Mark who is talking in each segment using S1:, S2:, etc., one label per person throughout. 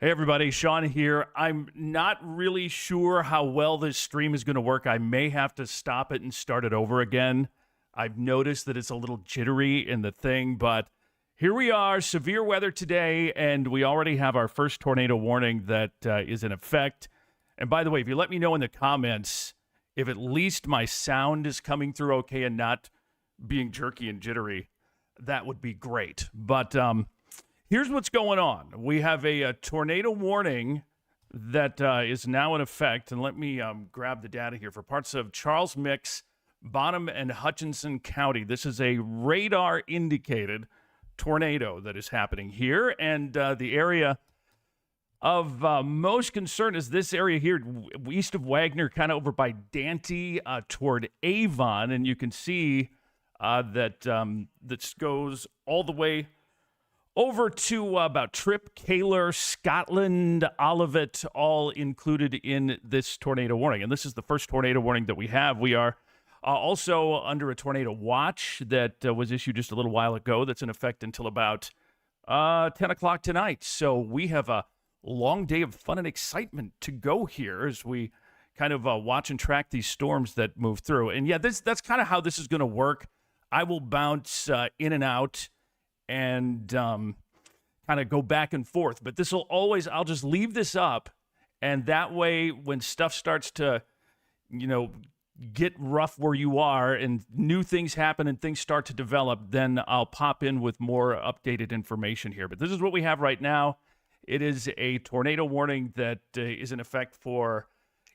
S1: Hey everybody, Sean here. I'm not really sure how well this stream is going to work. I may have to stop it and start it over again. I've noticed that it's a little jittery in the thing, but here we are, severe weather today, and we already have our first tornado warning that is in effect. And by the way, if you let me know in the comments if at least my sound is coming through okay and not being jerky and jittery, that would be great. But here's what's going on. We have a tornado warning that is now in effect. And let me grab the data here for parts of Charles Mix, Bonham, and Hutchinson County. This is a radar-indicated tornado that is happening here. And the area of most concern is this area here, east of Wagner, kind of over by Dante toward Avon. And you can see that this goes all the way over to about Tripp, Kaler, Scotland, Olivet, all included in this tornado warning. And this is the first tornado warning that we have. We are also under a tornado watch that was issued just a little while ago that's in effect until about 10 o'clock tonight. So we have a long day of fun and excitement to go here as we kind of watch and track these storms that move through. And yeah, that's kind of how this is going to work. I will bounce in and out and kind of go back and forth. But this will always, I'll just leave this up. And that way, when stuff starts to, get rough where you are and new things happen and things start to develop, then I'll pop in with more updated information here. But this is what we have right now. It is a tornado warning that is in effect for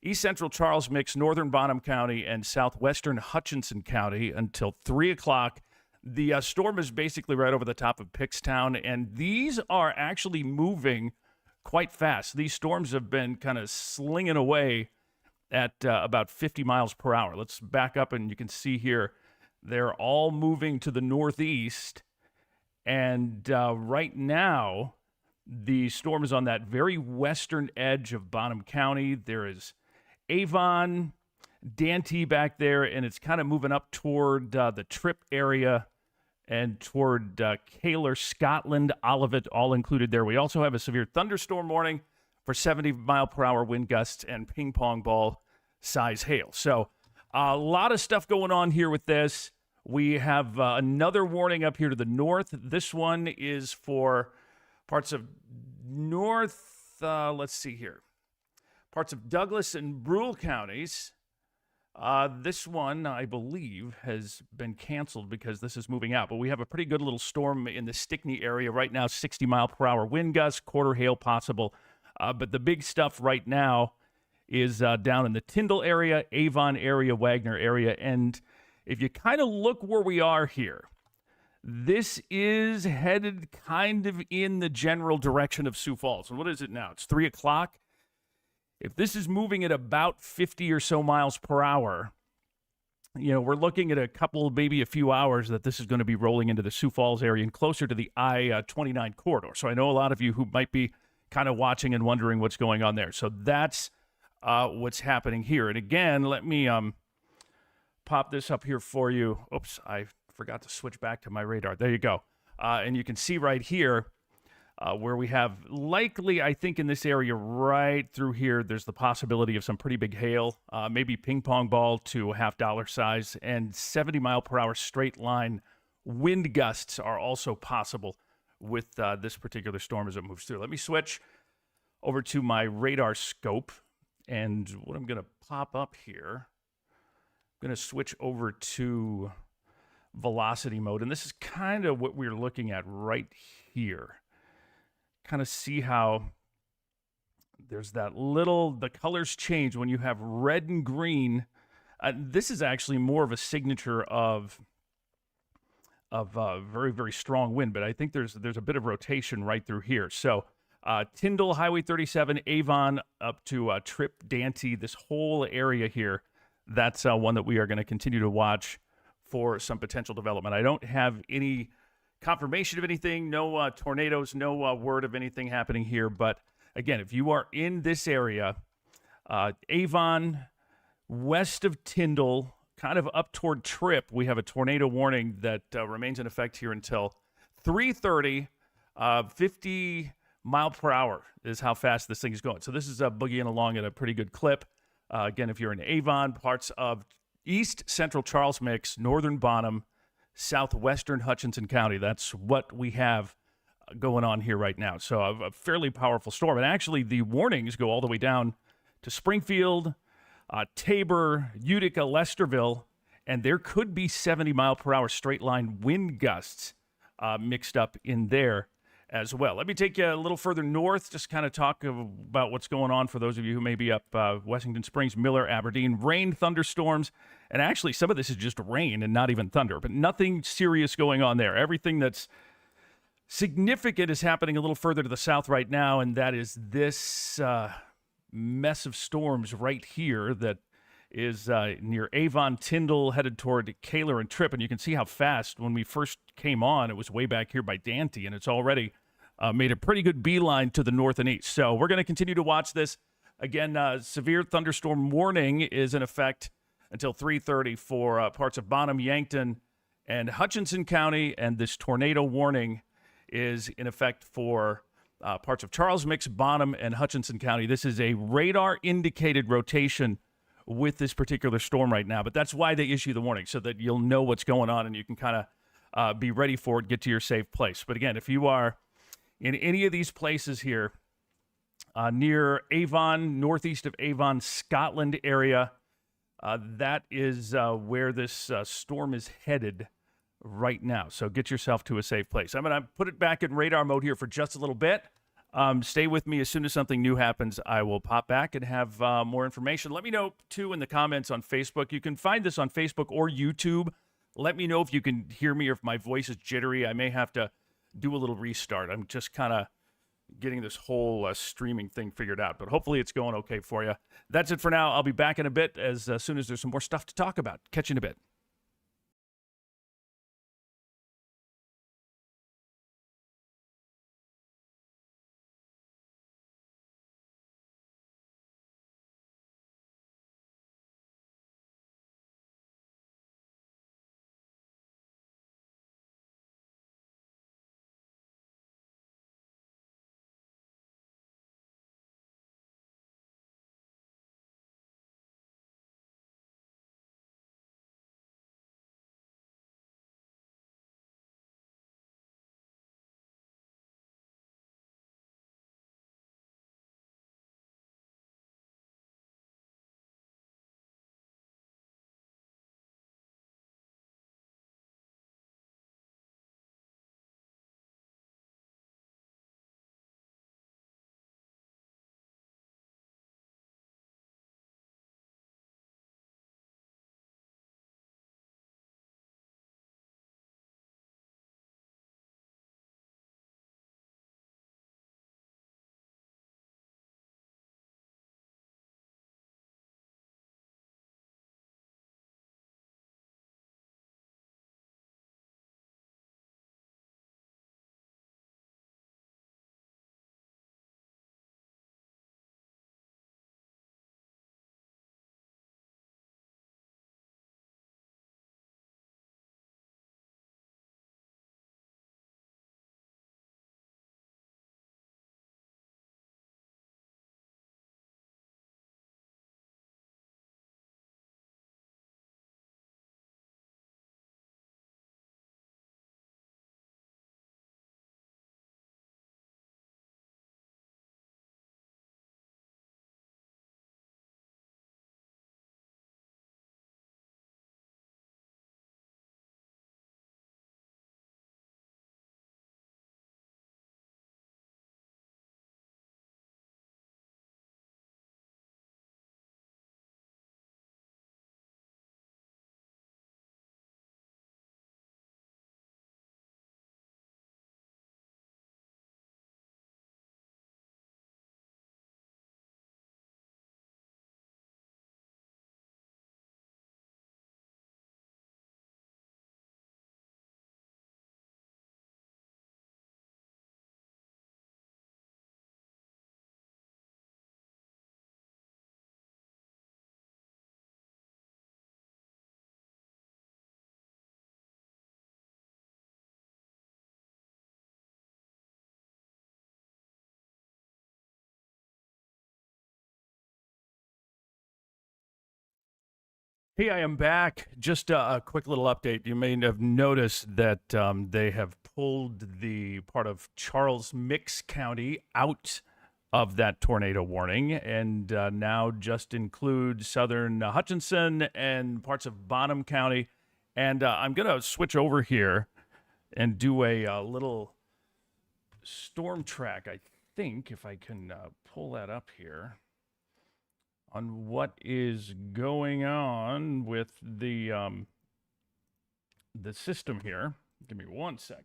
S1: east central Charles Mix, northern Bonham County, and southwestern Hutchinson County until 3 o'clock. The storm is basically right over the top of Pickstown, and these are actually moving quite fast. These storms have been kind of slinging away at about 50 miles per hour. Let's back up, and you can see here they're all moving to the northeast, and right now the storm is on that very western edge of Bonham County. There is Avon, Dante back there, and it's kind of moving up toward the Tripp area and toward Kaler, Scotland, Olivet, all included there. We also have a severe thunderstorm warning for 70-mile-per-hour wind gusts and ping-pong ball size hail. So a lot of stuff going on here with this. We have another warning up here to the north. This one is for parts of north, let's see here, parts of Douglas and Brule counties. This one, I believe, has been canceled because this is moving out. But we have a pretty good little storm in the Stickney area right now, 60-mile-per-hour wind gusts, quarter hail possible. But the big stuff right now is down in the Tyndall area, Avon area, Wagner area. And if you kind of look where we are here, this is headed kind of in the general direction of Sioux Falls. And what is it now? It's 3 o'clock. If this is moving at about 50 or so miles per hour, we're looking at a couple, maybe a few hours that this is going to be rolling into the Sioux Falls area and closer to the I-29 corridor. So I know a lot of you who might be kind of watching and wondering what's going on there. So that's what's happening here. And again, let me pop this up here for you. Oops, I forgot to switch back to my radar. There you go. And you can see right here, where we have likely, I think in this area right through here, there's the possibility of some pretty big hail, maybe ping pong ball to $50 size, and 70-mile-per-hour straight line wind gusts are also possible with this particular storm as it moves through. Let me switch over to my radar scope, and what I'm going to pop up here, I'm going to switch over to velocity mode, and this is kind of what we're looking at right here. Kind of see how there's that the colors change when you have red and green. This is actually more of a signature of very, very strong wind, but I think there's a bit of rotation right through here. So Tyndall, Highway 37, Avon, up to Tripp, Dante, this whole area here, that's one that we are going to continue to watch for some potential development. I don't have any confirmation of anything, no tornadoes, no word of anything happening here. But again, if you are in this area, Avon, west of Tyndall, kind of up toward Tripp, we have a tornado warning that remains in effect here until 3:30, 50 mile per hour is how fast this thing is going. So this is boogieing along at a pretty good clip. Again, if you're in Avon, parts of east central Charles Mix, northern Bonham, southwestern Hutchinson County, that's what we have going on here right now. So a fairly powerful storm. And actually, the warnings go all the way down to Springfield, Tabor, Utica, Lesterville, and there could be 70-mile-per-hour straight-line wind gusts mixed up in there as well. Let me take you a little further north, just kind of talk about what's going on for those of you who may be up Wessington Springs, Miller, Aberdeen. Rain, thunderstorms, and actually some of this is just rain and not even thunder, but nothing serious going on there. Everything that's significant is happening a little further to the south right now, and that is this mess of storms right here that is near Avon, Tyndall, headed toward Kaler and Tripp. And you can see how fast, when we first came on, it was way back here by Dante, and it's already made a pretty good beeline to the north and east. So we're going to continue to watch this. Again, severe thunderstorm warning is in effect until 3:30 for parts of Bonham, Yankton, and Hutchinson County, and this tornado warning is in effect for parts of Charles Mix, Bonham, and Hutchinson County. This is a radar-indicated rotation with this particular storm right now, but that's why they issue the warning, so that you'll know what's going on and you can kind of be ready for it, get to your safe place. But again, if you are in any of these places here, near Avon, northeast of Avon, Scotland area, that is where this storm is headed right now. So get yourself to a safe place. I'm going to put it back in radar mode here for just a little bit. Stay with me. As soon as something new happens, I will pop back and have more information. Let me know, too, in the comments on Facebook. You can find this on Facebook or YouTube. Let me know if you can hear me or if my voice is jittery. I may have to do a little restart. I'm just kind of getting this whole streaming thing figured out, but hopefully it's going okay for you. That's it for now. I'll be back in a bit as soon as there's some more stuff to talk about. Catch you in a bit. Hey, I am back. Just a quick little update. You may have noticed that they have pulled the part of Charles Mix County out of that tornado warning and now just include southern Hutchinson and parts of Bonham County. And I'm going to switch over here and do a little storm track, I think, if I can pull that up here, on what is going on with the system here. Give me 1 second.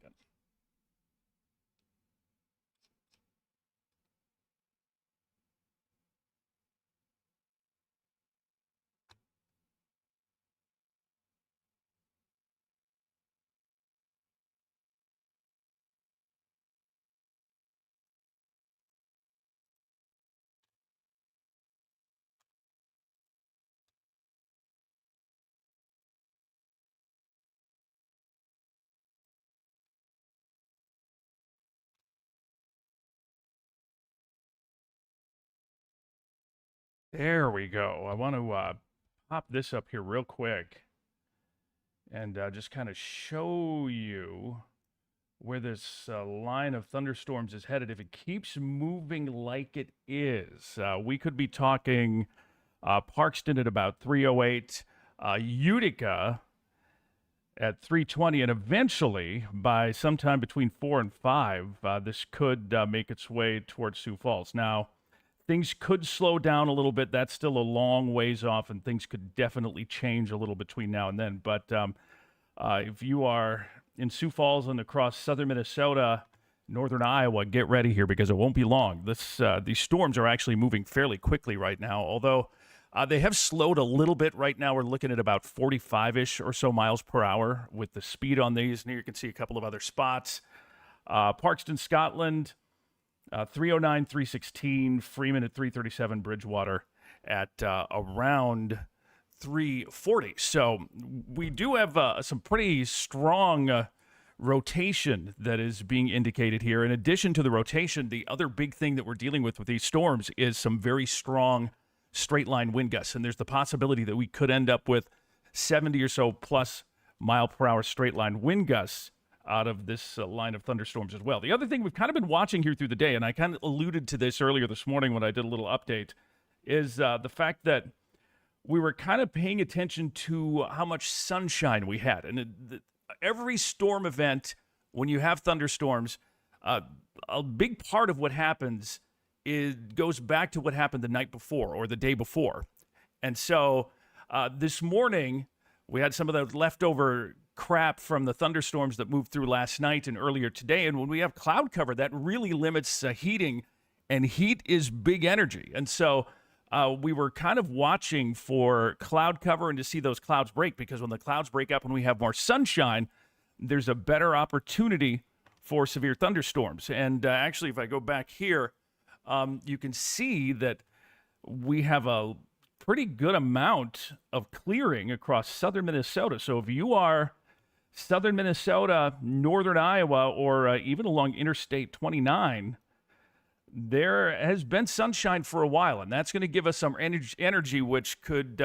S1: There we go. I want to pop this up here real quick and just kind of show you where this line of thunderstorms is headed. If it keeps moving like it is, we could be talking Parkston at about 308, Utica at 320, and eventually, by sometime between 4 and 5, this could make its way towards Sioux Falls. Now, things could slow down a little bit. That's still a long ways off, and things could definitely change a little between now and then. But if you are in Sioux Falls and across southern Minnesota, northern Iowa, get ready here because it won't be long. These storms are actually moving fairly quickly right now, although they have slowed a little bit. Right now, we're looking at about 45-ish or so miles per hour with the speed on these. And here you can see a couple of other spots. Parkston, Scotland, 309, 316, Freeman at 337, Bridgewater at around 340. So we do have some pretty strong rotation that is being indicated here. In addition to the rotation, the other big thing that we're dealing with these storms is some very strong straight line wind gusts. And there's the possibility that we could end up with 70 or so plus mile per hour straight line wind gusts out of this line of thunderstorms as well. The other thing we've kind of been watching here through the day, and I kind of alluded to this earlier this morning when I did a little update, is the fact that we were kind of paying attention to how much sunshine we had. And every storm event, when you have thunderstorms, a big part of what happens goes back to what happened the night before or the day before. And so this morning, we had some of the leftover crap from the thunderstorms that moved through last night and earlier today. And when we have cloud cover, that really limits heating, and heat is big energy. And so we were kind of watching for cloud cover and to see those clouds break, because when the clouds break up and we have more sunshine, there's a better opportunity for severe thunderstorms. And actually, if I go back here, you can see that we have a pretty good amount of clearing across southern Minnesota. So if you are southern Minnesota, northern Iowa, or even along Interstate 29, there has been sunshine for a while, and that's going to give us some energy, which could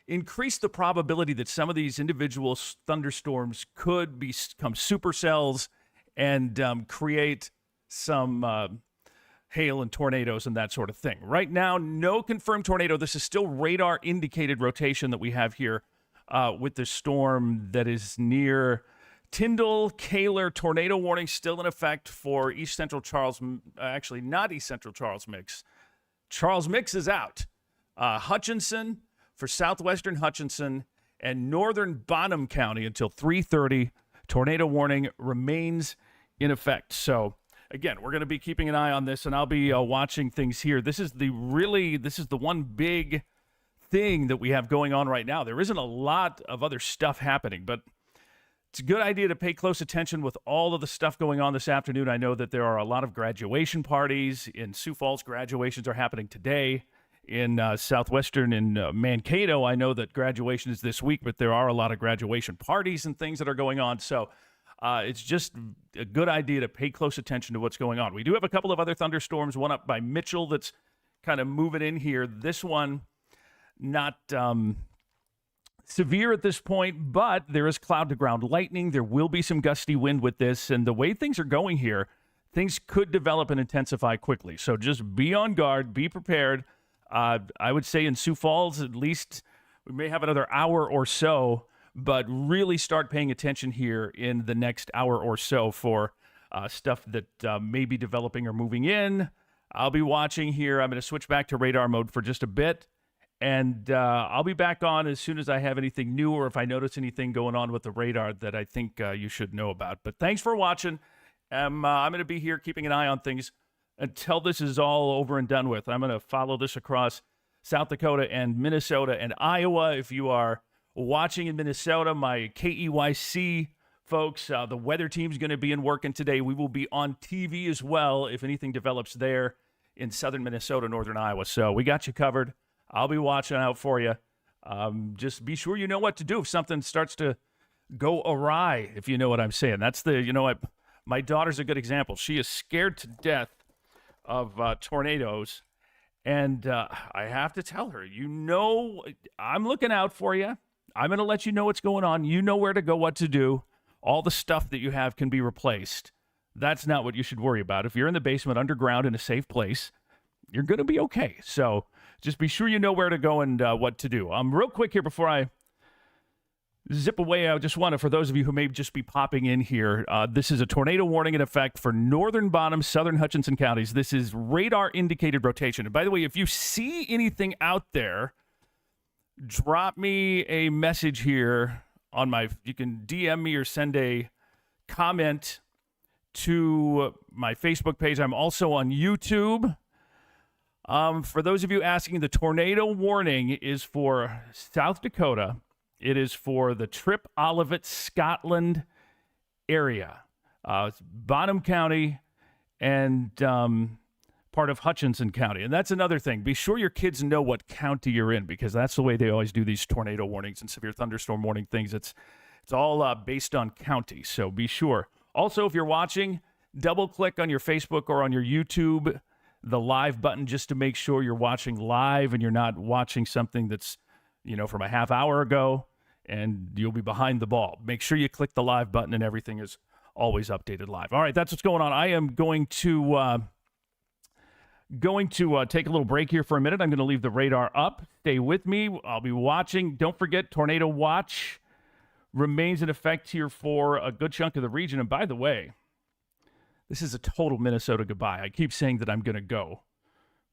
S1: increase the probability that some of these individual thunderstorms could become supercells and create some hail and tornadoes and that sort of thing. Right now, no confirmed tornado. This is still radar indicated rotation that we have here with the storm that is near Tyndall. Kaler tornado warning still in effect for East Central Charles. Actually, not East Central Charles Mix. Charles Mix is out. Hutchinson for southwestern Hutchinson and northern Bonham County until 3:30. Tornado warning remains in effect. So again, we're going to be keeping an eye on this, and I'll be watching things here. This is the one big thing that we have going on right now. There isn't a lot of other stuff happening, but it's a good idea to pay close attention with all of the stuff going on this afternoon. I know that there are a lot of graduation parties. In Sioux Falls, graduations are happening today. In southwestern in Mankato, I know that graduation is this week, but there are a lot of graduation parties and things that are going on. So it's just a good idea to pay close attention to what's going on. We do have a couple of other thunderstorms, one up by Mitchell that's kind of moving in here. This one, not severe at this point, but there is cloud-to-ground lightning. There will be some gusty wind with this, and the way things are going here, things could develop and intensify quickly. So just be on guard, be prepared. I would say in Sioux Falls, at least we may have another hour or so, but really start paying attention here in the next hour or so for stuff that may be developing or moving in. I'll be watching here. I'm going to switch back to radar mode for just a bit, and I'll be back on as soon as I have anything new or if I notice anything going on with the radar that I think you should know about. But thanks for watching. I'm going to be here keeping an eye on things until this is all over and done with. I'm going to follow this across South Dakota and Minnesota and Iowa. If you are watching in Minnesota, my KEYC folks, the weather team's going to be in working today. We will be on TV as well if anything develops there in southern Minnesota, northern Iowa. So we got you covered. I'll be watching out for you. Just be sure you know what to do if something starts to go awry, if you know what I'm saying. That's my daughter's a good example. She is scared to death of tornadoes. And I have to tell her, I'm looking out for you. I'm going to let you know what's going on. You know where to go, what to do. All the stuff that you have can be replaced. That's not what you should worry about. If you're in the basement underground in a safe place, you're going to be okay. So just be sure you know where to go and what to do. Real quick here before I zip away, I just want to, for those of you who may just be popping in here, this is a tornado warning in effect for northern Bottom, southern Hutchinson counties. This is radar indicated rotation. And by the way, if you see anything out there, drop me a message here on you can DM me or send a comment to my Facebook page. I'm also on YouTube. For those of you asking, the tornado warning is for South Dakota. It is for the Trip Olivet, Scotland area, Bonham County, and part of Hutchinson County. And that's another thing. Be sure your kids know what county you're in, because that's the way they always do these tornado warnings and severe thunderstorm warning things. It's all based on county, so be sure. Also, if you're watching, double-click on your Facebook or on your YouTube, the live button, just to make sure you're watching live and you're not watching something that's, from a half hour ago, and you'll be behind the ball. Make sure you click the live button and everything is always updated live. All right, that's what's going on. I am going to take a little break here for a minute. I'm going to leave the radar up. Stay with me. I'll be watching. Don't forget, Tornado Watch remains in effect here for a good chunk of the region. And by the way, this is a total Minnesota goodbye. I keep saying that I'm going to go.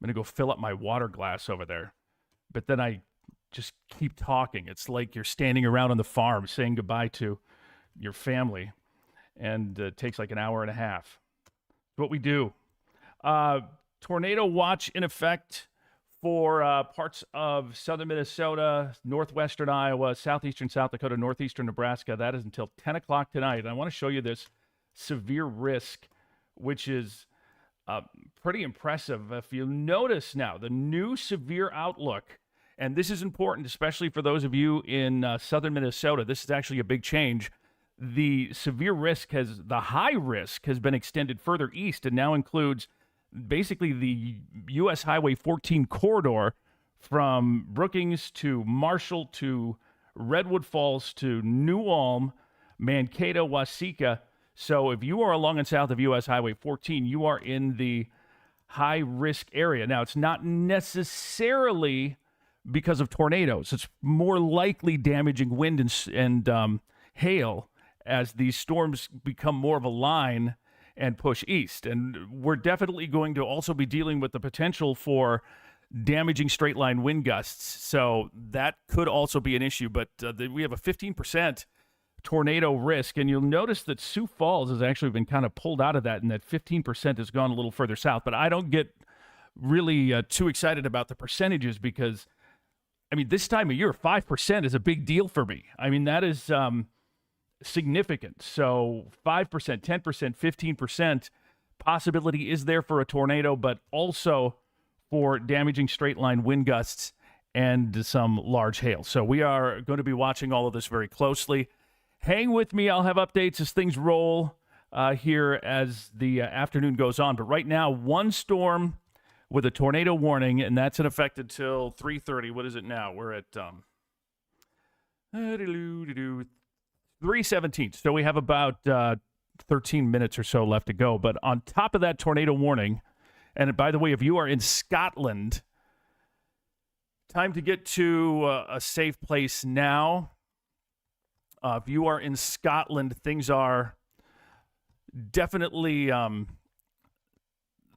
S1: I'm going to go fill up my water glass over there. But then I just keep talking. It's like you're standing around on the farm saying goodbye to your family. And it takes like an hour and a half. It's what we do. Tornado watch in effect for parts of southern Minnesota, northwestern Iowa, southeastern South Dakota, northeastern Nebraska. That is until 10 o'clock tonight. And I want to show you this severe risk, which is pretty impressive. If you notice now, the new severe outlook, and this is important, especially for those of you in southern Minnesota. This is actually a big change. The severe risk the high risk has been extended further east and now includes basically the U.S. Highway 14 corridor from Brookings to Marshall to Redwood Falls to New Ulm, Mankato, Waseca. So if you are along and south of U.S. Highway 14, you are in the high-risk area. Now, it's not necessarily because of tornadoes. It's more likely damaging wind and hail as these storms become more of a line and push east. And we're definitely going to also be dealing with the potential for damaging straight-line wind gusts. So that could also be an issue. But we have a 15% tornado risk. And you'll notice that Sioux Falls has actually been kind of pulled out of that, and that 15% has gone a little further south. But I don't get really too excited about the percentages because, this time of year, 5% is a big deal for me. That is significant. So 5%, 10%, 15% possibility is there for a tornado, but also for damaging straight-line wind gusts and some large hail. So we are going to be watching all of this very closely. Hang with me. I'll have updates as things roll here as the afternoon goes on. But right now, one storm with a tornado warning, and that's in effect until 3:30. What is it now? We're at 3:17. So we have about 13 minutes or so left to go. But on top of that tornado warning, and by the way, if you are in Scotland, time to get to a safe place now. If you are in Scotland, things are definitely,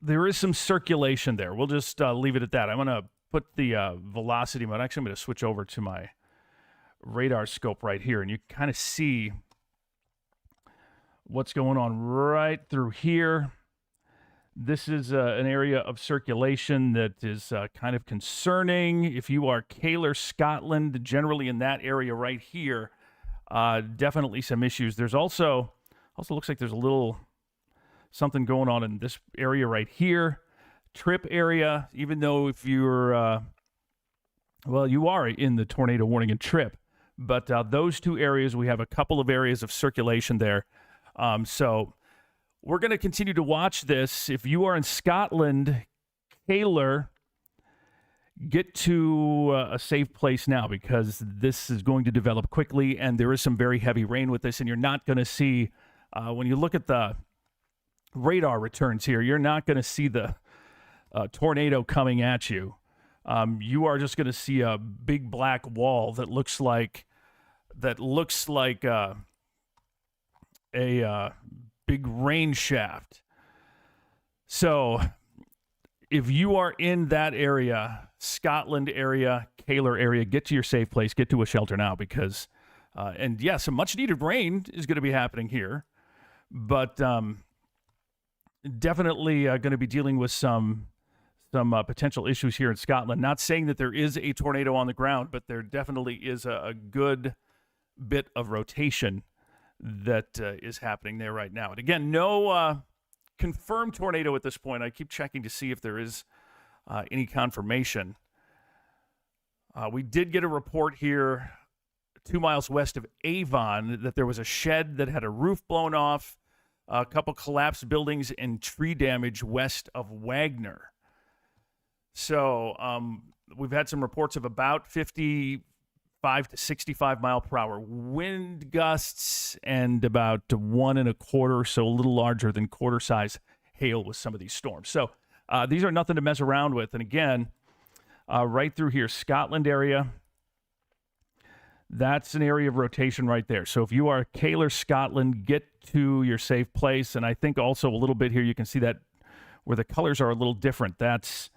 S1: there is some circulation there. We'll just leave it at that. I'm going to put the velocity mode. Actually, I'm going to switch over to my radar scope right here, and you kind of see what's going on right through here. This is an area of circulation that is kind of concerning. If you are Kaler, Scotland, generally in that area right here, definitely some issues. There's also looks like there's a little something going on in this area right here. Trip area, even though if you're, you are in the tornado warning and Trip. But those two areas, we have a couple of areas of circulation there. So we're going to continue to watch this. If you are in Scotland, Kaler, get to a safe place now because this is going to develop quickly and there is some very heavy rain with this. And you're not going to see, when you look at the radar returns here, you're not going to see the tornado coming at you. You are just going to see a big black wall that looks like a big rain shaft. So if you are in that area, Scotland area, Kaler area, get to your safe place, get to a shelter now because, and yes, some much needed rain is going to be happening here, but definitely going to be dealing with some potential issues here in Scotland. Not saying that there is a tornado on the ground, but there definitely is a good bit of rotation that is happening there right now. And again, no confirmed tornado at this point. I keep checking to see if there is any confirmation. We did get a report here 2 miles west of Avon that there was a shed that had a roof blown off, a couple collapsed buildings, and tree damage west of Wagner. So we've had some reports of about 55 to 65 mile per hour wind gusts and about 1.25, so a little larger than quarter size hail with some of these storms. So these are nothing to mess around with. And again, right through here, Scotland area, that's an area of rotation right there. So if you are Kaler, Scotland, get to your safe place. And I think also a little bit here, you can see that where the colors are a little different. That's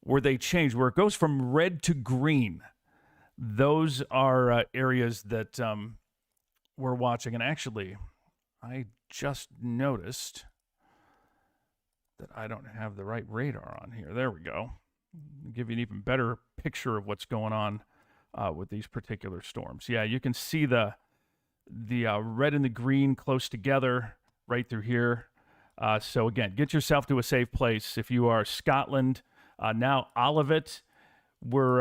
S1: where they change, where it goes from red to green. Those are areas that we're watching. And actually, I just noticed that I don't have the right radar on here. There we go. I'll give you an even better picture of what's going on with these particular storms. Yeah, you can see the red and the green close together right through here. So again, get yourself to a safe place. If you are Scotland, now Olivet, we're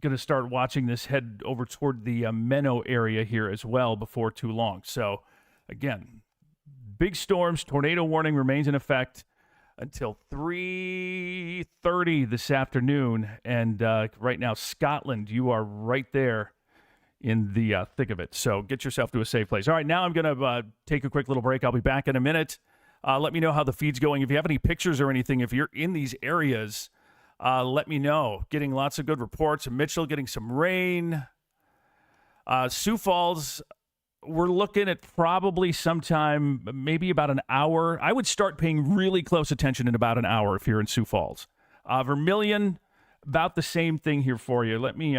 S1: going to start watching this head over toward the Menno area here as well before too long. So again, big storms, tornado warning remains in effect until 3:30 this afternoon. And right now, Scotland, you are right there in the thick of it. So get yourself to a safe place. All right, now I'm going to take a quick little break. I'll be back in a minute. Let me know how the feed's going. If you have any pictures or anything, if you're in these areas, let me know. Getting lots of good reports. Mitchell getting some rain. Sioux Falls, we're looking at probably sometime, maybe about an hour. I would start paying really close attention in about an hour if you're in Sioux Falls. Vermilion, about the same thing here for you. Let me,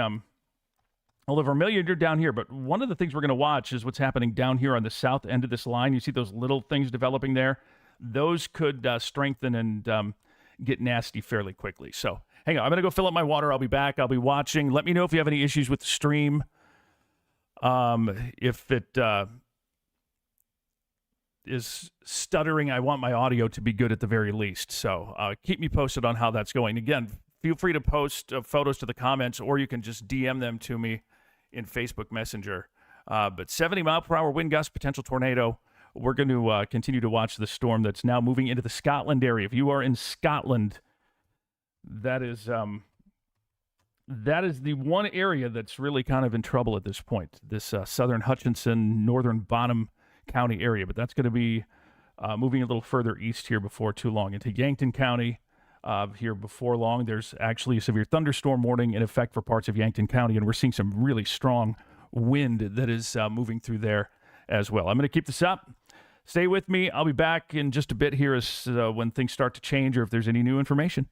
S1: although Vermilion, you're down here, but one of the things we're going to watch is what's happening down here on the south end of this line. You see those little things developing there? Those could strengthen and get nasty fairly quickly. So hang on, I'm going to go fill up my water. I'll be back. I'll be watching. Let me know if you have any issues with the stream. If it is stuttering, I want my audio to be good at the very least. So keep me posted on how that's going. Again, feel free to post photos to the comments, or you can just DM them to me in Facebook Messenger. But 70 mile per hour wind gust, potential tornado. We're going to continue to watch the storm that's now moving into the Scotland area. If you are in Scotland, that is that is the one area that's really kind of in trouble at this point, this southern Hutchinson, northern Bonham County area. But that's going to be moving a little further east here before too long into Yankton County. Here before long, there's actually a severe thunderstorm warning in effect for parts of Yankton County, and we're seeing some really strong wind that is moving through there as well. I'm going to keep this up. Stay with me. I'll be back in just a bit here as when things start to change or if there's any new information.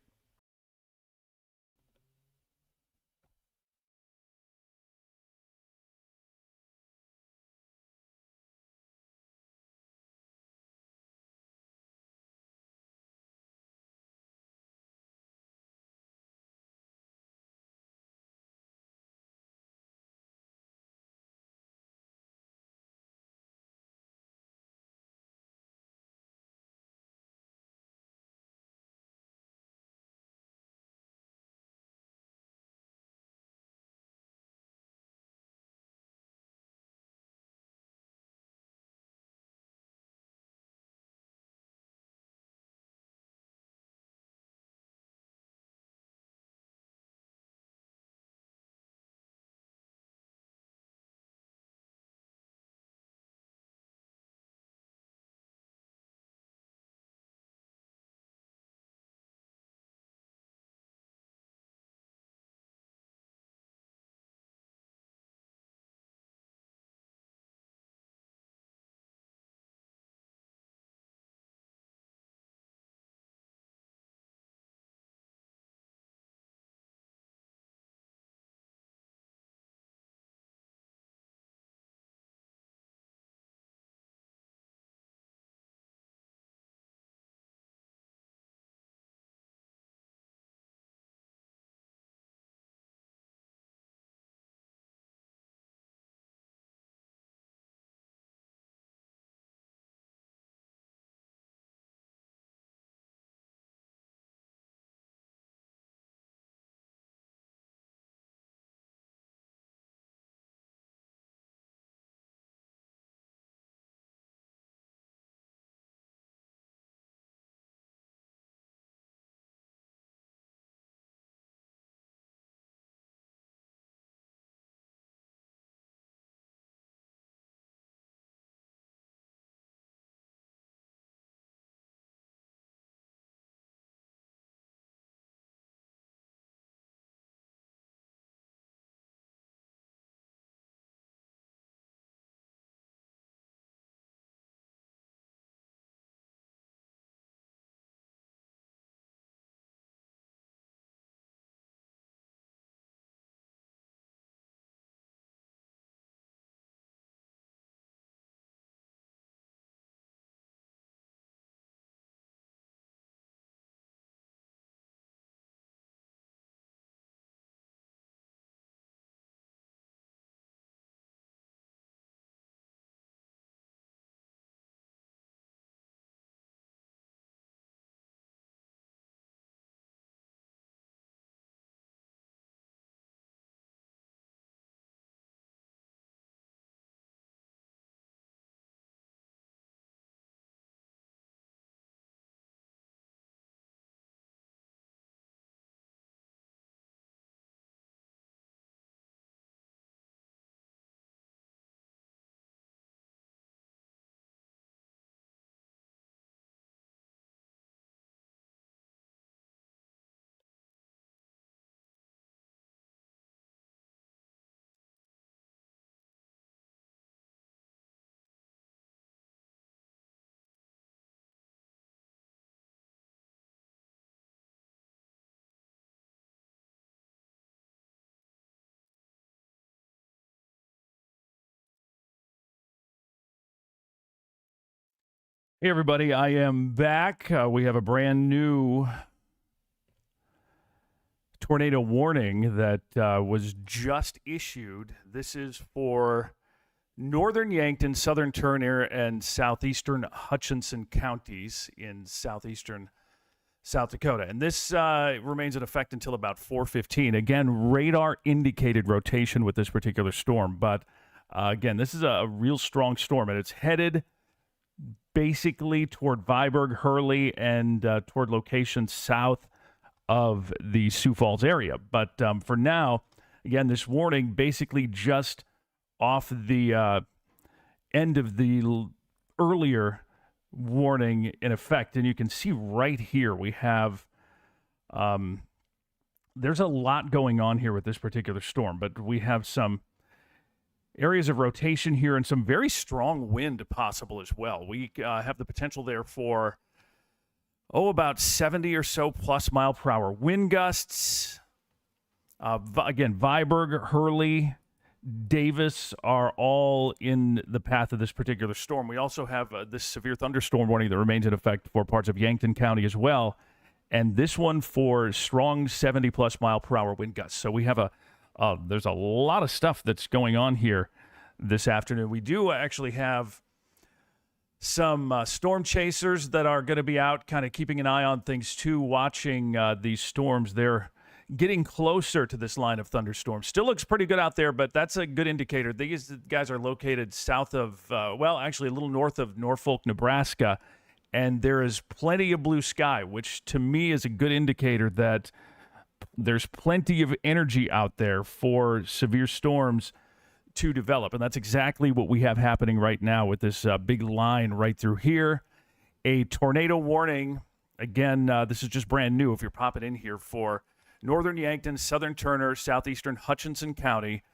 S1: Hey, everybody, I am back. We have a brand new tornado warning that was just issued. This is for northern Yankton, southern Turner, and southeastern Hutchinson counties in southeastern South Dakota. And this remains in effect until about 4:15. Again, radar indicated rotation with this particular storm. But again, this is a real strong storm, and it's headed basically toward Viborg, Hurley, and toward locations south of the Sioux Falls area. But for now, again, this warning basically just off the end of the earlier warning in effect. And you can see right here we have there's a lot going on here with this particular storm, but we have some areas of rotation here and some very strong wind possible as well. We have the potential there for about 70 or so plus mile per hour wind gusts. Again, Viborg, Hurley, Davis are all in the path of this particular storm. We also have this severe thunderstorm warning that remains in effect for parts of Yankton County as well. And this one for strong 70 plus mile per hour wind gusts. So we have there's a lot of stuff that's going on here this afternoon. We do actually have some storm chasers that are going to be out kind of keeping an eye on things too, watching these storms. They're getting closer to this line of thunderstorms. Still looks pretty good out there, but that's a good indicator. These guys are located south of, actually a little north of Norfolk, Nebraska, and there is plenty of blue sky, which to me is a good indicator that there's plenty of energy out there for severe storms to develop. And that's exactly what we have happening right now with this big line right through here. A tornado warning. Again, this is just brand new if you're popping in here for northern Yankton, southern Turner, southeastern Hutchinson County.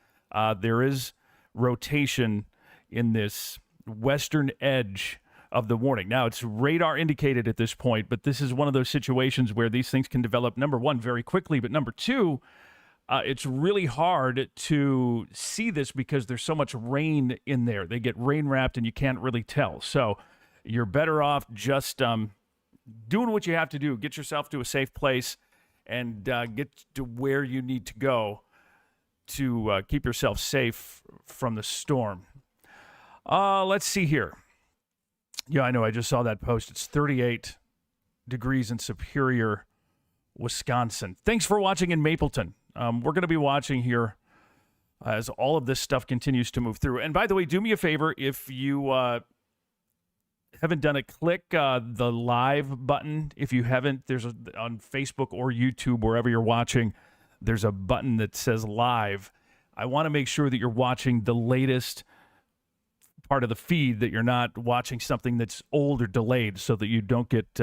S1: There is rotation in this western edge of the warning. Now, it's radar indicated at this point, but this is one of those situations where these things can develop, number one, very quickly, but number two, it's really hard to see this because there's so much rain in there. They get rain wrapped and you can't really tell. So you're better off just doing what you have to do. Get yourself to a safe place and get to where you need to go to keep yourself safe from the storm. Let's see here. Yeah, I know. I just saw that post. It's 38 degrees in Superior, Wisconsin. Thanks for watching in Mapleton. We're going to be watching here as all of this stuff continues to move through. And by the way, do me a favor. If you haven't done it, click the live button. If you haven't, there's on Facebook or YouTube, wherever you're watching, there's a button that says live. I want to make sure that you're watching the latest part of the feed, that you're not watching something that's old or delayed so that you don't get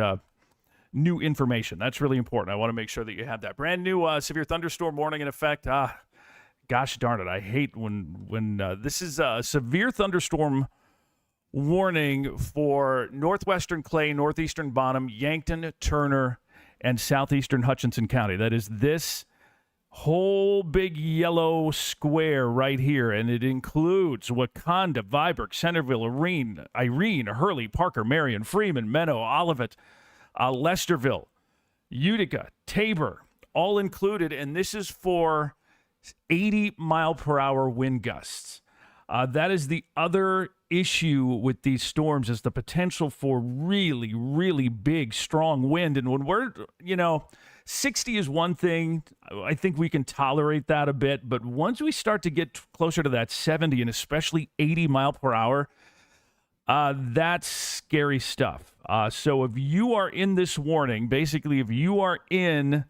S1: new information. That's really important. I want to make sure that you have that. Brand new severe thunderstorm warning in effect. Gosh darn it. I hate when this is a severe thunderstorm warning for northwestern Clay, northeastern Bonham, Yankton, Turner, and southeastern Hutchinson County. That is this whole big yellow square right here, and it includes Wakanda, Viborg, Centerville, Irene, Hurley, Parker, Marion, Freeman, Menno, Olivet, Lesterville, Utica, Tabor, all included, and this is for 80 mile per hour wind gusts. That is the other issue with these storms, is the potential for really, really big, strong wind. And when we're, 60 is one thing. I think we can tolerate that a bit. But once we start to get closer to that 70 and especially 80 mile per hour, that's scary stuff. So if you are in this warning, basically if you are in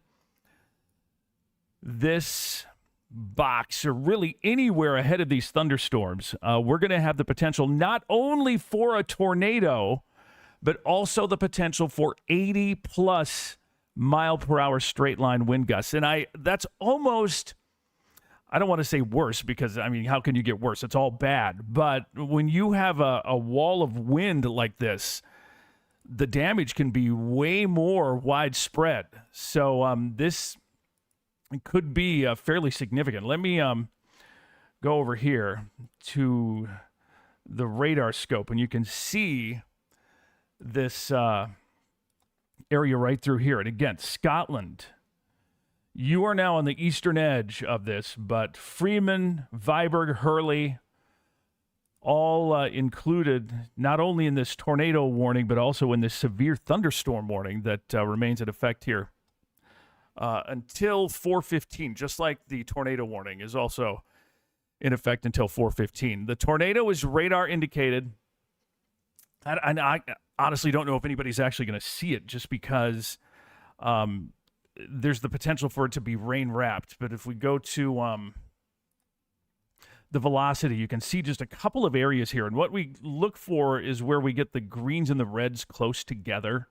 S1: this box or really anywhere ahead of these thunderstorms, we're going to have the potential not only for a tornado, but also the potential for 80 plus mile per hour straight line wind gusts. And that's almost, I don't want to say worse, because how can you get worse? It's all bad. But when you have a wall of wind like this, the damage can be way more widespread. So this could be fairly significant. Let me go over here to the radar scope, and you can see this area right through here. And again, Scotland, you are now on the eastern edge of this, but Freeman, Viborg, Hurley, all included not only in this tornado warning, but also in this severe thunderstorm warning that remains in effect here until 4:15, just like the tornado warning is also in effect until 4:15. The tornado is radar indicated. And I honestly don't know if anybody's actually going to see it, just because there's the potential for it to be rain wrapped. But if we go to the velocity, you can see just a couple of areas here. And what we look for is where we get the greens and the reds close together.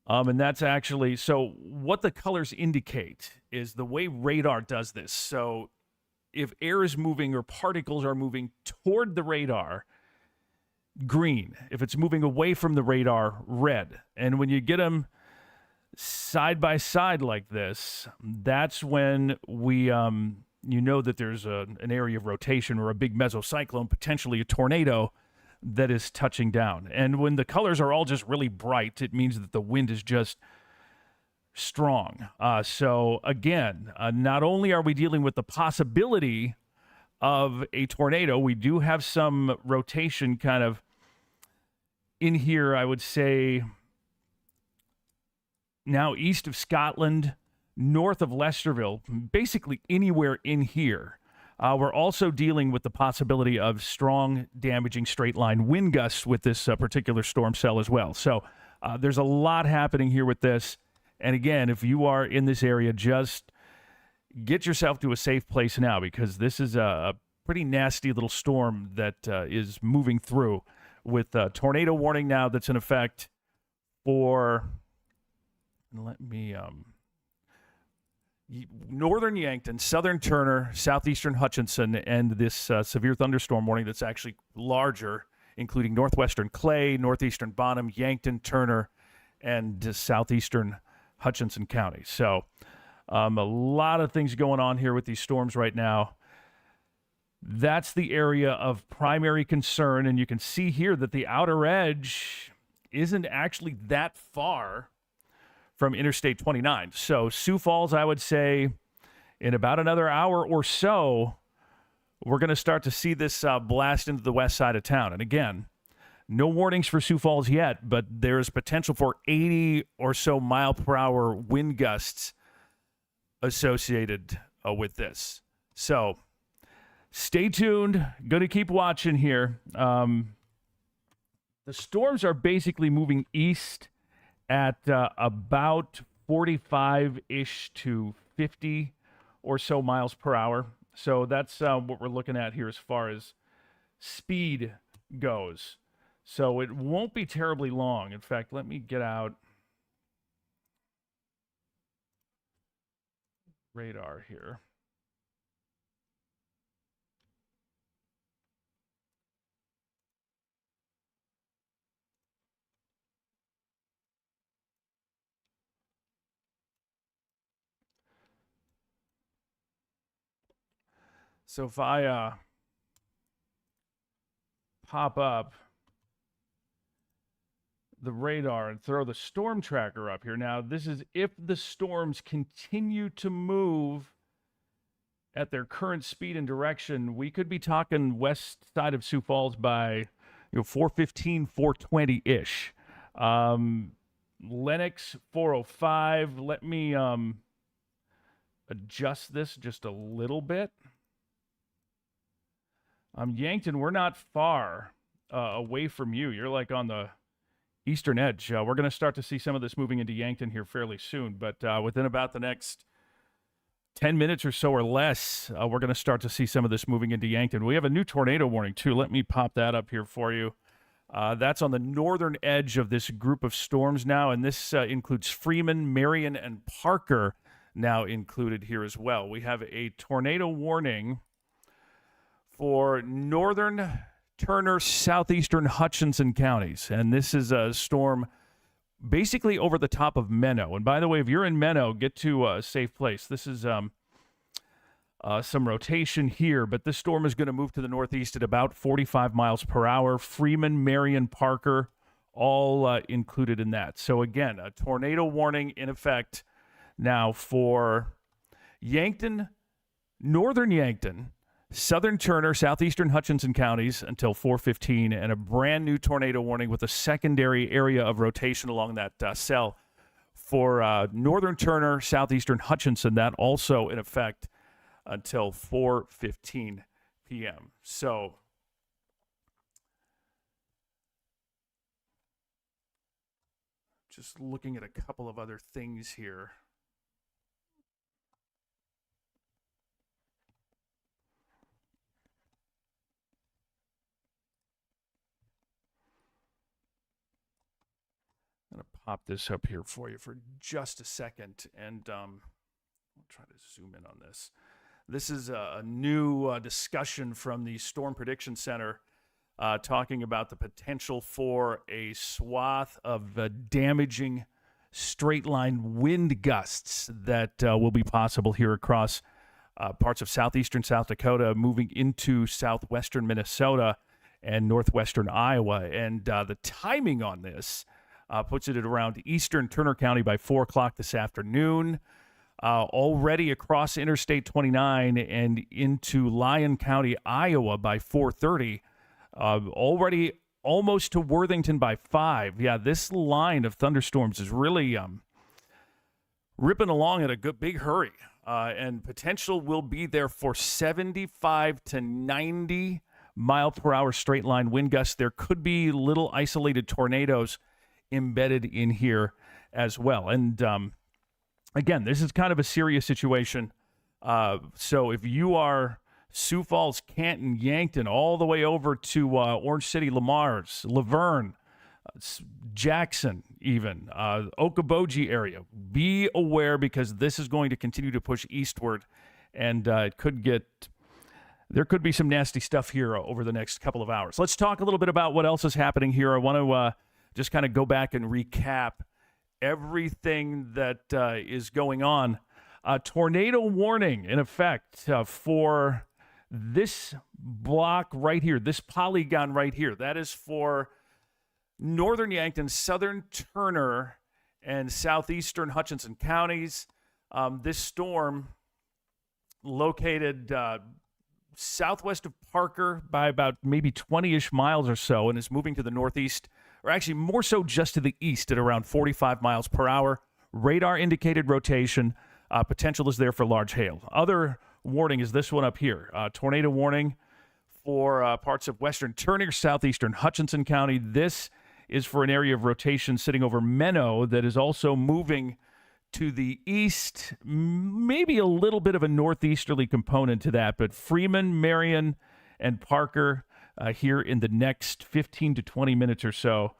S1: And that's actually, so what the colors indicate is the way radar does this. So if air is moving or particles are moving toward the radar, green. If it's moving away from the radar, red. And when you get them side by side like this, that's when we, you know that there's an area of rotation or a big mesocyclone, potentially a tornado, that is touching down. And when the colors are all just really bright, it means that the wind is just strong. So again, not only are we dealing with the possibility of a tornado, we do have some rotation kind of in here, I would say, now east of Scotland, north of Leicesterville, basically anywhere in here. We're also dealing with the possibility of strong, damaging straight-line wind gusts with this particular storm cell as well. So there's a lot happening here with this. And again, if you are in this area, just get yourself to a safe place now, because this is a pretty nasty little storm that is moving through with a tornado warning now that's in effect for, let me... northern Yankton, southern Turner, southeastern Hutchinson, and this severe thunderstorm warning that's actually larger, including northwestern Clay, northeastern Bonham, Yankton, Turner, and southeastern Hutchinson County. So a lot of things going on here with these storms right now. That's the area of primary concern, and you can see here that the outer edge isn't actually that far from Interstate 29. So Sioux Falls, I would say, in about another hour or so, we're going to start to see this blast into the west side of town. And again, no warnings for Sioux Falls yet, but there's potential for 80 or so mile per hour wind gusts associated with this. So stay tuned. Going to keep watching here. The storms are basically moving east at about 45-ish to 50 or so miles per hour. So that's what we're looking at here as far as speed goes. So it won't be terribly long. In fact, let me get out radar here. So if I pop up the radar and throw the storm tracker up here. Now, this is if the storms continue to move at their current speed and direction, we could be talking west side of Sioux Falls by 4:15, 4:20-ish. Lennox, 4:05. Let me adjust this just a little bit. Yankton, we're not far away from you. You're like on the eastern edge. We're going to start to see some of this moving into Yankton here fairly soon, but within about the next 10 minutes or so or less, we're going to start to see some of this moving into Yankton. We have a new tornado warning, too. Let me pop that up here for you. That's on the northern edge of this group of storms now, and this includes Freeman, Marion, and Parker now included here as well. We have a tornado warning for northern Turner, southeastern Hutchinson counties. And this is a storm basically over the top of Menno. And by the way, if you're in Menno, get to a safe place. This is some rotation here, but this storm is going to move to the northeast at about 45 miles per hour. Freeman, Marion, Parker, all included in that. So again, a tornado warning in effect now for Yankton, northern Yankton, southern Turner, southeastern Hutchinson counties until 4:15, and a brand new tornado warning with a secondary area of rotation along that cell for northern Turner, southeastern Hutchinson. That also in effect until 4:15 p.m. So just looking at a couple of other things here. I'm going to pop this up here for you for just a second, and I'll try to zoom in on this. This is a new discussion from the Storm Prediction Center talking about the potential for a swath of damaging straight-line wind gusts that will be possible here across parts of southeastern South Dakota, moving into southwestern Minnesota and northwestern Iowa. And the timing on this puts it at around eastern Turner County by 4 o'clock this afternoon. Already across Interstate 29 and into Lyon County, Iowa by 4:30. Already almost to Worthington by 5. Yeah, this line of thunderstorms is really ripping along at a big hurry. And potential will be there for 75 to 90 mile per hour straight line wind gusts. There could be little isolated tornadoes embedded in here as well. And again, this is kind of a serious situation. So if you are Sioux Falls, Canton, Yankton, all the way over to Orange City, Lamars, Laverne, Jackson, even Okoboji area, be aware because this is going to continue to push eastward, and there could be some nasty stuff here over the next couple of hours. Let's talk a little bit about what else is happening here. I want to just kind of go back and recap everything that is going on. Tornado warning in effect for this block right here, this polygon right here. That is for northern Yankton, southern Turner, and southeastern Hutchinson counties. This storm located southwest of Parker by about maybe 20-ish miles or so and is moving to the northeast, or actually more so just to the east at around 45 miles per hour. Radar indicated rotation. Potential is there for large hail. Other warning is this one up here. Tornado warning for parts of western Turner, southeastern Hutchinson County. This is for an area of rotation sitting over Menno that is also moving to the east, maybe a little bit of a northeasterly component to that, but Freeman, Marion, and Parker here in the next 15 to 20 minutes or so.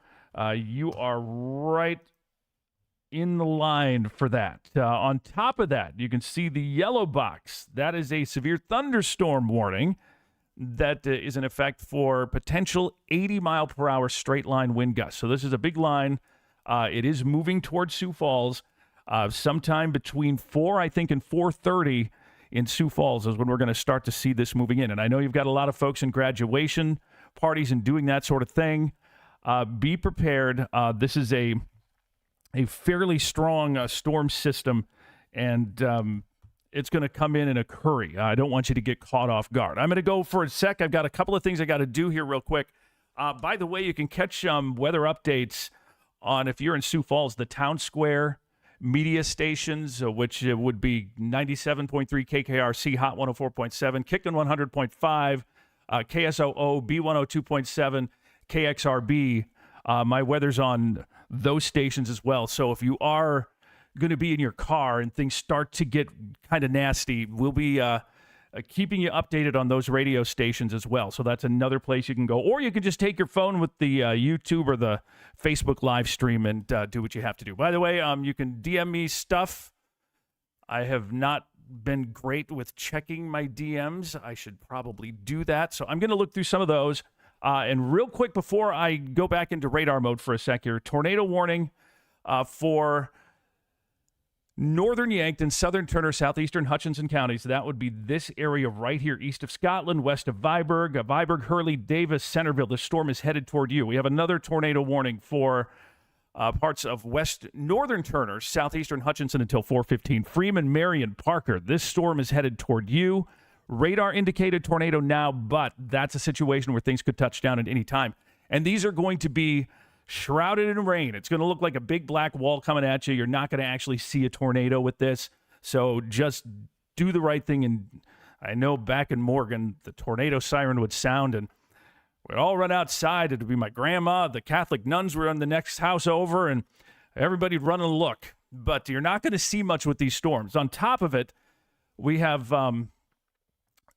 S1: You are right in the line for that. On top of that, you can see the yellow box. That is a severe thunderstorm warning that is in effect for potential 80 mile per hour straight line wind gusts. So this is a big line. It is moving towards Sioux Falls. Sometime between 4, I think, and 4:30 in Sioux Falls is when we're going to start to see this moving in. And I know you've got a lot of folks in graduation parties and doing that sort of thing. Be prepared. This is a fairly strong storm system, and it's going to come in a hurry. I don't want you to get caught off guard. I'm going to go for a sec. I've got a couple of things I got to do here real quick. By the way, you can catch weather updates on, if you're in Sioux Falls, the Town Square media stations, which would be 97.3 KKRC, Hot 104.7, Kickin' 100.5, KSOO, B102.7, KXRB. My weather's on those stations as well. So if you are going to be in your car and things start to get kind of nasty, we'll be keeping you updated on those radio stations as well. So that's another place you can go. Or you can just take your phone with the YouTube or the Facebook live stream and do what you have to do. By the way, you can DM me stuff. I have not been great with checking my DMs. I should probably do that. So I'm going to look through some of those. And real quick, before I go back into radar mode for a sec here, tornado warning for northern Yankton, southern Turner, southeastern Hutchinson counties. That would be this area right here, east of Scotland, west of Viborg, Hurley, Davis, Centerville. The storm is headed toward you. We have another tornado warning for parts of northern Turner, southeastern Hutchinson until 4:15. Freeman, Marion, Parker. This storm is headed toward you. Radar indicated tornado now, but that's a situation where things could touch down at any time. And these are going to be shrouded in rain. It's going to look like a big black wall coming at you. You're not going to actually see a tornado with this. So just do the right thing. And I know back in Morgan, the tornado siren would sound and we'd all run outside. It would be my grandma. The Catholic nuns were in the next house over and everybody'd run and look. But you're not going to see much with these storms. On top of it, we have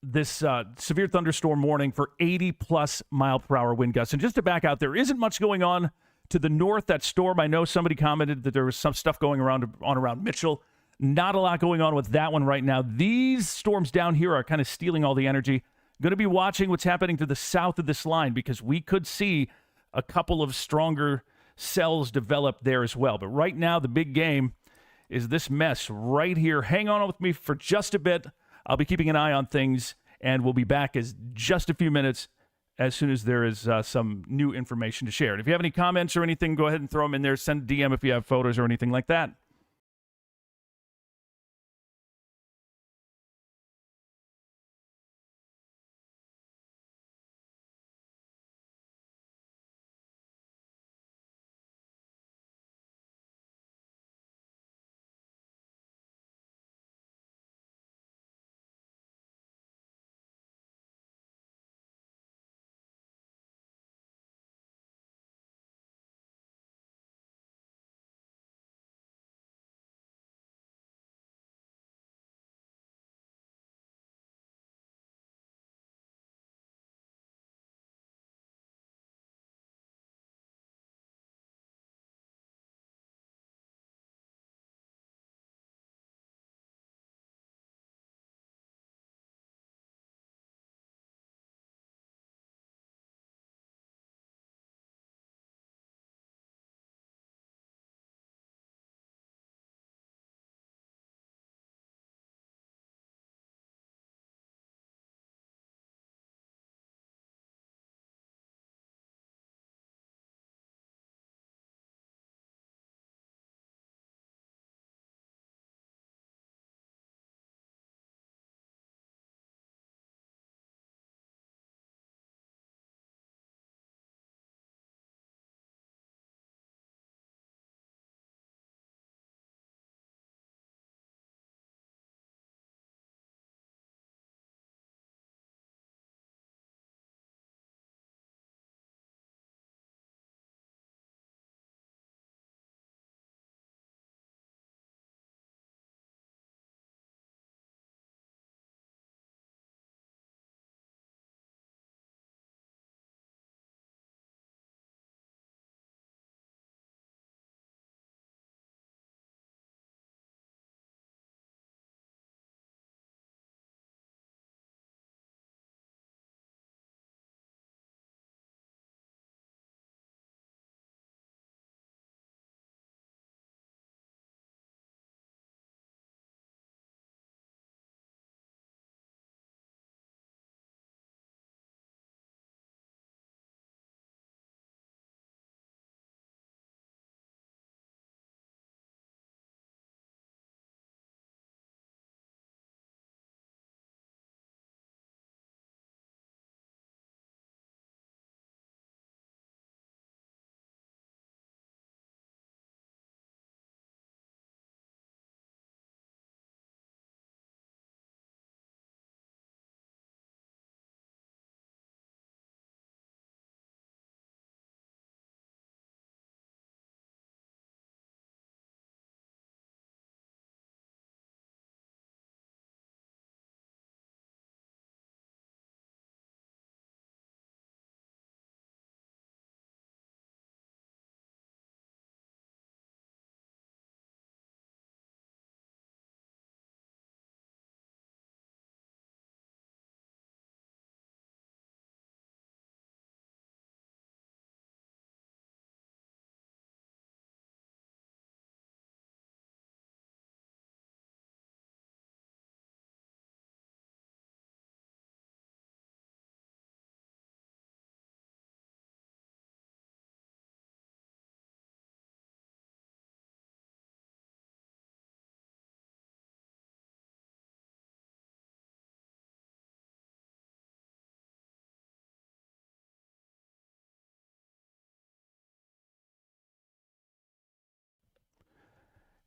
S1: this severe thunderstorm warning for 80-plus mile-per-hour wind gusts. And just to back out, there isn't much going on To the north, that storm, I know somebody commented that there was some stuff going around Mitchell. Not a lot going on with that one right now. These storms down here are kind of stealing all the energy. Going to be watching what's happening to the south of this line because we could see a couple of stronger cells develop there as well. But right now, the big game is this mess right here. Hang on with me for just a bit. I'll be keeping an eye on things, and we'll be back in just a few minutes as soon as there is some new information to share. And if you have any comments or anything, go ahead and throw them in there. Send a DM if you have photos or anything like that.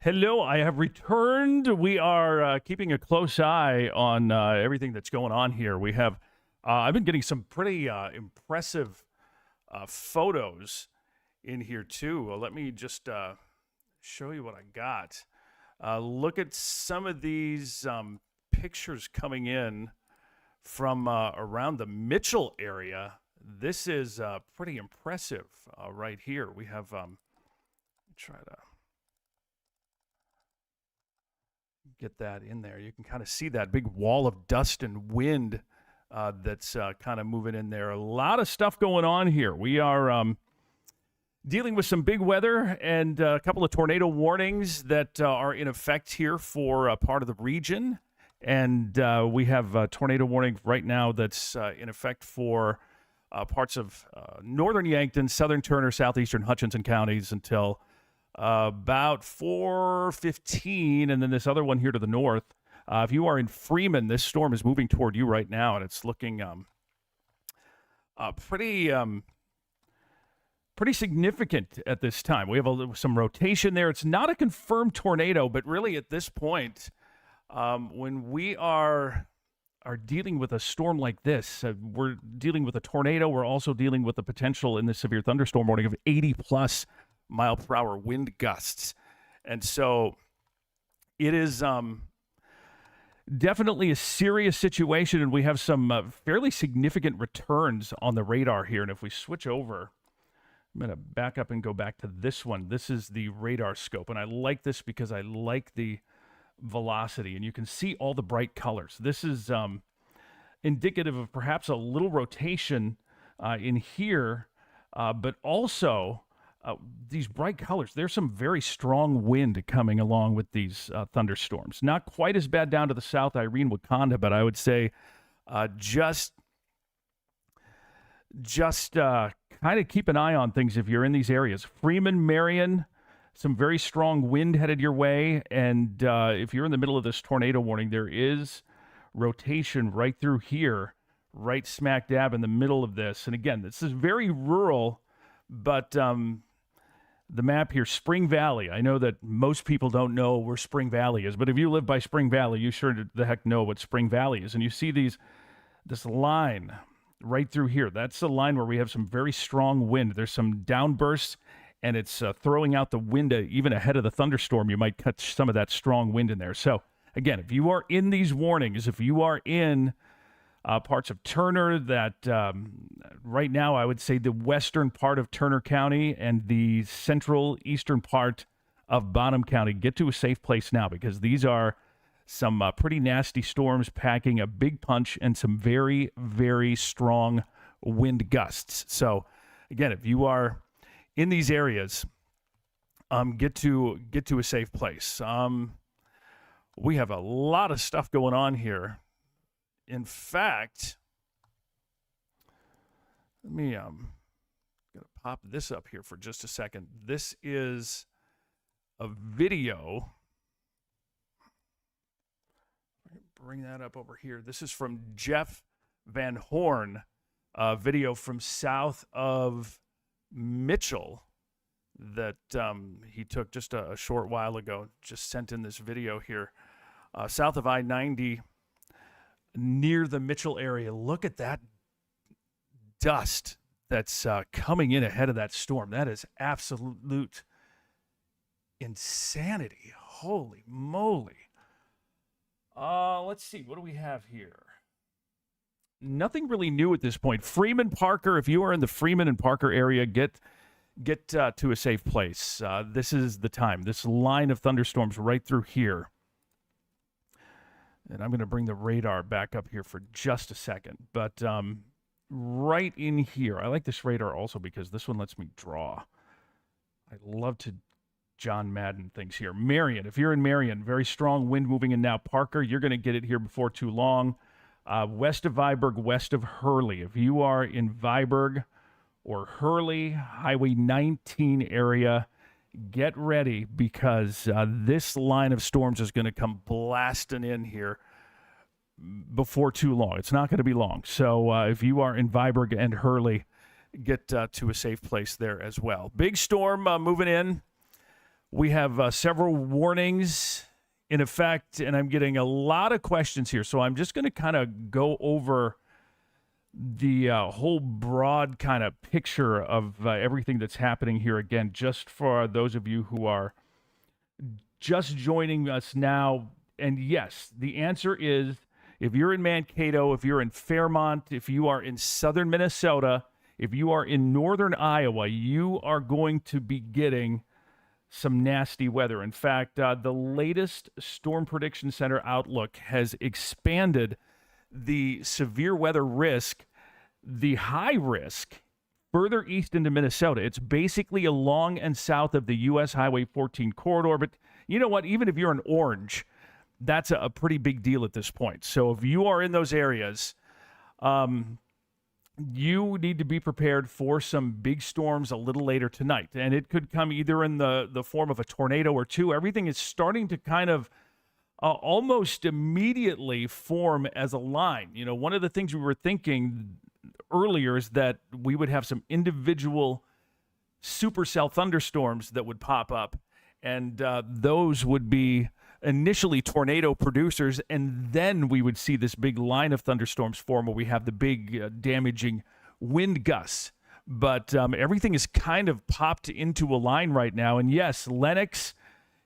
S1: Hello, I have returned. We are keeping a close eye on everything that's going on here. We have, I've been getting some pretty impressive photos in here too. Let me just show you what I got. Look at some of these pictures coming in from around the Mitchell area. This is pretty impressive right here. We have, try to get that in there. You can kind of see that big wall of dust and wind that's kind of moving in there. A lot of stuff going on here. We are dealing with some big weather and a couple of tornado warnings that are in effect here for part of the region. And we have a tornado warning right now that's in effect for parts of northern Yankton, southern Turner, southeastern Hutchinson counties until about 4:15, and then this other one here to the north. If you are in Freeman, this storm is moving toward you right now, and it's looking pretty significant at this time. We have some rotation there. It's not a confirmed tornado, but really at this point, when we are dealing with a storm like this, we're dealing with a tornado. We're also dealing with the potential in this severe thunderstorm warning of 80-plus mile-per-hour wind gusts. And so it is definitely a serious situation, and we have some fairly significant returns on the radar here. And if we switch over, I'm going to back up and go back to this one. This is the radar scope, and I like this because I like the velocity, and you can see all the bright colors. This is indicative of perhaps a little rotation in here, but also these bright colors. There's some very strong wind coming along with these thunderstorms. Not quite as bad down to the south, Irene, Wakanda, but I would say just kind of keep an eye on things if you're in these areas. Freeman, Marion, some very strong wind headed your way. And if you're in the middle of this tornado warning, there is rotation right through here, right smack dab in the middle of this. And again, this is very rural, but the map here, Spring Valley. I know that most people don't know where Spring Valley is, but if you live by Spring Valley, you sure the heck know what Spring Valley is. And you see this line right through here. That's the line where we have some very strong wind. There's some downbursts, and it's throwing out the wind even ahead of the thunderstorm. You might catch some of that strong wind in there. So again, if you are in these warnings, if you are in parts of Turner, that right now I would say the western part of Turner County and the central eastern part of Bonham County, get to a safe place now, because these are some pretty nasty storms packing a big punch and some very, very strong wind gusts. So again, if you are in these areas, get to a safe place. We have a lot of stuff going on here. In fact, let me gonna pop this up here for just a second. This is a video. Bring that up over here. This is from Jeff Van Horn, video from south of Mitchell that he took just a short while ago. Just sent in this video here, south of I-90. Near the Mitchell area. Look at that dust that's coming in ahead of that storm. That is absolute insanity. Holy moly. Let's see. What do we have here? Nothing really new at this point. Freeman, Parker, if you are in the Freeman and Parker area, get to a safe place. This is the time. This line of thunderstorms right through here. And I'm going to bring the radar back up here for just a second. But right in here, I like this radar also because this one lets me draw. I love to John Madden things here. Marion, if you're in Marion, very strong wind moving in now. Parker, you're going to get it here before too long. West of Viborg, west of Hurley. If you are in Viborg or Hurley, Highway 19 area, get ready, because this line of storms is going to come blasting in here before too long. It's not going to be long. So if you are in Viborg and Hurley, get to a safe place there as well. Big storm moving in. We have several warnings in effect, and I'm getting a lot of questions here. So I'm just going to kind of go over the whole broad kind of picture of everything that's happening here again, just for those of you who are just joining us now. And yes, the answer is If you're in Mankato, if you're in Fairmont, if you are in southern Minnesota, if you are in northern Iowa, you are going to be getting some nasty weather. In fact, the latest Storm Prediction Center outlook has expanded the severe weather risk, the high risk, further east into Minnesota. It's basically along and south of the U.S. Highway 14 corridor. But you know what? Even if you're in orange, that's a pretty big deal at this point. So if you are in those areas, you need to be prepared for some big storms a little later tonight. And it could come either in the form of a tornado or two. Everything is starting to kind of almost immediately form as a line. You know, one of the things we were thinking earlier is that we would have some individual supercell thunderstorms that would pop up, and those would be initially tornado producers, and then we would see this big line of thunderstorms form where we have the big damaging wind gusts. But everything is kind of popped into a line right now. And yes, Lennox,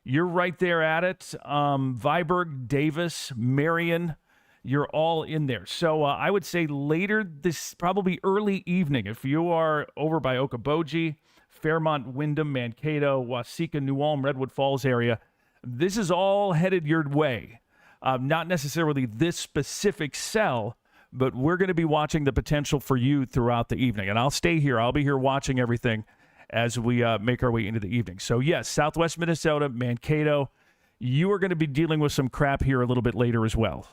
S1: you're right there at it. Viborg, Davis, Marion, you're all in there. So I would say later this, probably early evening, if you are over by Okoboji, Fairmont, Windham, Mankato, Waseca, New Ulm, Redwood Falls area, this is all headed your way. Not necessarily this specific cell, but we're going to be watching the potential for you throughout the evening. And I'll stay here. I'll be here watching everything as we make our way into the evening. So, yes, southwest Minnesota, Mankato, you are going to be dealing with some crap here a little bit later as well.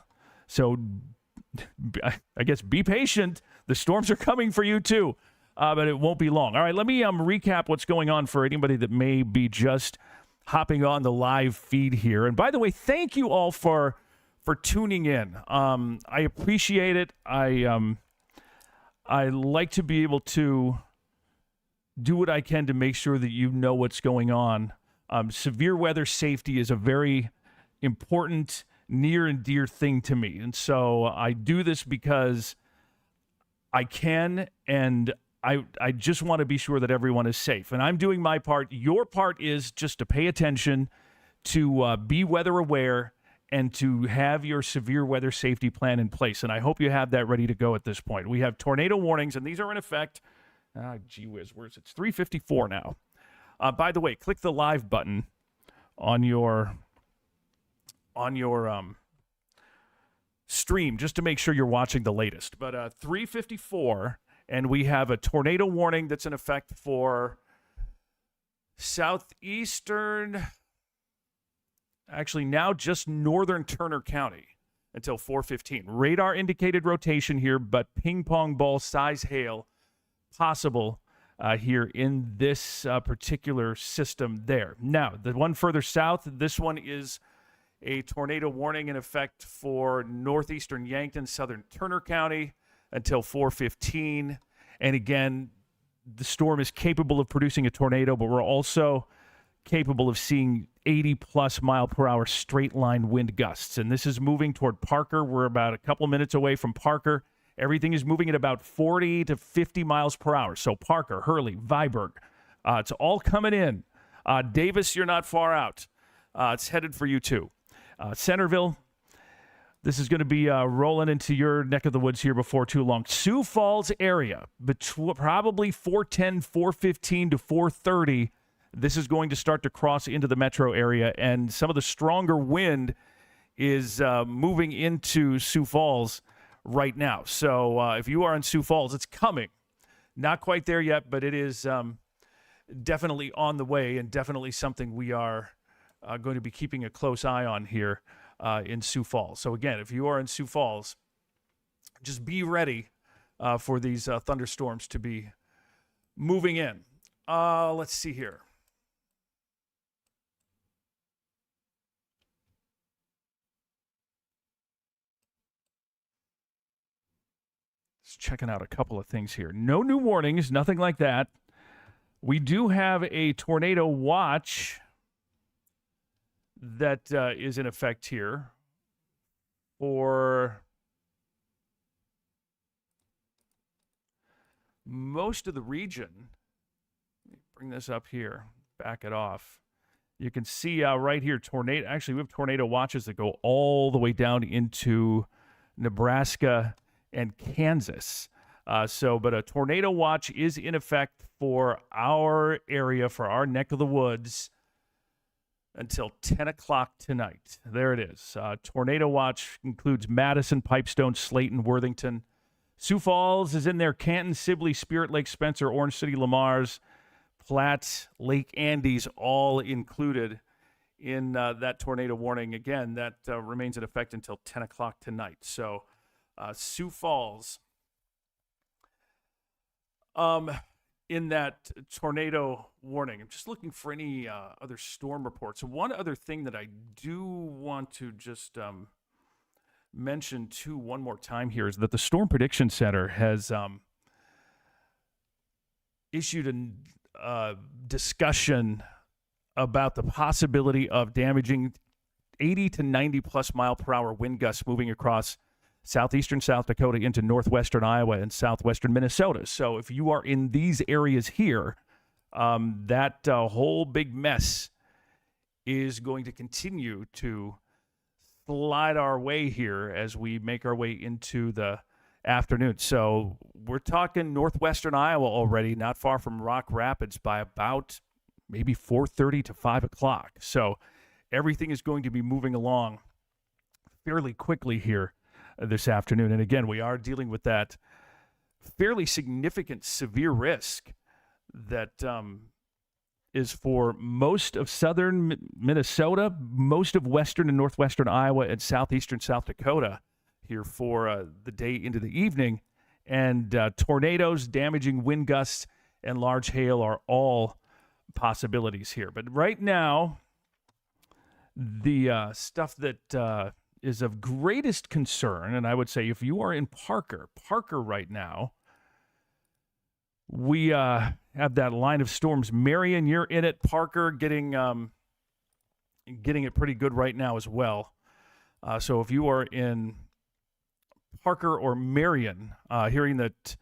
S1: So, I guess be patient. The storms are coming for you too, but it won't be long. All right, let me recap what's going on for anybody that may be just hopping on the live feed here. And by the way, thank you all for tuning in. I appreciate it. I like to be able to do what I can to make sure that you know what's going on. Severe weather safety is a very important, near and dear thing to me. And so I do this because I can, and I just want to be sure that everyone is safe. And I'm doing my part. Your part is just to pay attention, to be weather aware, and to have your severe weather safety plan in place. And I hope you have that ready to go at this point. We have tornado warnings, and these are in effect. Gee whiz, where's it? It's 3:54 now. By the way, click the live button on your stream just to make sure you're watching the latest. But 3:54. And we have a tornado warning that's in effect for southeastern, actually now just northern Turner County until 4:15. Radar indicated rotation here, but ping pong ball size hail possible here in this particular system there. Now, the one further south, this one is a tornado warning in effect for northeastern Yankton, southern Turner County until 4:15. And again, the storm is capable of producing a tornado, but we're also capable of seeing 80-plus mile-per-hour straight-line wind gusts. And this is moving toward Parker. We're about a couple minutes away from Parker. Everything is moving at about 40 to 50 miles per hour. So Parker, Hurley, Viborg, it's all coming in. Davis, you're not far out. It's headed for you too. Centerville, this is going to be rolling into your neck of the woods here before too long. Sioux Falls area, probably 4:10, 4:15 to 4:30. This is going to start to cross into the metro area, and some of the stronger wind is moving into Sioux Falls right now. So if you are in Sioux Falls, it's coming. Not quite there yet, but it is definitely on the way, and definitely something we are going to be keeping a close eye on here in Sioux Falls. So again, if you are in Sioux Falls, just be ready for these thunderstorms to be moving in. Let's see here. Just checking out a couple of things here. No new warnings, nothing like that. We do have a tornado watch that is in effect here for most of the region. Let me bring this up here, back it off. You can see right here, tornado. Actually, we have tornado watches that go all the way down into Nebraska, and Kansas. But a tornado watch is in effect for our area, for our neck of the woods, until 10 o'clock tonight. There it is. Tornado watch includes Madison, Pipestone, Slayton, Worthington. Sioux Falls is in there. Canton, Sibley, Spirit Lake, Spencer, Orange City, Lamar's, Platte, Lake Andes, all included in that tornado warning. Again, that remains in effect until 10 o'clock tonight. So Sioux Falls, in that tornado warning. I'm just looking for any other storm reports. One other thing that I do want to just mention too one more time here is that the Storm Prediction Center has issued a discussion about the possibility of damaging 80 to 90 plus mile per hour wind gusts moving across southeastern South Dakota into northwestern Iowa and southwestern Minnesota. So if you are in these areas here, that whole big mess is going to continue to slide our way here as we make our way into the afternoon. So we're talking northwestern Iowa already, not far from Rock Rapids, by about maybe 4:30 to 5 o'clock. So everything is going to be moving along fairly quickly here this afternoon. And again, we are dealing with that fairly significant severe risk that is for most of southern Minnesota, most of western and northwestern Iowa, and southeastern South Dakota here for the day into the evening. And tornadoes, damaging wind gusts, and large hail are all possibilities here. But right now, the stuff that is of greatest concern, and I would say if you are in Parker right now, we have that line of storms. Marion, you're in it. Parker getting it pretty good right now as well. So if you are in Parker or Marion, hearing that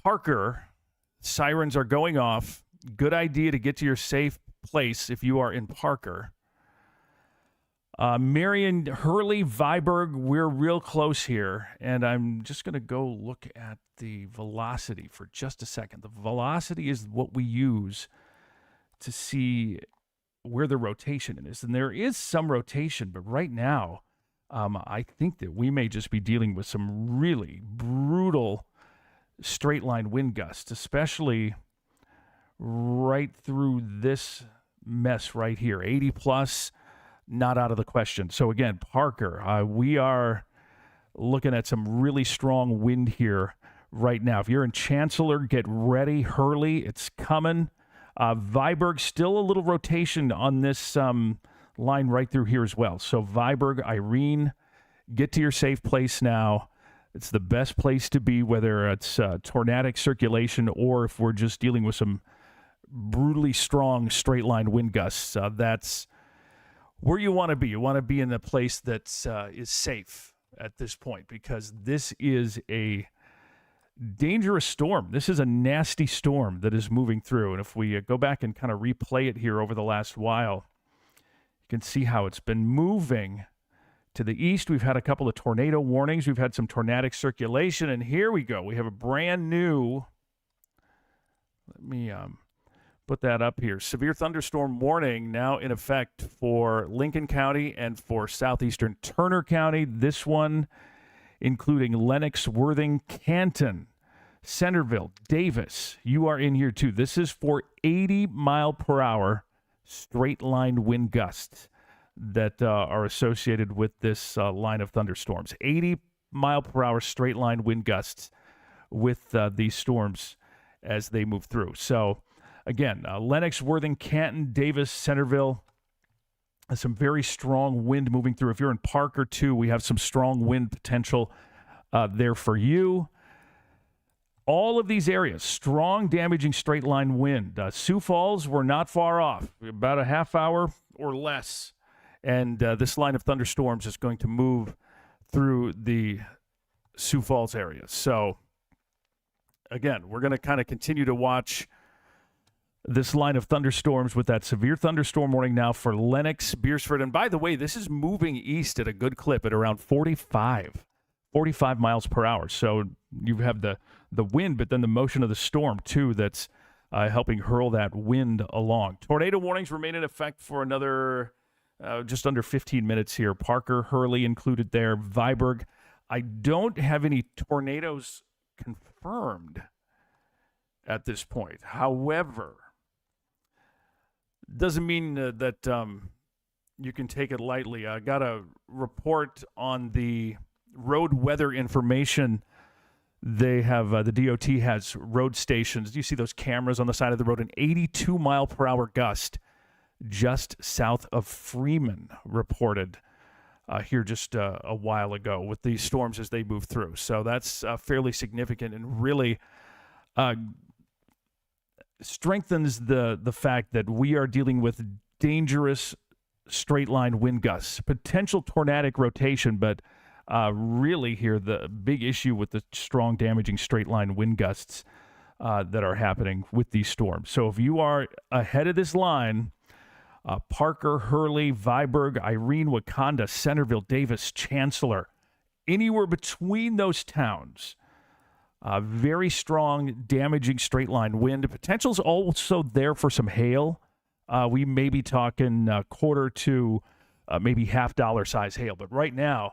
S1: Parker sirens are going off, good idea to get to your safe place if you are in Parker. Marion, Hurley, Viborg, we're real close here, and I'm just going to go look at the velocity for just a second. The velocity is what we use to see where the rotation is, and there is some rotation, but right now, I think that we may just be dealing with some really brutal straight-line wind gusts, especially right through this mess right here, 80 plus. Not out of the question. So again, Parker, we are looking at some really strong wind here right now. If you're in Chancellor, get ready. Hurley, it's coming. Viborg, still a little rotation on this line right through here as well. So Viborg, Irene, get to your safe place now. It's the best place to be, whether it's tornadic circulation or if we're just dealing with some brutally strong straight line wind gusts. That's where you want to be. You want to be in a place that is safe at this point, because this is a dangerous storm. This is a nasty storm that is moving through. And if we go back and kind of replay it here over the last while, you can see how it's been moving to the east. We've had a couple of tornado warnings. We've had some tornadic circulation. And here we go. We have a brand new, let me put that up here, severe thunderstorm warning now in effect for Lincoln County and for southeastern Turner County. This one including Lennox, Worthing, Canton, Centerville, Davis. You are in here too. This is for 80 mile per hour straight line wind gusts that are associated with this line of thunderstorms. 80 mile per hour straight line wind gusts with these storms as they move through. So again, Lennox, Worthing, Canton, Davis, Centerville, some very strong wind moving through. If you're in Parker, too, we have some strong wind potential there for you. All of these areas, strong, damaging straight-line wind. Sioux Falls, we're not far off, about a half hour or less. And this line of thunderstorms is going to move through the Sioux Falls area. So, again, we're going to kind of continue to watch this line of thunderstorms with that severe thunderstorm warning now for Lenox, Beersford. And by the way, this is moving east at a good clip at around 45 miles per hour. So you have the wind, but then the motion of the storm, too, that's helping hurl that wind along. Tornado warnings remain in effect for another just under 15 minutes here. Parker, Hurley included there, Viborg. I don't have any tornadoes confirmed at this point. However, doesn't mean that you can take it lightly. I got a report on the road weather information. They have, the DOT has road stations. Do you see those cameras on the side of the road? An 82 mile per hour gust just south of Freeman reported here just a while ago with these storms as they move through. So that's fairly significant and really strengthens the fact that we are dealing with dangerous straight line wind gusts, potential tornadic rotation, but really here the big issue with the strong damaging straight line wind gusts that are happening with these storms. So if you are ahead of this line, Parker, Hurley, Viborg, Irene, Wakanda, Centerville, Davis, Chancellor, anywhere between those towns, very strong, damaging straight-line wind. Potential's also there for some hail. We may be talking quarter to maybe $half size hail. But right now,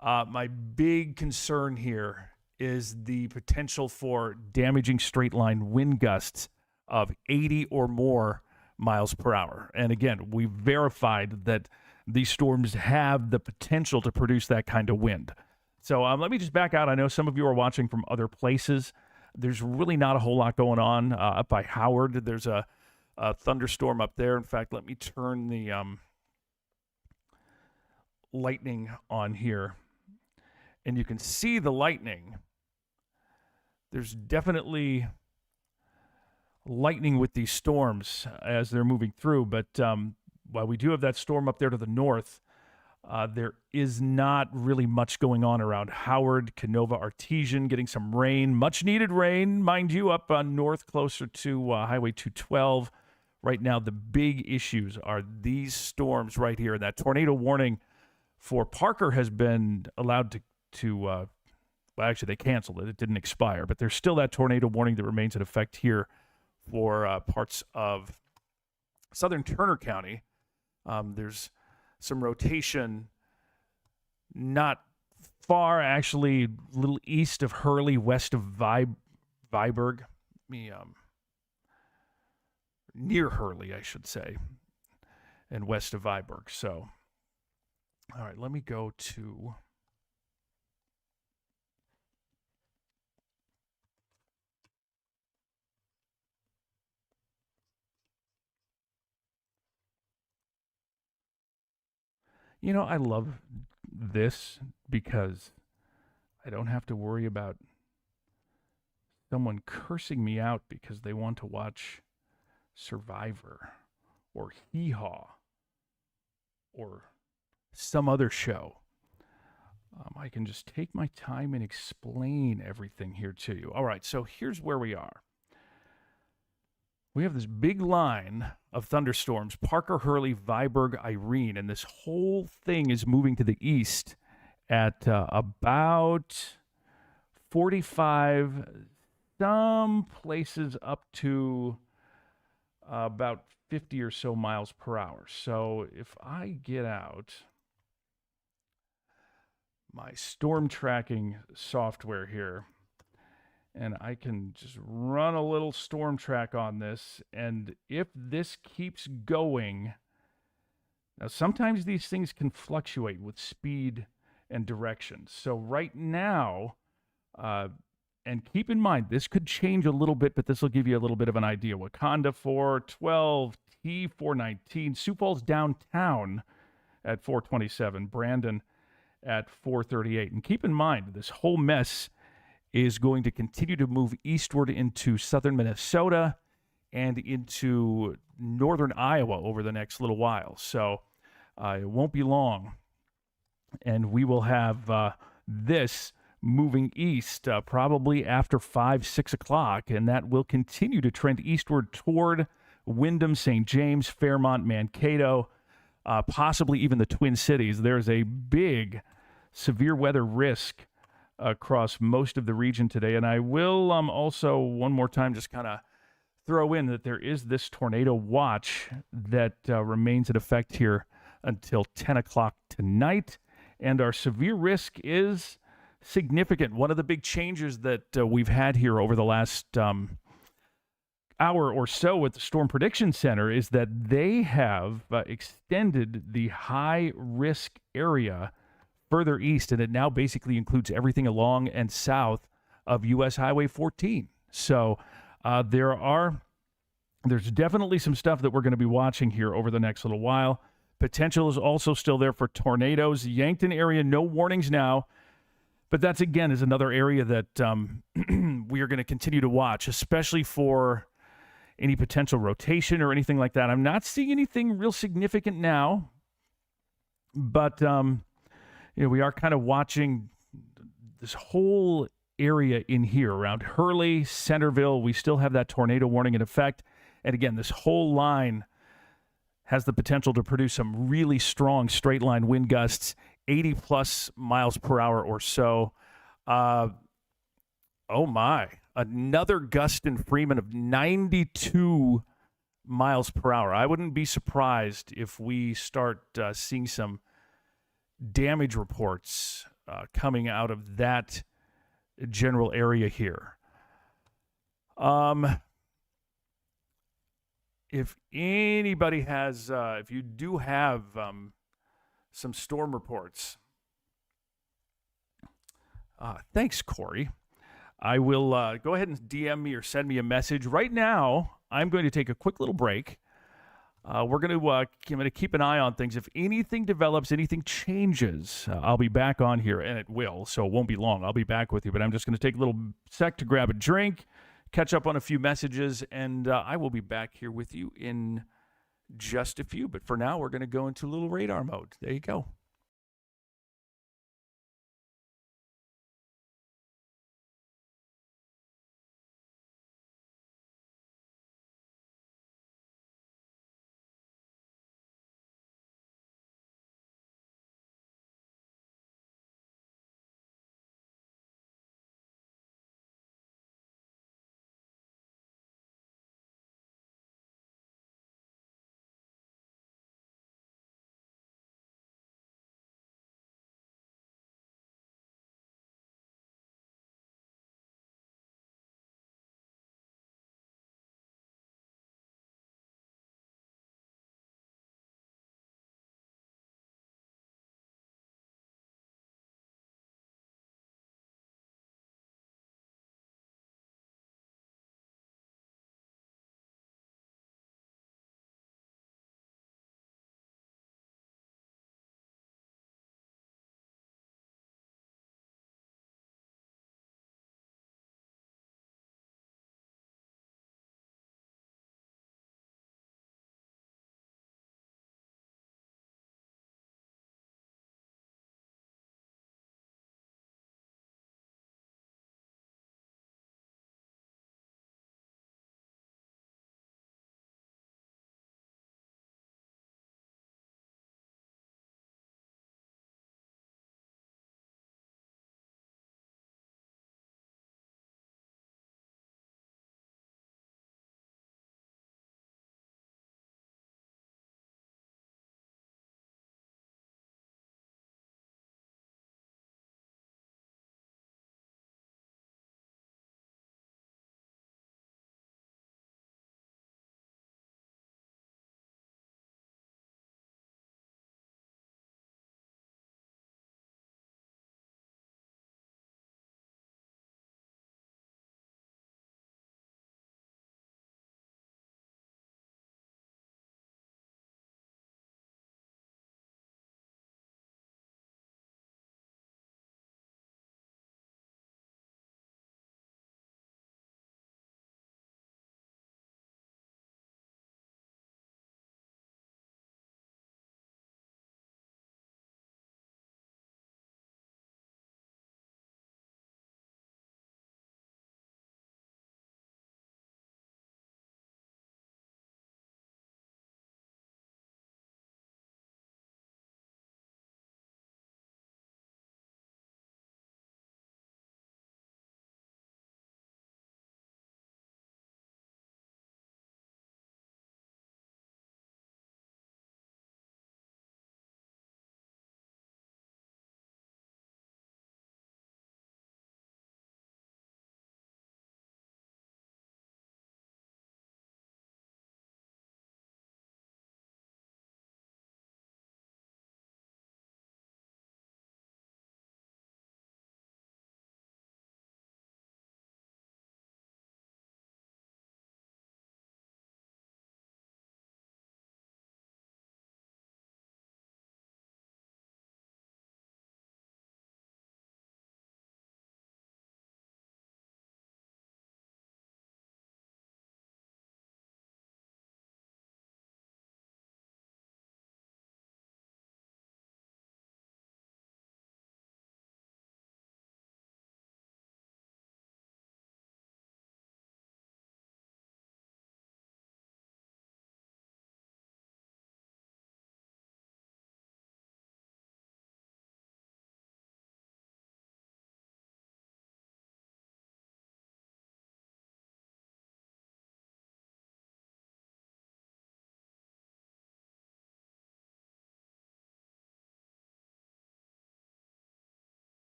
S1: my big concern here is the potential for damaging straight-line wind gusts of 80 or more miles per hour. And again, we verified that these storms have the potential to produce that kind of wind. So let me just back out. I know some of you are watching from other places. There's really not a whole lot going on up by Howard. There's a thunderstorm up there. In fact, let me turn the lightning on here. And you can see the lightning. There's definitely lightning with these storms as they're moving through. But while we do have that storm up there to the north, there is not really much going on around Howard, Canova, Artesian, getting some rain, much needed rain, mind you, up north closer to Highway 212. Right now, the big issues are these storms right here. That tornado warning for Parker has been allowed to well, actually, they canceled it. It didn't expire, but there's still that tornado warning that remains in effect here for parts of southern Turner County. There's some rotation not far, actually, a little east of Hurley, west of Viborg. Near Hurley, I should say, and west of Viborg. So, all right, let me go to... You know, I love this because I don't have to worry about someone cursing me out because they want to watch Survivor or Hee Haw or some other show. I can just take my time and explain everything here to you. All right, so here's where we are. We have this big line of thunderstorms, Parker, Hurley, Viborg, Irene, and this whole thing is moving to the east at about 45, some places up to about 50 or so miles per hour. So if I get out my storm tracking software here, and I can just run a little storm track on this. And if this keeps going, now sometimes these things can fluctuate with speed and direction. So right now, and keep in mind, this could change a little bit, but this will give you a little bit of an idea. Wakanda 412, T 419, Sioux Falls downtown at 427, Brandon at 438. And keep in mind, this whole mess is going to continue to move eastward into southern Minnesota and into northern Iowa over the next little while. So it won't be long, and we will have this moving east probably after 5, 6 o'clock, and that will continue to trend eastward toward Wyndham, St. James, Fairmont, Mankato, possibly even the Twin Cities. There's a big severe weather risk across most of the region today. And I will also, one more time, just kind of throw in that there is this tornado watch that remains in effect here until 10 o'clock tonight. And our severe risk is significant. One of the big changes that we've had here over the last hour or so at the Storm Prediction Center is that they have extended the high risk area further east, and it now basically includes everything along and south of U.S. Highway 14. So there's definitely some stuff that we're going to be watching here over the next little while. Potential is also still there for tornadoes. Yankton area, no warnings now. But that's, again, is another area that we are going to continue to watch, especially for any potential rotation or anything like that. I'm not seeing anything real significant now, but we are kind of watching this whole area in here around Hurley, Centerville. We still have that tornado warning in effect. And again, this whole line has the potential to produce some really strong straight line wind gusts, 80 plus miles per hour or so. Oh my, another gust in Freeman of 92 miles per hour. I wouldn't be surprised if we start seeing some damage reports coming out of that general area here. If anybody has, if you do have some storm reports, thanks, Corey. I will go ahead and DM me or send me a message. Right now, I'm going to take a quick little break. I'm going to keep an eye on things. If anything develops, anything changes, I'll be back on here, and it will, so it won't be long. I'll be back with you, but I'm just going to take a little sec to grab a drink, catch up on a few messages, and I will be back here with you in just a few. But for now, we're going to go into a little radar mode. There you go.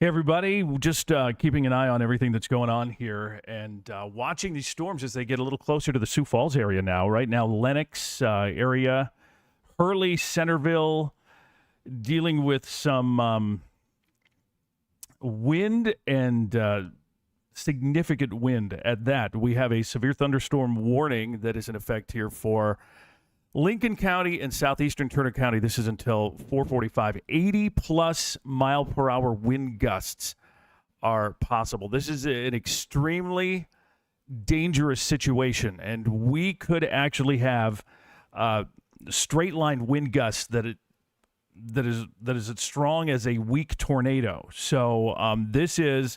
S1: Hey, everybody. Just keeping an eye on everything that's going on here and watching these storms as they get a little closer to the Sioux Falls area now. Right now, Lenox area, Hurley, Centerville, dealing with some wind and significant wind at that. We have a severe thunderstorm warning that is in effect here for Lincoln County and southeastern Turner County. This is until 4:45. 80-plus mile-per-hour wind gusts are possible. This is an extremely dangerous situation, and we could actually have straight-line wind gusts that is as strong as a weak tornado. So this is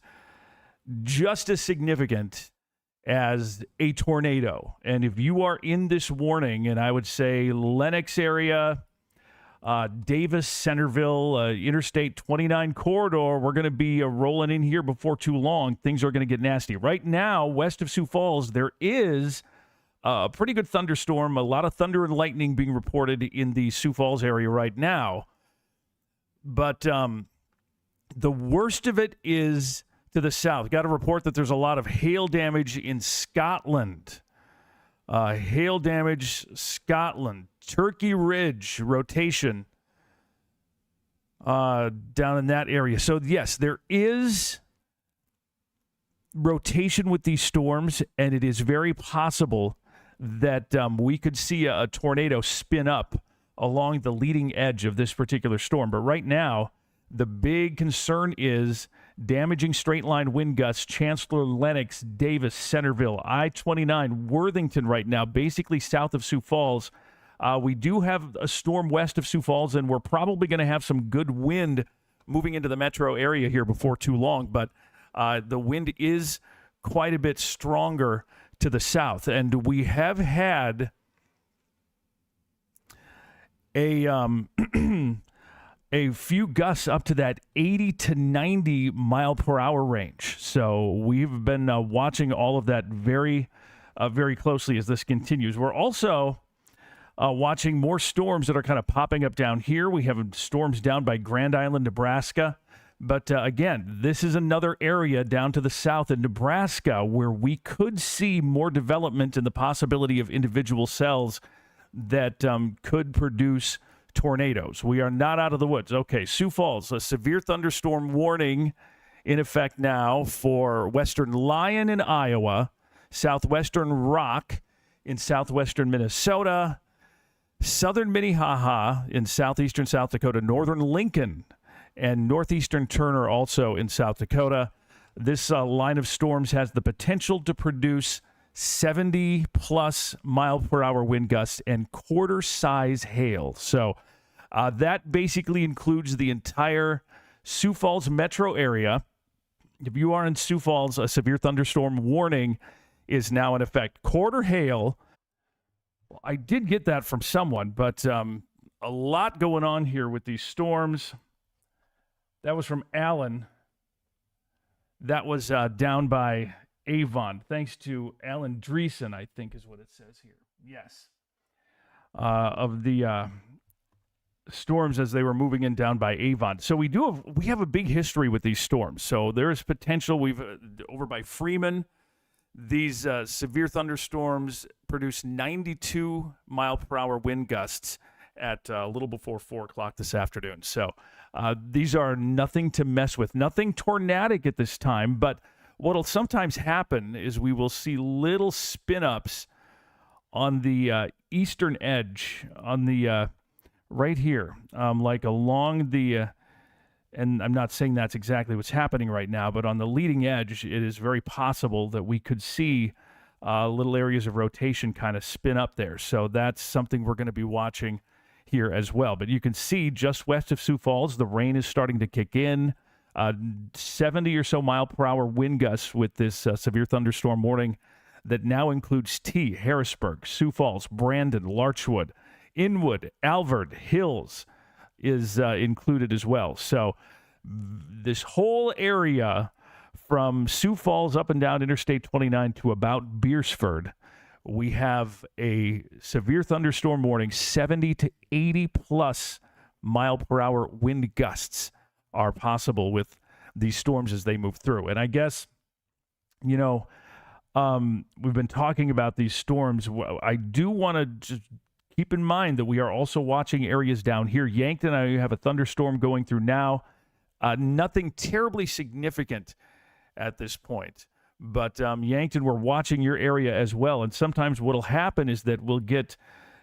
S1: just as significant as a tornado. And if you are in this warning, and I would say Lenox area, Davis, Centerville, Interstate 29 corridor, we're going to be rolling in here before too long. Things are going to get nasty. Right now, west of Sioux Falls, there is a pretty good thunderstorm, a lot of thunder and lightning being reported in the Sioux Falls area right now. But the worst of it is to the south. Got a report that there's a lot of hail damage in Scotland. Hail damage, Scotland. Turkey Ridge rotation down in that area. So, yes, there is rotation with these storms, and it is very possible that we could see a tornado spin up along the leading edge of this particular storm. But right now, the big concern is damaging straight-line wind gusts, Chancellor, Lenox, Davis, Centerville, I-29, Worthington right now, basically south of Sioux Falls. We do have a storm west of Sioux Falls, and we're probably going to have some good wind moving into the metro area here before too long. But the wind is quite a bit stronger to the south. And we have had a few gusts up to that 80 to 90 mile per hour range. So we've been watching all of that very closely as this continues. We're also watching more storms that are kind of popping up down here. We have storms down by Grand Island, Nebraska. But again, this is another area down to the south in Nebraska where we could see more development and the possibility of individual cells that could produce tornadoes. We are not out of the woods. Okay, Sioux Falls, a severe thunderstorm warning in effect now for western Lyon in Iowa, southwestern Rock in southwestern Minnesota, southern Minnehaha in southeastern South Dakota, northern Lincoln, and northeastern Turner also in South Dakota. This line of storms has the potential to produce 70-plus mile-per-hour wind gusts and quarter-size hail. So that basically includes the entire Sioux Falls metro area. If you are in Sioux Falls, a severe thunderstorm warning is now in effect. Quarter hail. Well, I did get that from someone, but a lot going on here with these storms. That was from Alan. That was down by Avon, thanks to Alan Dreesen, I think is what it says here. Yes. Of the storms as they were moving in down by Avon. So we have a big history with these storms. So there is potential. We've over by Freeman, these severe thunderstorms produce 92 mile per hour wind gusts at a little before 4 o'clock this afternoon. So these are nothing to mess with, nothing tornadic at this time, but what'll sometimes happen is we will see little spin-ups on the eastern edge, on the right here, like along the, and I'm not saying that's exactly what's happening right now, but on the leading edge, it is very possible that we could see little areas of rotation kind of spin up there. So that's something we're going to be watching here as well. But you can see just west of Sioux Falls, the rain is starting to kick in. 70 or so mile per hour wind gusts with this severe thunderstorm warning that now includes Harrisburg, Sioux Falls, Brandon, Larchwood, Inwood, Alvord, Hills is included as well. So this whole area from Sioux Falls up and down Interstate 29 to about Beersford, we have a severe thunderstorm warning, 70 to 80 plus mile per hour wind gusts are possible with these storms as they move through. And I guess, you know, we've been talking about these storms. I do want to just keep in mind that we are also watching areas down here. Yankton, I have a thunderstorm going through now. Nothing terribly significant at this point. But Yankton, we're watching your area as well. And sometimes what will happen is that we'll get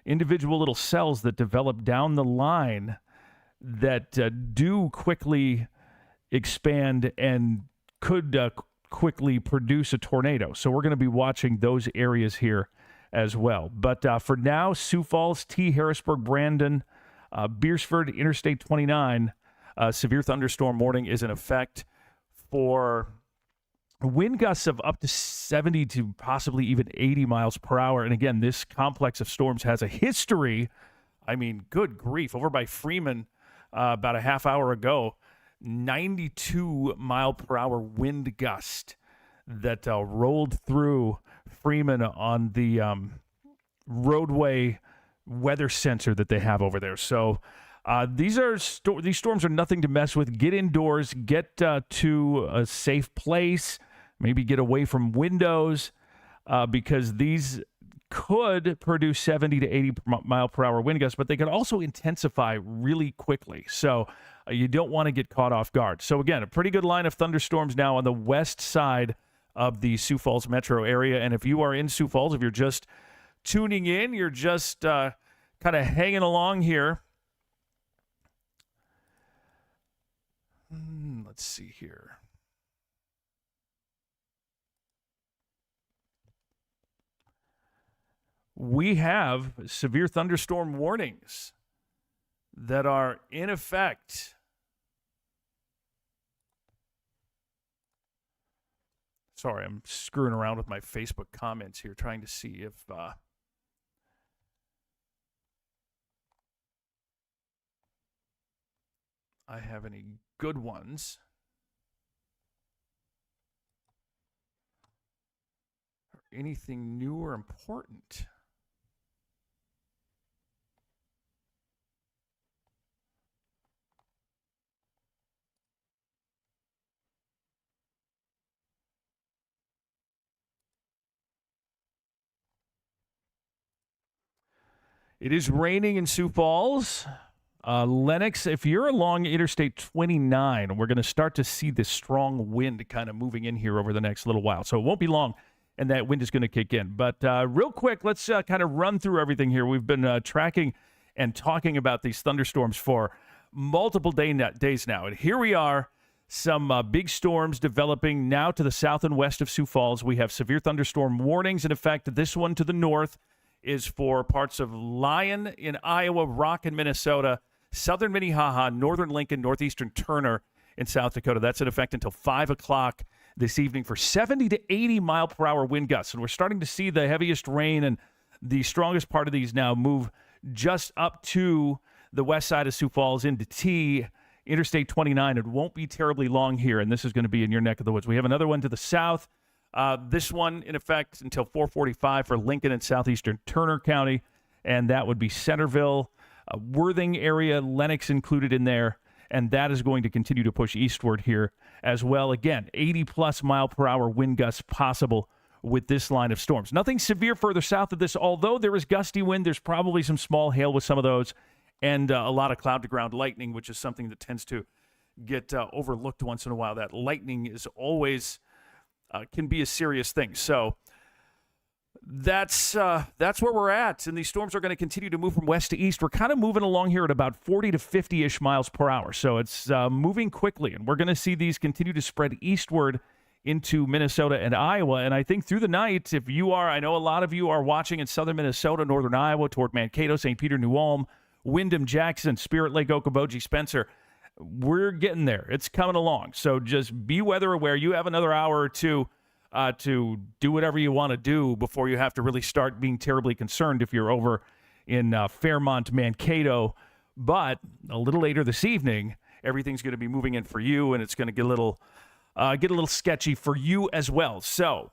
S1: individual little cells that develop down the line that do quickly expand and could quickly produce a tornado. So we're going to be watching those areas here as well. But for now, Sioux Falls, T. Harrisburg, Brandon, Beersford, Interstate 29, severe thunderstorm warning is in effect for wind gusts of up to 70 to possibly even 80 miles per hour. And again, this complex of storms has a history. I mean, good grief. Over by Freeman about a half hour ago, 92 mile per hour wind gust that rolled through Freeman on the roadway weather sensor that they have over there. So these storms are nothing to mess with. Get indoors, get to a safe place, maybe get away from windows because these could produce 70 to 80 mile per hour wind gusts, but they could also intensify really quickly. So you don't want to get caught off guard. So again, a pretty good line of thunderstorms now on the west side of the Sioux Falls metro area. And if you are in Sioux Falls, if you're just tuning in, you're just kind of hanging along here. Let's see here. We have severe thunderstorm warnings that are in effect. Sorry, I'm screwing around with my Facebook comments here, trying to see if I have any good ones. Or anything new or important. It is raining in Sioux Falls. Lennox, if you're along Interstate 29, we're going to start to see this strong wind kind of moving in here over the next little while. So it won't be long, and that wind is going to kick in. But real quick, let's kind of run through everything here. We've been tracking and talking about these thunderstorms for multiple days now. And here we are, some big storms developing now to the south and west of Sioux Falls. We have severe thunderstorm warnings in effect. This one to the north is for parts of Lyon in Iowa, Rock in Minnesota, southern Minnehaha, northern Lincoln, northeastern Turner in South Dakota. That's in effect until 5 o'clock this evening for 70 to 80 mile per hour wind gusts. And we're starting to see the heaviest rain and the strongest part of these now move just up to the west side of Sioux Falls into T, Interstate 29. It won't be terribly long here, and this is going to be in your neck of the woods. We have another one to the south. This one, in effect, until 4:45 for Lincoln and southeastern Turner County, and that would be Centerville, Worthing area, Lennox included in there, and that is going to continue to push eastward here as well. Again, 80-plus mile per hour wind gusts possible with this line of storms. Nothing severe further south of this, although there is gusty wind. There's probably some small hail with some of those, and a lot of cloud-to-ground lightning, which is something that tends to get overlooked once in a while. That lightning is always can be a serious thing. So that's where we're at, and these storms are going to continue to move from west to east. We're kind of moving along here at about 40 to 50-ish miles per hour, so it's moving quickly, and we're going to see these continue to spread eastward into Minnesota and Iowa. And I think through the night, if you are, I know a lot of you are watching in southern Minnesota, northern Iowa, toward Mankato, St. Peter, New Ulm, Windham, Jackson, Spirit Lake, Okoboji, Spencer. We're getting there. It's coming along. So just be weather aware. You have another hour or two to do whatever you want to do before you have to really start being terribly concerned if you're over in Fairmont, Mankato. But a little later this evening, everything's going to be moving in for you, and it's going to get a little sketchy for you as well. So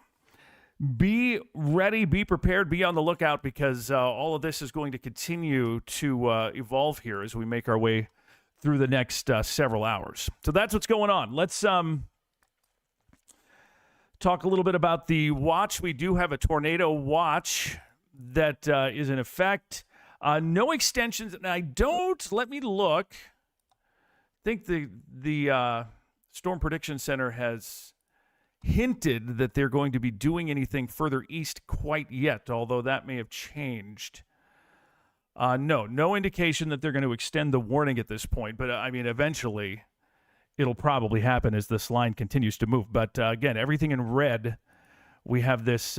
S1: be ready, be prepared, be on the lookout, because all of this is going to continue to evolve here as we make our way through the next several hours. So that's what's going on. Let's talk a little bit about the watch. We do have a tornado watch that is in effect. No extensions, and let me look. I think the Storm Prediction Center has hinted that they're going to be doing anything further east quite yet, although that may have changed. No indication that they're going to extend the warning at this point, but eventually it'll probably happen as this line continues to move. But again, everything in red, we have this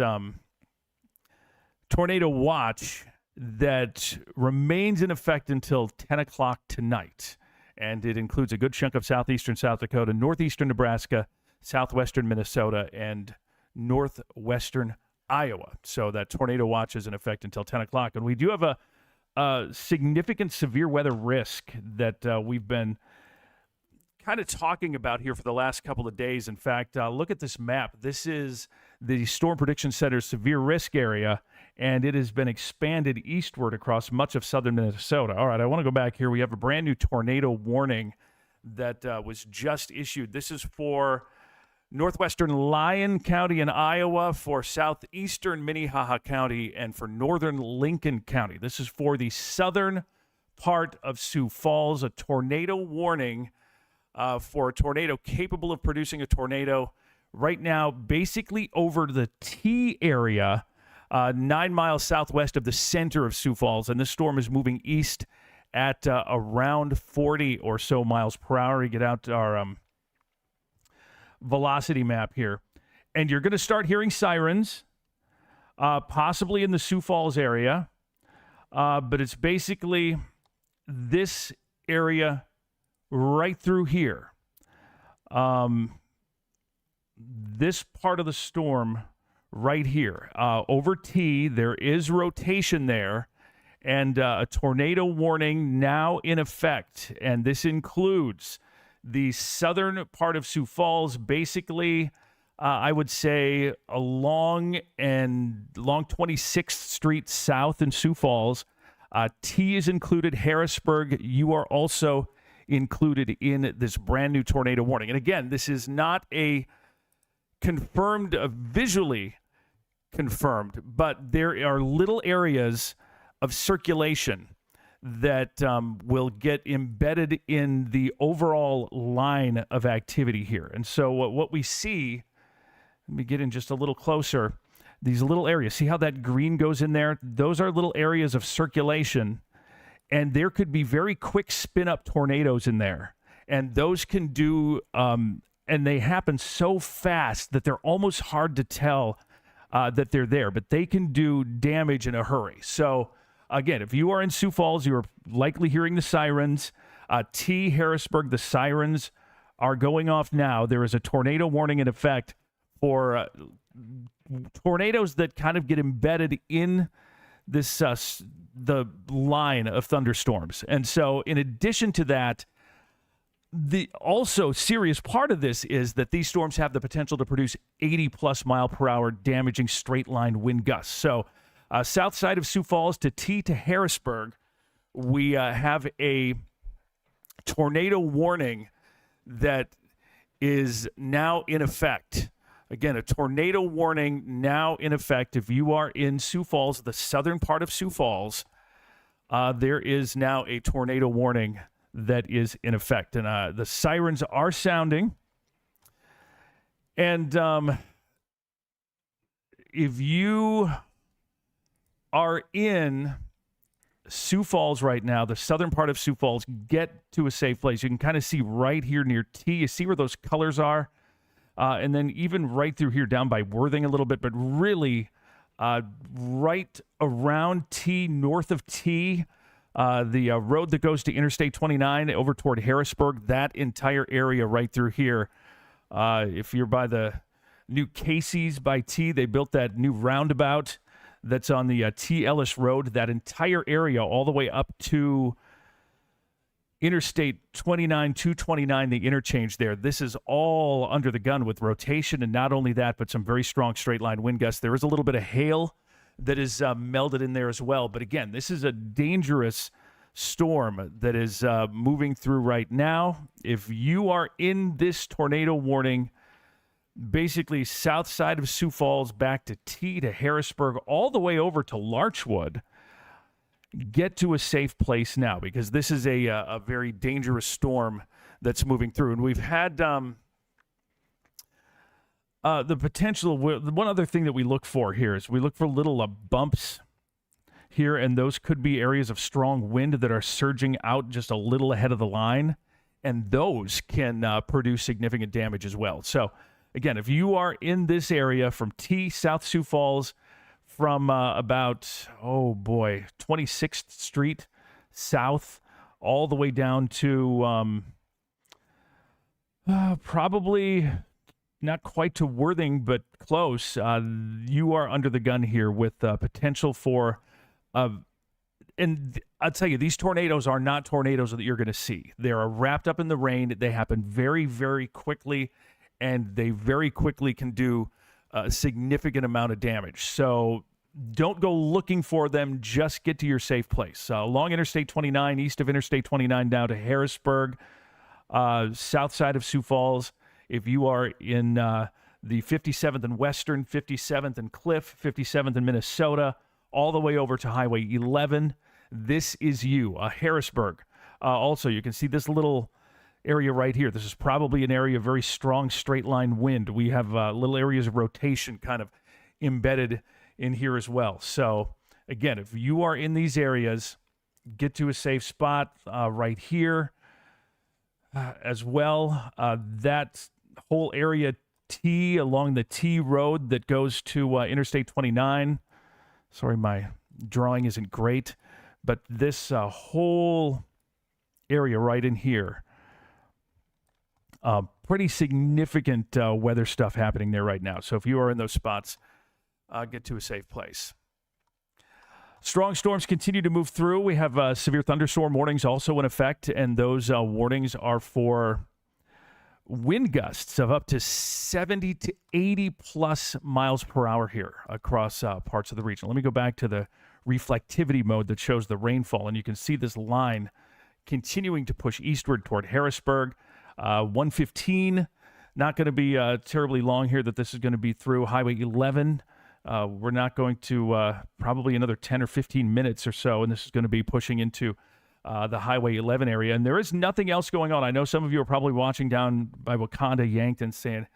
S1: tornado watch that remains in effect until 10 o'clock tonight. And it includes a good chunk of southeastern South Dakota, northeastern Nebraska, southwestern Minnesota, and northwestern Iowa. So that tornado watch is in effect until 10 o'clock. And we do have a significant severe weather risk that we've been kind of talking about here for the last couple of days. In fact, look at this map. This is the Storm Prediction Center's severe risk area, and it has been expanded eastward across much of southern Minnesota. All right, I want to go back here. We have a brand new tornado warning that was just issued. This is for northwestern Lyon County in Iowa, for southeastern Minnehaha County, and for northern Lincoln County. This is for the southern part of Sioux Falls, a tornado warning for a tornado capable of producing a tornado right now, basically over the T area, 9 miles southwest of the center of Sioux Falls. And this storm is moving east at around 40 or so miles per hour. You get out our velocity map here, and you're going to start hearing sirens, possibly in the Sioux Falls area. But it's basically this area right through here. This part of the storm right here. Over T, there is rotation there, and a tornado warning now in effect. And this includes the southern part of Sioux Falls, basically, I would say along 26th Street South in Sioux Falls. T is included. Harrisburg, you are also included in this brand new tornado warning. And again, this is not a confirmed, visually confirmed, but there are little areas of circulation that will get embedded in the overall line of activity here. And so what we see, let me get in just a little closer, these little areas, see how that green goes in there? Those are little areas of circulation, and there could be very quick spin-up tornadoes in there. And those can do, and they happen so fast that they're almost hard to tell that they're there, but they can do damage in a hurry. So again, if you are in Sioux Falls, you're likely hearing the sirens. T, Harrisburg, the sirens are going off now. There is a tornado warning in effect for tornadoes that kind of get embedded in this the line of thunderstorms. And so in addition to that, the also serious part of this is that these storms have the potential to produce 80-plus mile per hour damaging straight-line wind gusts. So south side of Sioux Falls to T to Harrisburg, we have a tornado warning that is now in effect. Again, a tornado warning now in effect. If you are in Sioux Falls, the southern part of Sioux Falls, there is now a tornado warning that is in effect. And the sirens are sounding. And if you are in Sioux Falls right now, the southern part of Sioux Falls, get to a safe place. You can kind of see right here near T. You see where those colors are? And then even right through here down by Worthing a little bit, but really right around T, north of T, the road that goes to Interstate 29 over toward Harrisburg, that entire area right through here. If you're by the new Casey's by T, they built that new roundabout that's on the T. Ellis Road, that entire area all the way up to Interstate 29, 229, the interchange there. This is all under the gun with rotation, and not only that, but some very strong straight-line wind gusts. There is a little bit of hail that is melded in there as well. But again, this is a dangerous storm that is moving through right now. If you are in this tornado warning, basically south side of Sioux Falls back to Harrisburg, all the way over to Larchwood, get to a safe place now, because this is a very dangerous storm that's moving through. And we've had the potential. One other thing that we look for here is we look for little bumps here, and those could be areas of strong wind that are surging out just a little ahead of the line, and those can produce significant damage as well. So again, if you are in this area from South Sioux Falls, from about, 26th Street south, all the way down to probably not quite to Worthing, but close, you are under the gun here with potential for, and I'll tell you, these tornadoes are not tornadoes that you're going to see. They are wrapped up in the rain. They happen very, very quickly, and they very quickly can do a significant amount of damage. So don't go looking for them. Just get to your safe place. Along Interstate 29, east of Interstate 29 down to Harrisburg, south side of Sioux Falls. If you are in the 57th and Western, 57th and Cliff, 57th and Minnesota, all the way over to Highway 11, this is you. Harrisburg. Also, you can see this little area right here. This is probably an area of very strong straight line wind. We have little areas of rotation kind of embedded in here as well. So again, if you are in these areas, get to a safe spot right here as well. That whole area T along the T road that goes to Interstate 29. Sorry, my drawing isn't great, but this whole area right in here, pretty significant weather stuff happening there right now. So if you are in those spots, get to a safe place. Strong storms continue to move through. We have severe thunderstorm warnings also in effect, and those warnings are for wind gusts of up to 70 to 80 plus miles per hour here across parts of the region. Let me go back to the reflectivity mode that shows the rainfall, and you can see this line continuing to push eastward toward Harrisburg. 115, not going to be terribly long here that this is going to be through. Highway 11, we're not going to probably another 10 or 15 minutes or so, and this is going to be pushing into the Highway 11 area. And there is nothing else going on. I know some of you are probably watching down by Wakanda, Yankton, saying,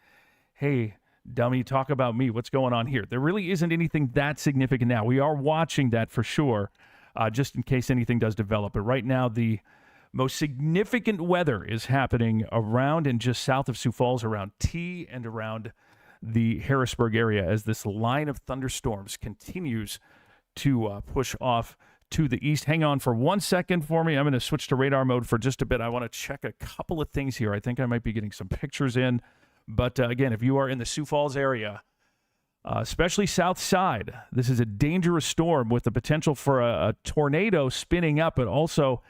S1: hey, dummy, talk about me. What's going on here? There really isn't anything that significant now. We are watching that for sure, just in case anything does develop. But right now, the most significant weather is happening around and just south of Sioux Falls, around T and around the Harrisburg area, as this line of thunderstorms continues to push off to the east. Hang on for 1 second for me. I'm going to switch to radar mode for just a bit. I want to check a couple of things here. I think I might be getting some pictures in. But again, if you are in the Sioux Falls area, especially south side, this is a dangerous storm with the potential for a tornado spinning up, but also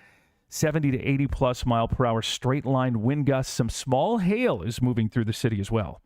S1: 70 to 80 plus mile per hour straight line wind gusts. Some small hail is moving through the city as well.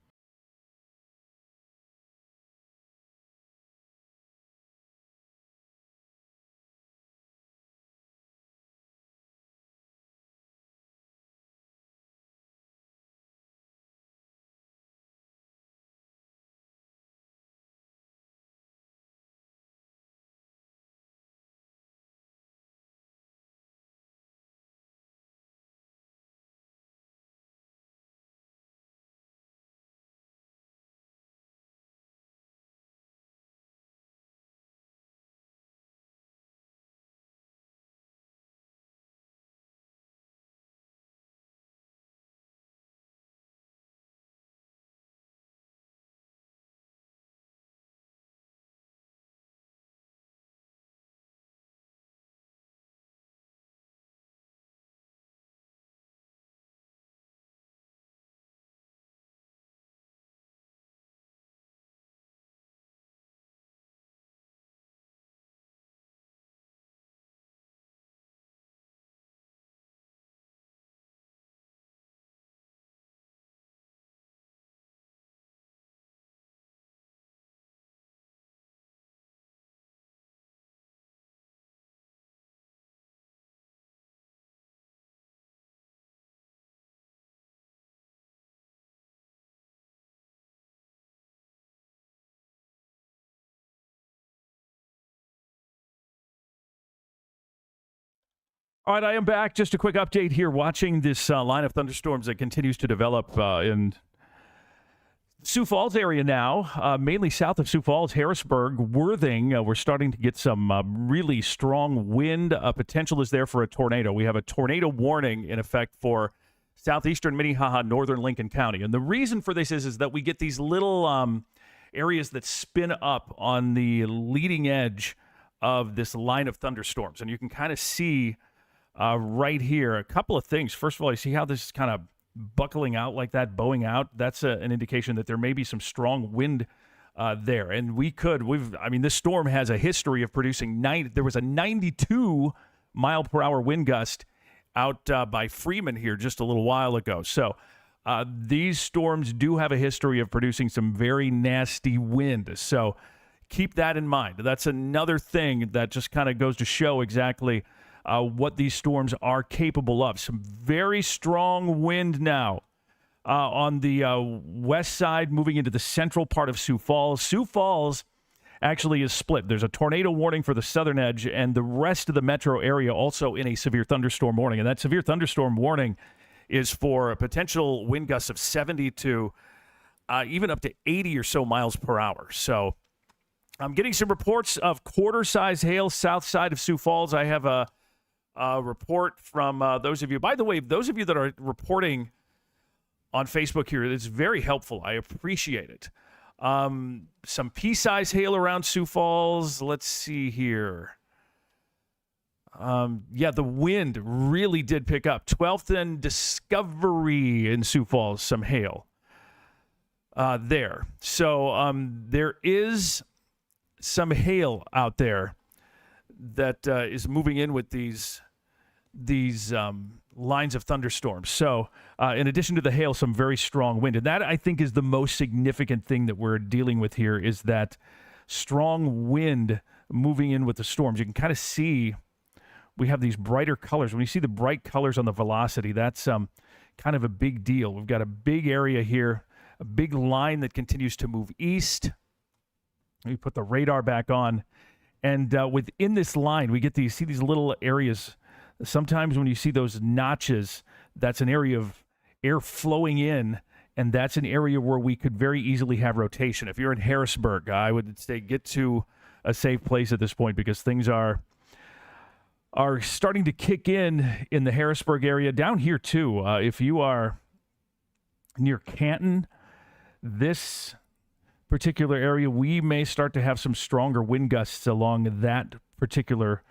S1: All right, I am back. Just a quick update here. Watching this line of thunderstorms that continues to develop in Sioux Falls area now, mainly south of Sioux Falls, Harrisburg, Worthing. We're starting to get some really strong wind. Potential is there for a tornado. We have a tornado warning in effect for southeastern Minnehaha, northern Lincoln County. And the reason for this is that we get these little areas that spin up on the leading edge of this line of thunderstorms. And you can kind of see right here a couple of things. First of all, you see how this is kind of buckling out like that, bowing out. That's an indication that there may be some strong wind there. And this storm has a history of producing there was a 92 mile per hour wind gust out by Freeman here just a little while ago. So these storms do have a history of producing some very nasty wind. So keep that in mind. That's another thing that just kind of goes to show exactly what these storms are capable of. Some very strong wind now on the west side, moving into the central part of Sioux Falls. Sioux Falls actually is split. There's a tornado warning for the southern edge, and the rest of the metro area also in a severe thunderstorm warning. And that severe thunderstorm warning is for a potential wind gusts of 70 to even up to 80 or so miles per hour. So I'm getting some reports of quarter-size hail south side of Sioux Falls. I have a report from those of you. By the way, those of you that are reporting on Facebook here, it's very helpful. I appreciate it. Some pea-size hail around Sioux Falls. Let's see here. The wind really did pick up. 12th and Discovery in Sioux Falls, some hail there. So there is some hail out there that is moving in with these lines of thunderstorms. So in addition to the hail, some very strong wind. And that, I think, is the most significant thing that we're dealing with here, is that strong wind moving in with the storms. You can kind of see we have these brighter colors. When you see the bright colors on the velocity, that's kind of a big deal. We've got a big area here, a big line that continues to move east. Let me put the radar back on. And within this line, we get see these little areas. Sometimes when you see those notches, that's an area of air flowing in, and that's an area where we could very easily have rotation. If you're in Harrisburg, I would say get to a safe place at this point, because things are starting to kick in the Harrisburg area. Down here, too, if you are near Canton, this particular area, we may start to have some stronger wind gusts along that particular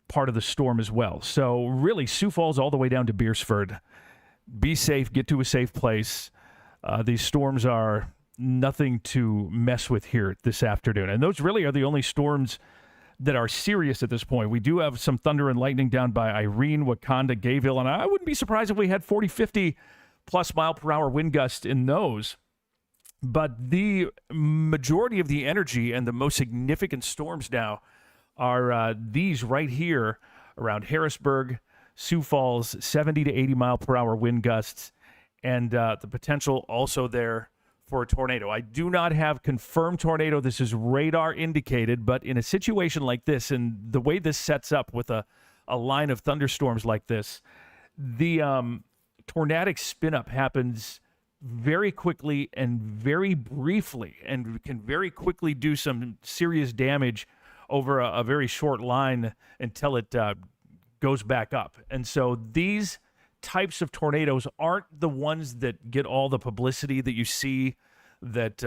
S1: part of the storm as well. So really, Sioux Falls all the way down to Beersford. Be safe, get to a safe place. These storms are nothing to mess with here this afternoon. And those really are the only storms that are serious at this point. We do have some thunder and lightning down by Irene, Wakanda, Gayville, and I wouldn't be surprised if we had 40, 50 plus mile per hour wind gusts in those. But the majority of the energy and the most significant storms now are these right here around Harrisburg, Sioux Falls, 70 to 80 mile per hour wind gusts, and the potential also there for a tornado. I do not have confirmed tornado. This is radar indicated, but in a situation like this, and the way this sets up with a line of thunderstorms like this, the tornadic spin-up happens very quickly and very briefly, and can very quickly do some serious damage over a very short line until it goes back up. And so these types of tornadoes aren't the ones that get all the publicity that you see that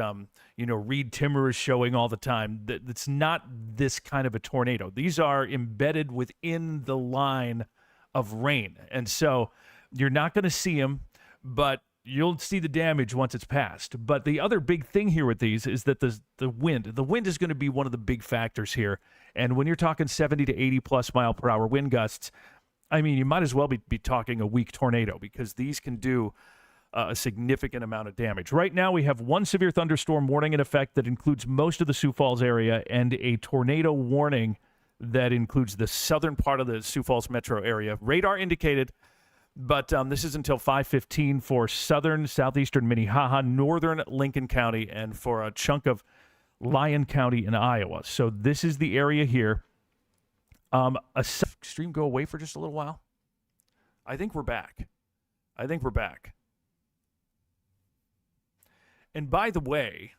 S1: Reed Timmer is showing all the time. That's not this kind of a tornado. These are embedded within the line of rain, and so you're not going to see them, but you'll see the damage once it's passed. But the other big thing here with these is that the wind is going to be one of the big factors here. And when you're talking 70 to 80 plus mile per hour wind gusts, I mean, you might as well be talking a weak tornado, because these can do a significant amount of damage. Right now, we have one severe thunderstorm warning in effect that includes most of the Sioux Falls area, and a tornado warning that includes the southern part of the Sioux Falls metro area. Radar indicated, but this is until 5:15 for southern, southeastern Minnehaha, northern Lincoln County, and for a chunk of Lyon County in Iowa. So this is the area here. Stream go away for just a little while? I think we're back. And by the way,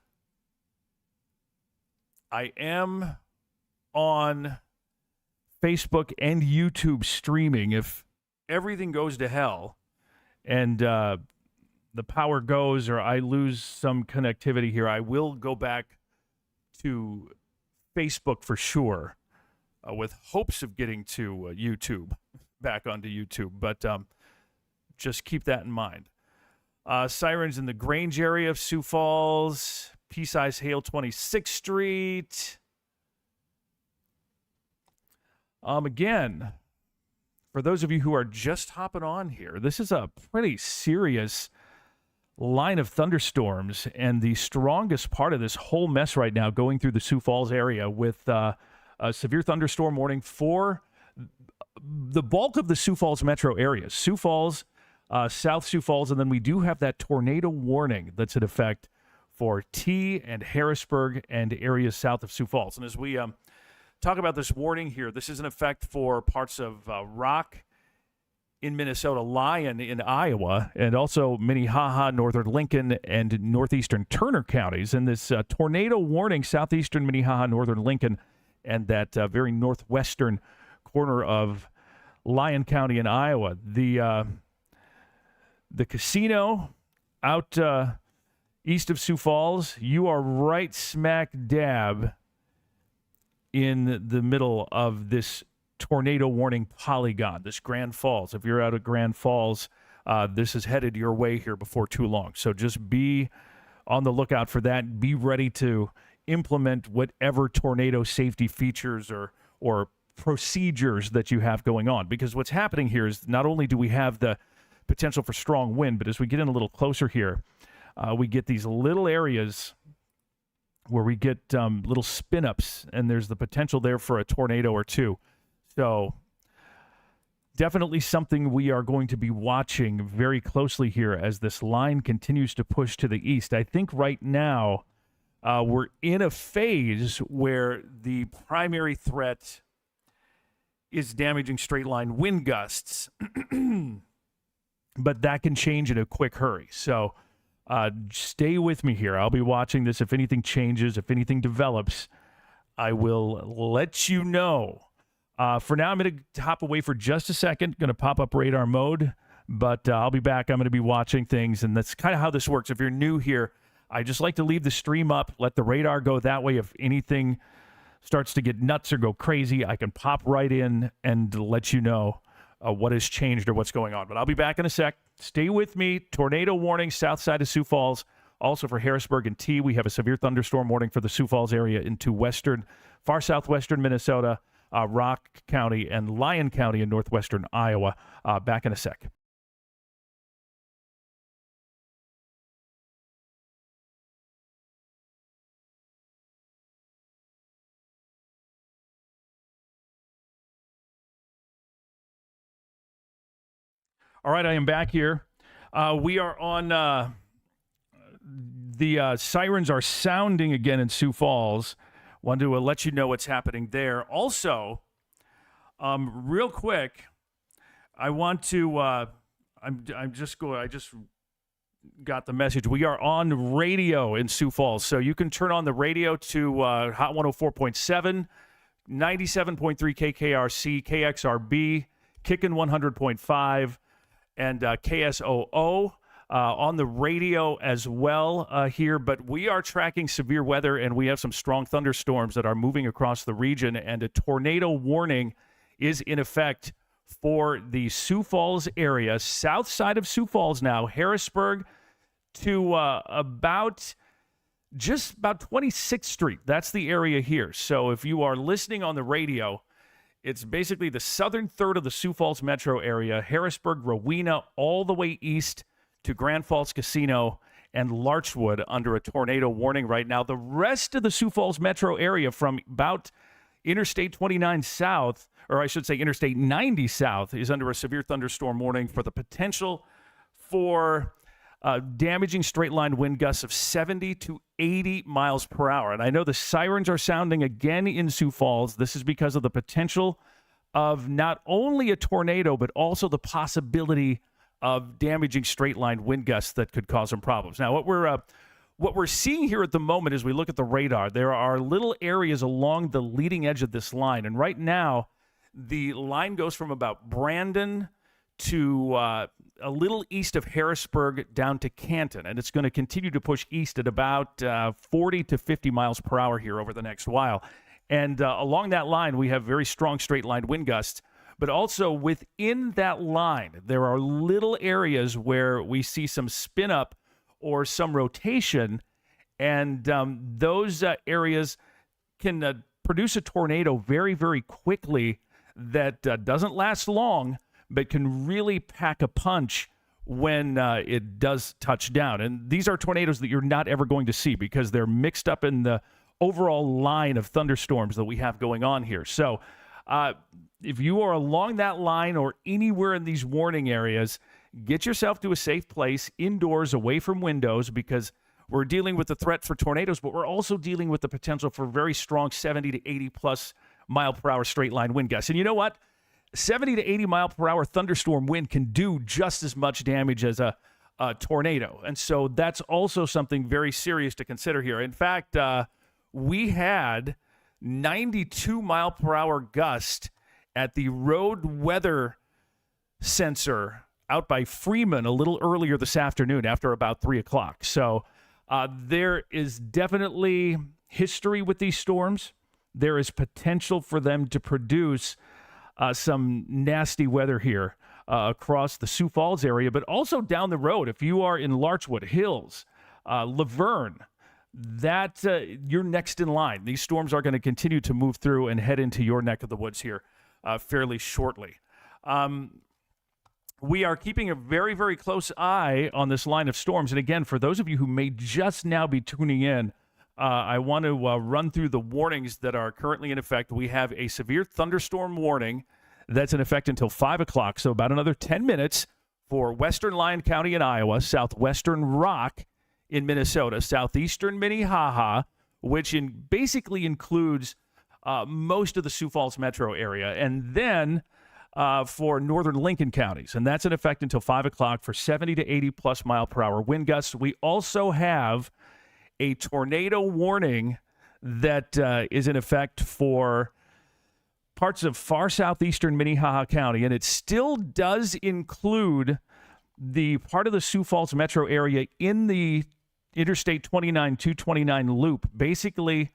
S1: I am on Facebook and YouTube streaming. If everything goes to hell and the power goes or I lose some connectivity here, I will go back to Facebook for sure, with hopes of getting to YouTube, back onto YouTube. But just keep that in mind. Sirens in the Grange area of Sioux Falls. Pea-size hail 26th Street. Again, for those of you who are just hopping on here, this is a pretty serious line of thunderstorms and the strongest part of this whole mess right now going through the Sioux Falls area with a severe thunderstorm warning for the bulk of the Sioux Falls metro area. Sioux Falls, South Sioux Falls, and then we do have that tornado warning that's in effect for T and Harrisburg and areas south of Sioux Falls. And as we talk about this warning here, this is in effect for parts of Rock in Minnesota, Lyon in Iowa, and also Minnehaha, northern Lincoln, and northeastern Turner counties. And this tornado warning, southeastern Minnehaha, northern Lincoln, and that very northwestern corner of Lyon County in Iowa. The casino out east of Sioux Falls, you are right smack dab in the middle of this tornado warning polygon, this Grand Falls. If you're out at Grand Falls, this is headed your way here before too long. So just be on the lookout for that. Be ready to implement whatever tornado safety features or procedures that you have going on. Because what's happening here is not only do we have the potential for strong wind, but as we get in a little closer here, we get these little areas where we get little spin-ups, and there's the potential there for a tornado or two. So definitely something we are going to be watching very closely here as this line continues to push to the east. I think right now we're in a phase where the primary threat is damaging straight-line wind gusts, but that can change in a quick hurry. So stay with me here. I'll be watching this. If anything changes, if anything develops, I will let you know. For now, I'm going to hop away for just a second. Going to pop up radar mode, but I'll be back. I'm going to be watching things, and that's kind of how this works. If you're new here, I just like to leave the stream up, let the radar go. That way, if anything starts to get nuts or go crazy, I can pop right in and let you know what has changed or what's going on. But I'll be back in a sec. Stay with me. Tornado warning south side of Sioux Falls. Also for Harrisburg and T, we have a severe thunderstorm warning for the Sioux Falls area into far southwestern Minnesota, Rock County, and Lyon County in northwestern Iowa. Back in a sec. All right, I am back here. We are on the sirens are sounding again in Sioux Falls. Want to let you know what's happening there. Also, real quick, I want to. I just got the message. We are on radio in Sioux Falls, so you can turn on the radio to Hot 104.7, 97.3 KKRC, KXRB, Kickin' 100.5. And KSOO on the radio as well here. But we are tracking severe weather, and we have some strong thunderstorms that are moving across the region, and a tornado warning is in effect for the Sioux Falls area, south side of Sioux Falls now, Harrisburg to about 26th Street. That's the area here. So if you are listening on the radio, it's basically the southern third of the Sioux Falls metro area, Harrisburg, Rowena, all the way east to Grand Falls Casino and Larchwood under a tornado warning right now. The rest of the Sioux Falls metro area from about Interstate 29 south, or I should say Interstate 90 south, is under a severe thunderstorm warning for the potential for damaging straight-line wind gusts of 70 to 80 miles per hour. And I know the sirens are sounding again in Sioux Falls. This is because of the potential of not only a tornado, but also the possibility of damaging straight-line wind gusts that could cause some problems. Now, what we're seeing here at the moment as we look at the radar, there are little areas along the leading edge of this line. And right now, the line goes from about Brandon to a little east of Harrisburg down to Canton. And it's going to continue to push east at about 40 to 50 miles per hour here over the next while. And along that line, we have very strong straight-line wind gusts. But also within that line, there are little areas where we see some spin-up or some rotation, and those areas can produce a tornado very, very quickly that doesn't last long, but can really pack a punch when it does touch down. And these are tornadoes that you're not ever going to see because they're mixed up in the overall line of thunderstorms that we have going on here. So if you are along that line or anywhere in these warning areas, get yourself to a safe place, indoors, away from windows, because we're dealing with the threat for tornadoes, but we're also dealing with the potential for very strong 70 to 80 plus mile per hour straight line wind gusts. And you know what? 70 to 80 mile per hour thunderstorm wind can do just as much damage as a tornado. And so that's also something very serious to consider here. In fact, we had 92 mile per hour gust at the road weather sensor out by Freeman a little earlier this afternoon after about 3 o'clock. So there is definitely history with these storms. There is potential for them to produce some nasty weather here across the Sioux Falls area, but also down the road. If you are in Larchwood Hills, Laverne, that you're next in line. These storms are going to continue to move through and head into your neck of the woods here fairly shortly. We are keeping a very, very close eye on this line of storms. And again, for those of you who may just now be tuning in, I want to run through the warnings that are currently in effect. We have a severe thunderstorm warning that's in effect until 5 o'clock, so about another 10 minutes for western Lyon County in Iowa, southwestern Rock in Minnesota, southeastern Minnehaha, which basically includes most of the Sioux Falls metro area, and then for northern Lincoln counties. And that's in effect until 5 o'clock for 70 to 80 plus mile per hour wind gusts. We also have a tornado warning that is in effect for parts of far southeastern Minnehaha County, and it still does include the part of the Sioux Falls metro area in the Interstate 29, 229 loop. Basically,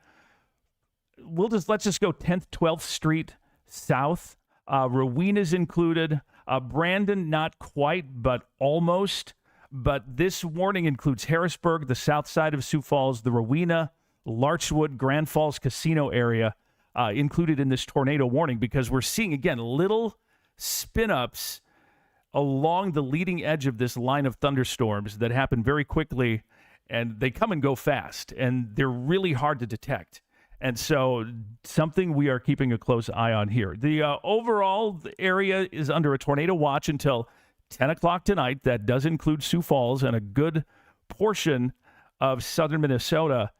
S1: let's just go 10th, 12th Street south. Rowena's included. Brandon, not quite, but almost. But this warning includes Harrisburg, the south side of Sioux Falls, the Rowena, Larchwood, Grand Falls Casino area included in this tornado warning, because we're seeing, again, little spin-ups along the leading edge of this line of thunderstorms that happen very quickly, and they come and go fast, and they're really hard to detect. And so something we are keeping a close eye on here. The overall area is under a tornado watch until 10 o'clock tonight. That does include Sioux Falls and a good portion of southern Minnesota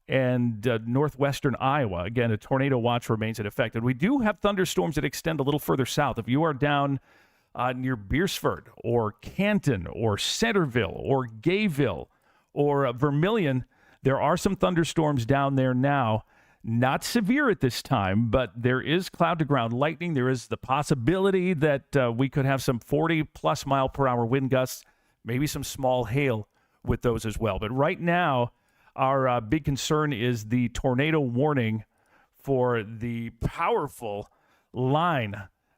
S1: and northwestern Iowa. Again, a tornado watch remains in effect. And we do have thunderstorms that extend a little further south. If you are down near Beersford or Canton or Centerville or Gayville or Vermilion, there are some thunderstorms down there now. Not severe at this time, but there is cloud-to-ground lightning. There is the possibility that we could have some 40-plus mile-per-hour wind gusts, maybe some small hail with those as well. But right now, our big concern is the tornado warning for the powerful line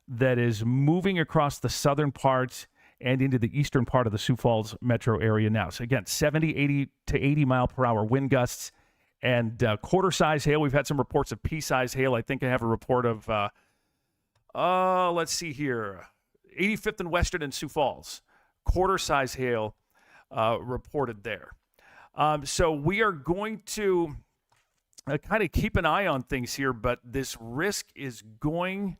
S1: that is moving across the southern part and into the eastern part of the Sioux Falls metro area now. So again, 70, 80 to 80 mile-per-hour wind gusts. And quarter-size hail. We've had some reports of pea-size hail. I think I have a report of, let's see here, 85th and Western in Sioux Falls. Quarter-size hail reported there. So we are going to kind of keep an eye on things here, but this risk is going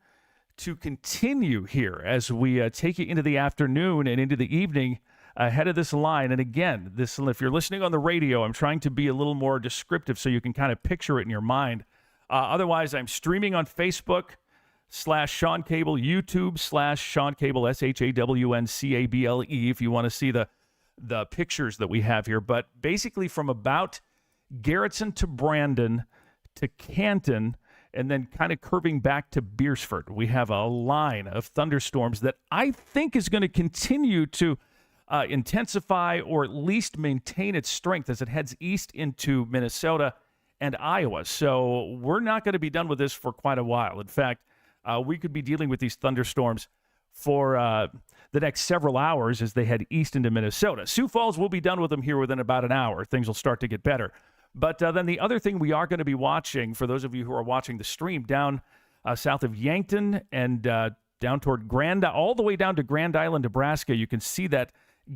S1: to continue here as we take you into the afternoon and into the evening ahead of this line. And again, if you're listening on the radio, I'm trying to be a little more descriptive so you can kind of picture it in your mind. Otherwise, I'm streaming on Facebook. Sean Cable, YouTube /Sean Cable, SHAWNCABLE, if you want to see the pictures that we have here. But basically from about Garrettson to Brandon to Canton, and then kind of curving back to Beersford, we have a line of thunderstorms that I think is going to continue to intensify or at least maintain its strength as it heads east into Minnesota and Iowa. So we're not going to be done with this for quite a while. In fact, we could be dealing with these thunderstorms for the next several hours as they head east into Minnesota. Sioux Falls will be done with them here within about an hour. Things will start to get better. But then the other thing we are going to be watching, for those of you who are watching the stream, down south of Yankton and down toward all the way down to Grand Island, Nebraska, you can see that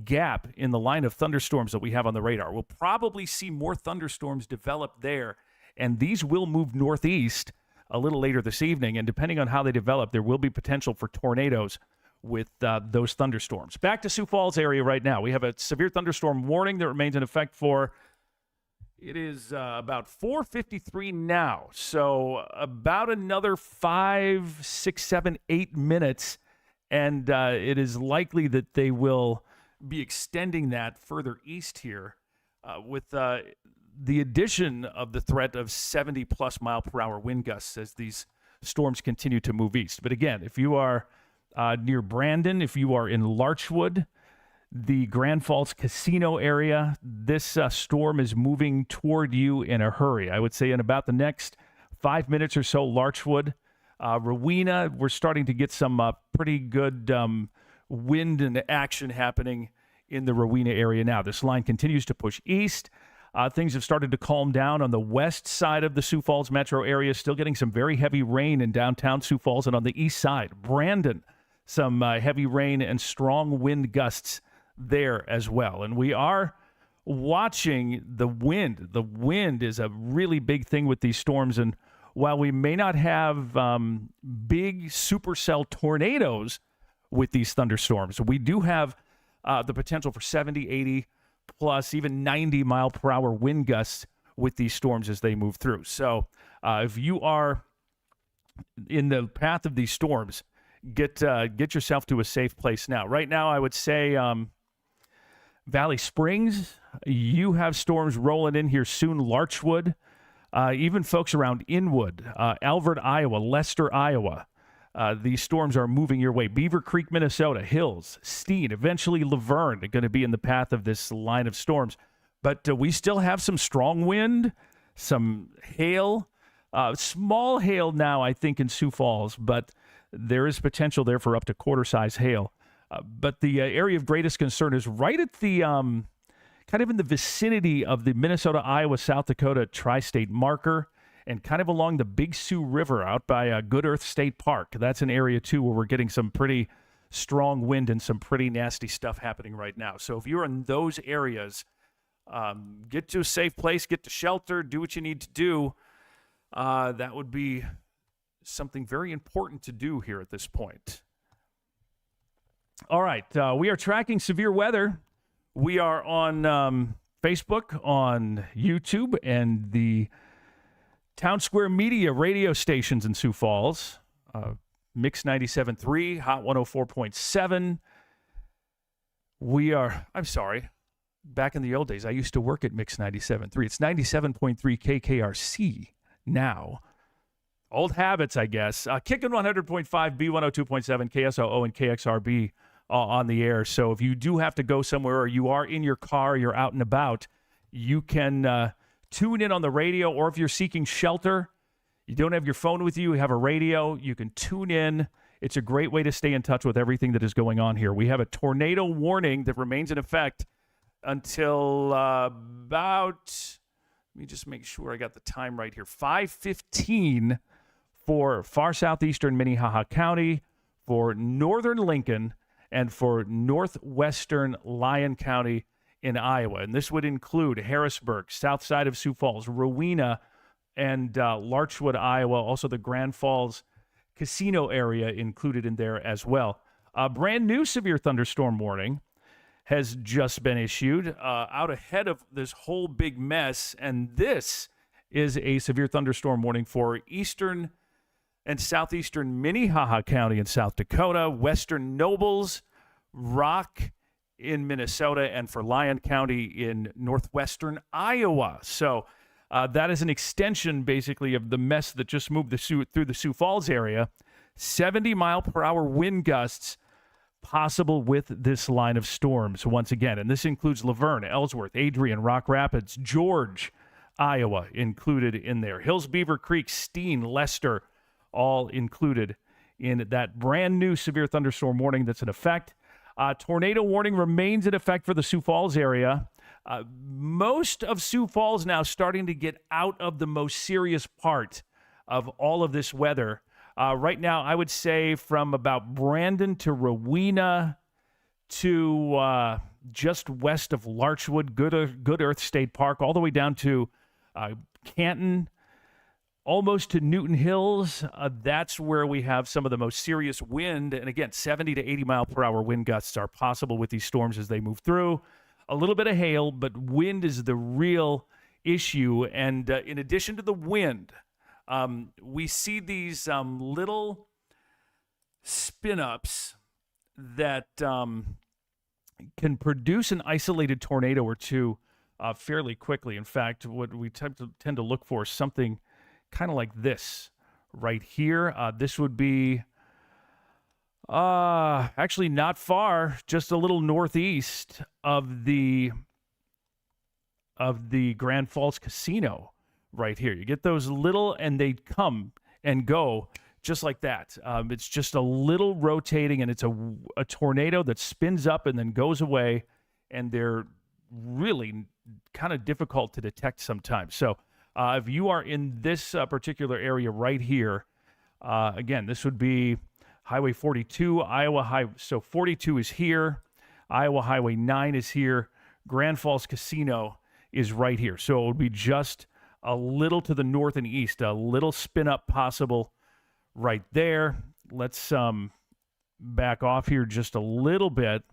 S1: gap in the line of thunderstorms that we have on the radar. We'll probably see more thunderstorms develop there, and these will move northeast a little later this evening, and depending on how they develop, there will be potential for tornadoes with those thunderstorms. Back to Sioux Falls area right now. We have a severe thunderstorm warning that remains in effect for, it is about 4:53 now, so about another 5, 6, 7, 8 minutes, and it is likely that they will be extending that further east here with the addition of the threat of 70-plus mile-per-hour wind gusts as these storms continue to move east. But again, if you are near Brandon, if you are in Larchwood, the Grand Falls Casino area, this storm is moving toward you in a hurry. I would say in about the next 5 minutes or so, Larchwood. Rowena, we're starting to get some pretty good wind and action happening in the Rowena area now. This line continues to push east. Things have started to calm down on the west side of the Sioux Falls metro area, still getting some very heavy rain in downtown Sioux Falls, and on the east side, Brandon, some heavy rain and strong wind gusts there as well. And we are watching the wind. The wind is a really big thing with these storms, and while we may not have big supercell tornadoes with these thunderstorms, we do have the potential for 70, 80, plus even 90 mile per hour wind gusts with these storms as they move through. So if you are in the path of these storms, get yourself to a safe place now. Right now, I would say Valley Springs, you have storms rolling in here soon. Larchwood, even folks around Inwood, Alvord, Iowa, Lester, Iowa. These storms are moving your way. Beaver Creek, Minnesota, Hills, Steen, eventually Laverne are going to be in the path of this line of storms. But we still have some strong wind, some hail, small hail now, I think, in Sioux Falls, but there is potential there for up to quarter-size hail. But the area of greatest concern is right at the kind of in the vicinity of the Minnesota, Iowa, South Dakota tri-state marker, and kind of along the Big Sioux River out by Good Earth State Park. That's an area, too, where we're getting some pretty strong wind and some pretty nasty stuff happening right now. So if you're in those areas, get to a safe place, get to shelter, do what you need to do. That would be something very important to do here at this point. All right, we are tracking severe weather. We are on Facebook, on YouTube, and the Town Square Media radio stations in Sioux Falls. Mix 97.3, Hot 104.7. Back in the old days, I used to work at Mix 97.3. It's 97.3 KKRC now. Old habits, I guess. Kickin' 100.5, B102.7, KSOO, and KXRB on the air. So if you do have to go somewhere or you are in your car, you're out and about, you can tune in on the radio, or if you're seeking shelter, you don't have your phone with you, you have a radio, you can tune in. It's a great way to stay in touch with everything that is going on here. We have a tornado warning that remains in effect until about, let me just make sure I got the time right here, 5:15 for far southeastern Minnehaha County, for northern Lincoln, and for northwestern Lyon County in Iowa. And this would include Harrisburg, south side of Sioux Falls, Rowena, and Larchwood, Iowa. Also the Grand Falls Casino area included in there as well. A brand new severe thunderstorm warning has just been issued out ahead of this whole big mess. And this is a severe thunderstorm warning for eastern and southeastern Minnehaha County in South Dakota, western Nobles, Rock in Minnesota, and for Lyon County in northwestern Iowa. So that is an extension, basically, of the mess that just moved through the Sioux Falls area. 70-mile-per-hour wind gusts possible with this line of storms once again. And this includes Laverne, Ellsworth, Adrian, Rock Rapids, George, Iowa included in there. Hills, Beaver Creek, Steen, Lester, all included in that brand new severe thunderstorm warning that's in effect. Tornado warning remains in effect for the Sioux Falls area. Most of Sioux Falls now starting to get out of the most serious part of all of this weather. Right now, I would say from about Brandon to Rowena to just west of Larchwood, Good Earth State Park, all the way down to Canton, almost to Newton Hills. That's where we have some of the most serious wind. And again, 70 to 80 mile per hour wind gusts are possible with these storms as they move through. A little bit of hail, but wind is the real issue. And in addition to the wind, we see these little spin-ups that can produce an isolated tornado or two fairly quickly. In fact, what we tend to look for is something kind of like this right here. This would be actually not far, just a little northeast of the Grand Falls Casino right here. You get those little, and they come and go just like that. It's just a little rotating, and it's a tornado that spins up and then goes away, and they're really kind of difficult to detect sometimes. So if you are in this particular area right here, again, this would be Highway 42, Iowa Highway. So 42 is here. Iowa Highway 9 is here. Grand Falls Casino is right here. So it would be just a little to the north and east, a little spin up possible right there. Let's back off here just a little bit.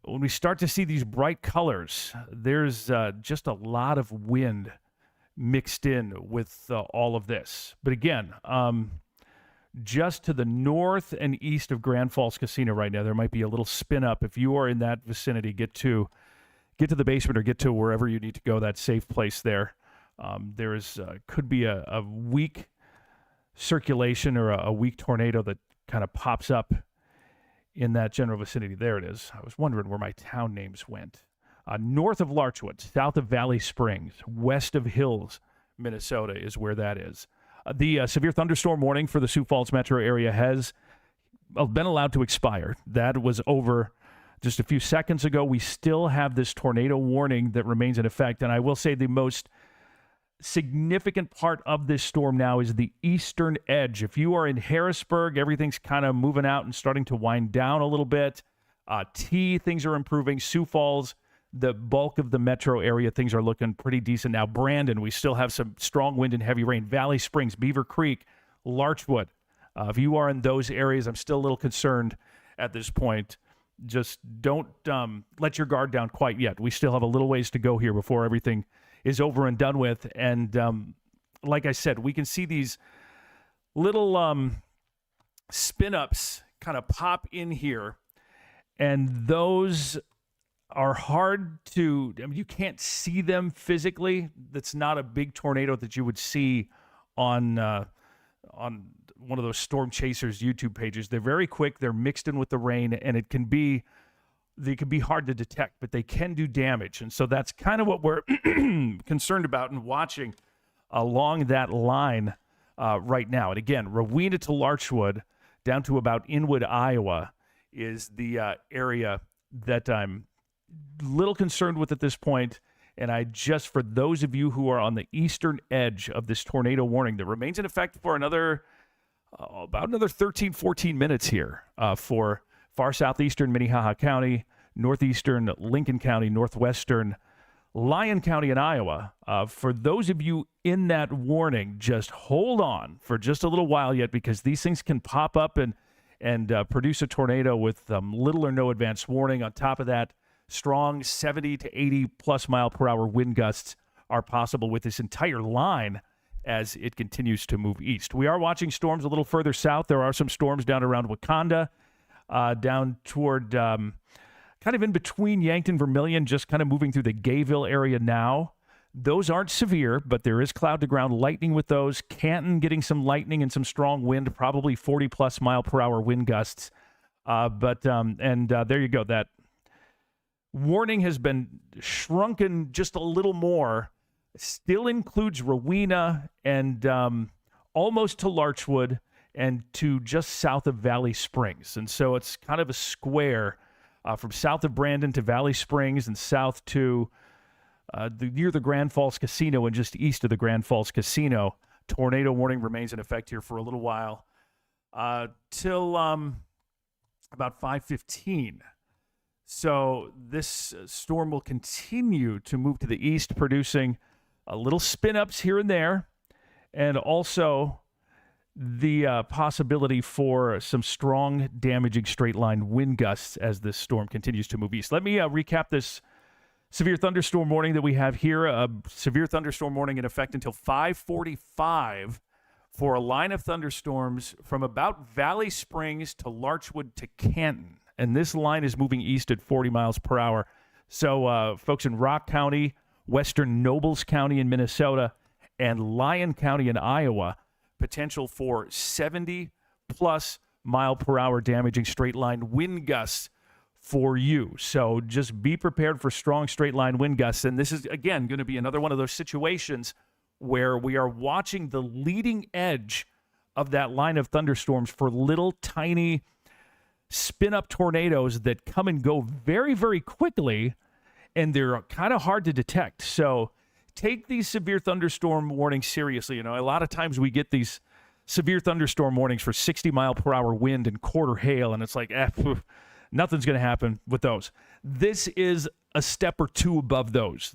S1: When we start to see these bright colors, there's just a lot of wind mixed in with all of this. But again, just to the north and east of Grand Falls Casino right now, there might be a little spin up. If you are in that vicinity, get to the basement or get to wherever you need to go, that safe place there. There is could be a weak circulation or a weak tornado that kind of pops up in that general vicinity. There it is. I was wondering where my town names went. North of Larchwood, south of Valley Springs, west of Hills, Minnesota is where that is. The severe thunderstorm warning for the Sioux Falls metro area has been allowed to expire. That was over just a few seconds ago. We still have this tornado warning that remains in effect. And I will say the most significant part of this storm now is the eastern edge. If you are in Harrisburg, everything's kind of moving out and starting to wind down a little bit. Things are improving. Sioux Falls, the bulk of the metro area, things are looking pretty decent now. Brandon, we still have some strong wind and heavy rain. Valley Springs, Beaver Creek, Larchwood. If you are in those areas, I'm still a little concerned at this point. Just don't let your guard down quite yet. We still have a little ways to go here before everything is over and done with. And like I said, we can see these little spin-ups kind of pop in here. And those are hard to, I mean, you can't see them physically. That's not a big tornado that you would see on one of those Storm Chasers YouTube pages. They're very quick. They're mixed in with the rain, and they can be hard to detect, but they can do damage. And so that's kind of what we're concerned about and watching along that line right now. And again, Rowena to Larchwood down to about Inwood, Iowa is the area that I'm little concerned with at this point. And I just, for those of you who are on the eastern edge of this tornado warning that remains in effect for about another 13, 14 minutes here for far southeastern Minnehaha County, northeastern Lincoln County, northwestern Lyon County in Iowa. For those of you in that warning, just hold on for just a little while yet, because these things can pop up and produce a tornado with little or no advance warning. On top of that, strong 70 to 80 plus mile per hour wind gusts are possible with this entire line as it continues to move east. We are watching storms a little further south. There are some storms down around Wakanda, down toward kind of in between Yankton, Vermilion, just kind of moving through the Gayville area now. Those aren't severe, but there is cloud-to-ground lightning with those. Canton getting some lightning and some strong wind, probably 40-plus mile-per-hour wind gusts. There you go. That warning has been shrunken just a little more. Still includes Rowena and almost to Larchwood and to just south of Valley Springs. And so it's kind of a square from south of Brandon to Valley Springs and south to near the Grand Falls Casino and just east of the Grand Falls Casino. Tornado warning remains in effect here for a little while till about 5:15. So this storm will continue to move to the east, producing little spin-ups here and there, and also the possibility for some strong, damaging straight-line wind gusts as this storm continues to move east. Let me recap this severe thunderstorm warning that we have here. A severe thunderstorm warning in effect until 5:45 for a line of thunderstorms from about Valley Springs to Larchwood to Canton. And this line is moving east at 40 miles per hour. So folks in Rock County, western Nobles County in Minnesota, and Lyon County in Iowa, potential for 70-plus mile per hour damaging straight-line wind gusts for you. So just be prepared for strong straight-line wind gusts. And this is, again, going to be another one of those situations where we are watching the leading edge of that line of thunderstorms for little tiny spin-up tornadoes that come and go very, very quickly, and they're kind of hard to detect. So take these severe thunderstorm warnings seriously. You know, a lot of times we get these severe thunderstorm warnings for 60-mile-per-hour wind and quarter hail, and it's like, nothing's going to happen with those. This is a step or two above those.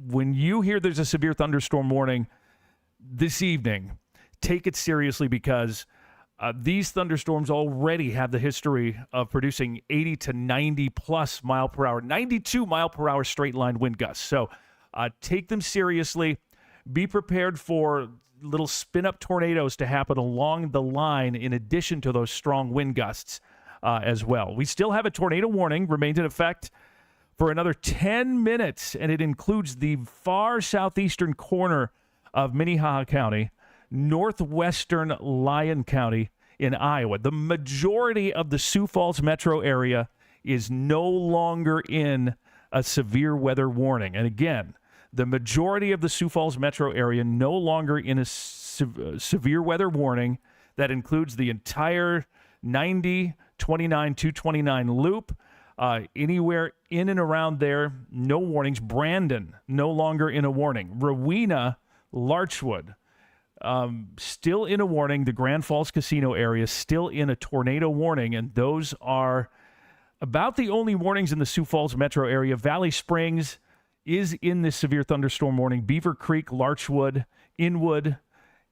S1: When you hear there's a severe thunderstorm warning this evening, take it seriously, because these thunderstorms already have the history of producing 80 to 90-plus mile per hour, 92 mile per hour straight-line wind gusts. So take them seriously. Be prepared for little spin-up tornadoes to happen along the line in addition to those strong wind gusts as well. We still have a tornado warning, remains in effect for another 10 minutes, and it includes the far southeastern corner of Minnehaha County, northwestern Lyon County in Iowa. The majority of the Sioux Falls metro area is no longer in a severe weather warning. And again, the majority of the Sioux Falls metro area no longer in a severe weather warning. That includes the entire 90, 29, 229 loop. Anywhere in and around there, no warnings. Brandon, no longer in a warning. Rowena, Larchwood, still in a warning. The Grand Falls Casino area still in a tornado warning, and those are about the only warnings in the Sioux Falls metro area. Valley Springs is in this severe thunderstorm warning. Beaver Creek, Larchwood, Inwood,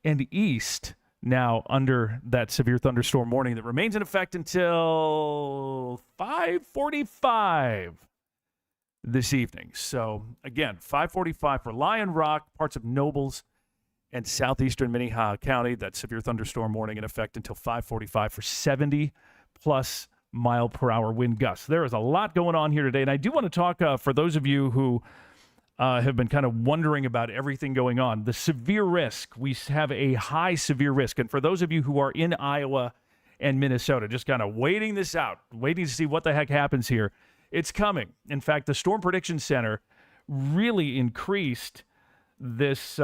S1: and East now under that severe thunderstorm warning that remains in effect until 5:45 this evening. So again, 5:45 for Lion Rock, parts of Nobles, and southeastern Minnehaha County. That severe thunderstorm warning in effect until 5:45 for 70-plus mile per hour wind gusts. There is a lot going on here today, and I do want to talk for those of you who have been kind of wondering about everything going on. The severe risk, we have a high severe risk, and for those of you who are in Iowa and Minnesota, just kind of waiting this out, waiting to see what the heck happens here, it's coming. In fact, the Storm Prediction Center really increased this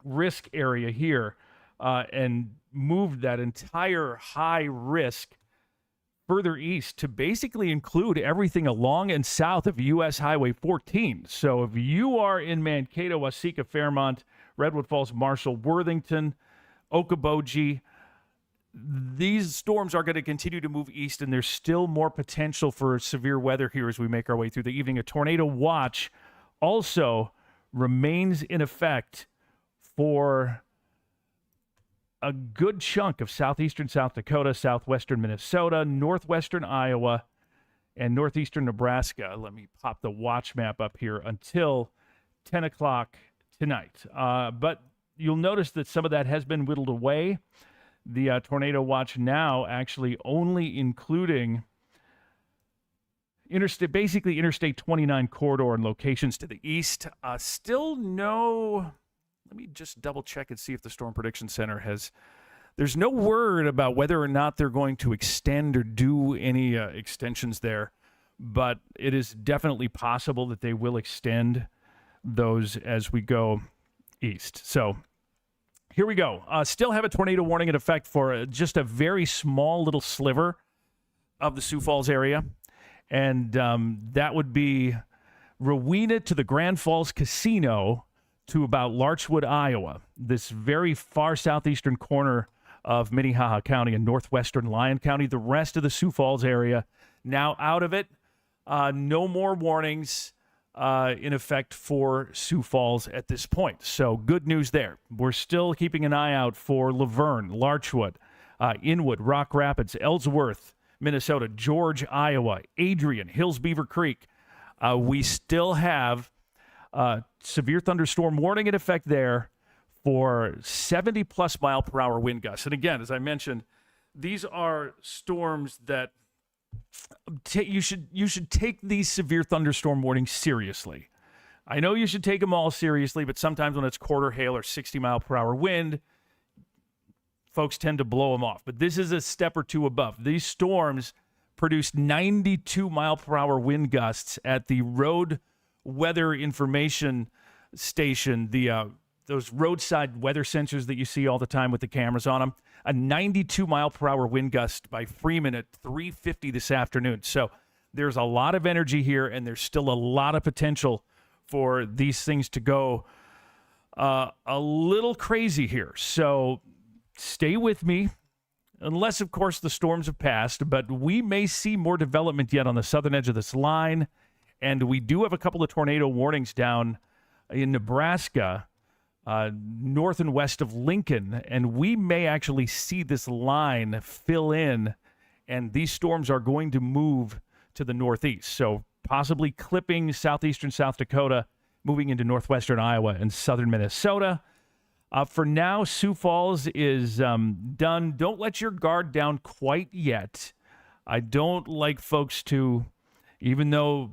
S1: risk area here and moved that entire high risk further east to basically include everything along and south of U.S. Highway 14. So if you are in Mankato, Waseca, Fairmont, Redwood Falls, Marshall, Worthington, Okoboji, these storms are going to continue to move east, and there's still more potential for severe weather here as we make our way through the evening. A tornado watch also remains in effect for a good chunk of southeastern South Dakota, southwestern Minnesota, northwestern Iowa, and northeastern Nebraska. Let me pop the watch map up here until 10 o'clock tonight. But you'll notice that some of that has been whittled away. The tornado watch now actually only including Interstate 29 corridor and locations to the east. Still no. Let me just double check and see if the Storm Prediction Center has. There's no word about whether or not they're going to extend or do any extensions there, but it is definitely possible that they will extend those as we go east. So here we go. Still have a tornado warning in effect for just a very small little sliver of the Sioux Falls area, and that would be Rowena to the Grand Falls Casino to about Larchwood, Iowa, this very far southeastern corner of Minnehaha County and northwestern Lyon County. The rest of the Sioux Falls area now out of it. No more warnings in effect for Sioux Falls at this point. So good news there. We're still keeping an eye out for Laverne, Larchwood, Inwood, Rock Rapids, Ellsworth, Minnesota, George, Iowa, Adrian, Hills Beaver Creek. We still have severe thunderstorm warning in effect there for 70-plus mile-per-hour wind gusts. And again, as I mentioned, these are storms that you should take these severe thunderstorm warnings seriously. I know you should take them all seriously, but sometimes when it's quarter hail or 60-mile-per-hour wind, folks tend to blow them off. But this is a step or two above. These storms produced 92-mile-per-hour wind gusts at the Road Weather Information Station, those roadside weather sensors that you see all the time with the cameras on them. A 92-mile-per-hour wind gust by Freeman at 3:50 this afternoon. So there's a lot of energy here, and there's still a lot of potential for these things to go a little crazy here. So stay with me, unless, of course, the storms have passed. But we may see more development yet on the southern edge of this line. And we do have a couple of tornado warnings down in Nebraska, north and west of Lincoln, and we may actually see this line fill in, and these storms are going to move to the northeast. So possibly clipping southeastern South Dakota, moving into northwestern Iowa and southern Minnesota. For now, Sioux Falls is done. Don't let your guard down quite yet. I don't like folks to, even though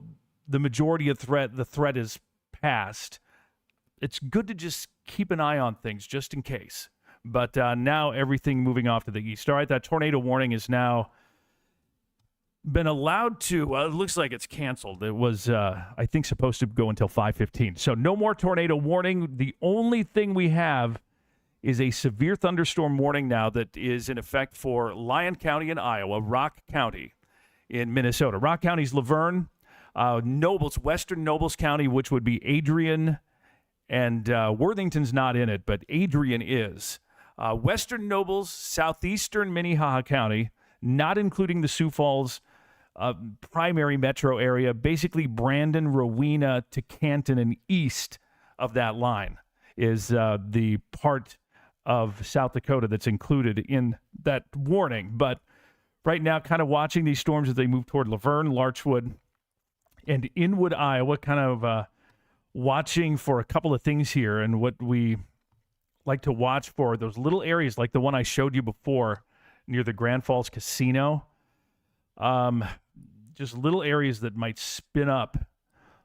S1: the majority of the threat is past, it's good to just keep an eye on things just in case. But now everything moving off to the east. All right, that tornado warning is now been allowed to, it looks like it's canceled. It was, I think, supposed to go until 5:15. So no more tornado warning. The only thing we have is a severe thunderstorm warning now that is in effect for Lyon County in Iowa, Rock County in Minnesota. Rock County's Laverne, Nobles, western Nobles County, which would be Adrian, and Worthington's not in it, but Adrian is. Western Nobles, southeastern Minnehaha County, not including the Sioux Falls primary metro area, basically Brandon, Rowena to Canton and east of that line is the part of South Dakota that's included in that warning. But right now, kind of watching these storms as they move toward Laverne, Larchwood, and Inwood, Iowa, kind of watching for a couple of things here. And what we like to watch for, those little areas like the one I showed you before near the Grand Falls Casino. Just little areas that might spin up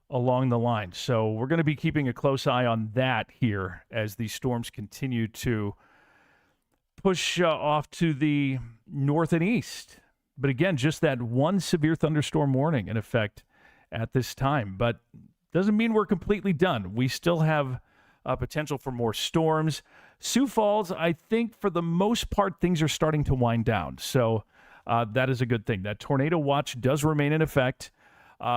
S1: along the line. So we're going to be keeping a close eye on that here as these storms continue to push off to the north and east. But again, just that one severe thunderstorm warning in effect at this time. But doesn't mean we're completely done. We still have potential for more storms. Sioux Falls, I think for the most part, things are starting to wind down. So that is a good thing. That tornado watch does remain in effect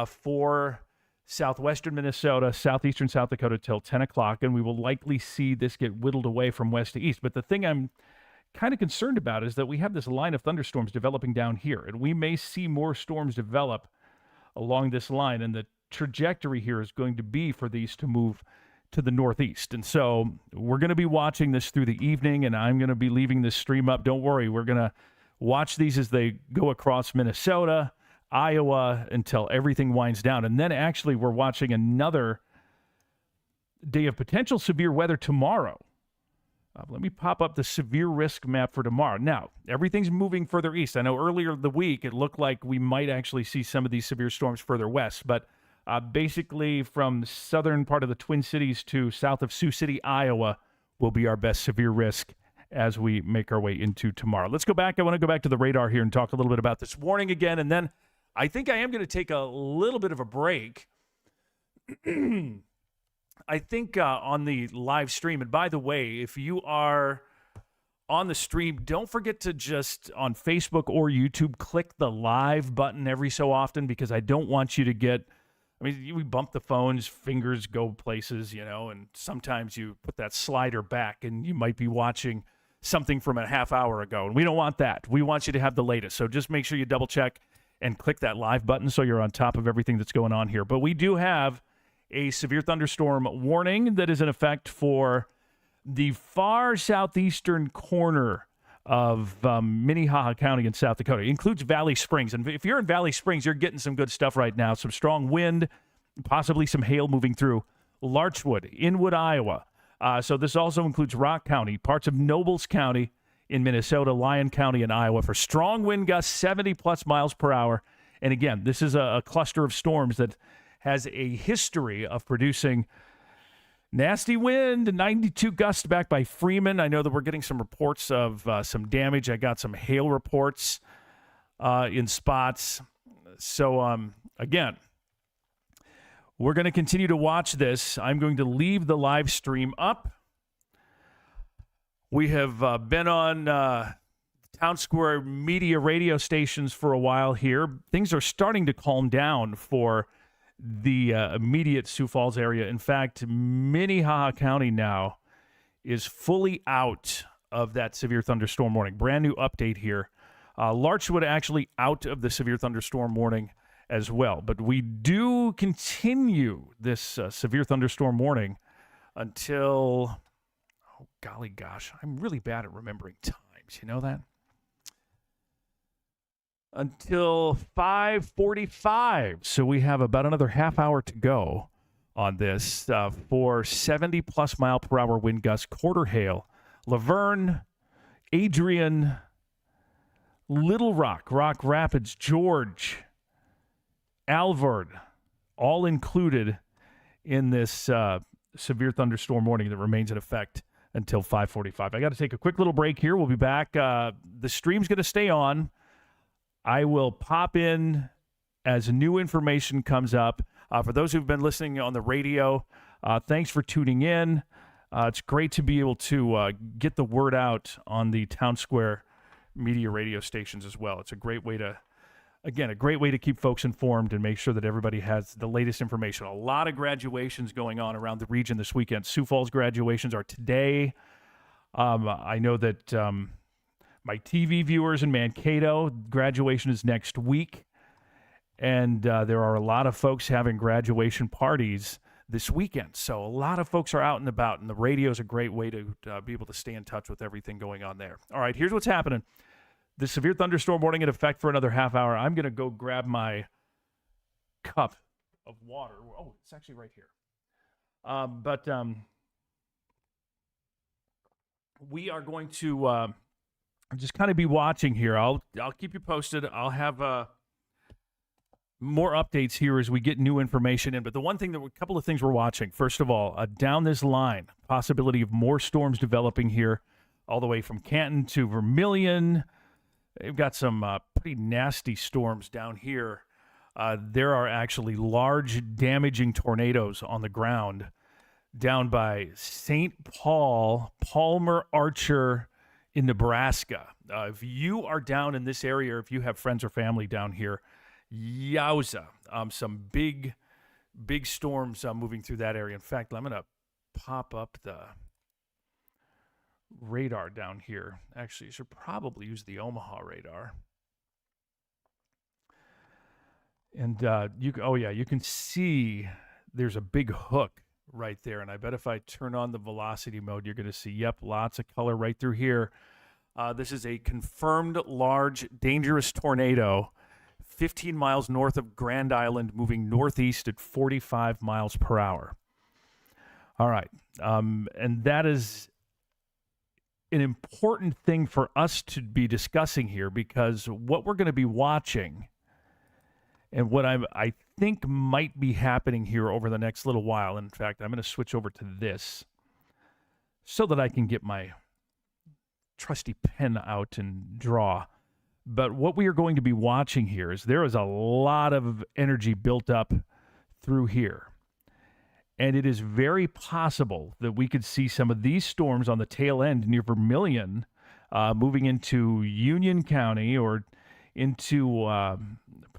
S1: for southwestern Minnesota, southeastern South Dakota till 10 o'clock, and we will likely see this get whittled away from west to east. But the thing I'm kind of concerned about is that we have this line of thunderstorms developing down here, and we may see more storms develop along this line, and the trajectory here is going to be for these to move to the northeast. And so we're going to be watching this through the evening, and I'm going to be leaving this stream up. Don't worry, we're going to watch these as they go across Minnesota, Iowa, until everything winds down. And then actually we're watching another day of potential severe weather tomorrow. Let me pop up the severe risk map for tomorrow. Now, everything's moving further east. I know earlier in the week it looked like we might actually see some of these severe storms further west, but basically from the southern part of the Twin Cities to south of Sioux City, Iowa, will be our best severe risk as we make our way into tomorrow. Let's go back. I want to go back to the radar here and talk a little bit about this warning again, and then I think I am going to take a little bit of a break. I think on the live stream, and by the way, if you are on the stream, don't forget to just on Facebook or YouTube, click the live button every so often, because I don't want you to get, I mean, we bump the phones, fingers go places, and sometimes you put that slider back and you might be watching something from a half hour ago, and we don't want that. We want you to have the latest. So just make sure you double check and click that live button so you're on top of everything that's going on here. But we do have a severe thunderstorm warning that is in effect for the far southeastern corner of Minnehaha County in South Dakota. It includes Valley Springs. And if you're in Valley Springs, you're getting some good stuff right now. Some strong wind, possibly some hail moving through Larchwood, Inwood, Iowa. So this also includes Rock County, parts of Nobles County in Minnesota, Lyon County in Iowa for strong wind gusts, 70-plus miles per hour. And again, this is a cluster of storms that has a history of producing nasty wind, 92 gusts back by Freeman. I know that we're getting some reports of some damage. I got some hail reports in spots. So, again, we're going to continue to watch this. I'm going to leave the live stream up. We have been on Town Square media radio stations for a while here. Things are starting to calm down for the immediate Sioux Falls area. In fact, Minnehaha County now is fully out of that severe thunderstorm warning. Brand new update here. Larchwood actually out of the severe thunderstorm warning as well. But we do continue this severe thunderstorm warning until, oh, golly gosh, I'm really bad at remembering times. You know that? Until 5:45. So we have about another half hour to go on this for 70-plus mile per hour wind gusts, quarter hail. Laverne, Adrian, Little Rock, Rock Rapids, George, Alvord, all included in this severe thunderstorm warning that remains in effect until 5:45. I got to take a quick little break here. We'll be back. The stream's going to stay on. I will pop in as new information comes up. For those who've been listening on the radio, thanks for tuning in. It's great to be able to get the word out on the Town Square media radio stations as well. It's a great way to, again, a great way to keep folks informed and make sure that everybody has the latest information. A lot of graduations going on around the region this weekend. Sioux Falls graduations are today. I know that my TV viewers in Mankato, graduation is next week. And there are a lot of folks having graduation parties this weekend. So a lot of folks are out and about, and the radio is a great way to be able to stay in touch with everything going on there. All right, here's what's happening. The severe thunderstorm warning in effect for another half hour. I'm going to go grab my cup of water. Oh, it's actually right here. But we are going to just kind of be watching here. I'll keep you posted. I'll have more updates here as we get new information in. But the one thing a couple of things we're watching. First of all, down this line, possibility of more storms developing here, all the way from Canton to Vermilion. They've got some pretty nasty storms down here. There are actually large damaging tornadoes on the ground down by St. Paul, Palmer, Archer in Nebraska. If you are down in this area, or if you have friends or family down here, yowza, some big storms moving through that area. In fact, I'm going to pop up the radar down here. Actually, you should probably use the Omaha radar. And you can see there's a big hook right there. And I bet if I turn on the velocity mode, you're going to see, yep, lots of color right through here. This is a confirmed large, dangerous tornado, 15 miles north of Grand Island, moving northeast at 45 miles per hour. All right. And that is an important thing for us to be discussing here because what we're going to be watching and what I think might be happening here over the next little while. In fact, I'm going to switch over to this so that I can get my trusty pen out and draw. But what we are going to be watching here is there is a lot of energy built up through here. And it is very possible that we could see some of these storms on the tail end near Vermilion moving into Union County or into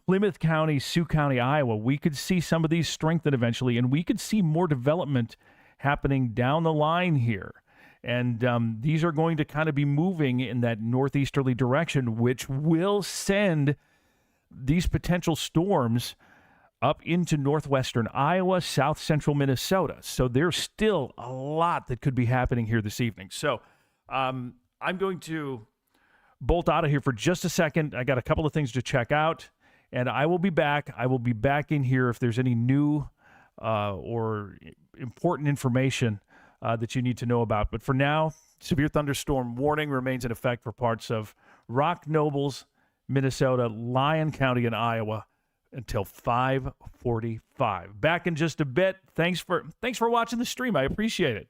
S1: Plymouth County, Sioux County, Iowa. We could see some of these strengthen eventually, and we could see more development happening down the line here. And these are going to kind of be moving in that northeasterly direction, which will send these potential storms up into northwestern Iowa, south central Minnesota. So there's still a lot that could be happening here this evening. So I'm going to bolt out of here for just a second. I got a couple of things to check out, and I will be back. I will be back in here if there's any new or important information that you need to know about. But for now, severe thunderstorm warning remains in effect for parts of Rock Nobles, Minnesota, Lyon County, and Iowa until 5:45. Back in just a bit. Thanks for watching the stream. I appreciate it.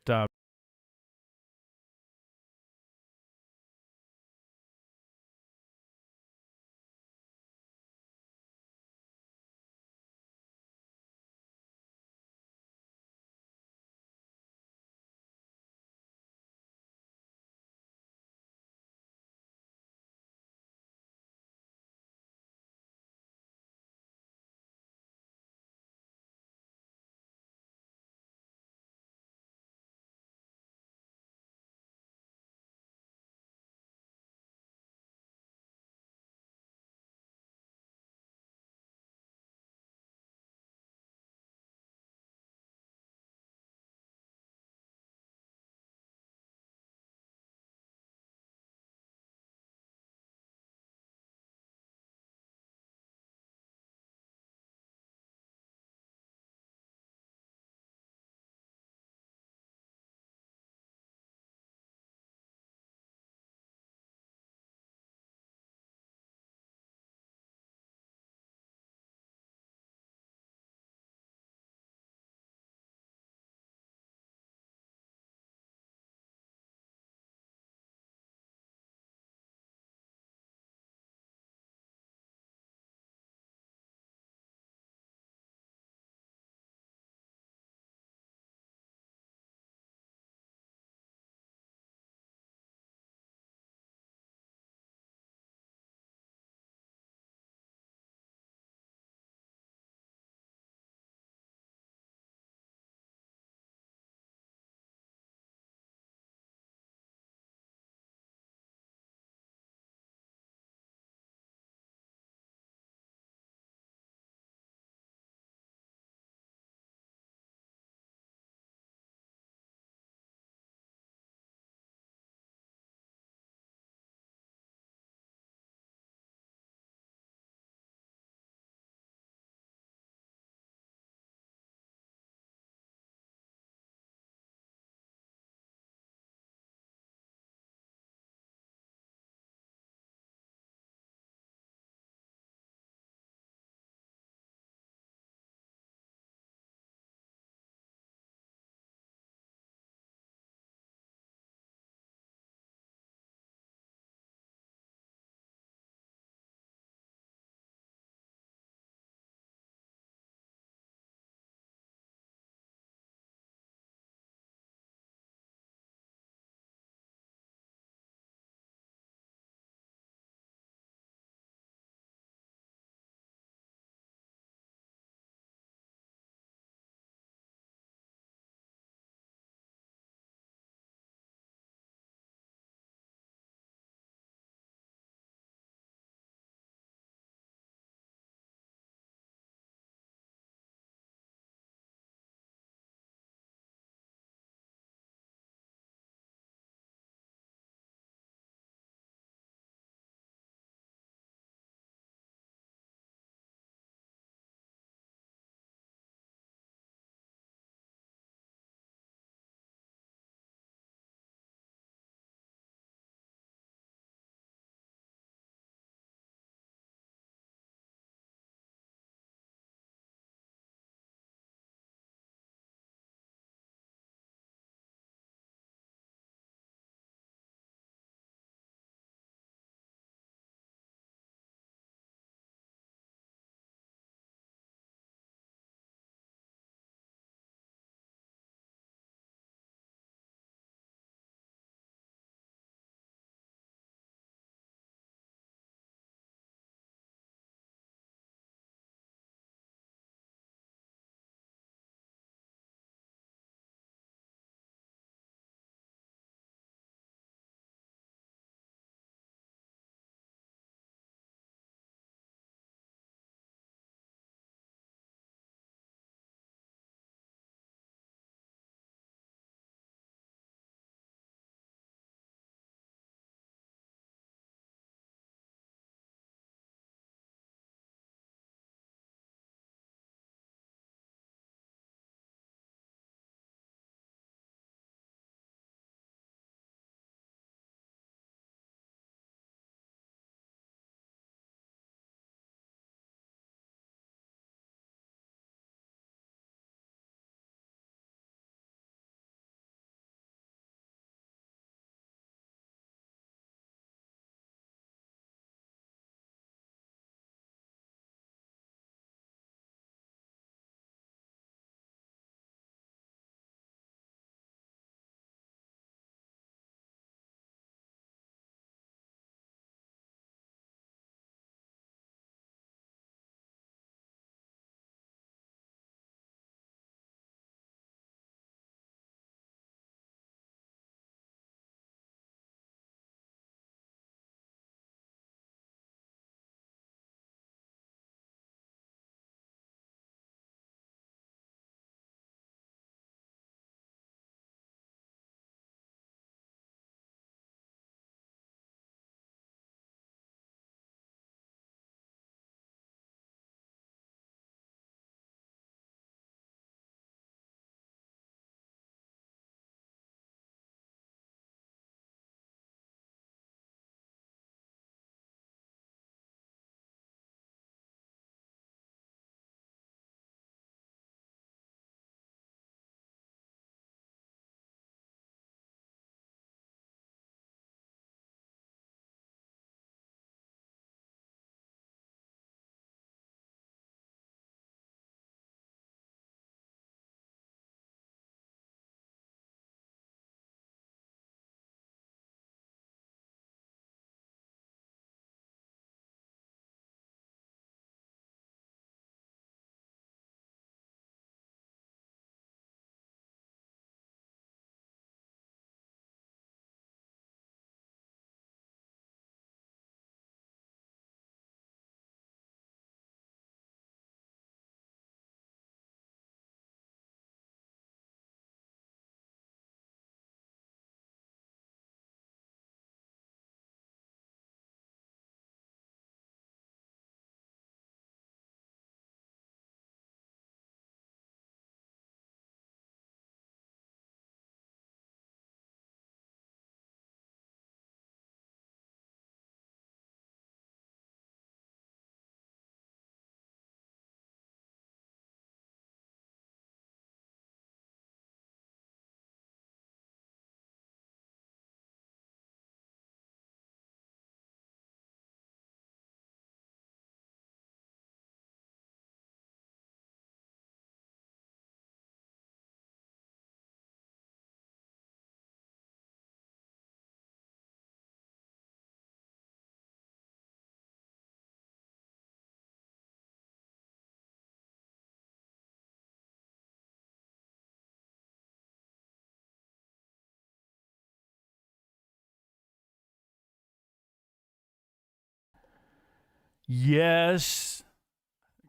S1: Yes,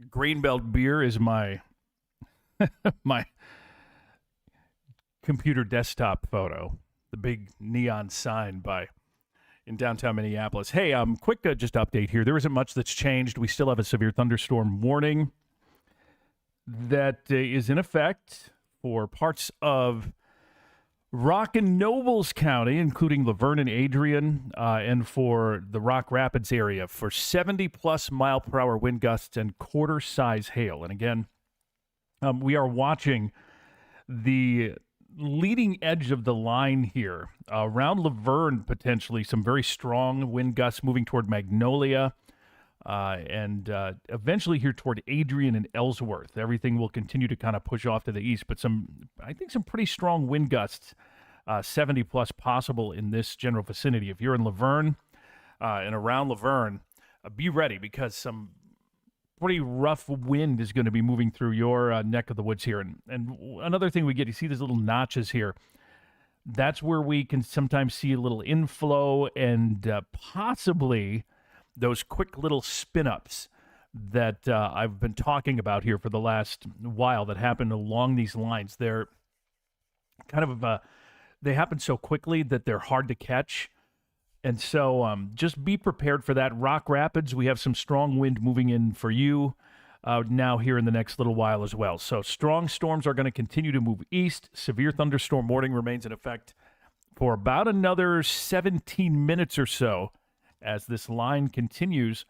S1: Greenbelt beer is my my computer desktop photo. The big neon sign by in downtown Minneapolis. Hey, quick just update here. There isn't much that's changed. We still have a severe thunderstorm warning that is in effect for parts of Rock and Nobles County, including Laverne and Adrian, and for the Rock Rapids area for 70-plus mile-per-hour wind gusts and quarter-size hail. And again, we are watching the leading edge of the line here. Around Laverne, potentially, some very strong wind gusts moving toward Magnolia, and eventually here toward Adrian and Ellsworth. Everything will continue to kind of push off to the east, but I think some pretty strong wind gusts, 70 plus possible in this general vicinity. If you're in Laverne and around Laverne, be ready because some pretty rough wind is going to be moving through your neck of the woods here. And another thing we get, you see these little notches here. That's where we can sometimes see a little inflow and possibly those quick little spin-ups that I've been talking about here for the last while that happen along these lines. They're kind of, they happen so quickly that they're hard to catch. And so just be prepared for that. Rock Rapids, we have some strong wind moving in for you now here in the next little while as well. So strong storms are going to continue to move east. Severe thunderstorm warning remains in effect for about another 17 minutes or so as this line continues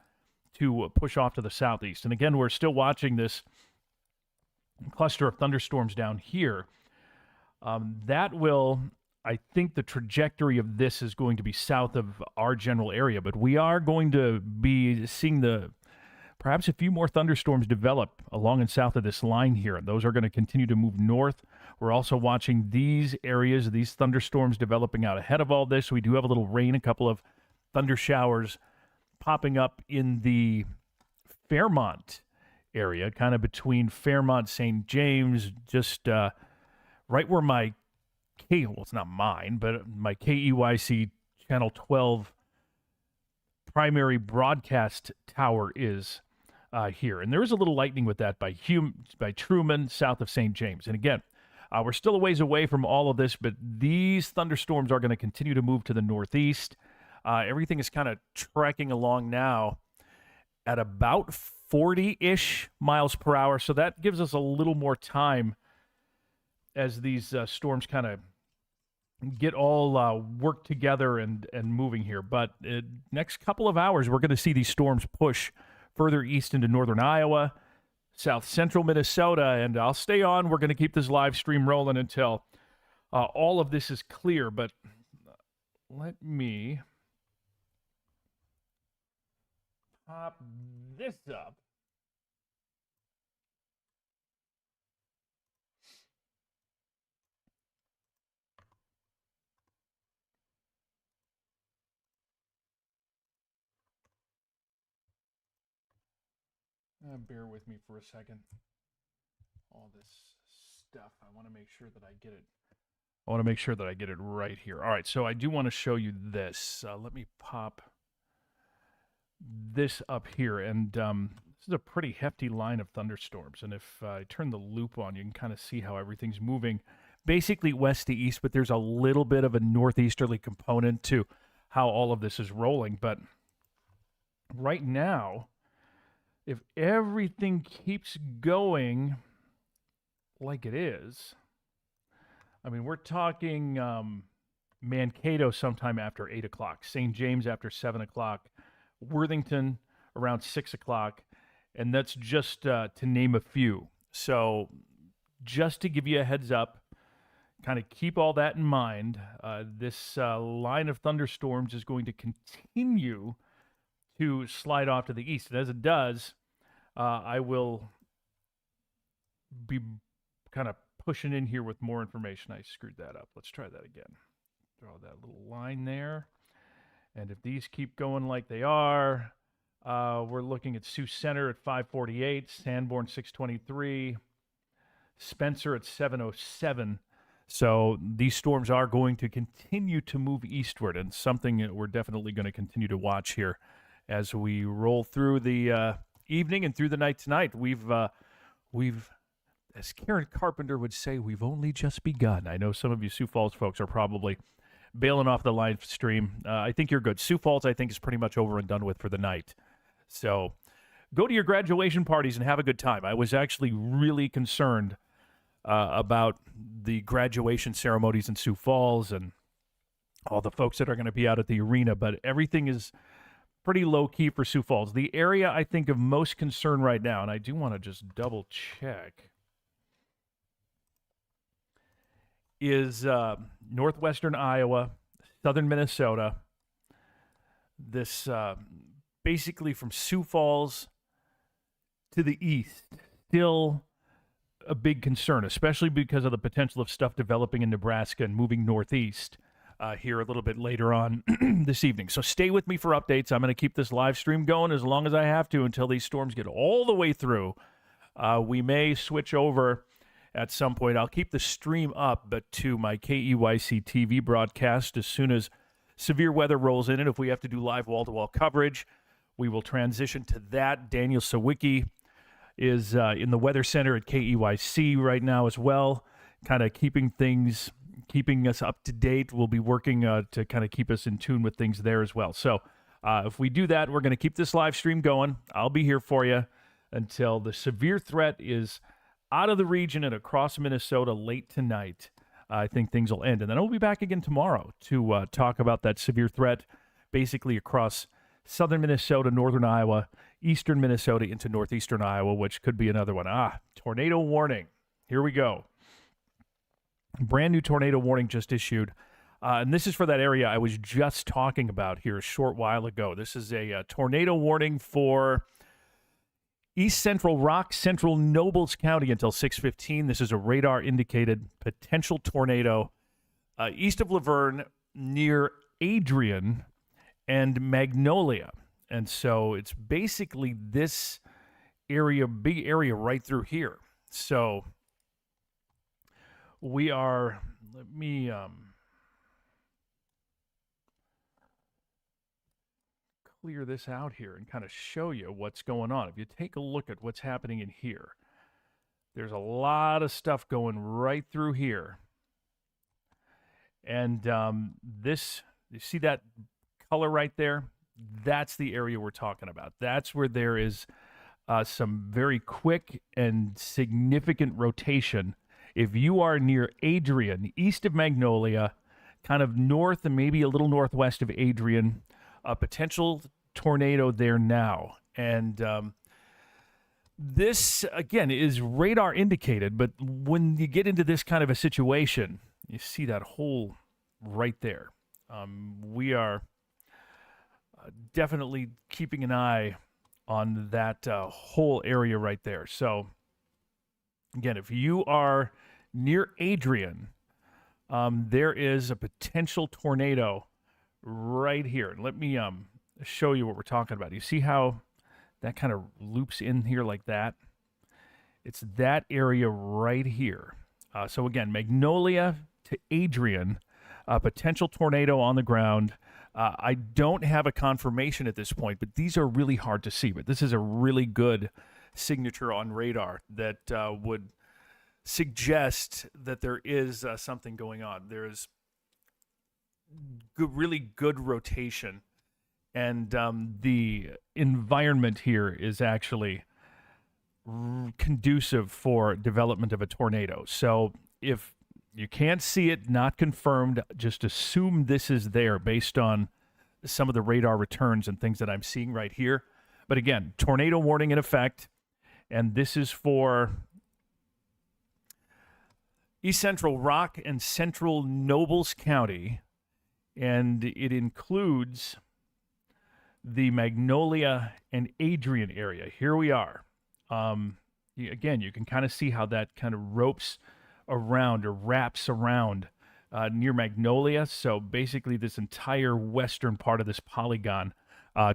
S1: to push off to the southeast. And again, we're still watching this cluster of thunderstorms down here. That will, I think the trajectory of this is going to be south of our general area, but we are going to be seeing perhaps a few more thunderstorms develop along and south of this line here. And those are going to continue to move north. We're also watching these areas, these thunderstorms developing out ahead of all this. We do have a little rain, a couple of thunder showers popping up in the Fairmont area, kind of between Fairmont, St. James, just right where my it's not mine, but my KEYC Channel 12 primary broadcast tower is here. And there is a little lightning with that by Truman, south of St. James. And again, we're still a ways away from all of this, but these thunderstorms are going to continue to move to the northeast. Everything is kind of trekking along now at about 40-ish miles per hour. So that gives us a little more time as these storms kind of get all worked together and moving here. But next couple of hours, we're going to see these storms push further east into northern Iowa, south central Minnesota, and I'll stay on. We're going to keep this live stream rolling until all of this is clear. But let me pop this up. Bear with me for a second. All this stuff, I want to make sure that I get it. I want to make sure that I get it right here. All right, so I do want to show you this. Let me pop this up here, and this is a pretty hefty line of thunderstorms. And if I turn the loop on, you can kind of see how everything's moving basically west to east, but there's a little bit of a northeasterly component to how all of this is rolling. But right now, if everything keeps going like it is, I mean, we're talking Mankato sometime after 8 o'clock, St. James after 7 o'clock, Worthington around 6 o'clock, and that's just to name a few. So just to give you a heads up, kind of keep all that in mind, this line of thunderstorms is going to continue to slide off to the east. And as it does, I will be kind of pushing in here with more information. I screwed that up. Let's try that again. Draw that little line there. And if these keep going like they are, we're looking at Sioux Center at 548, Sanborn 623, Spencer at 707. So these storms are going to continue to move eastward, and something that we're definitely going to continue to watch here as we roll through the evening and through the night tonight. We've, as Karen Carpenter would say, we've only just begun. I know some of you Sioux Falls folks are probably bailing off the live stream. I think you're good. Sioux Falls, I think, is pretty much over and done with for the night. So go to your graduation parties and have a good time. I was actually really concerned about the graduation ceremonies in Sioux Falls and all the folks that are going to be out at the arena, but everything is pretty low-key for Sioux Falls. The area I think of most concern right now, and I do want to just double-check, is northwestern Iowa, southern Minnesota. This basically from Sioux Falls to the east, still a big concern, especially because of the potential of stuff developing in Nebraska and moving northeast here a little bit later on this evening. So stay with me for updates. I'm going to keep this live stream going as long as I have to until these storms get all the way through. We may switch over at some point. I'll keep the stream up, but to my KEYC TV broadcast as soon as severe weather rolls in. And if we have to do live wall-to-wall coverage, we will transition to that. Daniel Sawicki is in the Weather Center at KEYC right now as well, kind of keeping us up to date. We'll be working to kind of keep us in tune with things there as well. So if we do that, we're going to keep this live stream going. I'll be here for you until the severe threat is out of the region and across Minnesota late tonight. I think things will end. And then I'll be back again tomorrow to talk about that severe threat basically across southern Minnesota, northern Iowa, eastern Minnesota into northeastern Iowa, which could be another one. Tornado warning. Here we go. Brand new tornado warning just issued. And this is for that area I was just talking about here a short while ago. This is a tornado warning for East Central Rock, Central Nobles County until 6:15. This is a radar-indicated potential tornado east of Laverne near Adrian and Magnolia. And so it's basically this area, big area right through here. So we are, let me clear this out here and kind of show you what's going on. If you take a look at what's happening in here, there's a lot of stuff going right through here. And this, you see that color right there? That's the area we're talking about. That's where there is some very quick and significant rotation. If you are near Adrian, east of Magnolia, kind of north and maybe a little northwest of Adrian, a potential tornado there now. And this, again, is radar indicated, but when you get into this kind of a situation, you see that hole right there. We are definitely keeping an eye on that whole area right there. So, again, if you are near Adrian, there is a potential tornado right here. And let me show you what we're talking about. You see how that kind of loops in here like that? It's that area right here. So, again, Magnolia to Adrian, a potential tornado on the ground. I don't have a confirmation at this point, but these are really hard to see. But this is a really good signature on radar that would suggest that there is something going on. There's really good rotation, and the environment here is actually conducive for development of a tornado. So if you can't see it, not confirmed, just assume this is there based on some of the radar returns and things that I'm seeing right here. But again, tornado warning in effect, and this is for East Central Rock and Central Nobles County, and it includes the Magnolia and Adrian area. Here we are. Again, you can kind of see how that kind of ropes around or wraps around near Magnolia. So basically this entire western part of this polygon,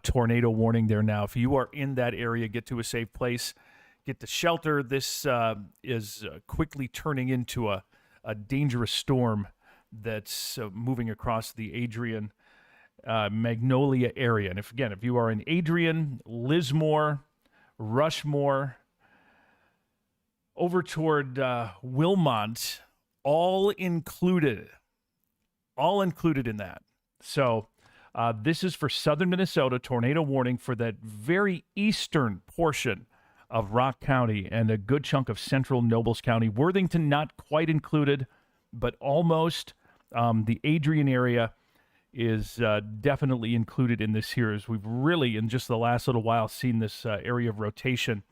S1: tornado warning there now. If you are in that area, get to a safe place, get to shelter. This is quickly turning into a dangerous storm that's moving across the Adrian Magnolia area. And if you are in Adrian, Lismore, Rushmore, over toward Wilmont, all included in that. So this is for southern Minnesota, tornado warning for that very eastern portion of Rock County and a good chunk of central Nobles County. Worthington not quite included, but almost. The Adrian area is definitely included in this here, as we've really, in just the last little while, seen this area of rotation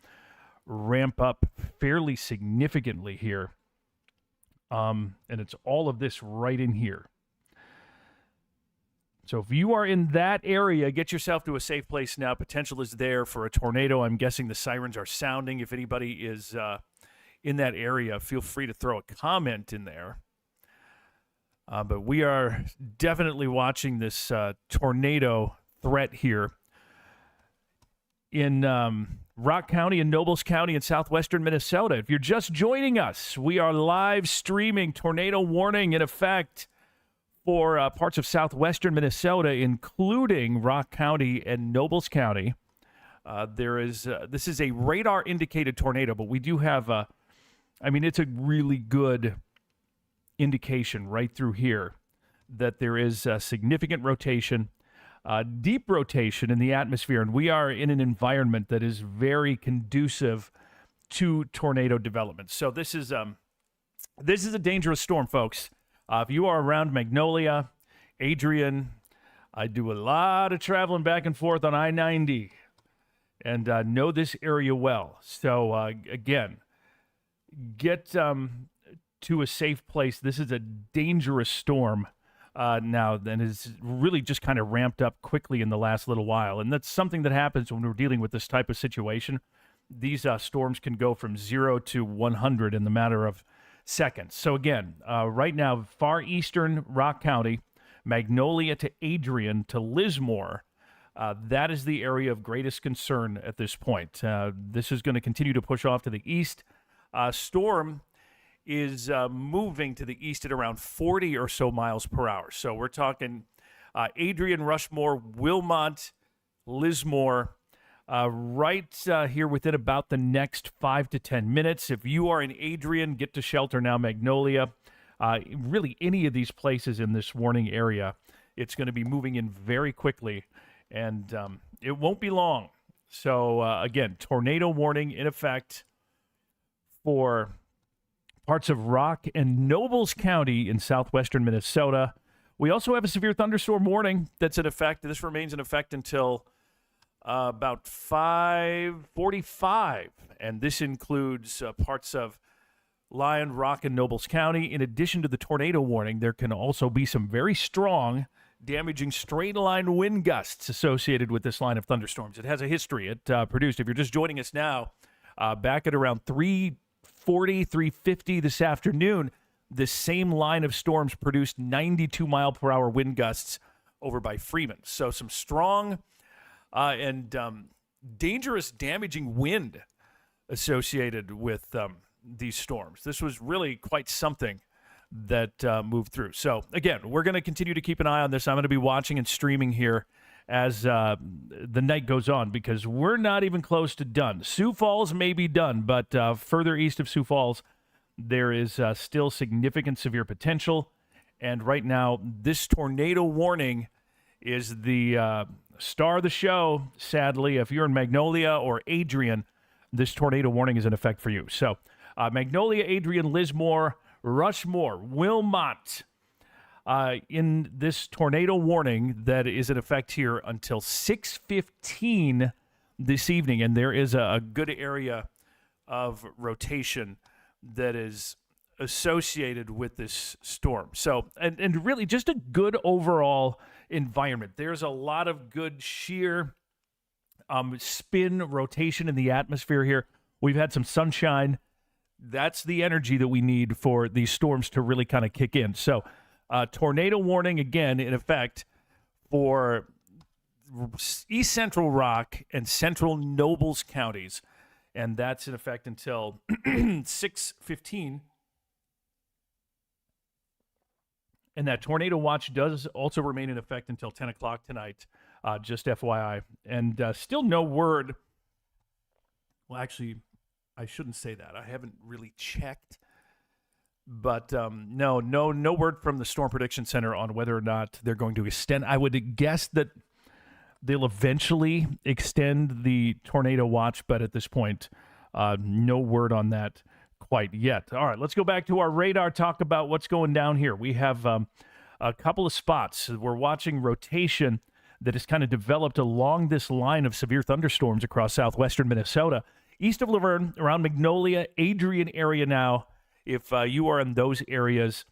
S1: ramp up fairly significantly here. And it's all of this right in here. So if you are in that area, get yourself to a safe place now. Potential is there for a tornado. I'm guessing the sirens are sounding. If anybody is in that area, feel free to throw a comment in there. But we are definitely watching this tornado threat here in Rock County and Nobles County in southwestern Minnesota. If you're just joining us, we are live streaming tornado warning in effect for parts of southwestern Minnesota, including Rock County and Nobles County. This is a radar indicated tornado, but we do have it's a really good indication right through here that there is significant rotation, deep rotation in the atmosphere, and we are in an environment that is very conducive to tornado development. So this is a dangerous storm, folks. If you are around Magnolia, Adrian, I do a lot of traveling back and forth on I-90 and know this area well. So, again, get to a safe place. This is a dangerous storm now that is really just kind of ramped up quickly in the last little while. And that's something that happens when we're dealing with this type of situation. These storms can go from 0 to 100 in the matter of seconds. So again, right now, far eastern Rock County, Magnolia to Adrian to Lismore, that is the area of greatest concern at this point. This is going to continue to push off to the east. Storm is moving to the east at around 40 or so miles per hour. So we're talking Adrian, Rushmore, Wilmont, Lismore, right here within about the next 5 to 10 minutes. If you are in Adrian, get to shelter now, Magnolia. Really, any of these places in this warning area, it's going to be moving in very quickly, and it won't be long. So, again, tornado warning in effect for parts of Rock and Nobles County in southwestern Minnesota. We also have a severe thunderstorm warning that's in effect. This remains in effect until about 5:45, and this includes parts of Lyon, Rock, and Nobles County. In addition to the tornado warning, there can also be some very strong, damaging straight-line wind gusts associated with this line of thunderstorms. It has a history. It produced, if you're just joining us now, back at around 3:40, 3:50 this afternoon, this same line of storms produced 92-mile-per-hour wind gusts over by Freeman. So some strong and dangerous, damaging wind associated with these storms. This was really quite something that moved through. So, again, we're going to continue to keep an eye on this. I'm going to be watching and streaming here as the night goes on, because we're not even close to done. Sioux Falls may be done, but further east of Sioux Falls, there is still significant severe potential. And right now, this tornado warning is the star of the show, sadly. If you're in Magnolia or Adrian, this tornado warning is in effect for you. So, Magnolia, Adrian, Lismore, Rushmore, Wilmot, in this tornado warning that is in effect here until 6:15 this evening. And there is a good area of rotation that is associated with this storm. So, and really just a good overall environment. There's a lot of good shear spin rotation in the atmosphere here. We've had some sunshine. That's the energy that we need for these storms to really kind of kick in. So, tornado warning, again, in effect for East Central Rock and Central Nobles counties. And that's in effect until 6:15. And that tornado watch does also remain in effect until 10 o'clock tonight, just FYI. And still no word. Well, actually, I shouldn't say that. I haven't really checked. But no word from the Storm Prediction Center on whether or not they're going to extend. I would guess that they'll eventually extend the tornado watch, but at this point, no word on that quite yet. All right, let's go back to our radar, talk about what's going down here. We have a couple of spots. We're watching rotation that has kind of developed along this line of severe thunderstorms across southwestern Minnesota. East of Laverne, around Magnolia, Adrian area now. If you are in those areas,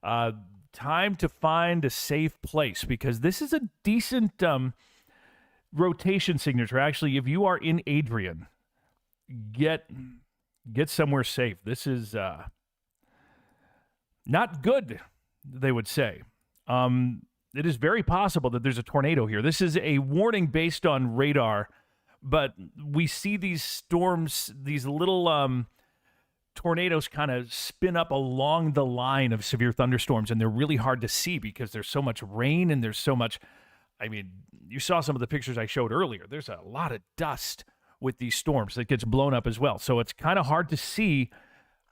S1: time to find a safe place, because this is a decent rotation signature. Actually, if you are in Adrian, get somewhere safe. This is not good, they would say. It is very possible that there's a tornado here. This is a warning based on radar, but we see these storms, these little tornadoes kind of spin up along the line of severe thunderstorms, and they're really hard to see because there's so much rain and there's so much, I mean, you saw some of the pictures I showed earlier. There's a lot of dust with these storms that gets blown up as well. So it's kind of hard to see,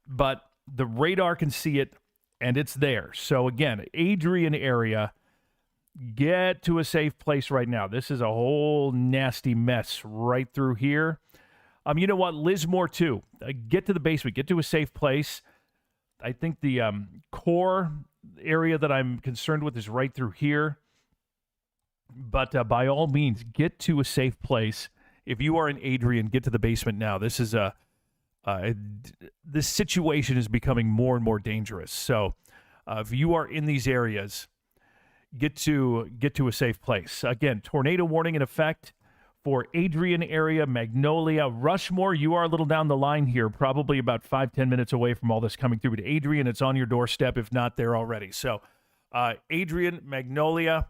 S1: but the radar can see it, and it's there. So again, Adrian area, get to a safe place right now. This is a whole nasty mess right through here. You know what? Lismore, too. Get to the basement. Get to a safe place. I think the core area that I'm concerned with is right through here. But by all means, get to a safe place. If you are in Adrian, get to the basement now. This is this situation is becoming more and more dangerous. So if you are in these areas, get to a safe place. Again, tornado warning in effect for Adrian area, Magnolia, Rushmore. You are a little down the line here, probably about 5-10 minutes away from all this coming through. But Adrian, it's on your doorstep, if not there already. So Adrian, Magnolia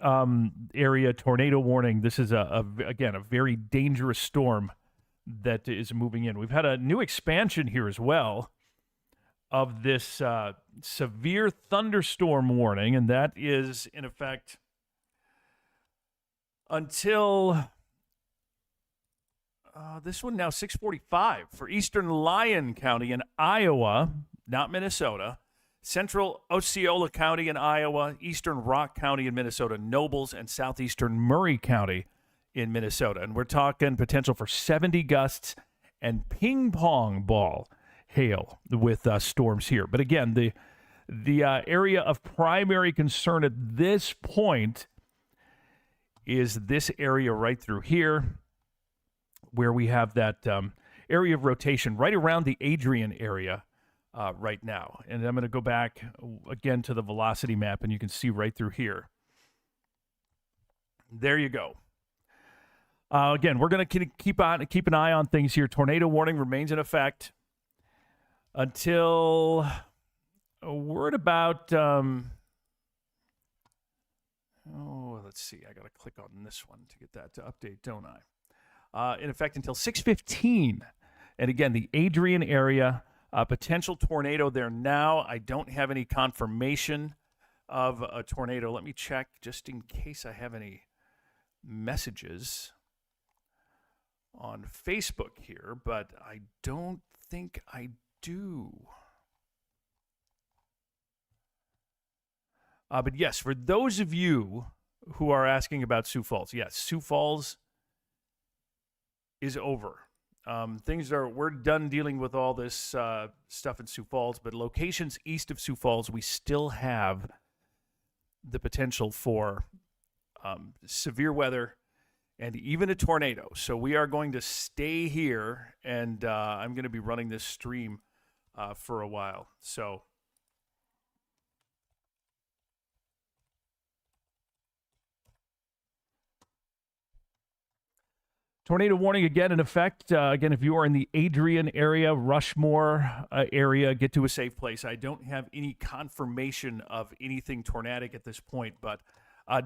S1: area, tornado warning. This is, again, a very dangerous storm that is moving in. We've had a new expansion here as well of this severe thunderstorm warning, and that is in effect until this one now 6:45 for eastern Lyon County in Iowa, not Minnesota, central Osceola County in Iowa, eastern Rock County in Minnesota, Nobles, and southeastern Murray County in Minnesota. And we're talking potential for 70 gusts and ping pong ball hail with storms here. But again, the area of primary concern at this point is this area right through here, where we have that area of rotation right around the Adrian area right now. And I'm going to go back again to the velocity map, and you can see right through here. There you go. Again, we're going to keep an eye on things here. Tornado warning remains in effect until a word about let's see. I got to click on this one to get that to update, don't I? In effect until 6:15. And again, the Adrian area, potential tornado there now. I don't have any confirmation of a tornado. Let me check just in case I have any messages on Facebook here, but I don't think I do. But yes, for those of you who are asking about Sioux Falls, yes, Sioux Falls is over. We're done dealing with all this stuff in Sioux Falls, but locations east of Sioux Falls, we still have the potential for severe weather and even a tornado. So we are going to stay here, and I'm going to be running this stream for a while. So tornado warning again in effect. Again, if you are in the Adrian area, Rushmore area, get to a safe place. I don't have any confirmation of anything tornadic at this point, but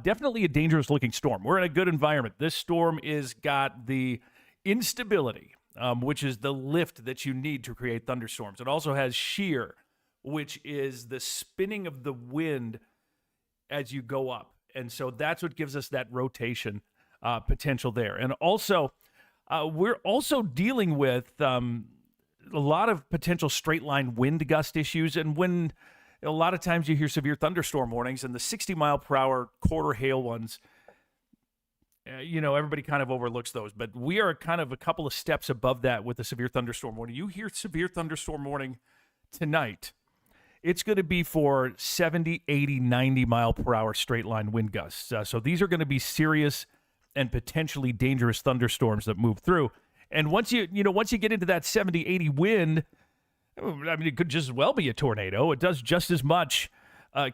S1: definitely a dangerous looking storm. We're in a good environment. This storm is got the instability, which is the lift that you need to create thunderstorms. It also has shear, which is the spinning of the wind as you go up. And so that's what gives us that rotation potential there. And also, we're also dealing with a lot of potential straight line wind gust issues. And when a lot of times you hear severe thunderstorm warnings and the 60 mile per hour quarter hail ones, everybody kind of overlooks those. But we are kind of a couple of steps above that with the severe thunderstorm warning. You hear severe thunderstorm warning tonight, it's going to be for 70, 80, 90 mile per hour straight line wind gusts. So these are going to be serious and potentially dangerous thunderstorms that move through. And once you get into that 70, 80 wind, I mean, it could just as well be a tornado. It does just as much,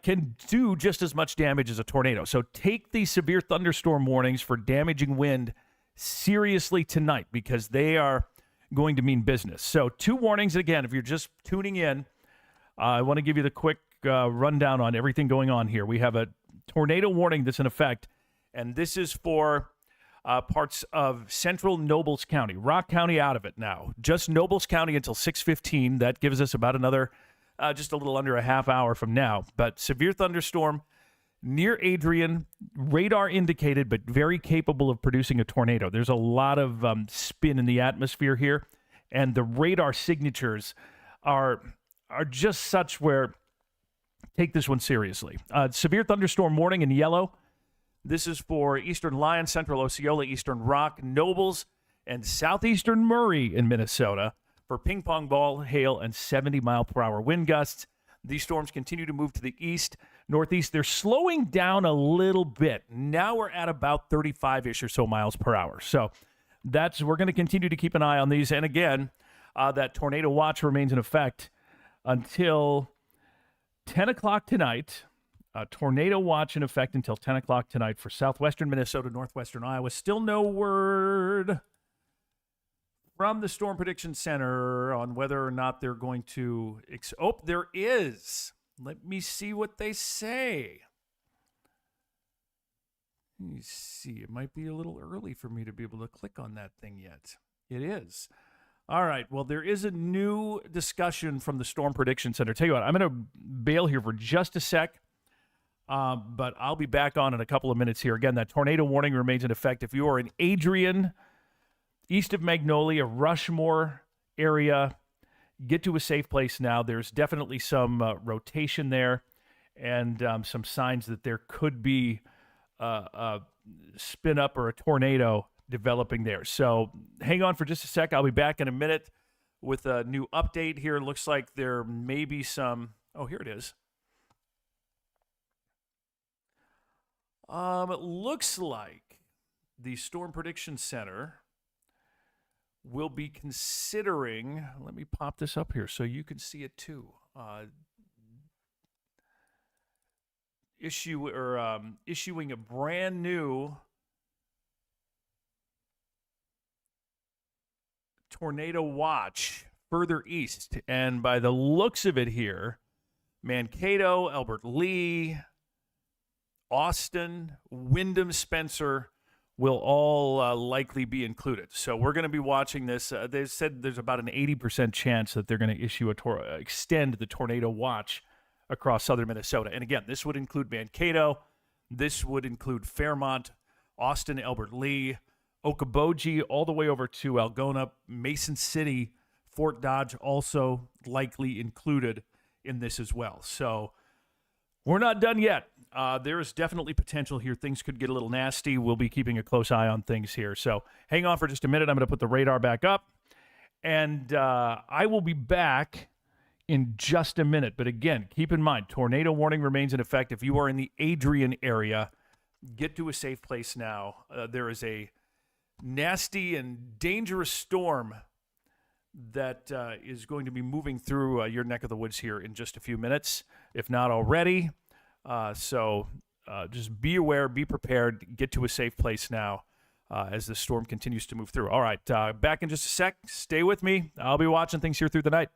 S1: can do just as much damage as a tornado. So take these severe thunderstorm warnings for damaging wind seriously tonight, because they are going to mean business. So 2 warnings. Again, if you're just tuning in, I want to give you the quick rundown on everything going on here. We have a tornado warning that's in effect, and this is for parts of central Nobles County. Rock County out of it now. Just Nobles County until 6:15. That gives us about another, just a little under a half hour from now. But severe thunderstorm near Adrian, radar indicated, but very capable of producing a tornado. There's a lot of spin in the atmosphere here, and the radar signatures are just such where take this one seriously. Severe thunderstorm warning in yellow. This is for eastern Lyon, central Osceola, eastern Rock, Nobles, and southeastern Murray in Minnesota for ping pong ball, hail, and 70 mile per hour wind gusts. These storms continue to move to the east, northeast. They're slowing down a little bit. Now we're at about 35-ish or so miles per hour. So we're going to continue to keep an eye on these. And again, that tornado watch remains in effect until 10 o'clock tonight. Tornado watch in effect until 10 o'clock tonight for southwestern Minnesota, northwestern Iowa. Still no word from the Storm Prediction Center on whether or not they're going to... there is. Let me see what they say. Let me see. It might be a little early for me to be able to click on that thing yet. It is. All right. Well, there is a new discussion from the Storm Prediction Center. Tell you what, I'm going to bail here for just a sec, but I'll be back on in a couple of minutes here. Again, that tornado warning remains in effect. If you are in Adrian, east of Magnolia, Rushmore area, get to a safe place now. There's definitely some rotation there and some signs that there could be a spin up or a tornado developing there. So hang on for just a sec. I'll be back in a minute with a new update here. It looks like there may be some... Oh, here it is. It looks like the Storm Prediction Center will be considering... Let me pop this up here so you can see it too. Issuing a brand new tornado watch further east. And by the looks of it here, Mankato, Albert Lee, Austin, Wyndham, Spencer will all likely be included. So we're going to be watching this. They said there's about an 80% chance that they're going to issue extend the tornado watch across southern Minnesota. And again, this would include Mankato. This would include Fairmont, Austin, Albert Lee, Okoboji, all the way over to Algona, Mason City, Fort Dodge also likely included in this as well. So we're not done yet. There is definitely potential here. Things could get a little nasty. We'll be keeping a close eye on things here. So hang on for just a minute. I'm going to put the radar back up, and I will be back in just a minute. But again, keep in mind, tornado warning remains in effect. If you are in the Adrian area, get to a safe place now. There is a nasty and dangerous storm that is going to be moving through your neck of the woods here in just a few minutes, if not already. So just be aware, be prepared, get to a safe place now as the storm continues to move through. All right, back in just a sec. Stay with me. I'll be watching things here through the night.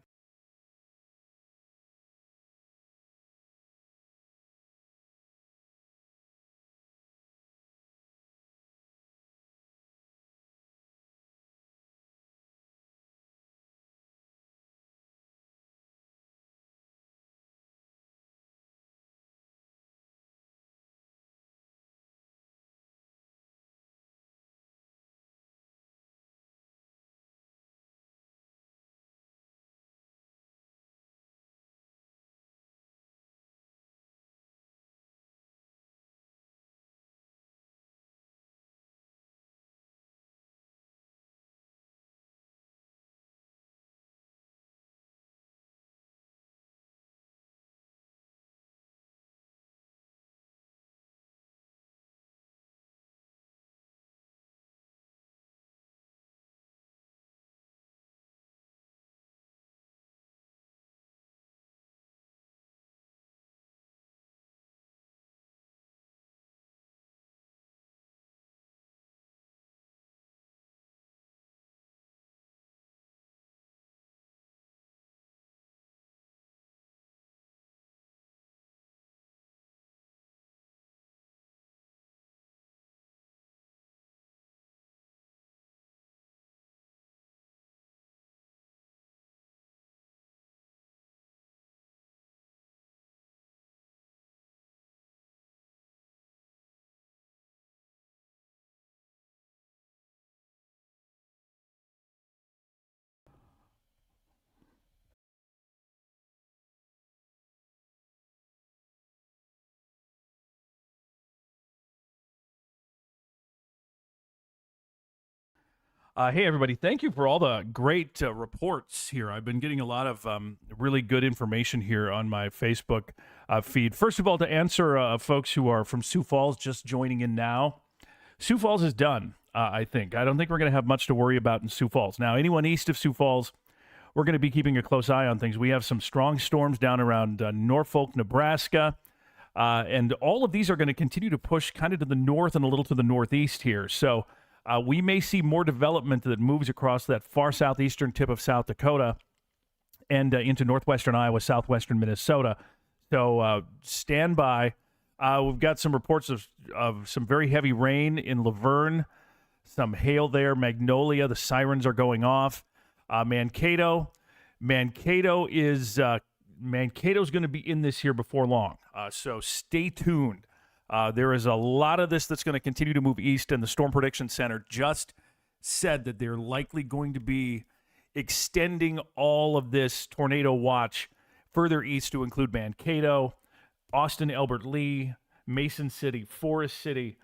S1: Hey, everybody. Thank you for all the great reports here. I've been getting a lot of really good information here on my Facebook feed. First of all, to answer folks who are from Sioux Falls just joining in now, Sioux Falls is done, I think. I don't think we're going to have much to worry about in Sioux Falls. Now, anyone east of Sioux Falls, we're going to be keeping a close eye on things. We have some strong storms down around Norfolk, Nebraska. And all of these are going to continue to push kind of to the north and a little to the northeast here. So we may see more development that moves across that far southeastern tip of South Dakota and into northwestern Iowa, southwestern Minnesota. So stand by. We've got some reports of some very heavy rain in Laverne, some hail there, Magnolia. The sirens are going off. Mankato is Mankato's going to be in this here before long. So stay tuned. There is a lot of this that's going to continue to move east, and the Storm Prediction Center just said that they're likely going to be extending all of this tornado watch further east to include Mankato, Austin, Albert Lee, Mason City, Forest City,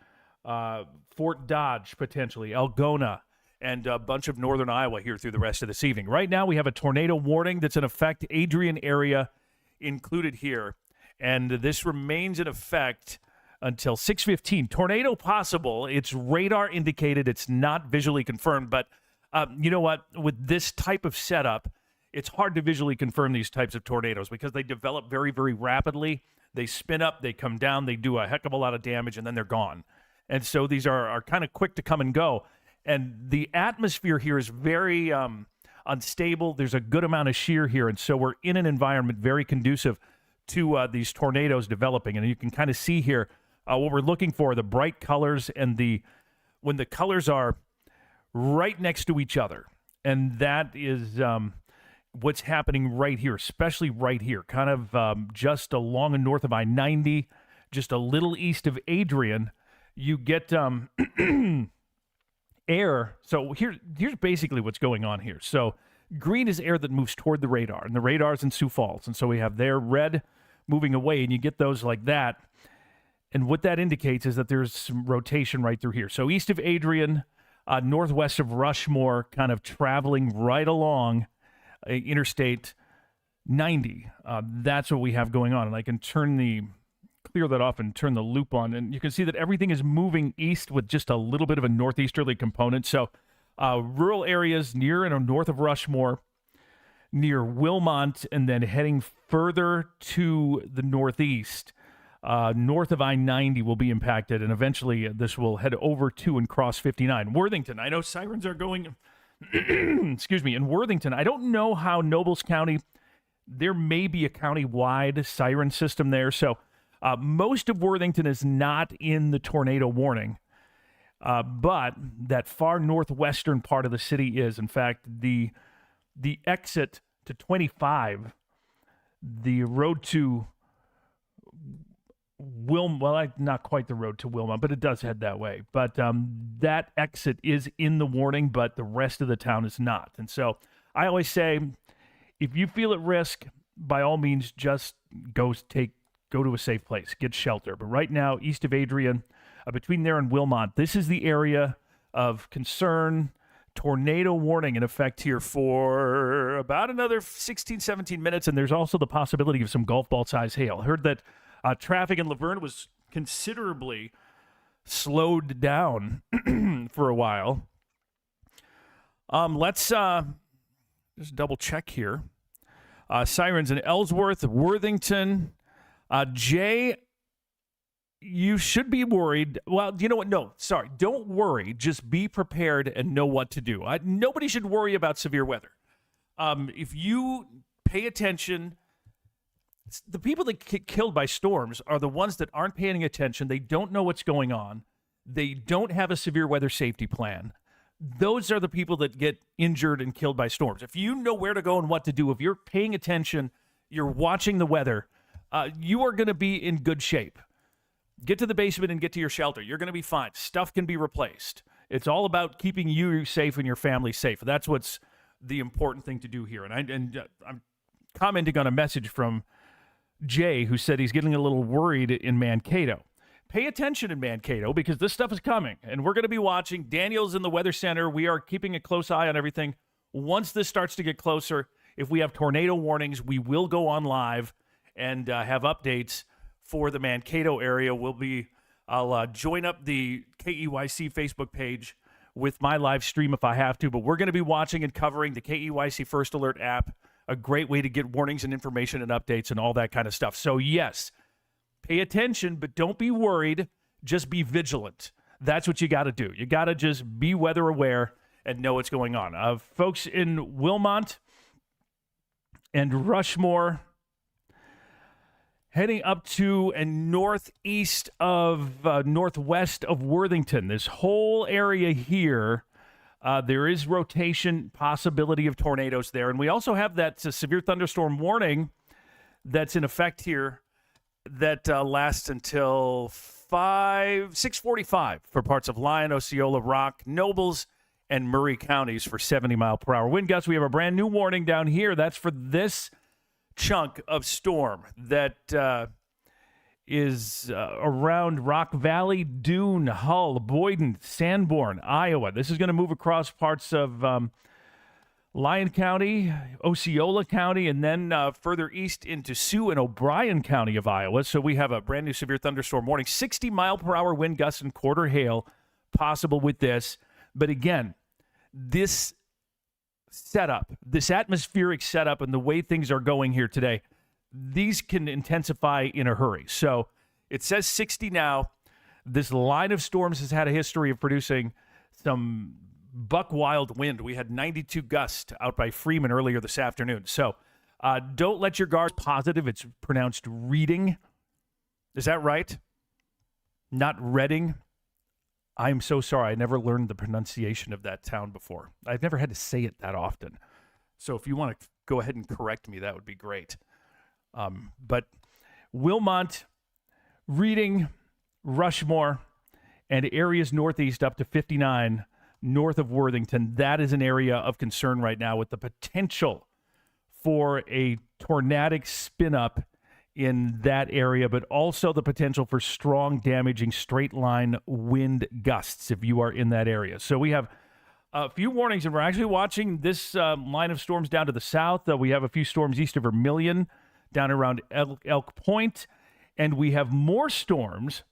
S1: Fort Dodge, potentially, Algona, and a bunch of northern Iowa here through the rest of this evening. Right now, we have a tornado warning that's in effect, Adrian area included here, and this remains in effect until 6:15. Tornado possible. It's radar indicated. It's not visually confirmed. But you know what? With this type of setup, it's hard to visually confirm these types of tornadoes because they develop very, very rapidly. They spin up, they come down, they do a heck of a lot of damage, and then they're gone. And so these are kind of quick to come and go. And the atmosphere here is very unstable. There's a good amount of shear here. And so we're in an environment very conducive to these tornadoes developing. And you can kind of see here what we're looking for, the bright colors and when the colors are right next to each other. And that is what's happening right here, especially right here, kind of just along and north of I-90, just a little east of Adrian. You get air. So here's basically what's going on here. So green is air that moves toward the radar, and the radar's in Sioux Falls. And so we have there red moving away, and you get those like that. And what that indicates is that there's some rotation right through here. So east of Adrian, northwest of Rushmore, kind of traveling right along Interstate 90. That's what we have going on. And I can clear that off and turn the loop on. And you can see that everything is moving east with just a little bit of a northeasterly component. So rural areas near and north of Rushmore, near Wilmont, and then heading further to the northeast. North of I-90 will be impacted, and eventually this will head over to and cross 59. Worthington, I know sirens are going, excuse me, in Worthington. I don't know how Nobles County, there may be a county-wide siren system there, so most of Worthington is not in the tornado warning, but that far northwestern part of the city is. In fact, the exit to 25, the road to not quite the road to Wilma, but it does head that way. But that exit is in the warning, but the rest of the town is not. And so I always say, if you feel at risk, by all means, just go to a safe place, get shelter. But right now, east of Adrian, between there and Wilmont, this is the area of concern. Tornado warning in effect here for about another 16, 17 minutes. And there's also the possibility of some golf ball size hail. I heard that traffic in Laverne was considerably slowed down for a while. Let's just double check here. Sirens in Ellsworth, Worthington. Jay, you should be worried. Well, you know what? No, sorry. Don't worry. Just be prepared and know what to do. Nobody should worry about severe weather. If you pay attention, the people that get killed by storms are the ones that aren't paying attention. They don't know what's going on. They don't have a severe weather safety plan. Those are the people that get injured and killed by storms. If you know where to go and what to do, if you're paying attention, you're watching the weather, you are going to be in good shape. Get to the basement and get to your shelter. You're going to be fine. Stuff can be replaced. It's all about keeping you safe and your family safe. That's what's the important thing to do here. And I'm commenting on a message from Jay, who said he's getting a little worried in Mankato. pay attention in Mankato because this stuff is coming, and we're going to be watching. Daniel's in the Weather Center. We are keeping a close eye on everything. Once this starts to get closer, if we have tornado warnings, we will go on live and have updates for the Mankato area. I'll join up the KEYC Facebook page with my live stream if I have to, but we're going to be watching and covering the KEYC First Alert app, a great way to get warnings and information and updates and all that kind of stuff. So, yes, pay attention, but don't be worried. Just be vigilant. That's what you got to do. You got to just be weather aware and know what's going on. Folks in Wilmot and Rushmore, heading up to and northwest of Worthington, this whole area here, there is rotation, possibility of tornadoes there. And we also have that severe thunderstorm warning that's in effect here that lasts until 6:45 for parts of Lyon, Osceola, Rock, Nobles, and Murray counties for 70-mile-per-hour wind gusts. We have a brand new warning down here. That's for this chunk of storm that is around Rock Valley, Dune, Hull, Boyden, Sanborn, Iowa. This is going to move across parts of Lyon County, Osceola County, and then further east into Sioux and O'Brien County of Iowa. So we have a brand new severe thunderstorm warning. 60-mile-per-hour wind gusts and quarter hail possible with this. But again, this setup, this atmospheric setup and the way things are going here today, these can intensify in a hurry. So it says 60 now. This line of storms has had a history of producing some buck wild wind. We had 92 gusts out by Freeman earlier this afternoon. So don't let your guards positive. It's pronounced reading. Is that right? Not Reading? I'm so sorry. I never learned the pronunciation of that town before. I've never had to say it that often. So if you want to go ahead and correct me, that would be great. But Wilmot, Reading, Rushmore, and areas northeast up to 59 north of Worthington, that is an area of concern right now with the potential for a tornadic spin-up in that area, but also the potential for strong, damaging straight-line wind gusts if you are in that area. So we have a few warnings, and we're actually watching this line of storms down to the south. We have a few storms east of Vermilion, down around Elk Point, and we have more storms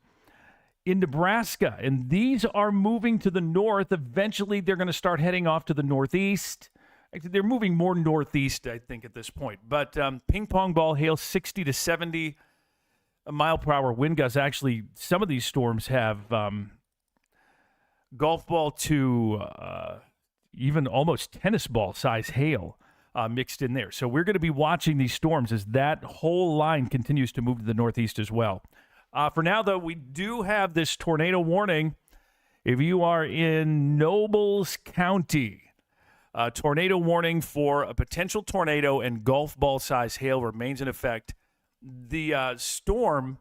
S1: in Nebraska, and these are moving to the north. Eventually, they're going to start heading off to the northeast. They're moving more northeast, I think, at this point. But ping pong ball hail, 60 to 70 mile per hour wind gusts. Actually, some of these storms have golf ball to even almost tennis ball size hail mixed in there. So we're going to be watching these storms as that whole line continues to move to the northeast as well. For now, though, we do have this tornado warning. If you are in Nobles County, tornado warning for a potential tornado and golf ball size hail remains in effect. The storm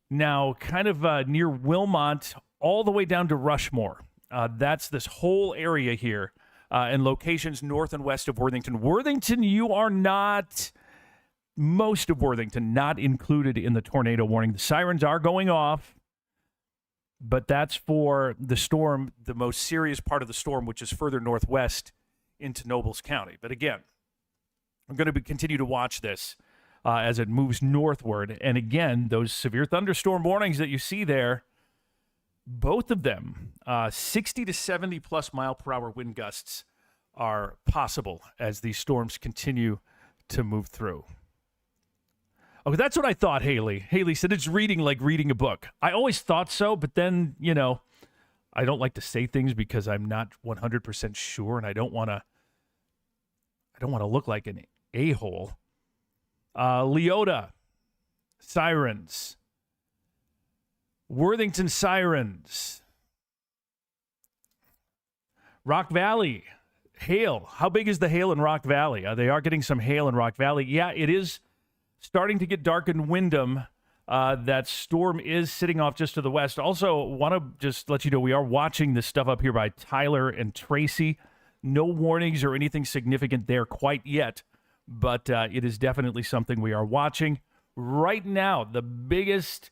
S1: now kind of near Wilmot all the way down to Rushmore. That's this whole area here and locations north and west of Worthington. Worthington, you are not, most of Worthington, not included in the tornado warning. The sirens are going off, but that's for the storm, the most serious part of the storm, which is further northwest into Nobles County. But again, I'm going to continue to watch this as it moves northward. And again, those severe thunderstorm warnings that you see there, both of them, 60 to 70 plus mile per hour wind gusts are possible as these storms continue to move through. Oh, that's what I thought, Haley. Haley said it's reading like reading a book. I always thought so, but then, you know, I don't like to say things because I'm not 100% sure, and I don't want to look like an a-hole. Leota, sirens. Worthington sirens. Rock Valley, hail. How big is the hail in Rock Valley? They are getting some hail in Rock Valley. Yeah, it is starting to get dark in Windham. That storm is sitting off just to the west. Also, want to just let you know we are watching this stuff up here by Tyler and Tracy. No warnings or anything significant there quite yet, but it is definitely something we are watching. Right now, the biggest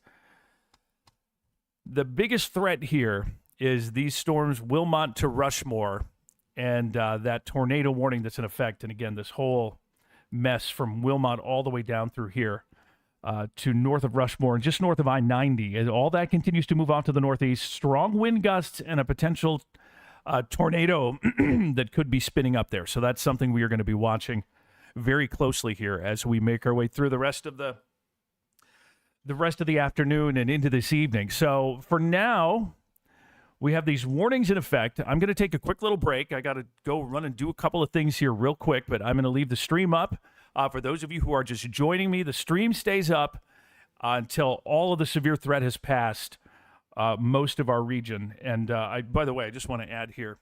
S1: The biggest threat here is these storms, Wilmot to Rushmore, and that tornado warning that's in effect. And again, this whole mess from Wilmot all the way down through here to north of Rushmore and just north of I-90. And all that continues to move off to the northeast. Strong wind gusts and a potential tornado that could be spinning up there. So that's something we are going to be watching very closely here as we make our way through the rest of the afternoon and into this evening. So for now, we have these warnings in effect. I'm going to take a quick little break. I got to go run and do a couple of things here real quick, but I'm going to leave the stream up. For those of you who are just joining me, the stream stays up until all of the severe threat has passed most of our region. And by the way, I just want to add here,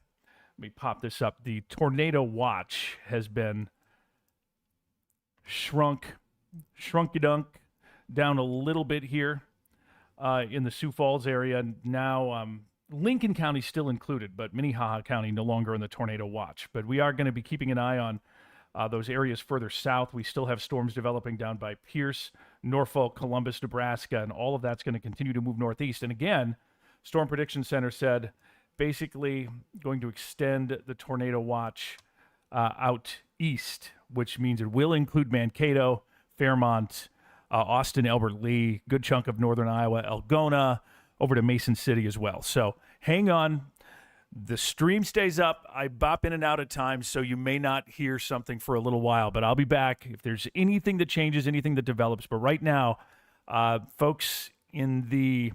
S1: let me pop this up. The tornado watch has been shrunky-dunk, down a little bit here in the Sioux Falls area. Now, Lincoln County still included, but Minnehaha County no longer in the tornado watch. But we are going to be keeping an eye on those areas further south. We still have storms developing down by Pierce, Norfolk, Columbus, Nebraska, and all of that's going to continue to move northeast. And again, Storm Prediction Center said basically going to extend the tornado watch out east, which means it will include Mankato, Fairmont, Austin, Albert Lee, good chunk of northern Iowa, Algona, over to Mason City as well. So hang on. The stream stays up. I bop in and out at times, so you may not hear something for a little while, but I'll be back if there's anything that changes, anything that develops. But right now, folks in the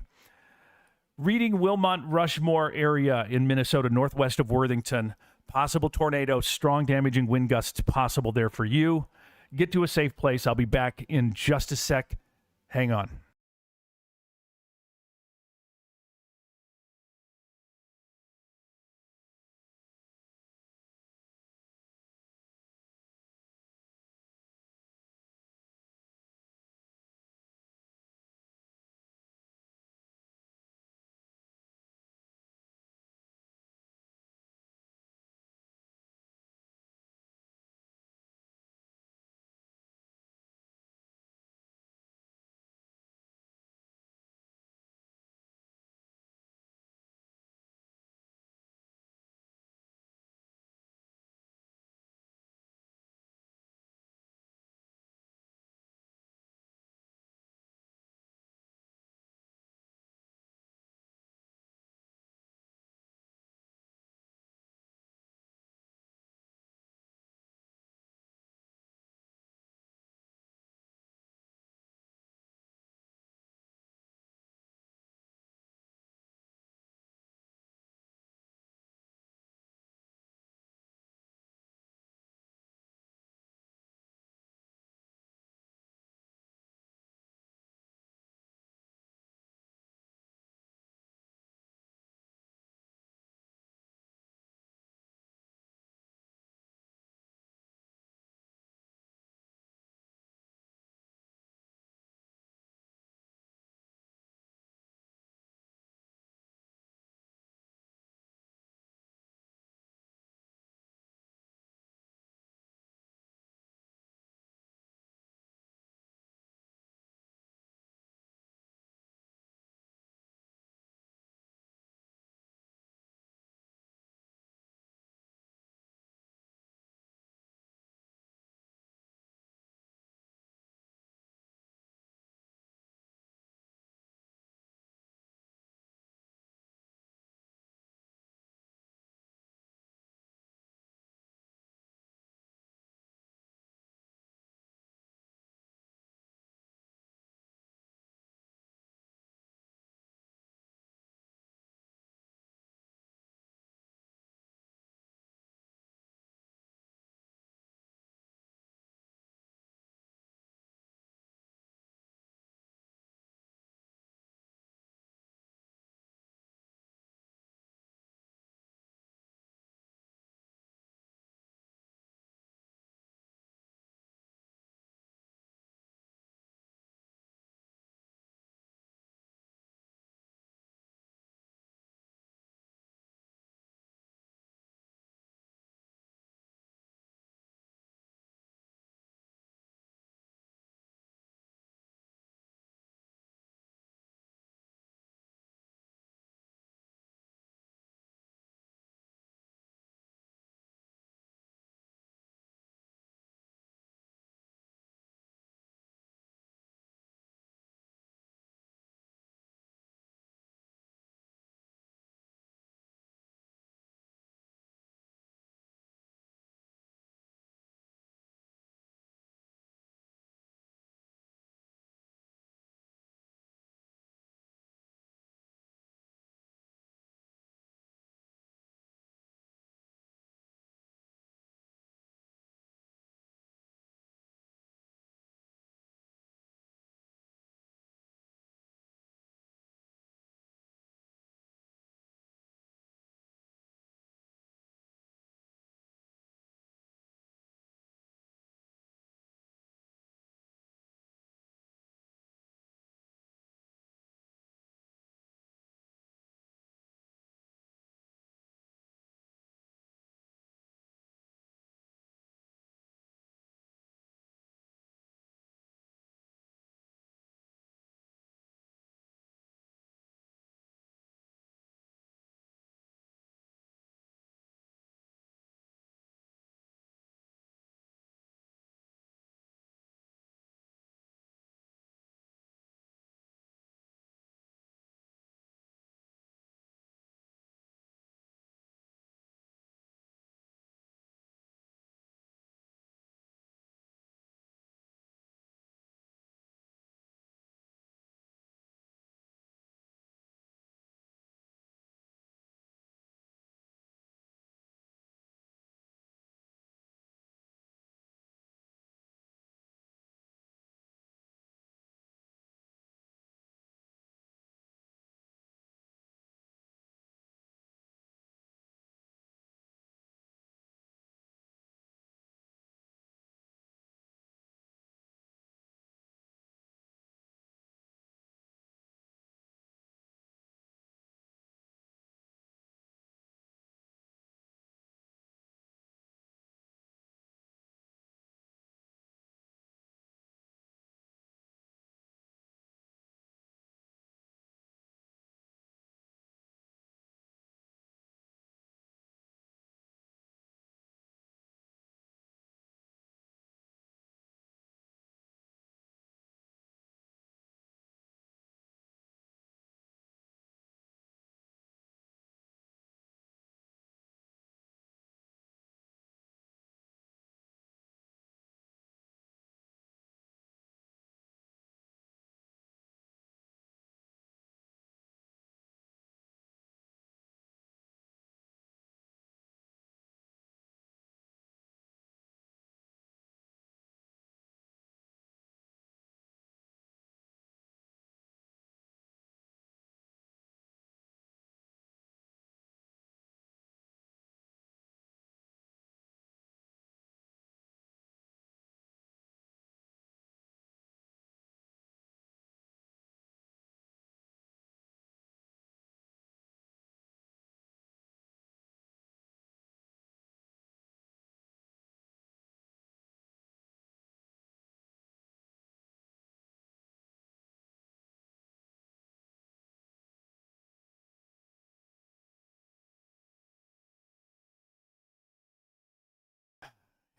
S1: Reading, Wilmot, Rushmore area in Minnesota, northwest of Worthington, possible tornado, strong damaging wind gusts possible there for you. Get to a safe place. I'll be back in just a sec. Hang on.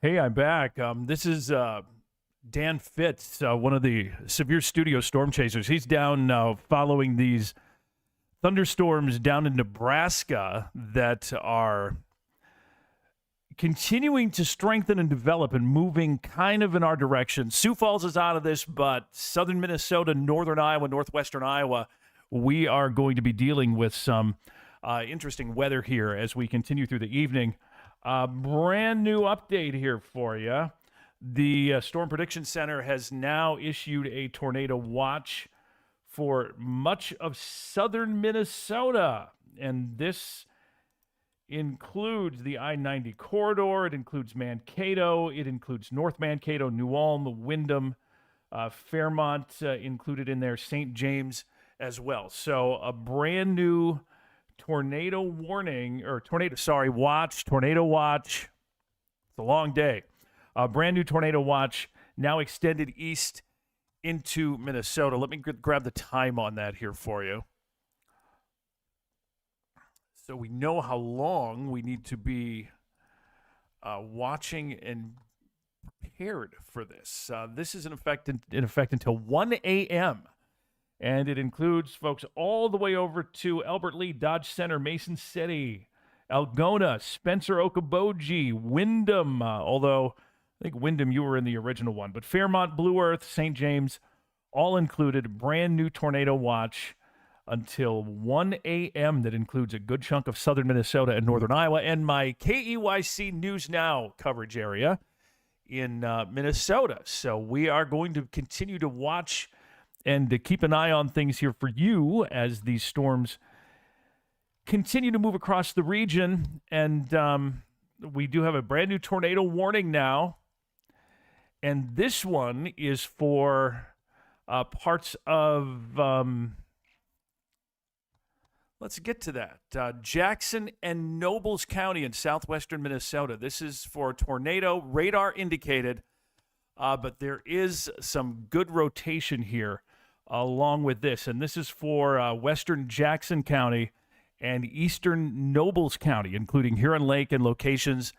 S1: Hey, I'm back. This is Dan Fitz, one of the severe studio storm chasers. He's down following these thunderstorms down in Nebraska that are continuing to strengthen and develop and moving kind of in our direction. Sioux Falls is out of this, but southern Minnesota, northern Iowa, northwestern Iowa, we are going to be dealing with some interesting weather here as we continue through the evening. Brand new update here for you. The Storm Prediction Center has now issued a tornado watch for much of southern Minnesota. And this includes the I-90 corridor. It includes Mankato. It includes North Mankato, New Ulm, Windham, Fairmont included in there, St. James as well. So a brand new tornado watch. It's a long day. A brand new tornado watch now extended east into Minnesota. Let me grab the time on that here for you, so we know how long we need to be watching and prepared for this. This is in effect until 1 a.m., and it includes folks all the way over to Albert Lee, Dodge Center, Mason City, Algona, Spencer, Okoboji, Windham, although I think Windham, you were in the original one, but Fairmont, Blue Earth, St. James, all included. Brand new tornado watch until 1 a.m. that includes a good chunk of southern Minnesota and northern Iowa, and my KEYC News Now coverage area in Minnesota. So we are going to continue to watch and to keep an eye on things here for you as these storms continue to move across the region. And we do have a brand new tornado warning now. And this one is for parts of, let's get to that, Jackson and Nobles County in southwestern Minnesota. This is for tornado, radar indicated, but there is some good rotation here along with this. And this is for western Jackson County and eastern Nobles County, including Huron Lake and locations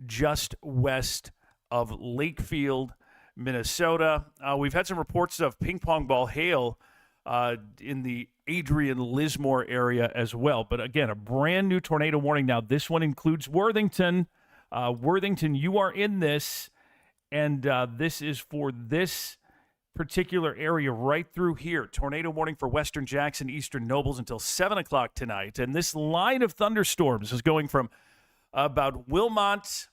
S1: just west of Lakefield, Minnesota. We've had some reports of ping pong ball hail in the Adrian Lismore area as well. But again, a brand new tornado warning now. This one includes Worthington. Worthington, you are in this, and this is for this particular area right through here. Tornado warning for western Jackson, eastern Nobles until 7 o'clock tonight. And this line of thunderstorms is going from about Wilmot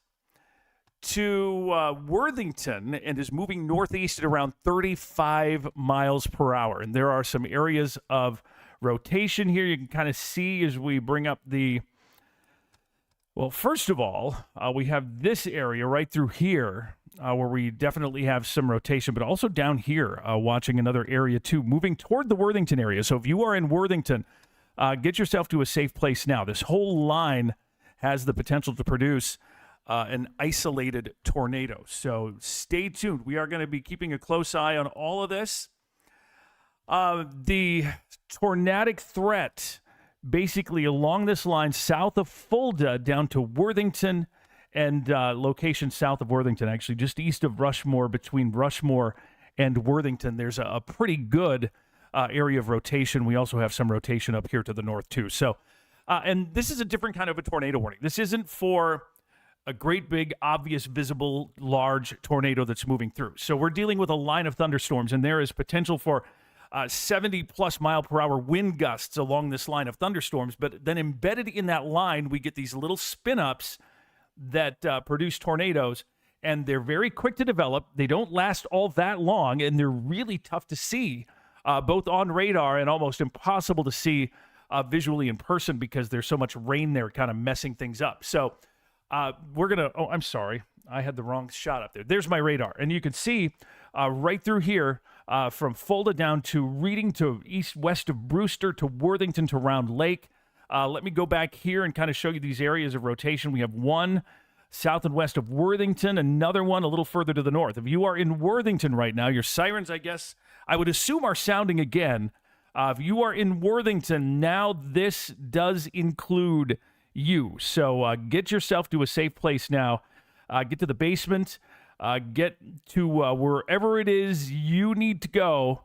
S1: to Worthington and is moving northeast at around 35 miles per hour. And there are some areas of rotation here you can kind of see as we bring up the... Well, first of all, we have this area right through here where we definitely have some rotation, but also down here watching another area too, moving toward the Worthington area. So if you are in Worthington, get yourself to a safe place now. This whole line has the potential to produce an isolated tornado. So stay tuned. We are going to be keeping a close eye on all of this. The tornadic threat basically along this line south of Fulda down to Worthington and location south of Worthington, actually just east of Rushmore, between Rushmore and Worthington. There's a pretty good area of rotation. We also have some rotation up here to the north too. So, and this is a different kind of a tornado warning. This isn't for a great big, obvious, visible, large tornado that's moving through. So we're dealing with a line of thunderstorms, and there is potential for 70-plus mile per hour wind gusts along this line of thunderstorms. But then embedded in that line, we get these little spin-ups that produce tornadoes, and they're very quick to develop. They don't last all that long, and they're really tough to see, both on radar and almost impossible to see visually in person because there's so much rain there kind of messing things up. So we're going to... Oh, I'm sorry. I had the wrong shot up there. There's my radar. And you can see right through here from Fulda down to Reading to east-west of Brewster to Worthington to Round Lake. Let me go back here and kind of show you these areas of rotation. We have one south and west of Worthington, another one a little further to the north. If you are in Worthington right now, your sirens, I guess, I would assume are sounding again. If you are in Worthington, now this does include you. So get yourself to a safe place now. get to the basement, get to wherever it is you need to go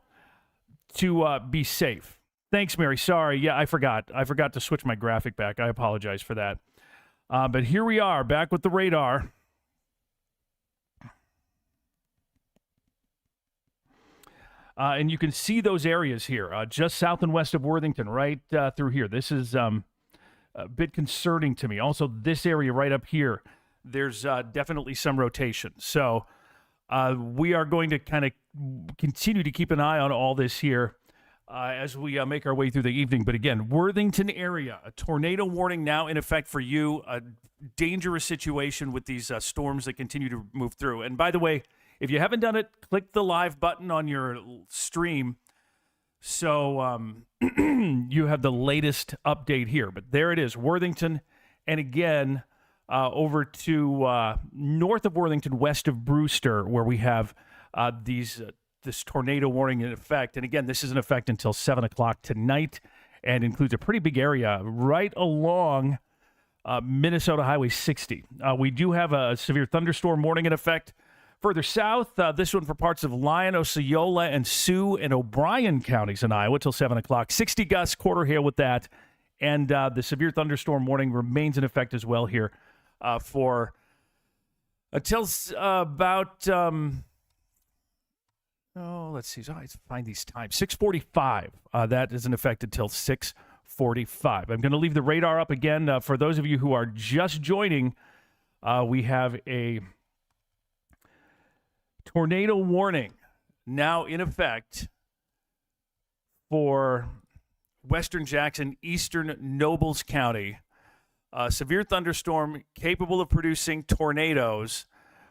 S1: to be safe. Thanks, Mary. Sorry. Yeah, I forgot. I forgot to switch my graphic back. I apologize for that. But here we are, back with the radar. And you can see those areas here, just south and west of Worthington, right through here. This is a bit concerning to me. Also, this area right up here, there's definitely some rotation. So we are going to kind of continue to keep an eye on all this here as we make our way through the evening. But again, Worthington area, a tornado warning now in effect for you, a dangerous situation with these storms that continue to move through. And by the way, if you haven't done it, click the live button on your stream so you have the latest update here. But there it is, Worthington. And again, over to north of Worthington, west of Brewster, where we have this tornado warning in effect. And again, this is in effect until 7 o'clock tonight and includes a pretty big area right along Minnesota Highway 60. We do have a severe thunderstorm warning in effect further south. This one for parts of Lyon, Osceola, and Sioux and O'Brien counties in Iowa till 7 o'clock. 60 gusts, quarter hail with that. And the severe thunderstorm warning remains in effect as well here for until about... let's see. Let's find these times. 6:45. That is in effect until 6:45. I'm going to leave the radar up again. For those of you who are just joining, we have a tornado warning now in effect for western Jackson, eastern Nobles County. Severe thunderstorm capable of producing tornadoes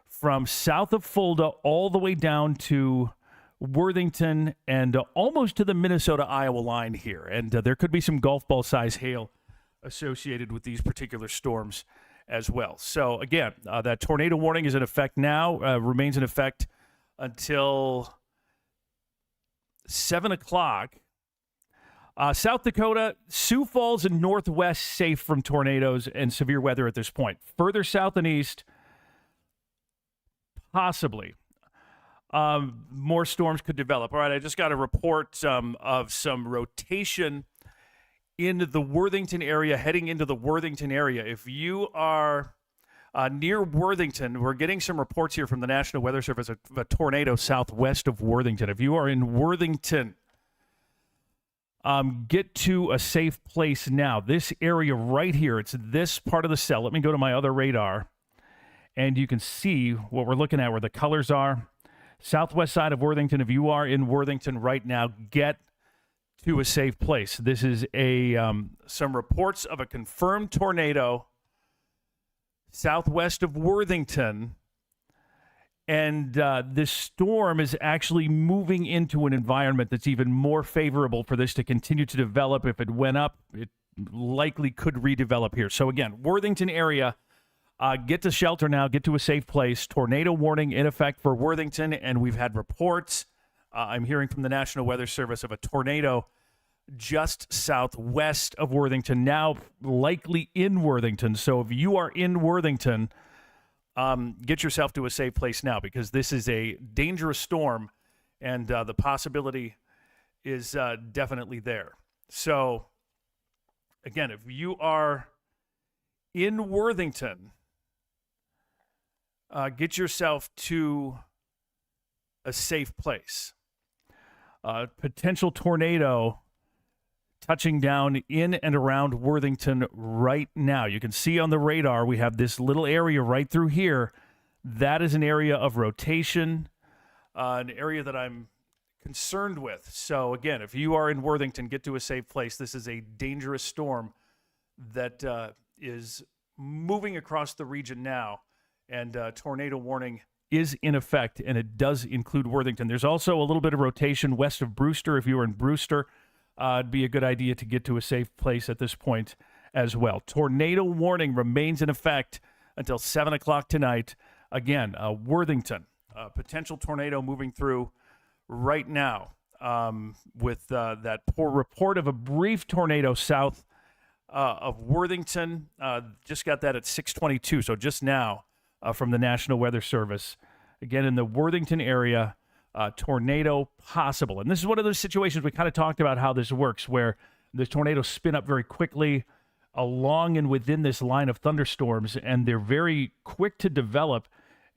S1: from south of Fulda all the way down to Worthington and almost to the Minnesota-Iowa line here. And there could be some golf ball size hail associated with these particular storms as well. So again, that tornado warning is in effect now, remains in effect until 7 o'clock. South Dakota, Sioux Falls and Northwest safe from tornadoes and severe weather at this point. Further south and east, possibly. More storms could develop. All right, I just got a report of some rotation in the Worthington area, heading into the Worthington area. If you are near Worthington, we're getting some reports here from the National Weather Service of a tornado southwest of Worthington. If you are in Worthington, get to a safe place now. This area right here, it's this part of the cell. Let me go to my other radar, and you can see what we're looking at, where the colors are. Southwest side of Worthington. If you are in Worthington right now, get to a safe place. This is some reports of a confirmed tornado southwest of Worthington, and this storm is actually moving into an environment that's even more favorable for this to continue to develop. If it went up, it likely could redevelop here. So again, Worthington area, get to shelter now, get to a safe place. Tornado warning in effect for Worthington, and we've had reports. I'm hearing from the National Weather Service of a tornado just southwest of Worthington, now likely in Worthington. So if you are in Worthington, get yourself to a safe place now, because this is a dangerous storm, and the possibility is definitely there. So again, if you are in Worthington, get yourself to a safe place. Potential tornado touching down in and around Worthington right now. You can see on the radar, we have this little area right through here. That is an area of rotation, an area that I'm concerned with. So again, if you are in Worthington, get to a safe place. This is a dangerous storm that is moving across the region now, and tornado warning is in effect, and it does include Worthington. There's also a little bit of rotation west of Brewster. If you are in Brewster, it'd be a good idea to get to a safe place at this point as well. Tornado warning remains in effect until 7 o'clock tonight. Again, Worthington, potential tornado moving through right now with that poor report of a brief tornado south of Worthington. Just got that at 6:22, so just now. from the National Weather Service. Again, in the Worthington area, tornado possible. And this is one of those situations we kind of talked about how this works, where the tornadoes spin up very quickly along and within this line of thunderstorms, and they're very quick to develop.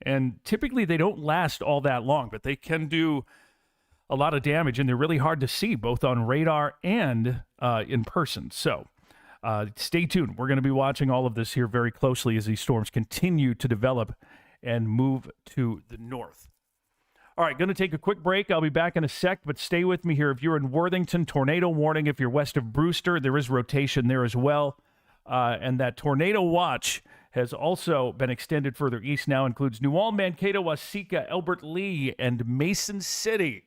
S1: And typically they don't last all that long, but they can do a lot of damage, and they're really hard to see both on radar and in person. So stay tuned. We're going to be watching all of this here very closely as these storms continue to develop and move to the north. All right, going to take a quick break. I'll be back in a sec, but stay with me here. If you're in Worthington, tornado warning. If you're west of Brewster, there is rotation there as well. And that tornado watch has also been extended further east now, includes New Ulm, Mankato, Waseca, Albert Lee, and Mason City.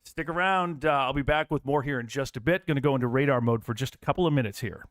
S1: Stick around. I'll be back with more here in just a bit. Going to go into radar mode for just a couple of minutes here.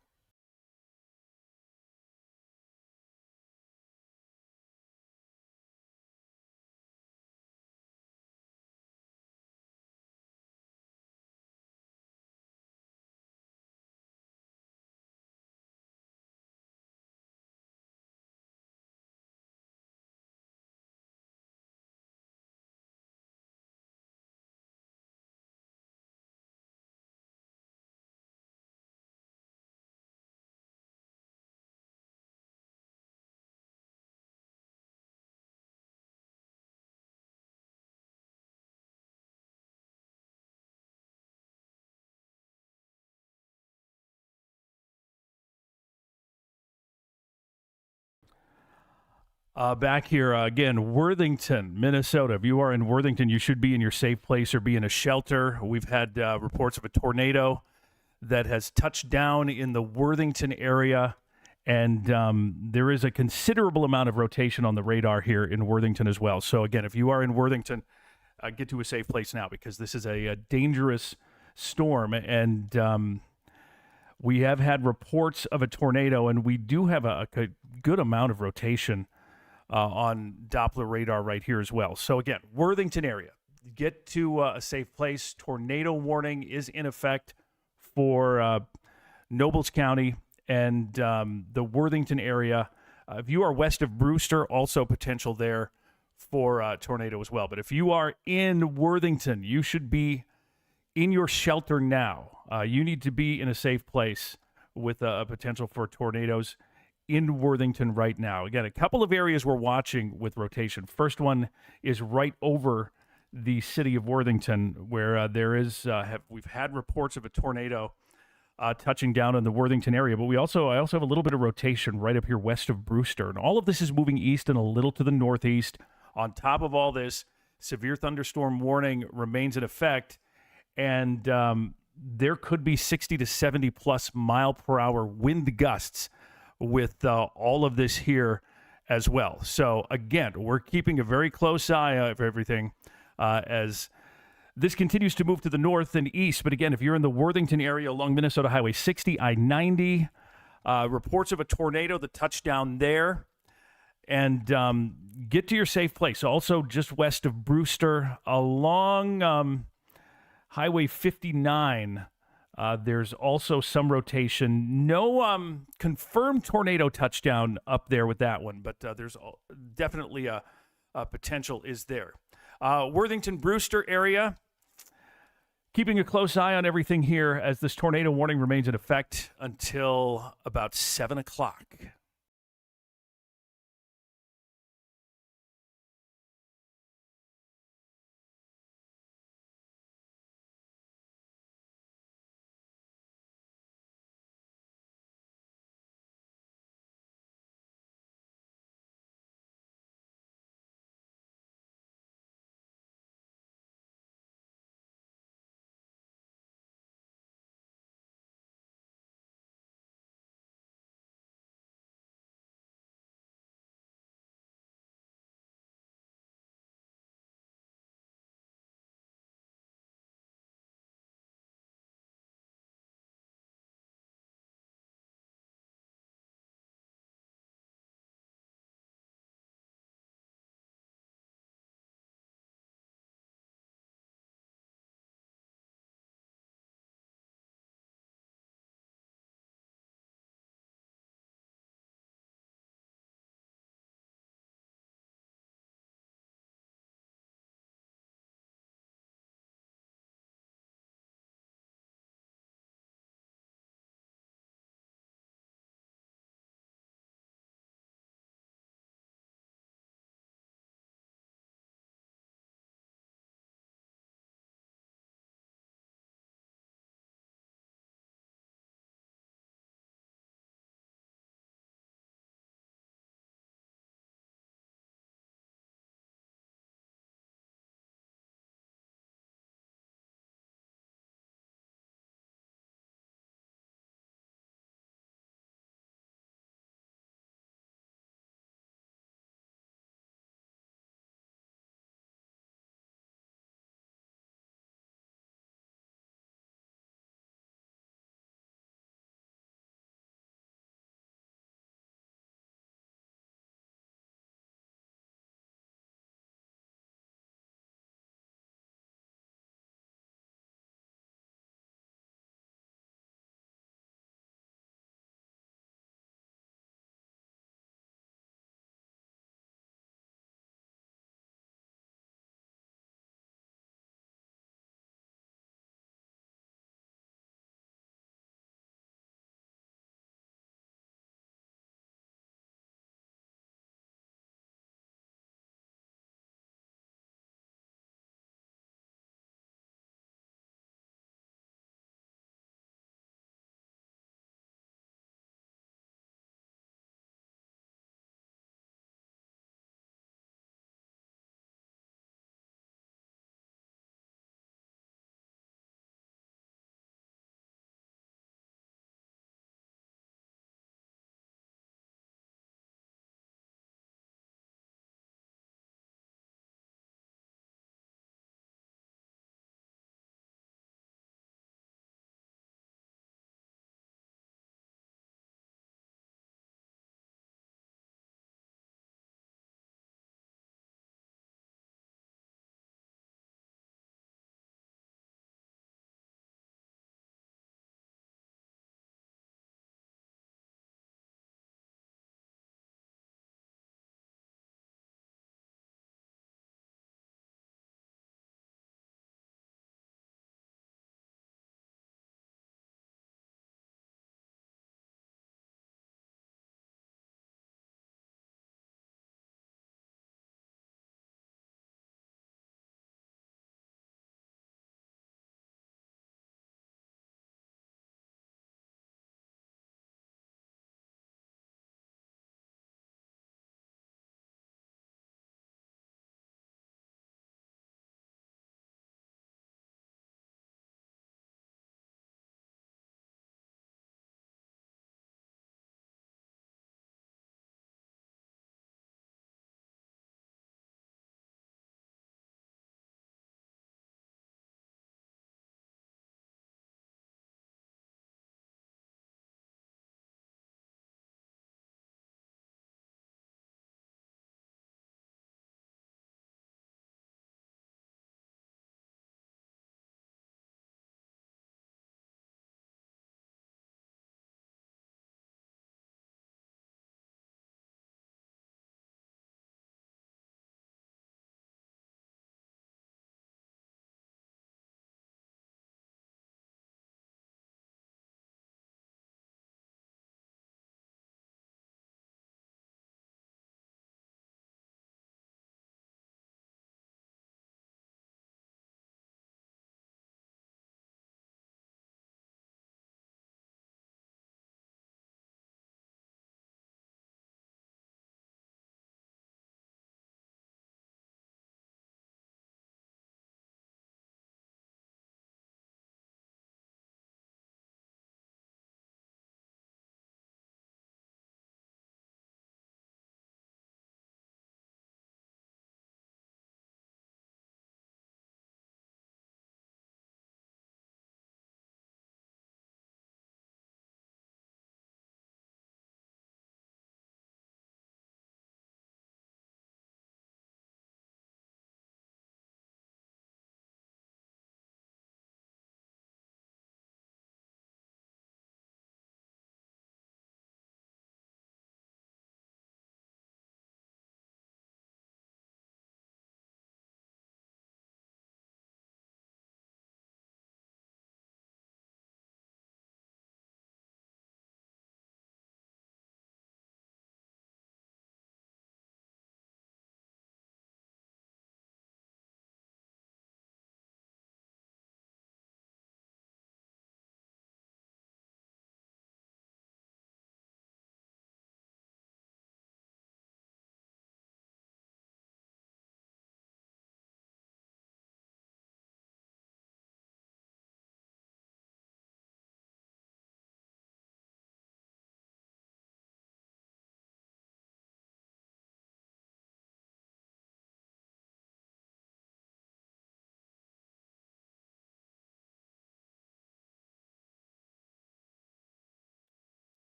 S1: Back here again, Worthington, Minnesota. If you are in Worthington, you should be in your safe place or be in a shelter. We've had reports of a tornado that has touched down in the Worthington area, and there is a considerable amount of rotation on the radar here in Worthington as well. So again, if you are in Worthington, get to a safe place now, because this is a dangerous storm, and we have had reports of a tornado, and we do have a good amount of rotation on Doppler radar right here as well. So again, Worthington area, get to a safe place. Tornado warning is in effect for Nobles County and the Worthington area. If you are west of Brewster, also potential there for tornado as well. But if you are in Worthington, you should be in your shelter now. You need to be in a safe place with a potential for tornadoes in Worthington right now. Again, a couple of areas we're watching with rotation. First one is right over the city of Worthington, where there is we've had reports of a tornado touching down in the Worthington area, but I also have a little bit of rotation right up here west of Brewster, and all of this is moving east and a little to the northeast. On top of all this, severe thunderstorm warning remains in effect, and there could be 60 to 70 plus mile per hour wind gusts with all of this here as well. So again, we're keeping a very close eye of everything as this continues to move to the north and east. But again, if you're in the Worthington area along Minnesota Highway 60, I-90, reports of a tornado that touched down there, and get to your safe place. Also just west of Brewster along Highway 59, there's also some rotation. No confirmed tornado touchdown up there with that one, but there's definitely a potential is there. Worthington, Brewster area, keeping a close eye on everything here as this tornado warning remains in effect until about 7 o'clock.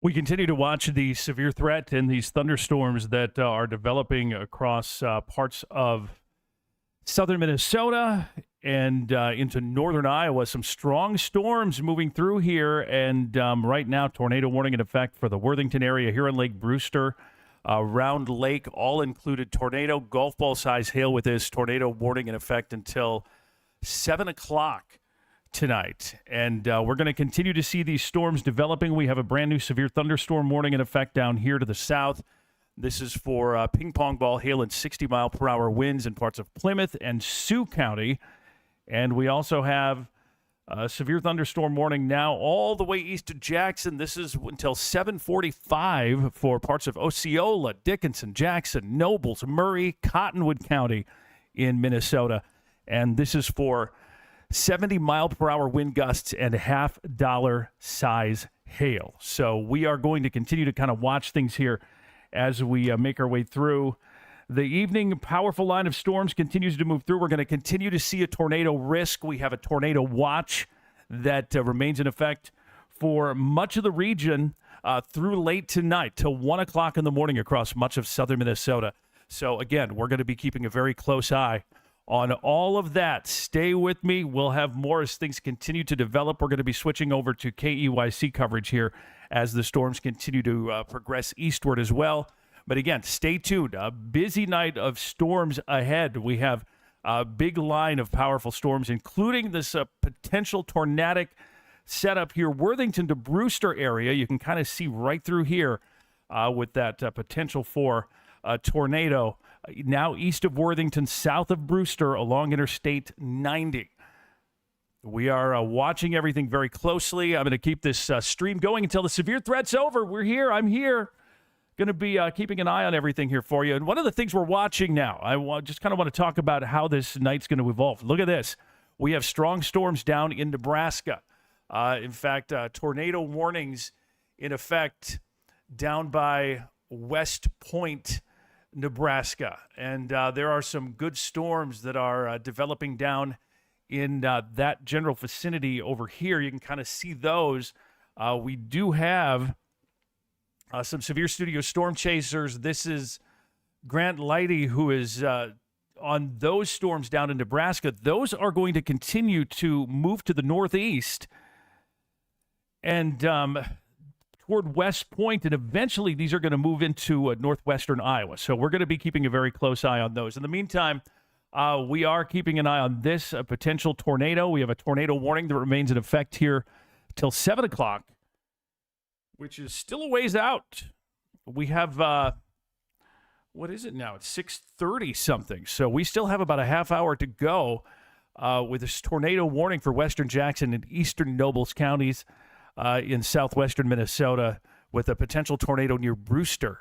S1: We continue to watch the severe threat and these thunderstorms that are developing across parts of southern Minnesota and into northern Iowa. Some strong storms moving through here. And right now, tornado warning in effect for the Worthington area here on Lake Brewster. Round Lake, all included tornado, golf ball size hail with this tornado warning in effect until 7 o'clock tonight. And we're going to continue to see these storms developing. We have a brand new severe thunderstorm warning in effect down here to the south. This is for ping pong ball hail and 60-mile-per-hour winds in parts of Plymouth and Sioux County. And we also have a severe thunderstorm warning now all the way east to Jackson. This is until 7:45 for parts of Osceola, Dickinson, Jackson, Nobles, Murray, Cottonwood County in Minnesota. And this is for 70-mile-per-hour wind gusts and $half size hail. So we are going to continue to kind of watch things here as we make our way through. The evening powerful line of storms continues to move through. We're going to continue to see a tornado risk. We have a tornado watch that remains in effect for much of the region through late tonight till 1 o'clock in the morning across much of southern Minnesota. So, again, we're going to be keeping a very close eye on all of that. Stay with me. We'll have more as things continue to develop. We're going to be switching over to KEYC coverage here as the storms continue to progress eastward as well. But again, stay tuned. A busy night of storms ahead. We have a big line of powerful storms, including this potential tornadic setup here, Worthington to Brewster area. You can kind of see right through here with that potential for a tornado. Now east of Worthington, south of Brewster, along Interstate 90. We are watching everything very closely. I'm going to keep this stream going until the severe threat's over. We're here. I'm here. Going to be keeping an eye on everything here for you. And one of the things we're watching now, I just kind of want to talk about how this night's going to evolve. Look at this. We have strong storms down in Nebraska. In fact, tornado warnings in effect down by West Point, Nebraska. And there are some good storms that are developing down in that general vicinity over here. You can kind of see those. We do have some severe studio storm chasers. This is Grant Leidy, who is on those storms down in Nebraska. Those are going to continue to move to the northeast and toward West Point, and eventually these are going to move into northwestern Iowa. So we're going to be keeping a very close eye on those. In the meantime, we are keeping an eye on this potential tornado. We have a tornado warning that remains in effect here till 7 o'clock, which is still a ways out. We have, what is it now? It's 6:30 something. So we still have about a half hour to go with this tornado warning for western Jackson and eastern Nobles counties in southwestern Minnesota, with a potential tornado near Brewster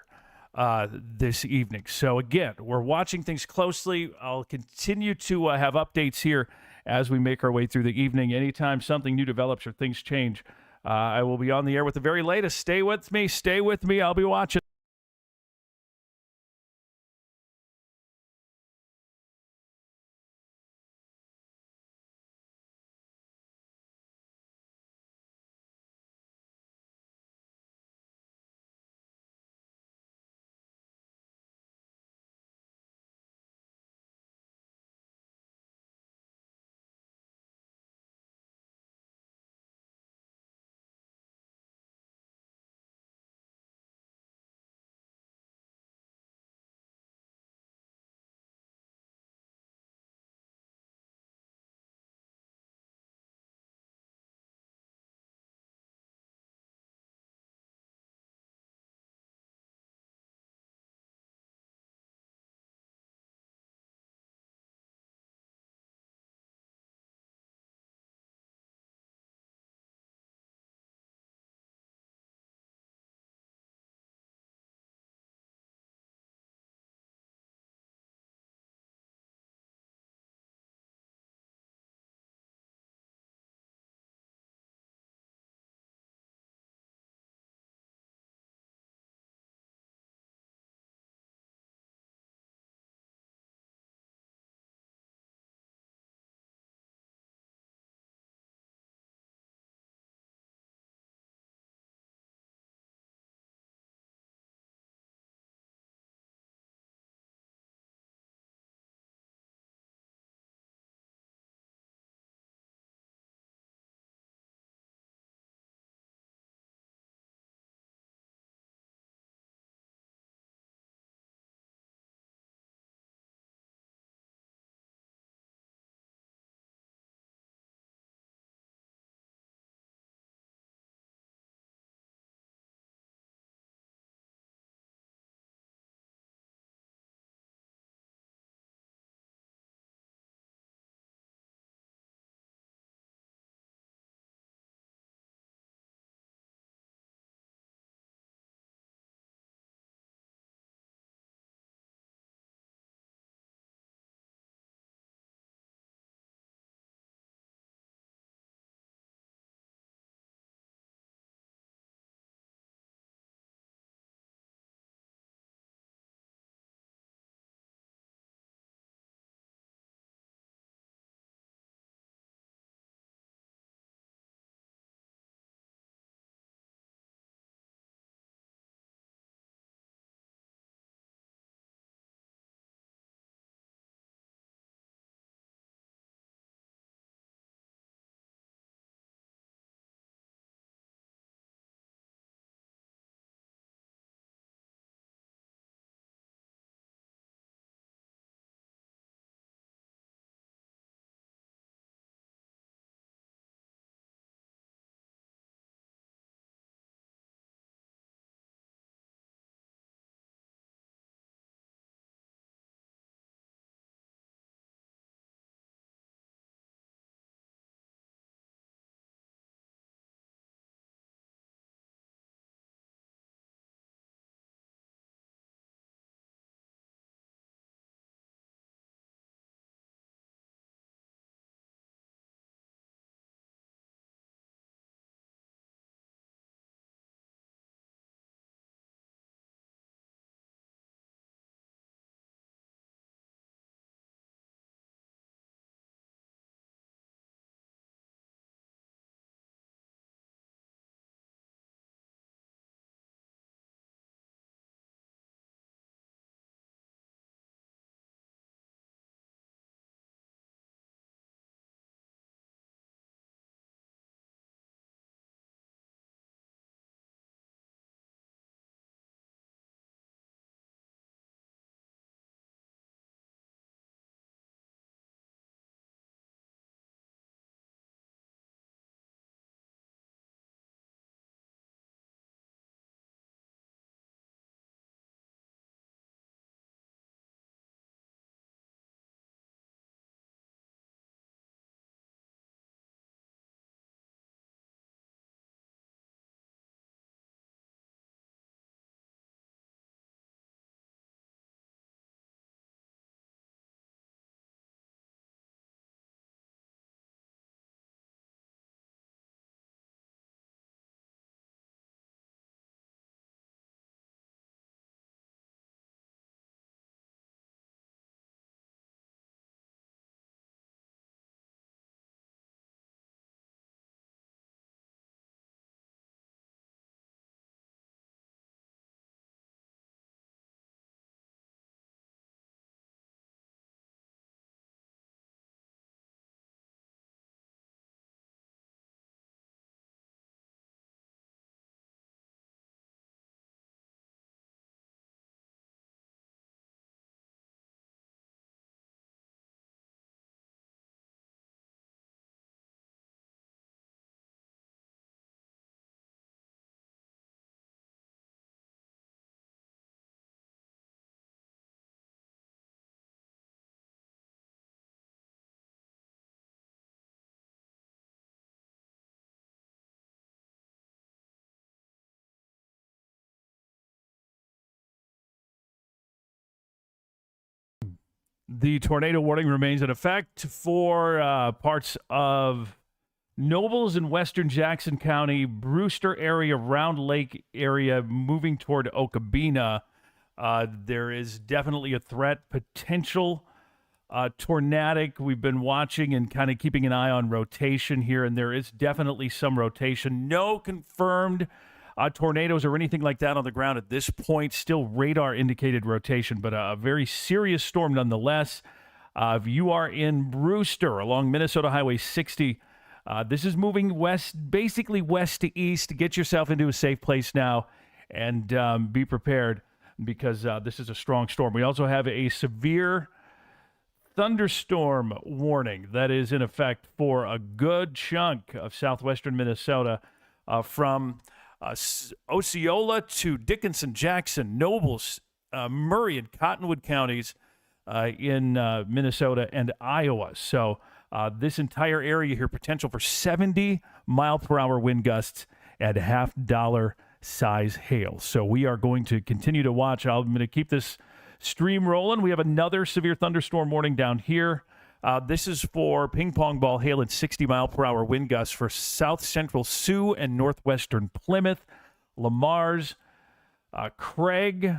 S1: this evening. So again, we're watching things closely. I'll continue to have updates here as we make our way through the evening. Anytime something new develops or things change, I will be on the air with the very latest. Stay with me. Stay with me. I'll be watching. The tornado warning remains in effect for parts of Nobles in western Jackson County, Brewster area, Round Lake area, moving toward Okabena. There is definitely a threat, potential tornadic. We've been watching and kind of keeping an eye on rotation here, and there is definitely some rotation. No confirmed tornadoes or anything like that on the ground at this point. Still radar indicated rotation, but a very serious storm nonetheless. If you are in Brewster along Minnesota Highway 60, this is moving west, basically west to east. Get yourself into a safe place now and be prepared because this is a strong storm. We also have a severe thunderstorm warning that is in effect for a good chunk of southwestern Minnesota from Osceola to Dickinson, Jackson, Nobles, Murray, and Cottonwood counties in Minnesota and Iowa. So this entire area here, potential for 70-mile-per-hour wind gusts and half-dollar size hail. So we are going to continue to watch. I'm going to keep this stream rolling. We have another severe thunderstorm warning down here. This is for ping-pong ball hail and 60-mile-per-hour wind gusts for south-central Sioux and northwestern Plymouth, Lamars, Craig,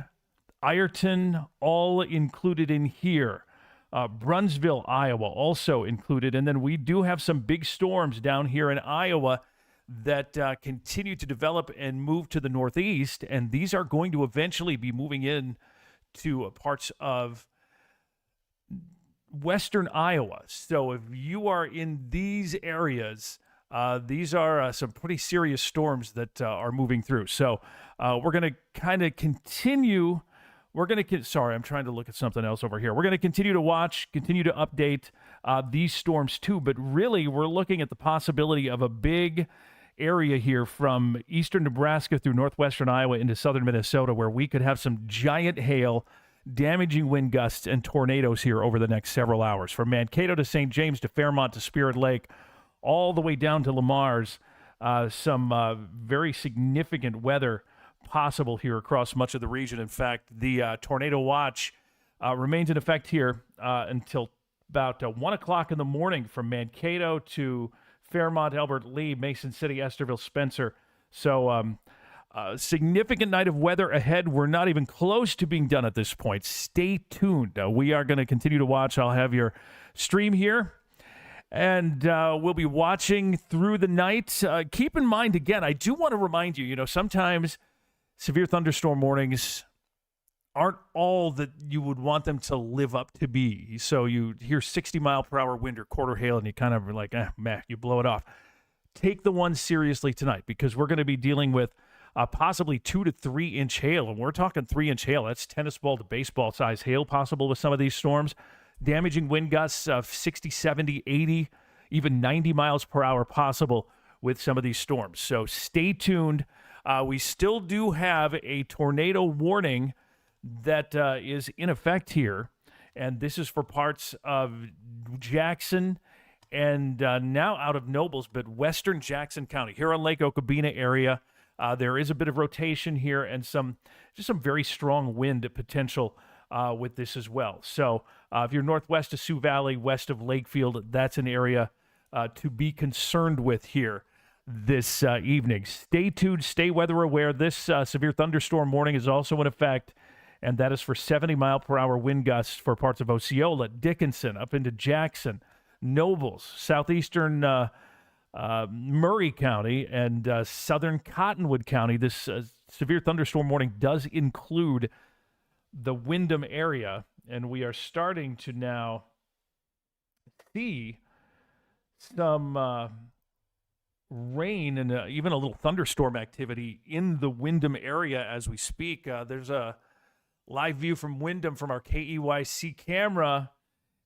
S1: Ireton, all included in here. Brunsville, Iowa, also included. And then we do have some big storms down here in Iowa that continue to develop and move to the northeast. And these are going to eventually be moving in to parts of western Iowa. So if you are in these areas, these are some pretty serious storms that are moving through. So we're going to kind of continue. Sorry, I'm trying to look at something else over here. We're going to continue to watch, continue to update these storms too. But really, we're looking at the possibility of a big area here from eastern Nebraska through northwestern Iowa into southern Minnesota, where we could have some giant hail, damaging wind gusts, and tornadoes here over the next several hours. From Mankato to St. James to Fairmont to Spirit Lake, all the way down to Lamar's, some very significant weather possible here across much of the region. In fact, the tornado watch remains in effect here until about 1 o'clock in the morning from Mankato to Fairmont, Albert Lee, Mason City, Esterville, Spencer. So significant night of weather ahead. We're not even close to being done at this point. Stay tuned. We are going to continue to watch. I'll have your stream here. And we'll be watching through the night. Keep in mind, again, I do want to remind you, sometimes severe thunderstorm warnings aren't all that you would want them to live up to be. So you hear 60-mile-per-hour wind or quarter hail, and you kind of are like, you blow it off. Take the one seriously tonight because we're going to be dealing with possibly 2 to 3 inch hail. And we're talking 3-inch hail. That's tennis ball to baseball size hail possible with some of these storms. Damaging wind gusts of 60, 70, 80, even 90 miles per hour possible with some of these storms. So stay tuned. We still do have a tornado warning that is in effect here, and this is for parts of Jackson and now out of Nobles, but western Jackson County, here on Lake Okabena area. There is a bit of rotation here and some very strong wind potential with this as well. So if you're northwest of Sioux Valley, west of Lakefield, that's an area to be concerned with here this evening. Stay tuned, stay weather aware. This severe thunderstorm warning is also in effect, and that is for 70-mile-per-hour wind gusts for parts of Osceola, Dickinson, up into Jackson, Nobles, southeastern Murray County, and southern Cottonwood County. This severe thunderstorm warning does include the Windham area, and we are starting to now see some rain and even a little thunderstorm activity in the Windham area as we speak. There's a live view from Windham from our KEYC camera,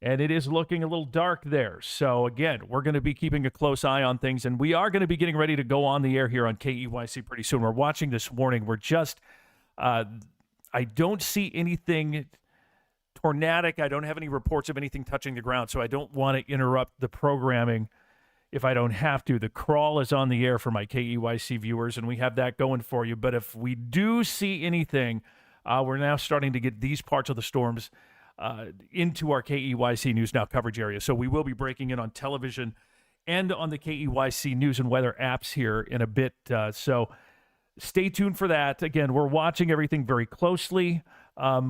S1: and it is looking a little dark there. So again, we're going to be keeping a close eye on things, and we are going to be getting ready to go on the air here on KEYC pretty soon. We're watching this warning. We're just, I don't see anything tornadic. I don't have any reports of anything touching the ground, so I don't want to interrupt the programming if I don't have to. The crawl is on the air for my KEYC viewers, and we have that going for you. But if we do see anything, we're now starting to get these parts of the storms into our KEYC News Now coverage area. So we will be breaking in on television and on the KEYC News and Weather apps here in a bit. So stay tuned for that. Again, we're watching everything very closely.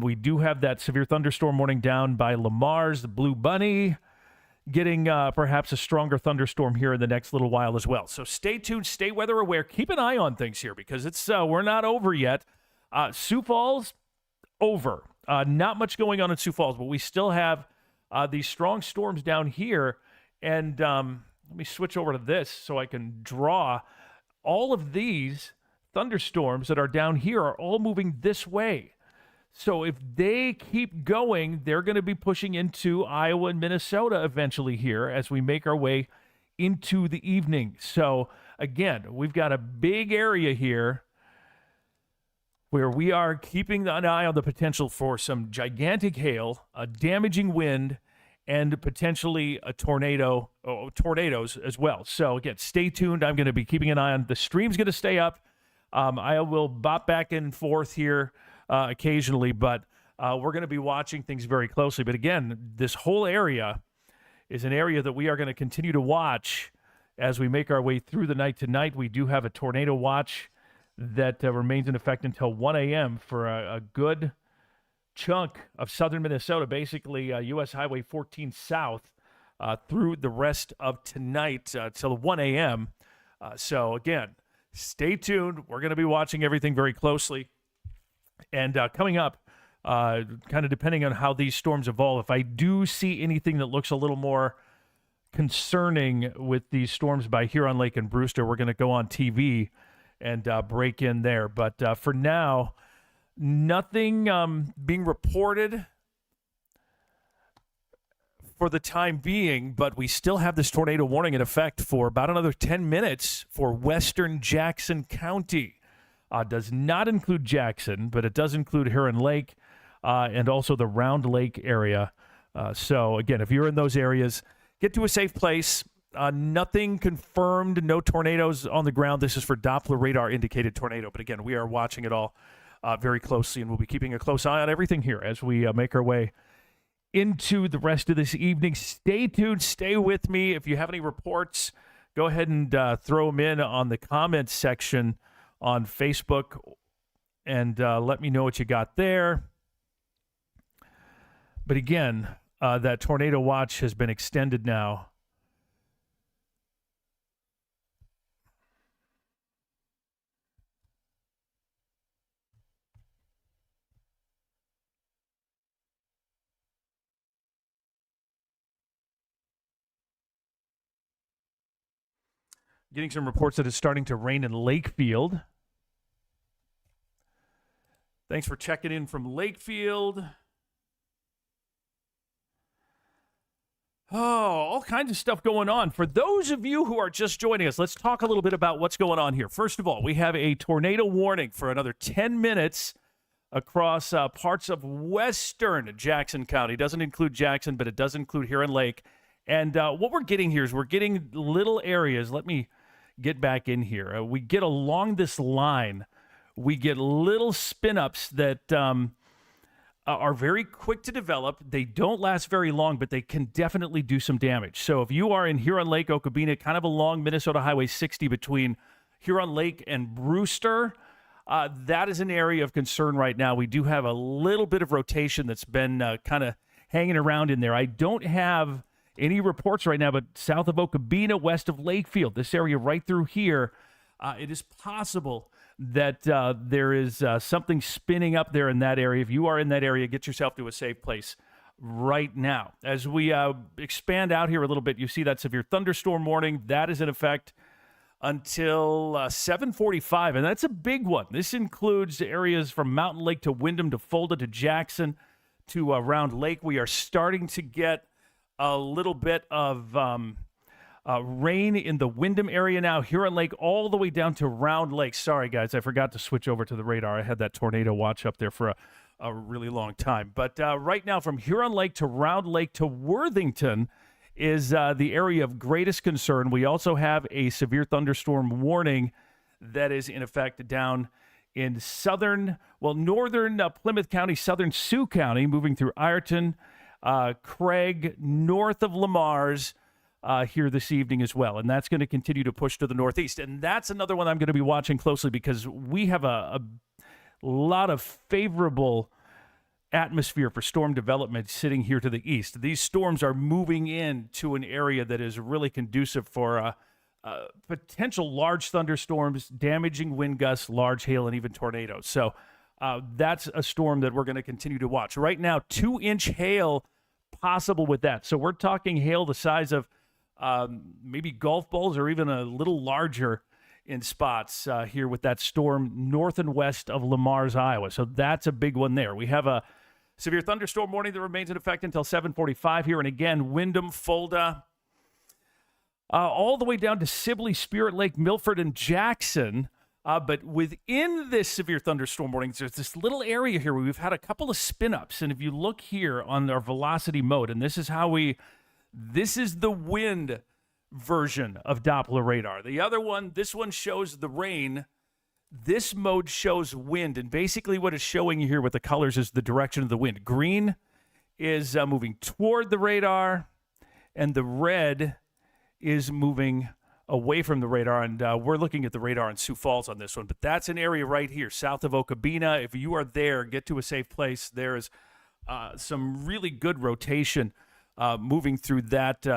S1: We do have that severe thunderstorm warning down by Lamar's, the Blue Bunny, getting perhaps a stronger thunderstorm here in the next little while as well. So stay tuned, stay weather aware, keep an eye on things here because it's we're not over yet. Sioux Falls, over. Not much going on in Sioux Falls, but we still have these strong storms down here. And let me switch over to this so I can draw. All of these thunderstorms that are down here are all moving this way. So if they keep going, they're going to be pushing into Iowa and Minnesota eventually here as we make our way into the evening. So again, we've got a big area here where we are keeping an eye on the potential for some gigantic hail, a damaging wind, and potentially a tornadoes as well. So again, stay tuned. I'm going to be keeping an eye on the stream's going to stay up. I will bop back and forth here occasionally, but we're going to be watching things very closely. But again, this whole area is an area that we are going to continue to watch as we make our way through the night tonight. We do have a tornado watch that remains in effect until 1 a.m. for a good chunk of southern Minnesota, basically U.S. Highway 14 South through the rest of tonight till 1 a.m. So again, stay tuned. We're going to be watching everything very closely. And coming up, kind of depending on how these storms evolve, if I do see anything that looks a little more concerning with these storms by Huron Lake and Brewster, we're going to go on TV and break in there. But for now, nothing being reported for the time being, but we still have this tornado warning in effect for about another 10 minutes for western Jackson County. Does not include Jackson, but it does include Huron Lake and also the Round Lake area. So, again, if you're in those areas, get to a safe place. Nothing confirmed, no tornadoes on the ground. This is for Doppler radar indicated tornado. But, again, we are watching it all very closely, and we'll be keeping a close eye on everything here as we make our way into the rest of this evening. Stay tuned. Stay with me. If you have any reports, go ahead and throw them in on the comments section on Facebook, and let me know what you got there. But again, that tornado watch has been extended now. Getting some reports that it's starting to rain in Lakefield. Thanks for checking in from Lakefield. Oh, all kinds of stuff going on. For those of you who are just joining us, let's talk a little bit about what's going on here. First of all, we have a tornado warning for another 10 minutes across parts of western Jackson County. It doesn't include Jackson, but it does include Huron Lake. And what we're getting here is we're getting little areas. Let me get back in here. We get along this line. We get little spin-ups that are very quick to develop. They don't last very long, but they can definitely do some damage. So if you are in Huron Lake, Okabena, kind of along Minnesota Highway 60 between Huron Lake and Brewster, that is an area of concern right now. We do have a little bit of rotation that's been kind of hanging around in there. I don't have any reports right now, but south of Okabena, west of Lakefield, this area right through here, it is possible that there is something spinning up there in that area. If you are in that area, get yourself to a safe place right now. As we expand out here a little bit, you see that severe thunderstorm warning. That is in effect until 7:45, and that's a big one. This includes areas from Mountain Lake to Windham to Fulda to Jackson to Round Lake. We are starting to get a little bit of rain in the Windham area now, Huron Lake all the way down to Round Lake. Sorry, guys, I forgot to switch over to the radar. I had that tornado watch up there for a really long time. But right now, from Huron Lake to Round Lake to Worthington is the area of greatest concern. We also have a severe thunderstorm warning that is in effect down in northern Plymouth County, southern Sioux County, moving through Ireton, Craig, north of Lamar's here this evening as well. And that's going to continue to push to the northeast. And that's another one I'm going to be watching closely because we have a lot of favorable atmosphere for storm development sitting here to the east. These storms are moving into an area that is really conducive for potential large thunderstorms, damaging wind gusts, large hail, and even tornadoes. So that's a storm that we're going to continue to watch. Right now, 2-inch hail possible with that. So we're talking hail the size of maybe golf balls or even a little larger in spots here with that storm north and west of Lamar's, Iowa. So that's a big one there. We have a severe thunderstorm warning that remains in effect until 7:45 here. And again, Windham, Fulda, all the way down to Sibley, Spirit Lake, Milford, and Jackson. But within this severe thunderstorm warning, there's this little area here where we've had a couple of spin-ups. And if you look here on our velocity mode, and this is the wind version of Doppler radar. The other one, this one shows the rain. This mode shows wind. And basically what it's showing you here with the colors is the direction of the wind. Green is moving toward the radar, and the red is moving away from the radar. And we're looking at the radar in Sioux Falls on this one. But that's an area right here, south of Okabena. If you are there, get to a safe place. There is some really good rotation moving through that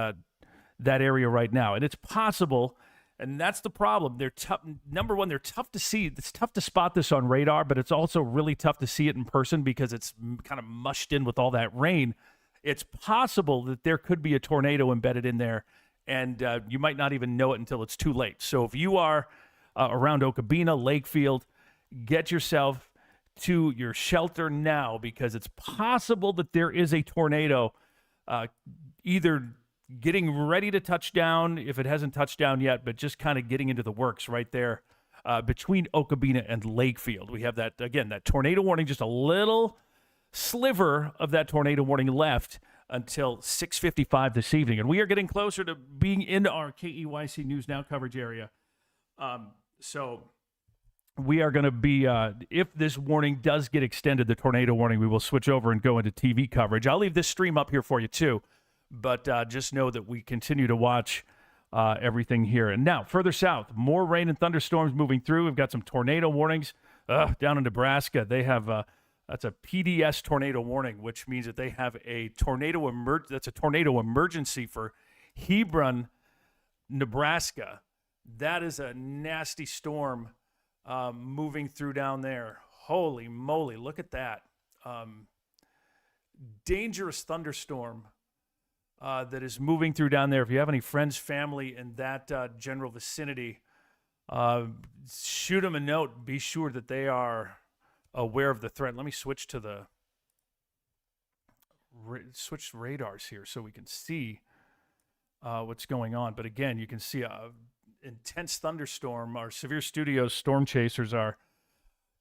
S1: area right now. And it's possible, and that's the problem. They're tough. Number one, they're tough to see. It's tough to spot this on radar, but it's also really tough to see it in person because it's kind of mushed in with all that rain. It's possible that there could be a tornado embedded in there, and you might not even know it until it's too late. So if you are around Okabena, Lakefield, get yourself to your shelter now because it's possible that there is a tornado either getting ready to touch down, if it hasn't touched down yet, but just kind of getting into the works right there between Okabena and Lakefield. We have that, again, that tornado warning, just a little sliver of that tornado warning left until 6:55 this evening. And we are getting closer to being in our KEYC News Now coverage area. So we are going to be, if this warning does get extended, the tornado warning, we will switch over and go into TV coverage. I'll leave this stream up here for you too. But just know that we continue to watch everything here. And now, further south, more rain and thunderstorms moving through. We've got some tornado warnings down in Nebraska. They have that's a PDS tornado warning, which means that they have a tornado emergency for Hebron, Nebraska. That is a nasty storm moving through down there. Holy moly, look at that. Dangerous thunderstorm that is moving through down there. If you have any friends, family in that general vicinity, shoot them a note. Be sure that they are aware of the threat. Let me switch to switch radars here so we can see what's going on. But again, you can see a intense thunderstorm. Our Severe Studios storm chasers are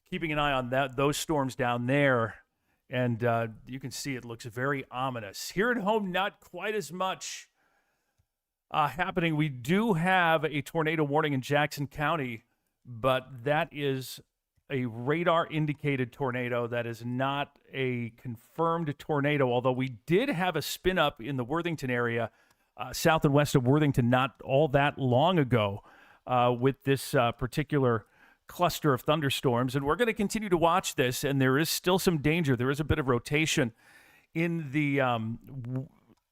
S1: keeping an eye on those storms down there. And you can see it looks very ominous. Here at home, not quite as much happening. We do have a tornado warning in Jackson County, but that is a radar-indicated tornado. That is not a confirmed tornado, although we did have a spin-up in the Worthington area, south and west of Worthington, not all that long ago with this particular cluster of thunderstorms. And we're going to continue to watch this, and there is still some danger. There is a bit of rotation in the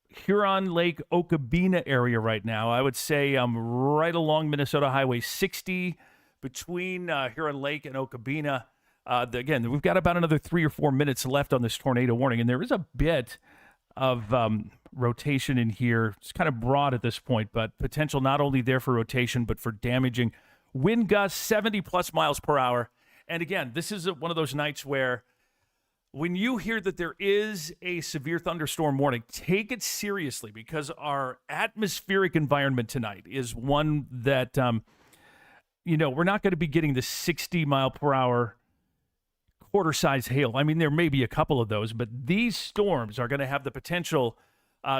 S1: Huron Lake, Okabena area right now. I would say right along Minnesota Highway 60 between Huron Lake and Okabena. Again, we've got about another 3 or 4 minutes left on this tornado warning, and there is a bit of rotation in here. It's kind of broad at this point, but potential not only there for rotation, but for damaging wind gusts 70-plus miles per hour. And again, this is one of those nights where when you hear that there is a severe thunderstorm warning, take it seriously because our atmospheric environment tonight is one that, we're not going to be getting the 60-mile-per-hour quarter-size hail. I mean, there may be a couple of those, but these storms are going to have the potential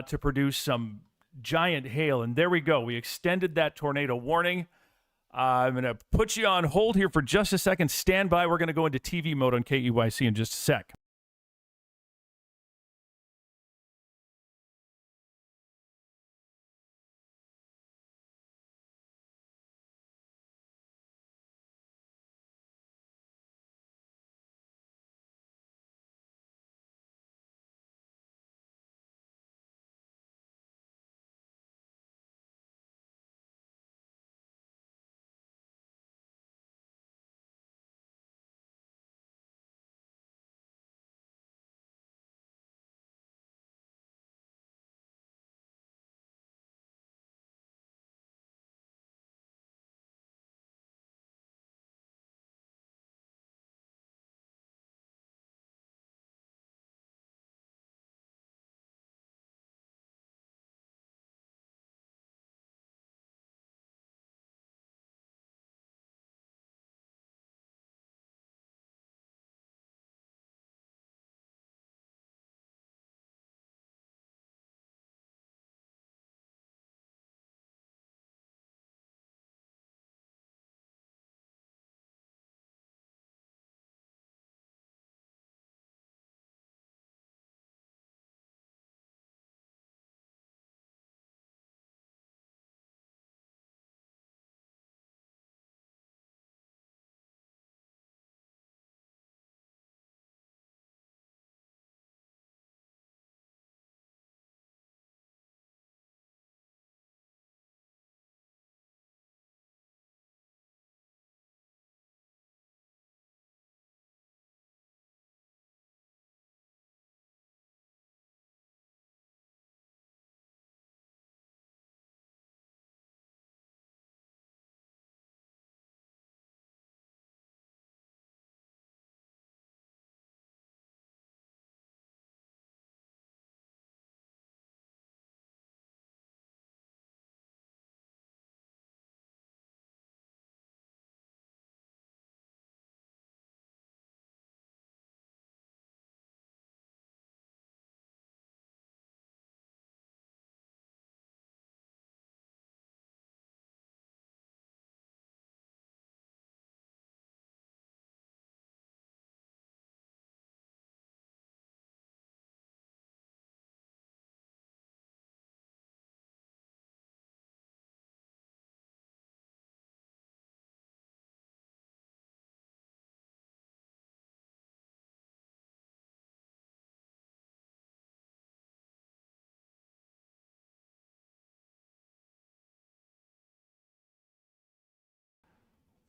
S1: to produce some giant hail. And there we go. We extended that tornado warning. I'm going to put you on hold here for just a second. Stand by. We're going to go into TV mode on KEYC in just a sec.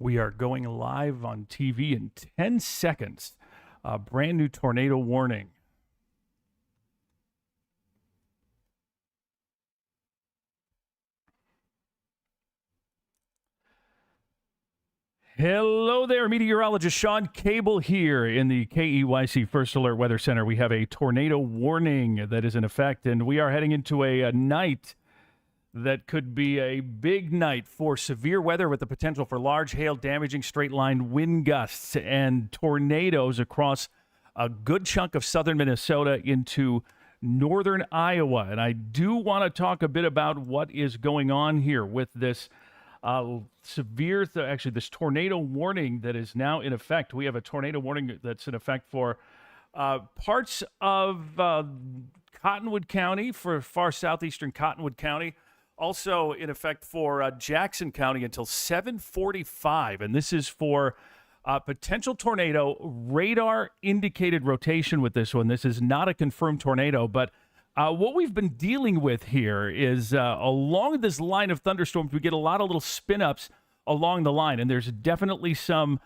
S1: We are going live on TV in 10 seconds. A brand new tornado warning. Hello there, meteorologist Sean Cable here in the KEYC First Alert Weather Center. We have a tornado warning that is in effect, and we are heading into a night that could be a big night for severe weather with the potential for large hail, damaging straight-line wind gusts and tornadoes across a good chunk of southern Minnesota into northern Iowa. And I do want to talk a bit about what is going on here with this this tornado warning that is now in effect. We have a tornado warning that's in effect for parts of Cottonwood County, for far southeastern Cottonwood County. Also in effect for Jackson County until 7:45, and this is for potential tornado radar indicated rotation with this one. This is not a confirmed tornado, but what we've been dealing with here is along this line of thunderstorms, we get a lot of little spin-ups along the line, and there's definitely some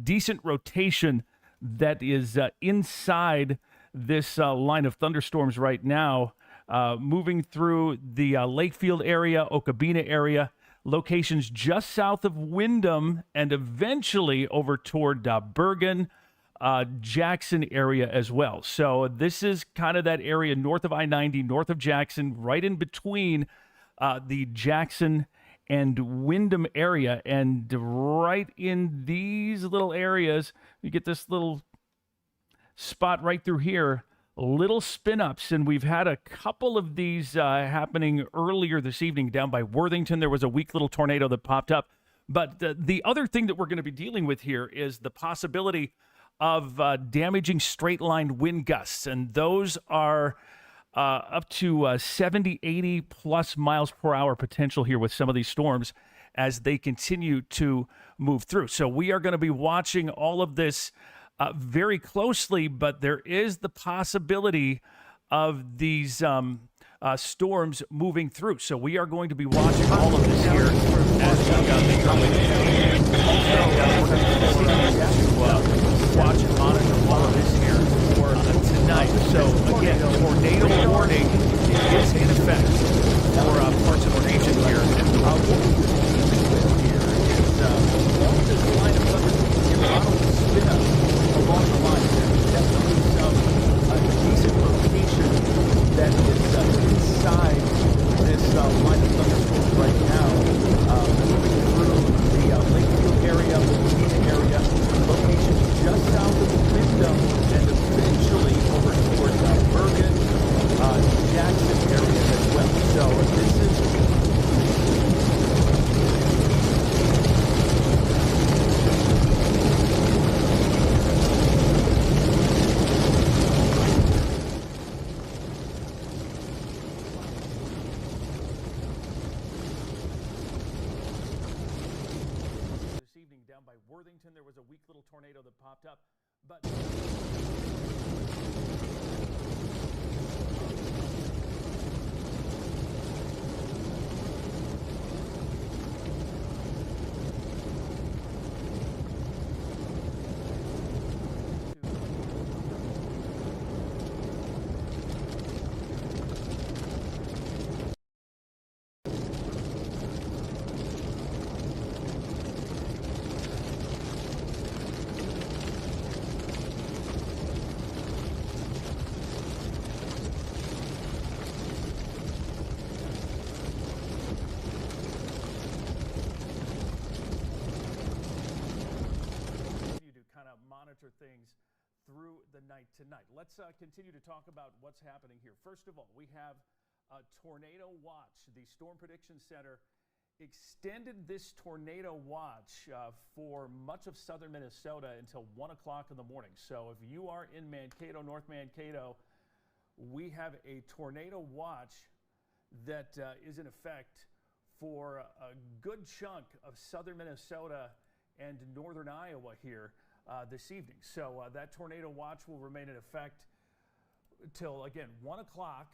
S1: decent rotation that is inside this line of thunderstorms right now, moving through the Lakefield area, Okabena area, locations just south of Windham, and eventually over toward Bergen, Jackson area as well. So this is kind of that area north of I-90, north of Jackson, right in between the Jackson and Windham area. And right in these little areas, you get this little spot right through here, little spin-ups, and we've had a couple of these happening earlier this evening down by Worthington. There was a weak little tornado that popped up. But the other thing that we're going to be dealing with here is the possibility of damaging straight line wind gusts. And those are up to 70, 80 plus miles per hour potential here with some of these storms as they continue to move through. So we are going to be watching all of this very closely, but there is the possibility of these storms moving through. So we are going to be watching all of this here as we make our way through. Also, watch and monitor all of this here for tonight. So again, tornado warning is in effect for parts of our nation here. And what we're here is along this line of thunderstorms, a lot of spin up along the line. There's definitely some decent rotation that is inside this line of thunderstorms right now, moving through the Lakefield area, the Medina area, locations just south of Wyndham, and eventually over towards Bergen, Jackson area as well. So this is Worthington. There was a weak little tornado that popped up, but things through the night tonight. Let's continue to talk about what's happening here. First of all, we have a tornado watch. The Storm Prediction Center extended this tornado watch for much of southern Minnesota until 1 o'clock in the morning. So if you are in Mankato, North Mankato, we have a tornado watch that is in effect for a good chunk of southern Minnesota and northern Iowa here this evening. So that tornado watch will remain in effect till, again, 1 o'clock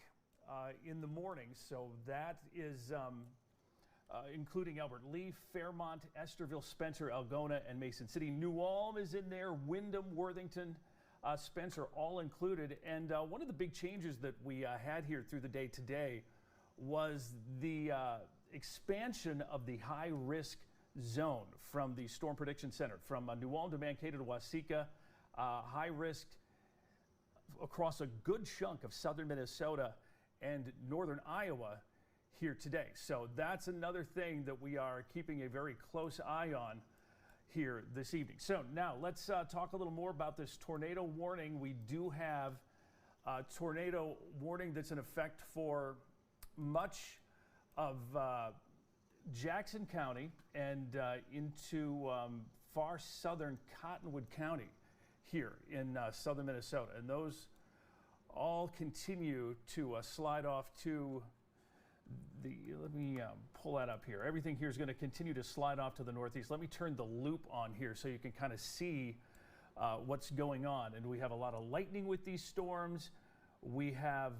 S1: in the morning. So that is including Albert Lee, Fairmont, Esterville, Spencer, Algona, and Mason City. New Ulm is in there, Wyndham, Worthington, Spencer, all included. And one of the big changes that we had here through the day today was the expansion of the high-risk zone from the Storm Prediction Center, from New Ulm to Mankato to Waseca, high risk across a good chunk of southern Minnesota and northern Iowa here today. So that's another thing that we are keeping a very close eye on here this evening. So now let's talk a little more about this tornado warning. We do have a tornado warning that's in effect for much of Jackson County and into far southern Cottonwood County here in southern Minnesota. And those all continue to slide off to the, let me pull that up here. Everything here is going to continue to slide off to the northeast. Let me turn the loop on here so you can kind of see what's going on. And we have a lot of lightning with these storms. We have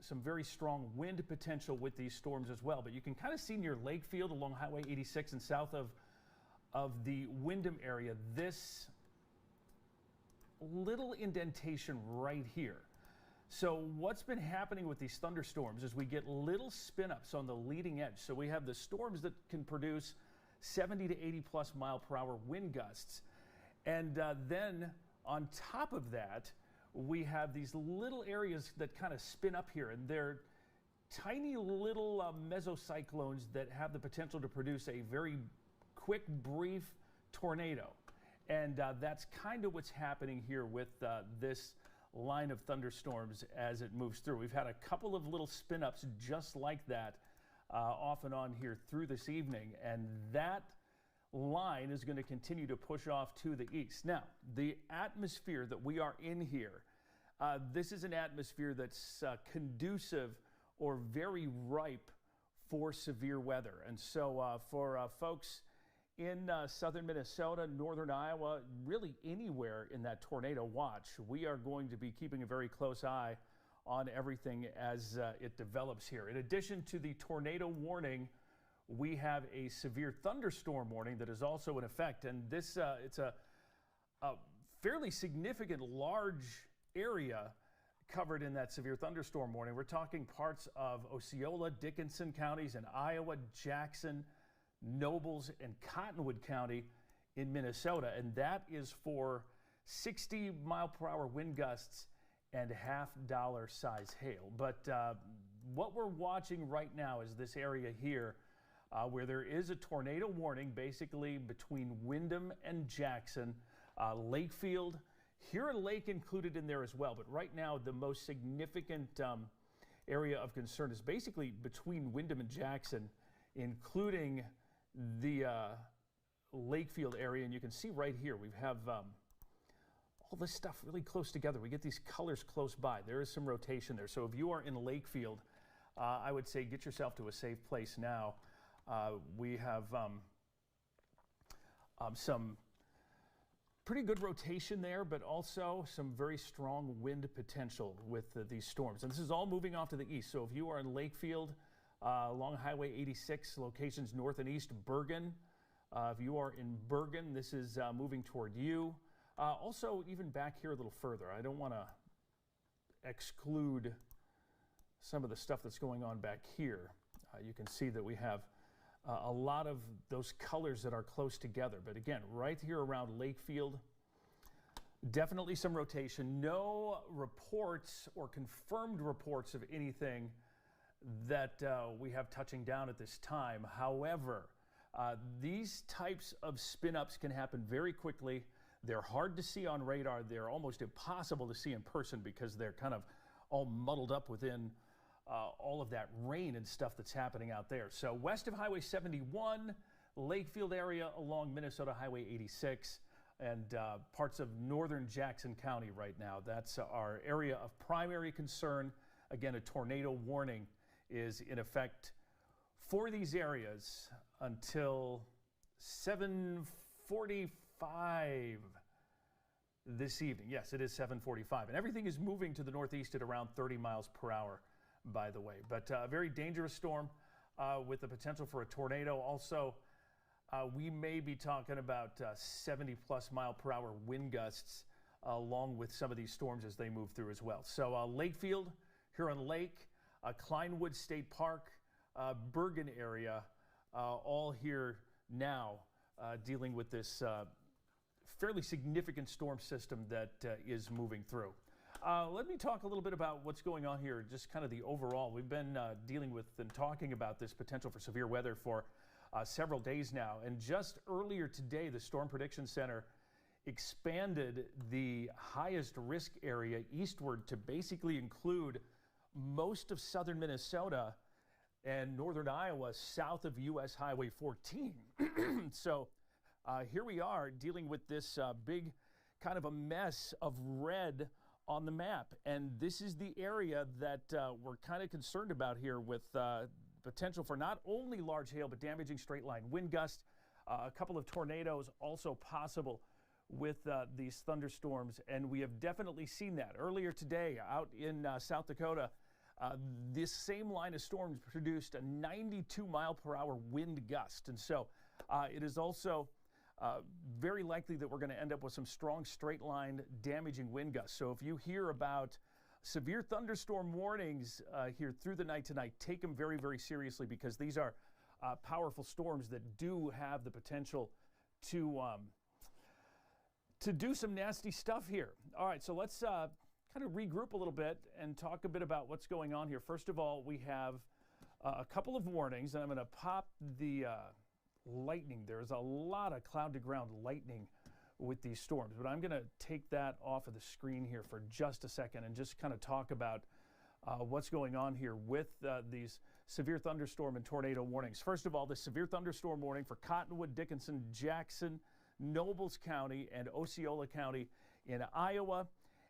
S1: some very strong wind potential with these storms as well. But you can kind of see near Lakefield along Highway 86 and south of the Wyndham area, this little indentation right here. So what's been happening with these thunderstorms is we get little spin-ups on the leading edge. So we have the storms that can produce 70 to 80 plus mile per hour wind gusts. And then on top of that, we have these little areas that kind of spin up here, and they're tiny little mesocyclones that have the potential to produce a very quick, brief tornado. And that's kind of what's happening here with this line of thunderstorms as it moves through. We've had a couple of little spin-ups just like that off and on here through this evening, and that line is going to continue to push off to the east. Now, the atmosphere that we are in here, this is an atmosphere that's conducive or very ripe for severe weather. And so for folks in southern Minnesota, northern Iowa, really anywhere in that tornado watch, we are going to be keeping a very close eye on everything as it develops here. In addition to the tornado warning, we have a severe thunderstorm warning that is also in effect. And this, it's a fairly significant, large area covered in that severe thunderstorm warning. We're talking parts of Osceola, Dickinson counties in Iowa, Jackson, Nobles, and Cottonwood County in Minnesota. And that is for 60-mile-per-hour wind gusts and half-dollar size hail. But what we're watching right now is this area here where there is a tornado warning basically between Windham and Jackson, Lakefield, Huron Lake included in there as well. But right now the most significant area of concern is basically between Windham and Jackson, including the Lakefield area. And you can see right here we have all this stuff really close together. We get these colors close by. There is some rotation there. So if you are in Lakefield, I would say get yourself to a safe place now. We have some pretty good rotation there, but also some very strong wind potential with these storms. And this is all moving off to the east. So if you are in Lakefield, along Highway 86, locations north and east, Bergen. If you are in Bergen, this is moving toward you. Also, even back here a little further, I don't want to exclude some of the stuff that's going on back here. You can see that we have a lot of those colors that are close together. But again, right here around Lakefield, definitely some rotation. No reports or confirmed reports of anything that we have touching down at this time. However, these types of spin-ups can happen very quickly. They're hard to see on radar. They're almost impossible to see in person because they're kind of all muddled up within all of that rain and stuff that's happening out there. So west of Highway 71, Lakefield area along Minnesota Highway 86, and parts of northern Jackson County right now. That's our area of primary concern. Again, a tornado warning is in effect for these areas until 7:45 this evening. Yes, it is 7:45, and everything is moving to the northeast at around 30 miles per hour, by the way. But a very dangerous storm with the potential for a tornado. Also, we may be talking about 70-plus mile per hour wind gusts along with some of these storms as they move through as well. So Lakefield, Huron Lake, Kleinwood State Park, Bergen area, all here now dealing with this fairly significant storm system that is moving through. Let me talk a little bit about what's going on here, just kind of the overall. We've been dealing with and talking about this potential for severe weather for several days now. And just earlier today, the Storm Prediction Center expanded the highest risk area eastward to basically include most of southern Minnesota and northern Iowa south of U.S. Highway 14. So here we are dealing with this big kind of a mess of red on the map. And this is the area that we're kind of concerned about here with potential for not only large hail, but damaging straight line wind gusts, a couple of tornadoes also possible with these thunderstorms. And we have definitely seen that earlier today out in South Dakota. This same line of storms produced a 92 mile per hour wind gust. And so it is also very likely that we're going to end up with some strong straight line damaging wind gusts. So if you hear about severe thunderstorm warnings here through the night tonight, take them very, very seriously, because these are powerful storms that do have the potential to do some nasty stuff here. All right, so let's kind of regroup a little bit and talk a bit about what's going on here. First of all, we have a couple of warnings, and I'm going to pop the lightning. There's a lot of cloud to ground lightning with these storms, but I'm going to take that off of the screen here for just a second and just kind of talk about what's going on here with these severe thunderstorm and tornado warnings. First of all, the severe thunderstorm warning for Cottonwood, Dickinson, Jackson, Nobles County, and Osceola County in Iowa.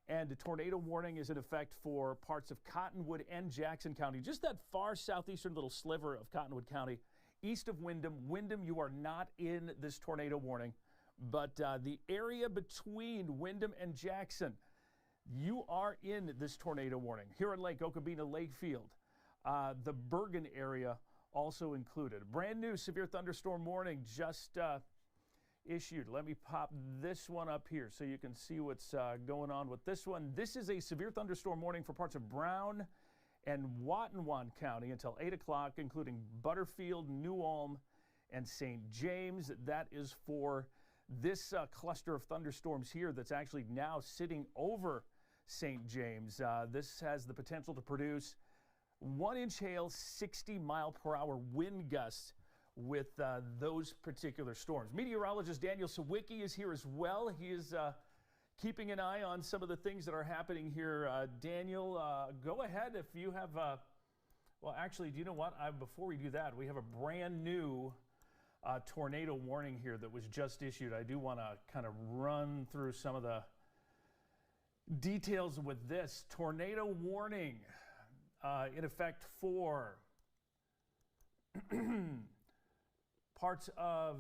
S1: And a tornado warning is in effect for parts of Cottonwood and Jackson County, just that far southeastern little sliver of Cottonwood County, east of Windham. Windham, you are not in this tornado warning, but the area between Windham and Jackson, you are in this tornado warning. Huron Lake, Okabena, Lakefield, the Bergen area also included. Brand new severe thunderstorm warning just issued. Let me pop this one up here so you can see what's going on with this one. This is a severe thunderstorm warning for parts of Brown and Watonwan County until 8 o'clock, including Butterfield, New Ulm, and St. James. That is for this cluster of thunderstorms here that's actually now sitting over St. James. This has the potential to produce 1-inch hail, 60-mile-per-hour wind gusts with those particular storms. Meteorologist Daniel Sawicki is here as well. He is keeping an eye on some of the things that are happening here. Daniel, go ahead if you have, well, actually, do you know what? Before we do that, we have a brand new tornado warning here that was just issued. I do want to kind of run through some of the details with this. Tornado warning in effect for parts of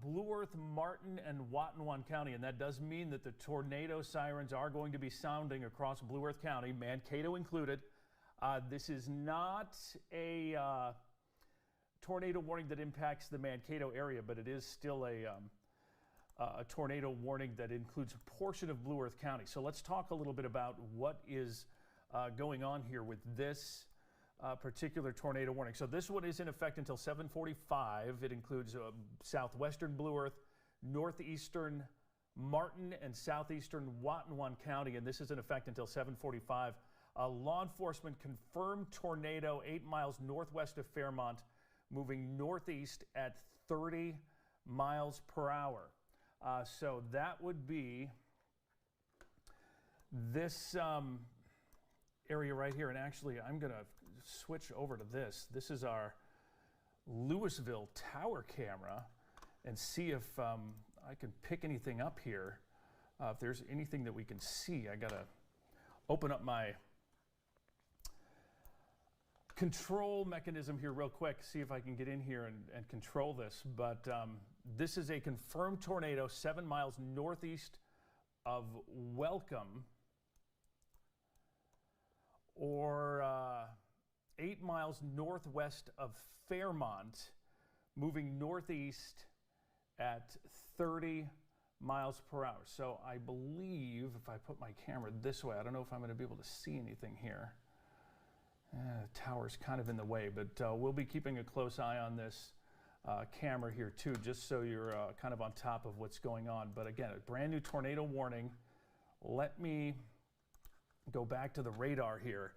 S1: Blue Earth, Martin, and Watonwan County, and that does mean that the tornado sirens are going to be sounding across Blue Earth County, Mankato included. This is not a tornado warning that impacts the Mankato area, but it is still a tornado warning that includes a portion of Blue Earth County. So let's talk a little bit about what is going on here with this particular tornado warning. So this one is in effect until 7:45. It includes southwestern Blue Earth, northeastern Martin, and southeastern Watonwan County, and this is in effect until 7:45. Law enforcement confirmed tornado 8 miles northwest of Fairmont, moving northeast at 30 miles per hour. So that would be this area right here. And actually, I'm going to switch over to this. This is our Louisville tower camera and see if I can pick anything up here. If there's anything that we can see, I got to open up my control mechanism here real quick, see if I can get in here and control this. But this is a confirmed tornado 7 miles northeast of Welcome, or 8 miles northwest of Fairmont, moving northeast at 30 miles per hour. So I believe if I put my camera this way, I don't know if I'm going to be able to see anything here. The tower's kind of in the way, but we'll be keeping a close eye on this camera here too, just so you're kind of on top of what's going on. But again, a brand new tornado warning. Let me go back to the radar here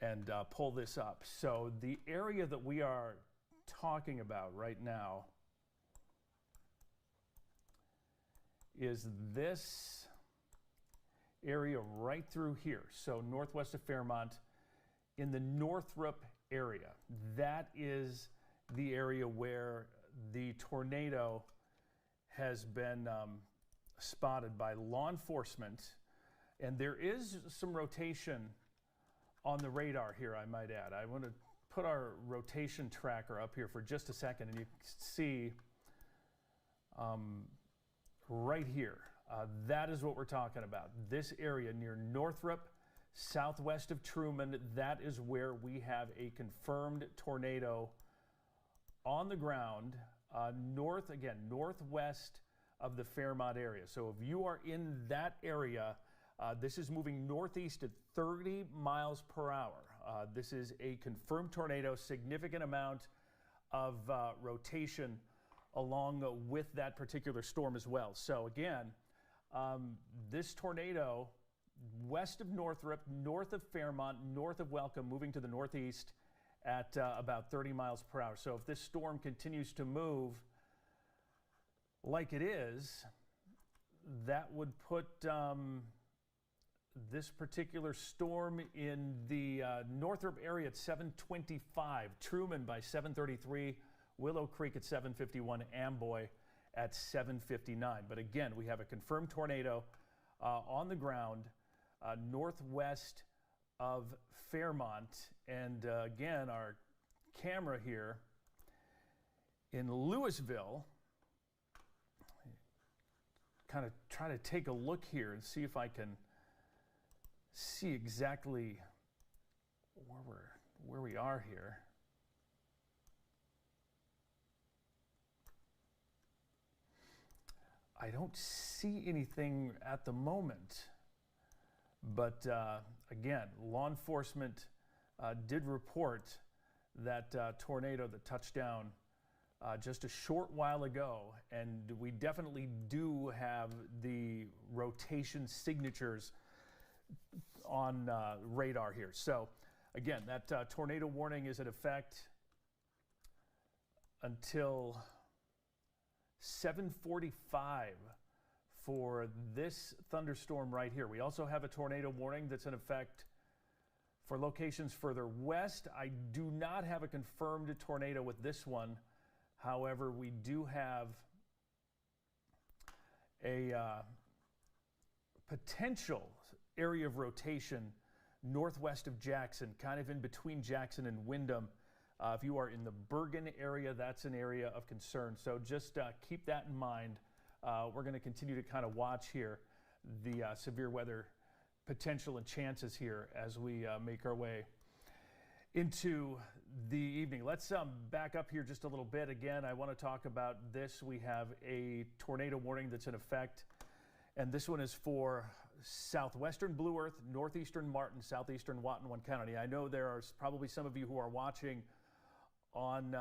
S1: and pull this up. So the area that we are talking about right now is this area right through here. So northwest of Fairmont, in the Northrop area. That is the area where the tornado has been spotted by law enforcement. And there is some rotation on the radar here, I might add. I want to put our rotation tracker up here for just a second, and you can see right here, that is what we're talking about. This area near Northrop, southwest of Truman, that is where we have a confirmed tornado on the ground, northwest of the Fairmont area. So if you are in that area, this is moving northeast at 30 miles per hour. This is a confirmed tornado, significant amount of rotation along with that particular storm as well. So again, this tornado west of Northrop, north of Fairmont, north of Welcome, moving to the northeast at about 30 miles per hour. So if this storm continues to move like it is, that would put this particular storm in the
S2: Northrop area at 7:25, Truman by 7:33, Willow Creek at 7:51, Amboy at 7:59. But again, we have a confirmed tornado on the ground northwest of Fairmont. And again, our camera here in Louisville, kind of try to take a look here and see if I can see exactly where we are here. I don't see anything at the moment, but again, law enforcement did report that tornado that touched down just a short while ago, and we definitely do have the rotation signatures on radar here. So again, that tornado warning is in effect until 7:45 for this thunderstorm right here. We also have a tornado warning that's in effect for locations further west. I do not have a confirmed tornado with this one. However, we do have a potential area of rotation northwest of Jackson, kind of in between Jackson and Windham. If you are in the Bergen area, that's an area of concern. So just keep that in mind. We're going to continue to kind of watch here the severe weather potential and chances here as we make our way into the evening. Let's back up here just a little bit. Again, I want to talk about this. We have a tornado warning that's in effect, and this one is for southwestern Blue Earth, northeastern Martin, southeastern Watonwan County. I know there are probably some of you who are watching on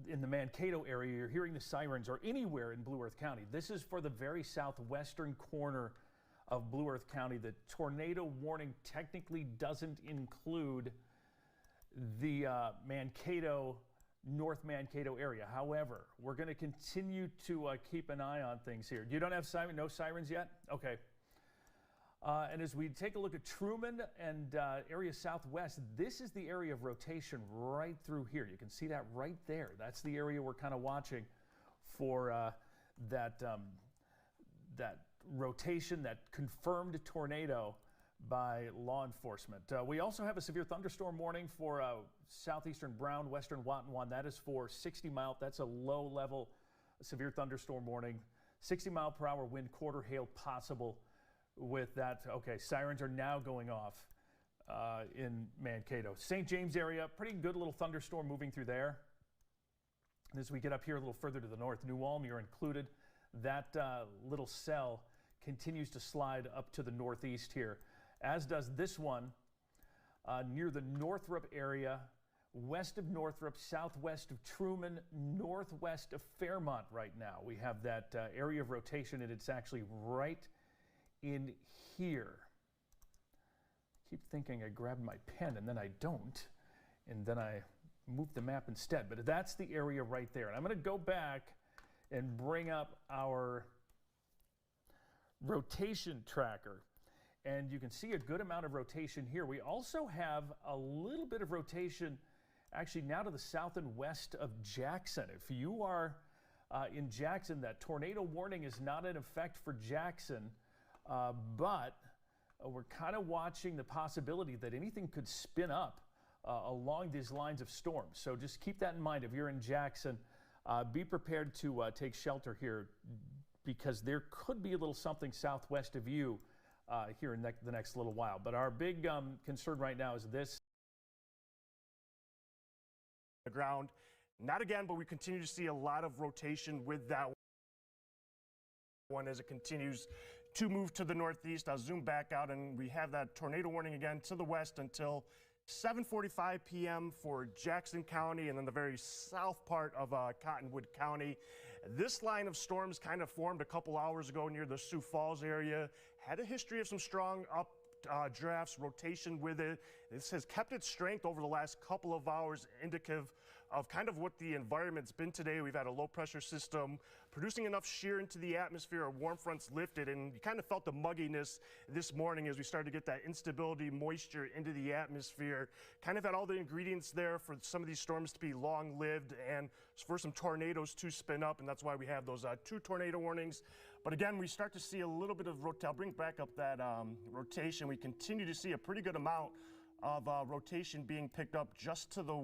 S2: in the Mankato area. You're hearing the sirens, or anywhere in Blue Earth County. This is for the very southwestern corner of Blue Earth County. The tornado warning technically doesn't include the Mankato, North Mankato area. However, we're going to continue to keep an eye on things here. You don't have no sirens yet? Okay. And as we take a look at Truman and area southwest, this is the area of rotation right through here. You can see that right there. That's the area we're kind of watching for that rotation, that confirmed tornado by law enforcement. We also have a severe thunderstorm warning for southeastern Brown, western Watonwan. That is for 60 mile. That's a low level severe thunderstorm warning. 60 mile per hour wind, quarter hail possible with that. Okay, sirens are now going off in Mankato. St. James area, pretty good little thunderstorm moving through there. And as we get up here a little further to the north, New Ulm, you're included. That little cell continues to slide up to the northeast here, as does this one near the Northrop area, west of Northrop, southwest of Truman, northwest of Fairmont right now. We have that area of rotation, and it's actually right in here. Keep thinking I grabbed my pen, and then I don't, and then I move the map instead. But that's the area right there. And I'm going to go back and bring up our rotation tracker, and you can see a good amount of rotation here. We also have a little bit of rotation actually now to the south and west of Jackson. If you are in Jackson, that tornado warning is not in effect for Jackson, but we're kind of watching the possibility that anything could spin up along these lines of storms. So just keep that in mind. If you're in Jackson, be prepared to take shelter here, because there could be a little something southwest of you here in the next little while. But our big concern right now is this.
S3: The ground, not again, but we continue to see a lot of rotation with that one as it continues to move to the northeast. I'll zoom back out, and we have that tornado warning again to the west until 7:45 p.m. for Jackson County, and then the very south part of Cottonwood County. This line of storms kind of formed a couple hours ago near the Sioux Falls area. Had a history of some strong drafts, rotation with it. This has kept its strength over the last couple of hours, indicative of kind of what the environment's been today. We've had a low pressure system producing enough shear into the atmosphere, our warm fronts lifted, and you kind of felt the mugginess this morning as we started to get that instability, moisture into the atmosphere. Kind of had all the ingredients there for some of these storms to be long-lived and for some tornadoes to spin up, and that's why we have those 2 tornado warnings. But again, we start to see a little bit of I'll bring back up that rotation. We continue to see a pretty good amount of rotation being picked up just to the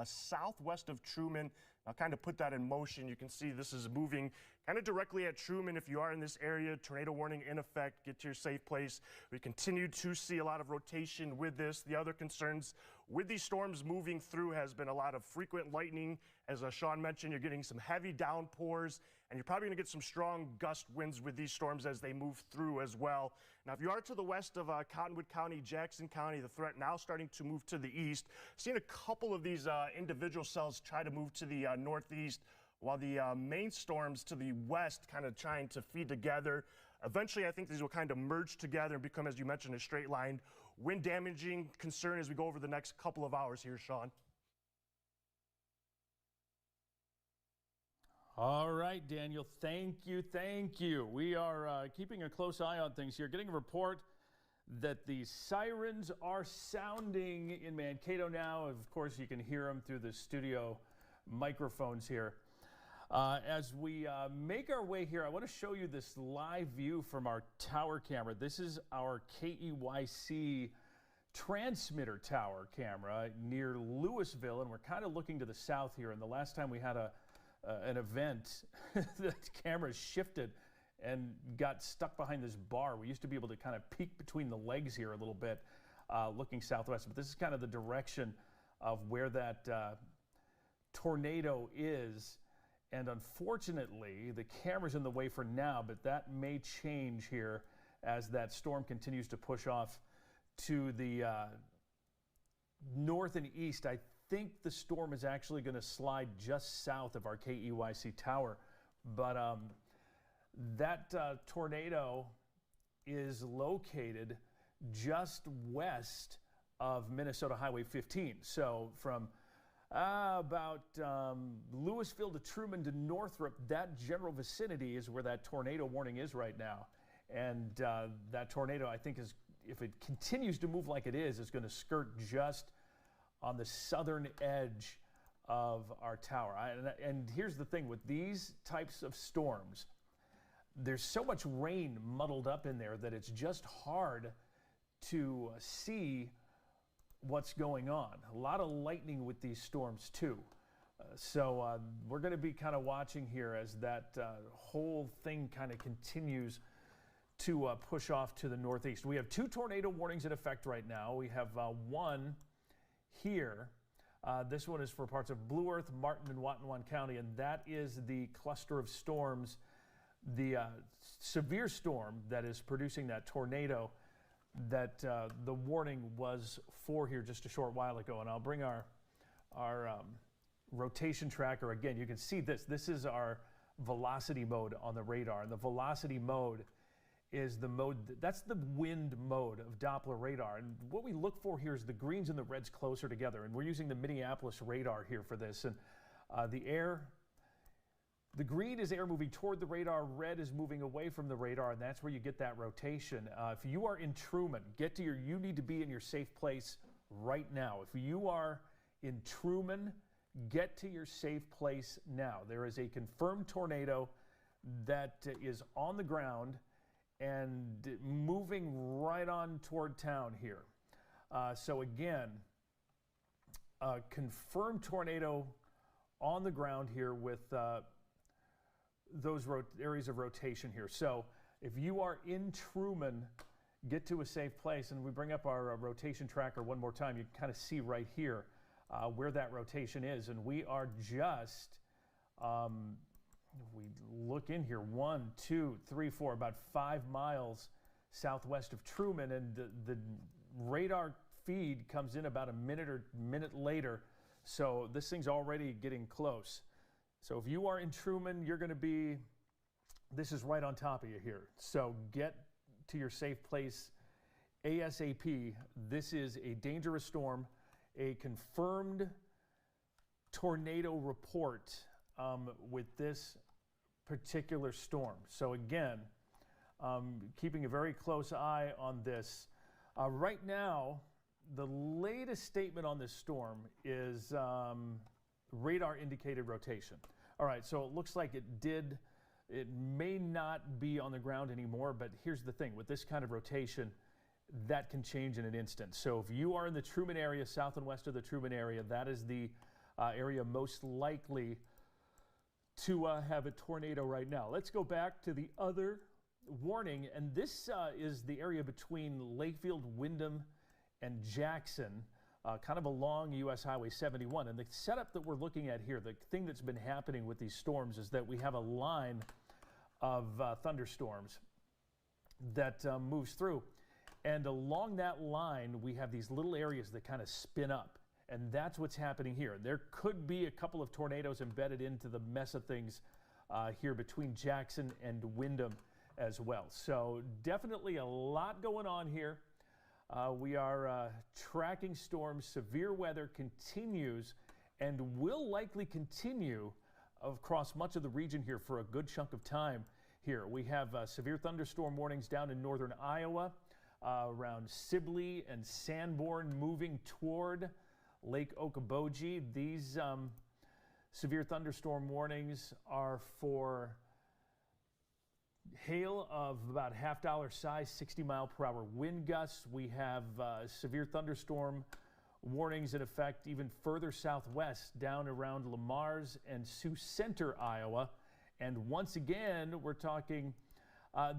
S3: southwest of Truman. I'll kind of put that in motion. You can see this is moving kind of directly at Truman. If you are in this area, tornado warning in effect, get to your safe place. We continue to see a lot of rotation with this. The other concerns with these storms moving through has been a lot of frequent lightning. As Sean mentioned, you're getting some heavy downpours, and you're probably going to get some strong gust winds with these storms as they move through as well. Now, if you are to the west of Cottonwood County, Jackson County, the threat now starting to move to the east. Seeing a couple of these individual cells try to move to the northeast, while the main storms to the west kind of trying to feed together. Eventually, I think these will kind of merge together and become, as you mentioned, a straight line wind damaging concern as we go over the next couple of hours here, Sean.
S2: All right, Daniel, thank you, thank you. We are keeping a close eye on things here. Getting a report that the sirens are sounding in Mankato now. Of course, you can hear them through the studio microphones here. As we make our way here, I want to show you this live view from our tower camera. This is our KEYC transmitter tower camera near Louisville, and we're kind of looking to the south here. And the last time we had an event, the camera shifted and got stuck behind this bar. We used to be able to kind of peek between the legs here a little bit, looking southwest. But this is kind of the direction of where that tornado is. And unfortunately, the camera's in the way for now, but that may change here as that storm continues to push off to the north and east. I think the storm is actually going to slide just south of our KEYC tower, but that tornado is located just west of Minnesota Highway 15. So from about Louisville to Truman to Northrop, that general vicinity is where that tornado warning is right now. And that tornado, I think, is, if it continues to move like it is going to skirt just on the southern edge of our tower. And here's the thing with these types of storms, there's so much rain muddled up in there that it's just hard to see what's going on. A lot of lightning with these storms too. So we're going to be kind of watching here as that whole thing kind of continues to push off to the northeast. We have 2 tornado warnings in effect right now. We have one here. This one is for parts of Blue Earth, Martin, and Watonwan County, and that is the cluster of storms, the severe storm that is producing that tornado that the warning was for here just a short while ago. And I'll bring our rotation tracker again. You can see this. This is our velocity mode on the radar, and the velocity mode is the mode, that's the wind mode of Doppler radar. And what we look for here is the greens and the reds closer together. And we're using the Minneapolis radar here for this. And the green is air moving toward the radar, red is moving away from the radar, and that's where you get that rotation. If you are in Truman, you need to be in your safe place right now. If you are in Truman, get to your safe place now. There is a confirmed tornado that is on the ground and moving right on toward town here. So again, a confirmed tornado on the ground here with those areas of rotation here. So if you are in Truman, get to a safe place. And we bring up our rotation tracker one more time. You can kind of see right here where that rotation is. And we are just, if we look in here, 1, 2, 3, 4, about 5 miles southwest of Truman. And the radar feed comes in about a minute later. So this thing's already getting close. So if you are in Truman, you're going to be, this is right on top of you here. So get to your safe place ASAP. This is a dangerous storm, a confirmed tornado report with this particular storm. So again, keeping a very close eye on this. Right now, the latest statement on this storm is radar indicated rotation. All right, so it looks like it may not be on the ground anymore, but here's the thing, with this kind of rotation, that can change in an instant. So if you are in the Truman area, south and west of the Truman area, that is the area most likely to have a tornado right now. Let's go back to the other warning, and this is the area between Lakefield, Windham, and Jackson, kind of along US Highway 71. And the setup that we're looking at here, the thing that's been happening with these storms is that we have a line of thunderstorms that moves through. And along that line, we have these little areas that kind of spin up. And that's what's happening here. There could be a couple of tornadoes embedded into the mess of things here between Jackson and Windham as well. So definitely a lot going on here. We are tracking storms. Severe weather continues and will likely continue across much of the region here for a good chunk of time here. We have severe thunderstorm warnings down in northern Iowa, around Sibley and Sanborn, moving toward Lake Okoboji. These severe thunderstorm warnings are for hail of about $half size, 60-mile-per-hour wind gusts. We have severe thunderstorm warnings in effect even further southwest, down around Lamars and Sioux Center, Iowa. And once again, we're talking,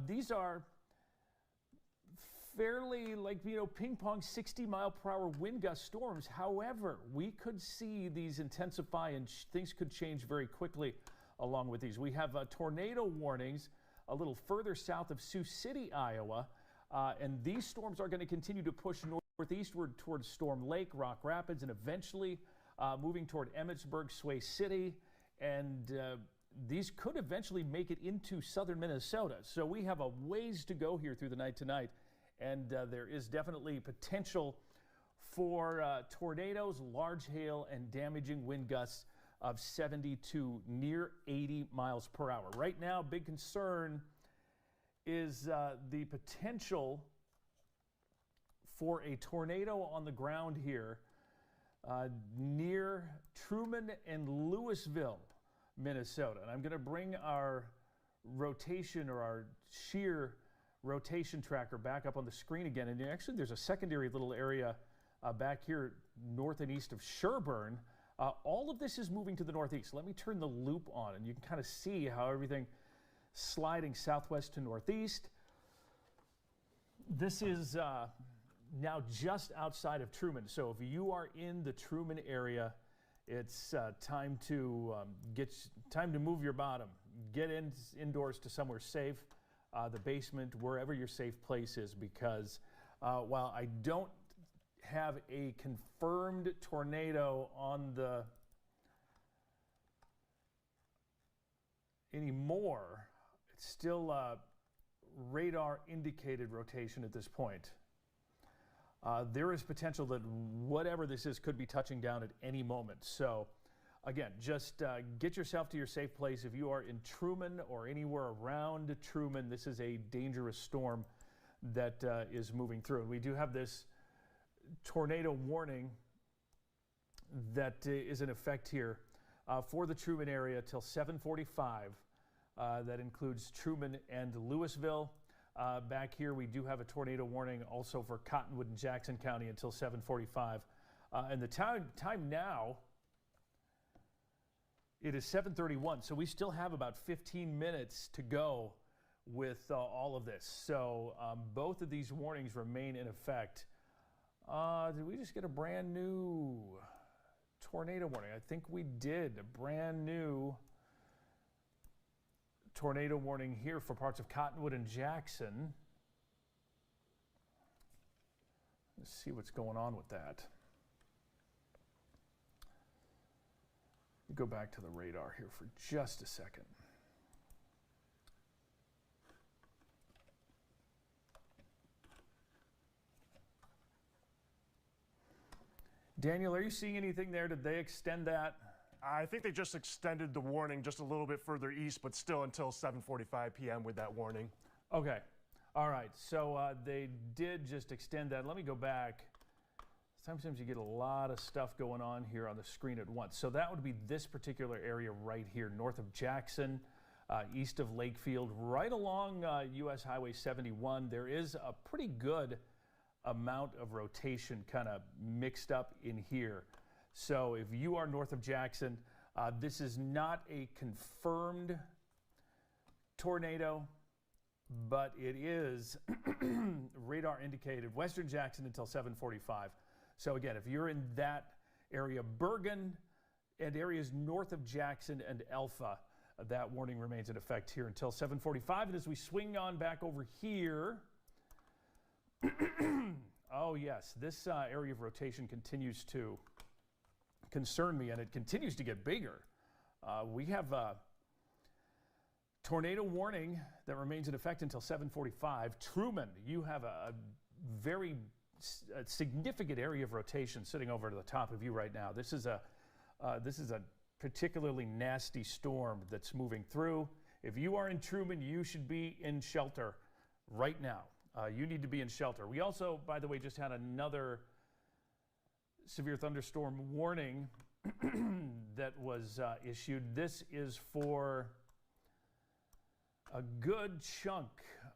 S2: these are fairly ping pong 60-mile-per-hour wind gust storms. However, we could see these intensify and things could change very quickly along with these. We have tornado warnings a little further south of Sioux City, Iowa, and these storms are going to continue to push northeastward towards Storm Lake, Rock Rapids, and eventually moving toward Emmitsburg, Sway City, and these could eventually make it into southern Minnesota. So we have a ways to go here through the night tonight, and there is definitely potential for tornadoes, large hail, and damaging wind gusts of 70 to near 80 miles per hour. Right now, big concern is the potential for a tornado on the ground here near Truman and Louisville, Minnesota. And I'm going to bring our rotation or our shear rotation tracker back up on the screen again. And actually, there's a secondary little area back here north and east of Sherburne. All of this is moving to the northeast. Let me turn the loop on, and you can kind of see how everything sliding southwest to northeast. This is now just outside of Truman. So if you are in the Truman area, it's time to move your bottom. Get indoors to somewhere safe, the basement, wherever your safe place is, because while I don't have a confirmed tornado on the anymore, it's still radar indicated rotation at this point. There is potential that whatever this is could be touching down at any moment. So again, just get yourself to your safe place. If you are in Truman or anywhere around Truman, this is a dangerous storm that is moving through. And we do have this tornado warning that is in effect here for the Truman area till 7:45. That includes Truman and Louisville. Back here, we do have a tornado warning also for Cottonwood and Jackson County until 7:45. And the time now, it is 7:31, so we still have about 15 minutes to go with all of this. So both of these warnings remain in effect. Did we just get a brand new tornado warning? I think we did. A brand new tornado warning here for parts of Cottonwood and Jackson. Let's see what's going on with that. Go back to the radar here for just a second. Daniel, are you seeing anything there? Did they extend that?
S3: I think they just extended the warning just a little bit further east, but still until 7:45 p.m. with that warning.
S2: Okay. All right. So they did just extend that. Let me go back. Sometimes you get a lot of stuff going on here on the screen at once. So that would be this particular area right here, north of Jackson, east of Lakefield, right along U.S. Highway 71. There is a pretty good amount of rotation kind of mixed up in here. So if you are north of Jackson, this is not a confirmed tornado, but it is radar indicated western Jackson until 7:45. So again, if you're in that area, Bergen and areas north of Jackson and Alpha, that warning remains in effect here until 7:45. And as we swing on back over here, oh yes, this area of rotation continues to concern me, and it continues to get bigger. We have a tornado warning that remains in effect until 7:45. Truman, you have a very significant area of rotation sitting over to the top of you right now. This is a particularly nasty storm that's moving through. If you are in Truman, you should be in shelter right now. You need to be in shelter. We also, by the way, just had another severe thunderstorm warning that was issued. This is for a good chunk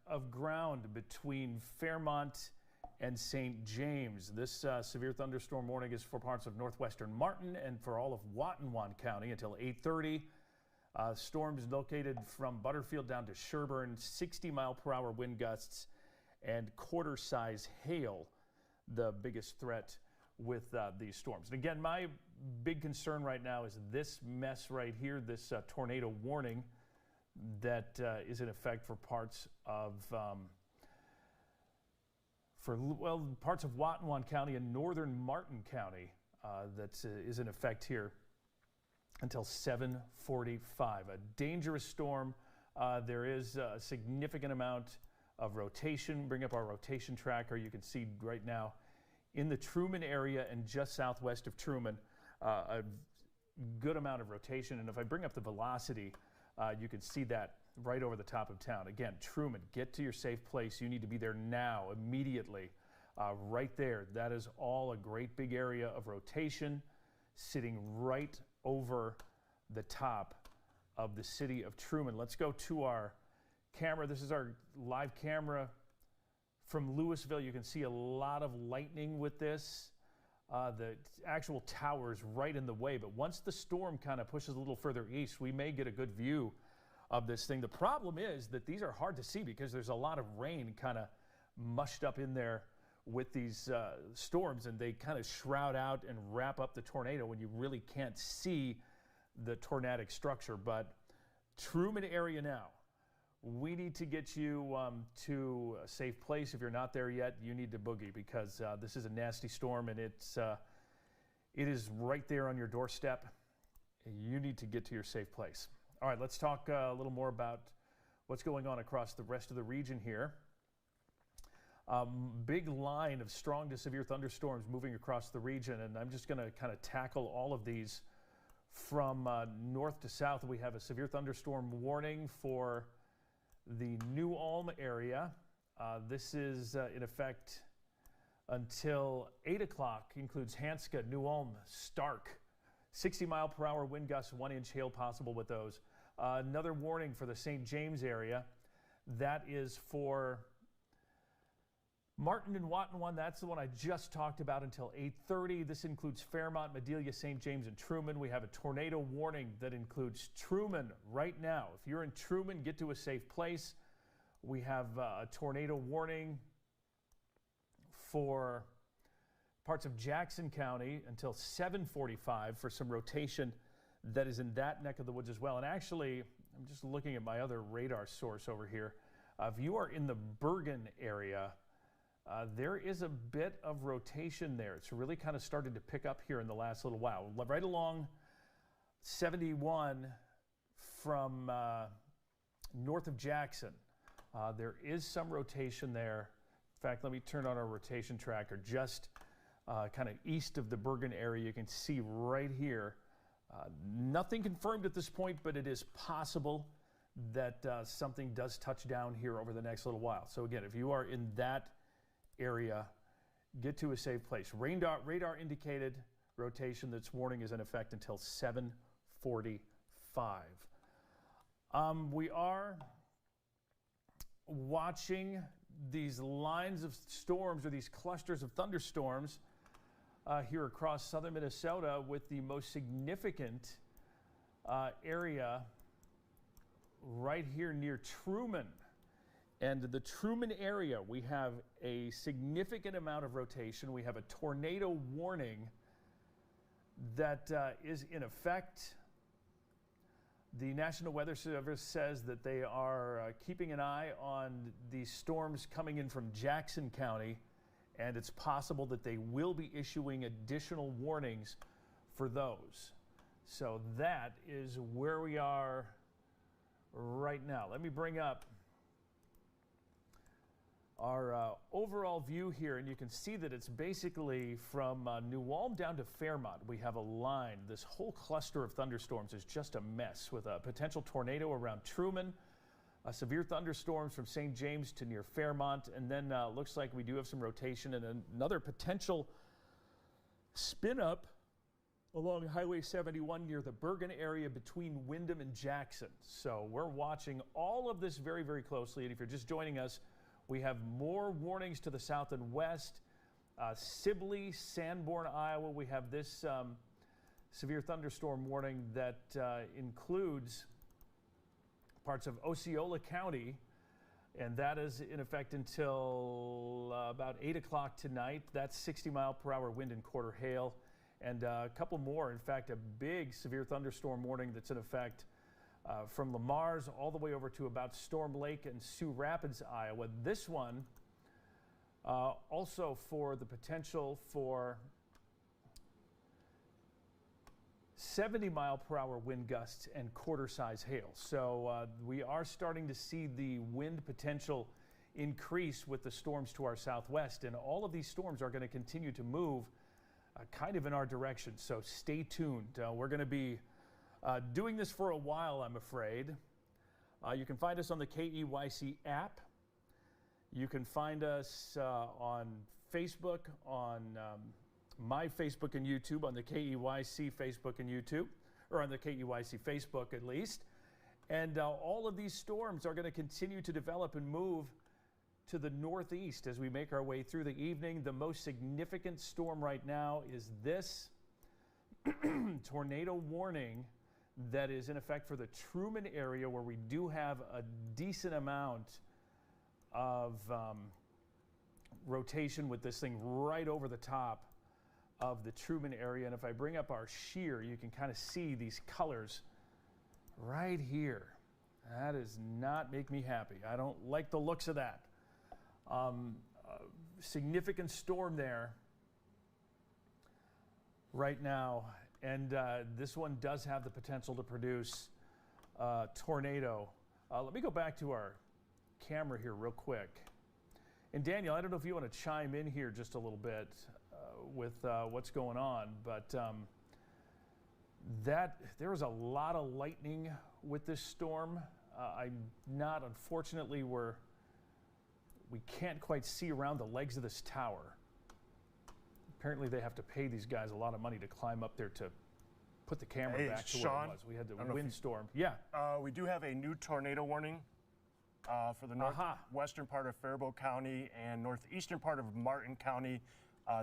S2: of ground between Fairmont and St. James. This severe thunderstorm warning is for parts of northwestern Martin and for all of Watonwan County until 8:30. Storms located from Butterfield down to Sherburne, 60-mile-per-hour wind gusts and quarter-size hail, the biggest threat with these storms. And again, my big concern right now is this mess right here, this tornado warning that is in effect for parts of parts of Watonwan County and northern Martin County that is in effect here until 7:45. A dangerous storm. There is a significant amount of rotation. Bring up our rotation tracker. You can see right now in the Truman area and just southwest of Truman, a good amount of rotation. And if I bring up the velocity, you can see that right over the top of town. Again, Truman, get to your safe place. You need to be there now, immediately. Right there, that is all a great big area of rotation sitting right over the top of the city of Truman. Let's go to our camera. This is our live camera from Louisville. You can see a lot of lightning with this. The actual tower's right in the way, but once the storm kind of pushes a little further east, we may get a good view of this thing. The problem is that these are hard to see because there's a lot of rain kind of mushed up in there with these storms, and they kind of shroud out and wrap up the tornado when you really can't see the tornadic structure. But Truman area now, we need to get you to a safe place. If you're not there yet, you need to boogie because this is a nasty storm, and it is right there on your doorstep. You need to get to your safe place. All right, let's talk a little more about what's going on across the rest of the region here. Big line of strong to severe thunderstorms moving across the region, and I'm just going to kind of tackle all of these from north to south. We have a severe thunderstorm warning for the New Ulm area. This is in effect until 8 o'clock, includes Hanska, New Ulm, Stark. 60-mile-per-hour wind gusts, 1-inch hail possible with those. Another warning for the St. James area. That is for Martin and Watonwan. That's the one I just talked about until 8:30. This includes Fairmont, Madelia, St. James, and Truman. We have a tornado warning that includes Truman right now. If you're in Truman, get to a safe place. We have a tornado warning for parts of Jackson County until 7:45 for some rotation that is in that neck of the woods as well. And actually, I'm just looking at my other radar source over here. If you are in the Bergen area, there is a bit of rotation there. It's really kind of started to pick up here in the last little while. Right along 71 from north of Jackson, there is some rotation there. In fact, let me turn on our rotation tracker just kind of east of the Bergen area. You can see right here. Nothing confirmed at this point, but it is possible that something does touch down here over the next little while. So again, if you are in that area, get to a safe place. Radar indicated rotation. This warning is in effect until 7:45. We are watching these lines of storms, or these clusters of thunderstorms here across southern Minnesota, with the most significant area right here near Truman. And the Truman area, we have a significant amount of rotation. We have a tornado warning that is in effect. The National Weather Service says that they are keeping an eye on these storms coming in from Jackson County, and it's possible that they will be issuing additional warnings for those. So that is where we are right now. Let me bring up our overall view here, and you can see that it's basically from New Ulm down to Fairmont. We have a line. This whole cluster of thunderstorms is just a mess, with a potential tornado around Truman, severe thunderstorms from St. James to near Fairmont, and then looks like we do have some rotation and another potential spin up along Highway 71 near the Bergen area between Windham and Jackson. So we're watching all of this very, very closely, and if you're just joining us, we have more warnings to the south and west. Sibley, Sanborn, Iowa, we have this severe thunderstorm warning that includes parts of Osceola County, and that is in effect until about 8 o'clock tonight. That's 60-mile-per-hour wind and quarter hail, and a couple more. In fact, a big severe thunderstorm warning that's in effect from Lamar's all the way over to about Storm Lake and Sioux Rapids, Iowa. This one also for the potential for 70-mile-per-hour wind gusts and quarter-size hail. So we are starting to see the wind potential increase with the storms to our southwest, and all of these storms are going to continue to move kind of in our direction. So stay tuned. We're going to be doing this for a while, I'm afraid. You can find us on the KEYC app. You can find us on Facebook, on my Facebook and YouTube, on the KEYC Facebook and YouTube, or on the KEYC Facebook at least. And all of these storms are going to continue to develop and move to the northeast as we make our way through the evening. The most significant storm right now is this tornado warning that is in effect for the Truman area, where we do have a decent amount of rotation with this thing right over the top of the Truman area. And if I bring up our shear, you can kind of see these colors right here. That does not make me happy. I don't like the looks of that. Significant storm there right now. And this one does have the potential to produce tornado. Let me go back to our camera here real quick. And Daniel, I don't know if you want to chime in here just a little bit with what's going on, but there was a lot of lightning with this storm. Unfortunately, we can't quite see around the legs of this tower. Apparently they have to pay these guys a lot of money to climb up there to put the camera back to where it was. We had the windstorm. Yeah.
S3: We do have a new tornado warning for the northwestern part of Faribault County and northeastern part of Martin County.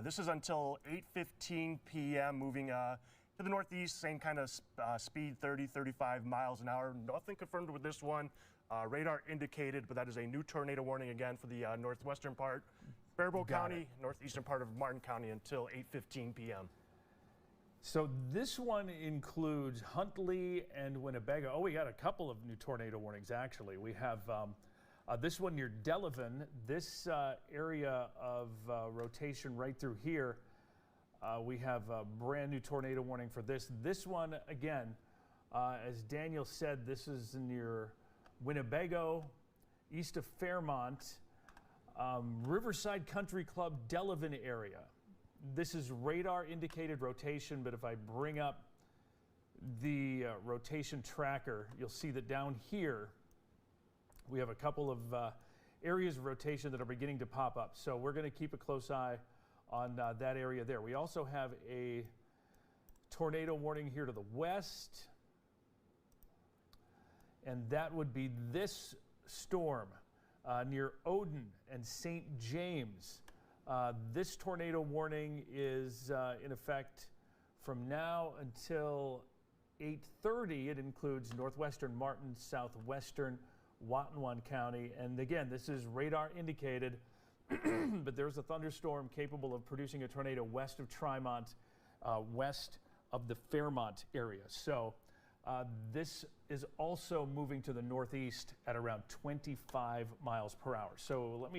S3: This is until 8:15 p.m. moving to the northeast, same kind of speed, 30, 35 miles an hour. Nothing confirmed with this one. Radar indicated, but that is a new tornado warning again for the northwestern part, Faribault County, northeastern part of Martin County until 8:15 p.m.
S2: So this one includes Huntley and Winnebago. Oh, we got a couple of new tornado warnings, actually. We have this one near Delavan, this area of rotation right through here. We have a brand new tornado warning for this. This one, again, as Daniel said, this is near Winnebago, east of Fairmont, Riverside Country Club, Delavan area. this is radar indicated rotation, but if I bring up the rotation tracker, you'll see that down here we have a couple of areas of rotation that are beginning to pop up. So we're going to keep a close eye on that area there. We also have a tornado warning here to the west, and that would be this storm near Odin and St. James. This tornado warning is in effect from now until 8:30. It includes northwestern Martin, southwestern Watonwan County. And again, this is radar indicated, but there's a thunderstorm capable of producing a tornado west of Trimont, west of the Fairmont area. So this is also moving to the northeast at around 25 miles per hour. So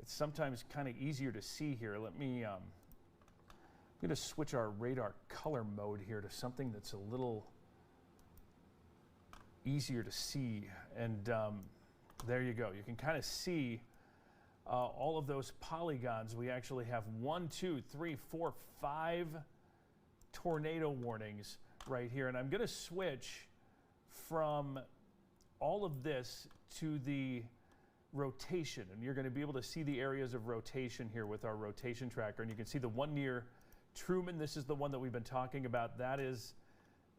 S2: it's sometimes kind of easier to see here. I'm going to switch our radar color mode here to something that's a little easier to see. And there you go. You can kind of see all of those polygons. We actually have 1, 2, 3, 4, 5 tornado warnings right here. And I'm going to switch from all of this to the rotation, and you're going to be able to see the areas of rotation here with our rotation tracker. And you can see the one near Truman. This is the one that we've been talking about. That is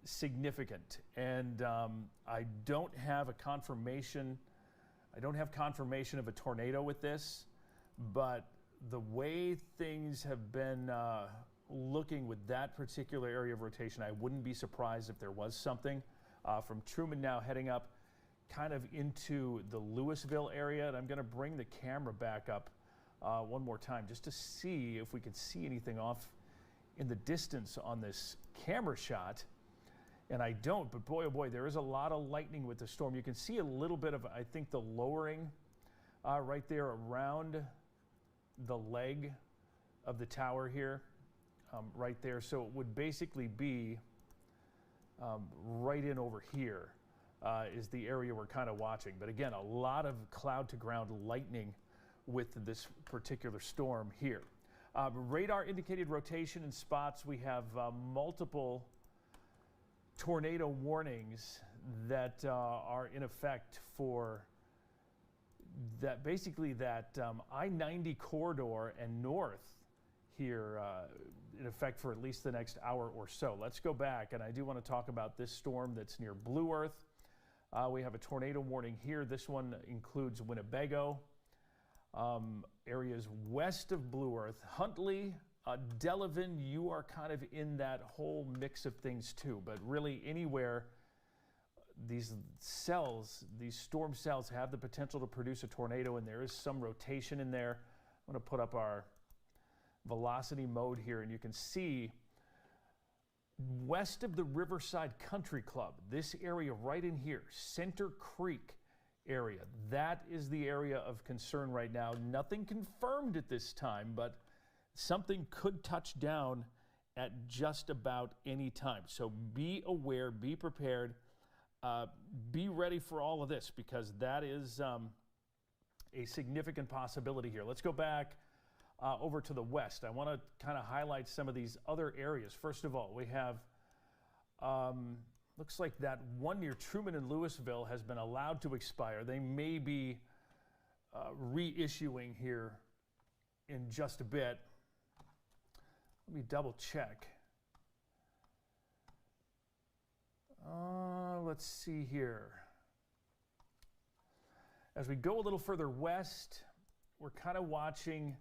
S2: significant, and I don't have confirmation of a tornado with this, but the way things have been looking with that particular area of rotation, I wouldn't be surprised if there was something. From Truman now heading up kind of into the Louisville area, and I'm going to bring the camera back up one more time just to see if we can see anything off in the distance on this camera shot. And I don't, but boy, oh boy, there is a lot of lightning with the storm. You can see a little bit of, I think, the lowering right there around the leg of the tower here, right there. So it would basically be right in over here is the area we're kind of watching. But again, a lot of cloud-to-ground lightning with this particular storm here. Radar indicated rotation in spots. We have multiple tornado warnings that are in effect for that, basically that I-90 corridor and north here in effect for at least the next hour or so. Let's go back, and I do want to talk about this storm that's near Blue Earth. We have a tornado warning here. This one includes Winnebago, areas west of Blue Earth, Huntley, Delavan. You are kind of in that whole mix of things too, but really anywhere these storm cells have the potential to produce a tornado, and there is some rotation in there. I'm going to put up our velocity mode here, and you can see west of the Riverside Country Club, this area right in here, Center Creek area, that is the area of concern right now. Nothing confirmed at this time, but something could touch down at just about any time. So be aware, be prepared, be ready for all of this, because that is a significant possibility here. Let's go back over to the west. I want to kind of highlight some of these other areas. First of all, we have, looks like that one near Truman and Louisville has been allowed to expire. They may be reissuing here in just a bit. Let me double check. Let's see here. As we go a little further west, we're kind of watching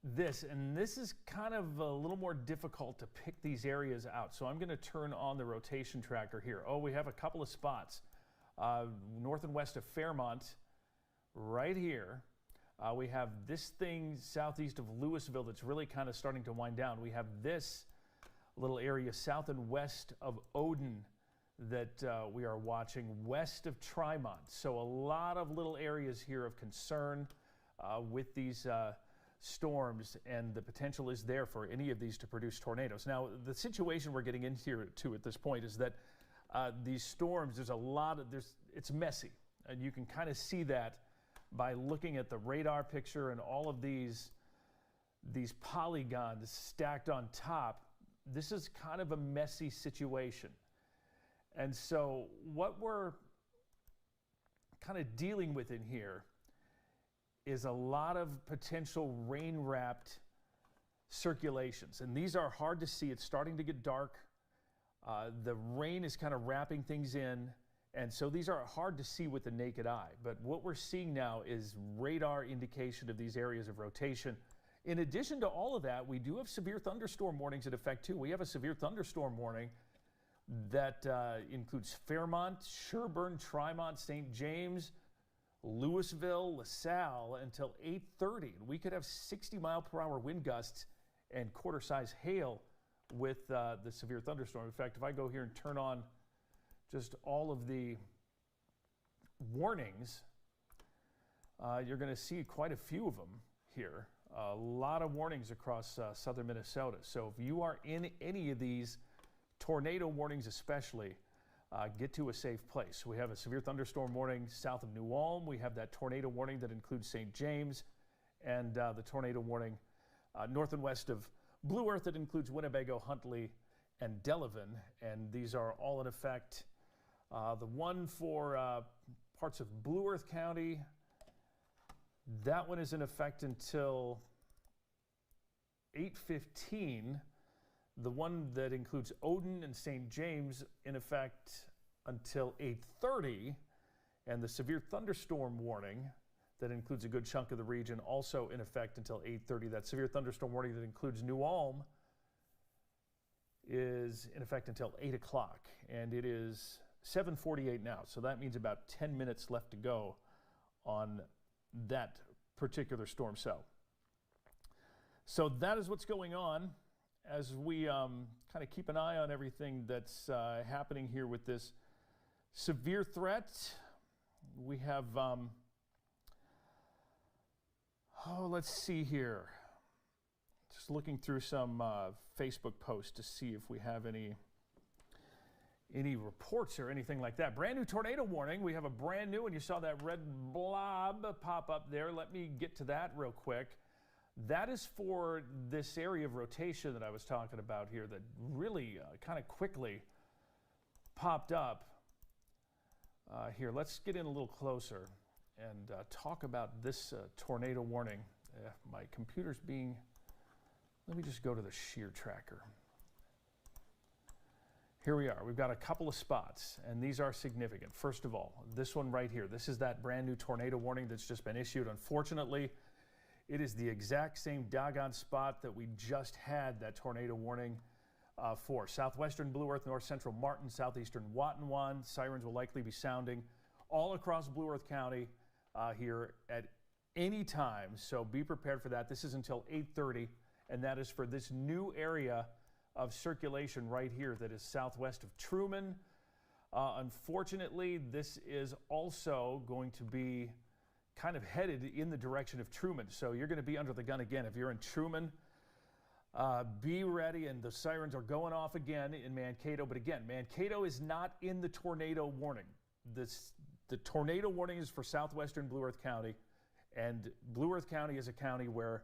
S2: this, and this is kind of a little more difficult to pick these areas out. So I'm going to turn on the rotation tracker here. Oh, we have a couple of spots north and west of Fairmont right here. We have this thing southeast of Louisville that's really kind of starting to wind down. We have this little area south and west of Odin that we are watching west of Trimont. So a lot of little areas here of concern with these storms, and the potential is there for any of these to produce tornadoes. Now, the situation we're getting into at this point is that these storms, it's messy, and you can kind of see that by looking at the radar picture and all of these these polygons stacked on top. This is kind of a messy situation. And so what we're kind of dealing with in here is a lot of potential rain-wrapped circulations. And these are hard to see. It's starting to get dark. The rain is kind of wrapping things in. And so these are hard to see with the naked eye. But what we're seeing now is radar indication of these areas of rotation. In addition to all of that, we do have severe thunderstorm warnings in effect too. We have a severe thunderstorm warning that includes Fairmont, Sherburne, Trimont, St. James, Louisville, LaSalle until 8:30. We could have 60-mile-per-hour wind gusts and quarter-size hail with the severe thunderstorm. In fact, if I go here and turn on just all of the warnings, you're going to see quite a few of them here. A lot of warnings across southern Minnesota. So if you are in any of these tornado warnings especially, get to a safe place. We have a severe thunderstorm warning south of New Ulm. We have that tornado warning that includes St. James, and the tornado warning north and west of Blue Earth that includes Winnebago, Huntley, and Delavan. And these are all in effect. The one for parts of Blue Earth County, that one is in effect until 8:15. The one that includes Odin and St. James in effect until 8:30. And the severe thunderstorm warning that includes a good chunk of the region also in effect until 8:30. That severe thunderstorm warning that includes New Ulm is in effect until 8 o'clock. And it is 7:48 now. So that means about 10 minutes left to go on that particular storm cell. So that is what's going on as we kind of keep an eye on everything that's happening here with this severe threat. We have, let's see here. Just looking through some Facebook posts to see if we have any reports or anything like that. Brand new tornado warning. We have a brand new, and you saw that red blob pop up there. Let me get to that real quick. That is for this area of rotation that I was talking about here that really kind of quickly popped up. Here, let's get in a little closer and talk about this tornado warning. My computer's being, let me just go to the shear tracker. Here we are. We've got a couple of spots, and these are significant. First of all, this one right here. This is that brand new tornado warning that's just been issued. Unfortunately, it is the exact same doggone spot that we just had that tornado warning for. Southwestern Blue Earth, north central Martin, southeastern Watonwan. Sirens will likely be sounding all across Blue Earth County here at any time, so be prepared for that. This is until 8:30, and that is for this new area of circulation right here that is southwest of Truman. Unfortunately, this is also going to be kind of headed in the direction of Truman. So you're going to be under the gun again. If you're in Truman, be ready, and the sirens are going off again in Mankato. But again, Mankato is not in the tornado warning. The tornado warning is for southwestern Blue Earth County, and Blue Earth County is a county where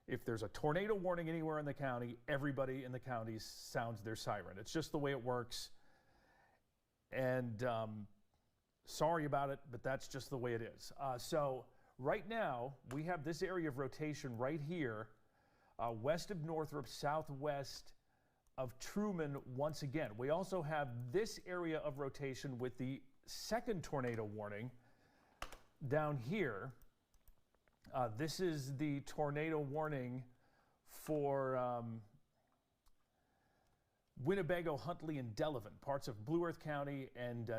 S2: if there's a tornado warning anywhere in the county, everybody in the county sounds their siren. It's just the way it works. And sorry about it, but that's just the way it is. So right now, we have this area of rotation right here, west of Northrop, southwest of Truman once again. We also have this area of rotation with the second tornado warning down here. This is the tornado warning for Winnebago, Huntley, and Delavan, parts of Blue Earth County and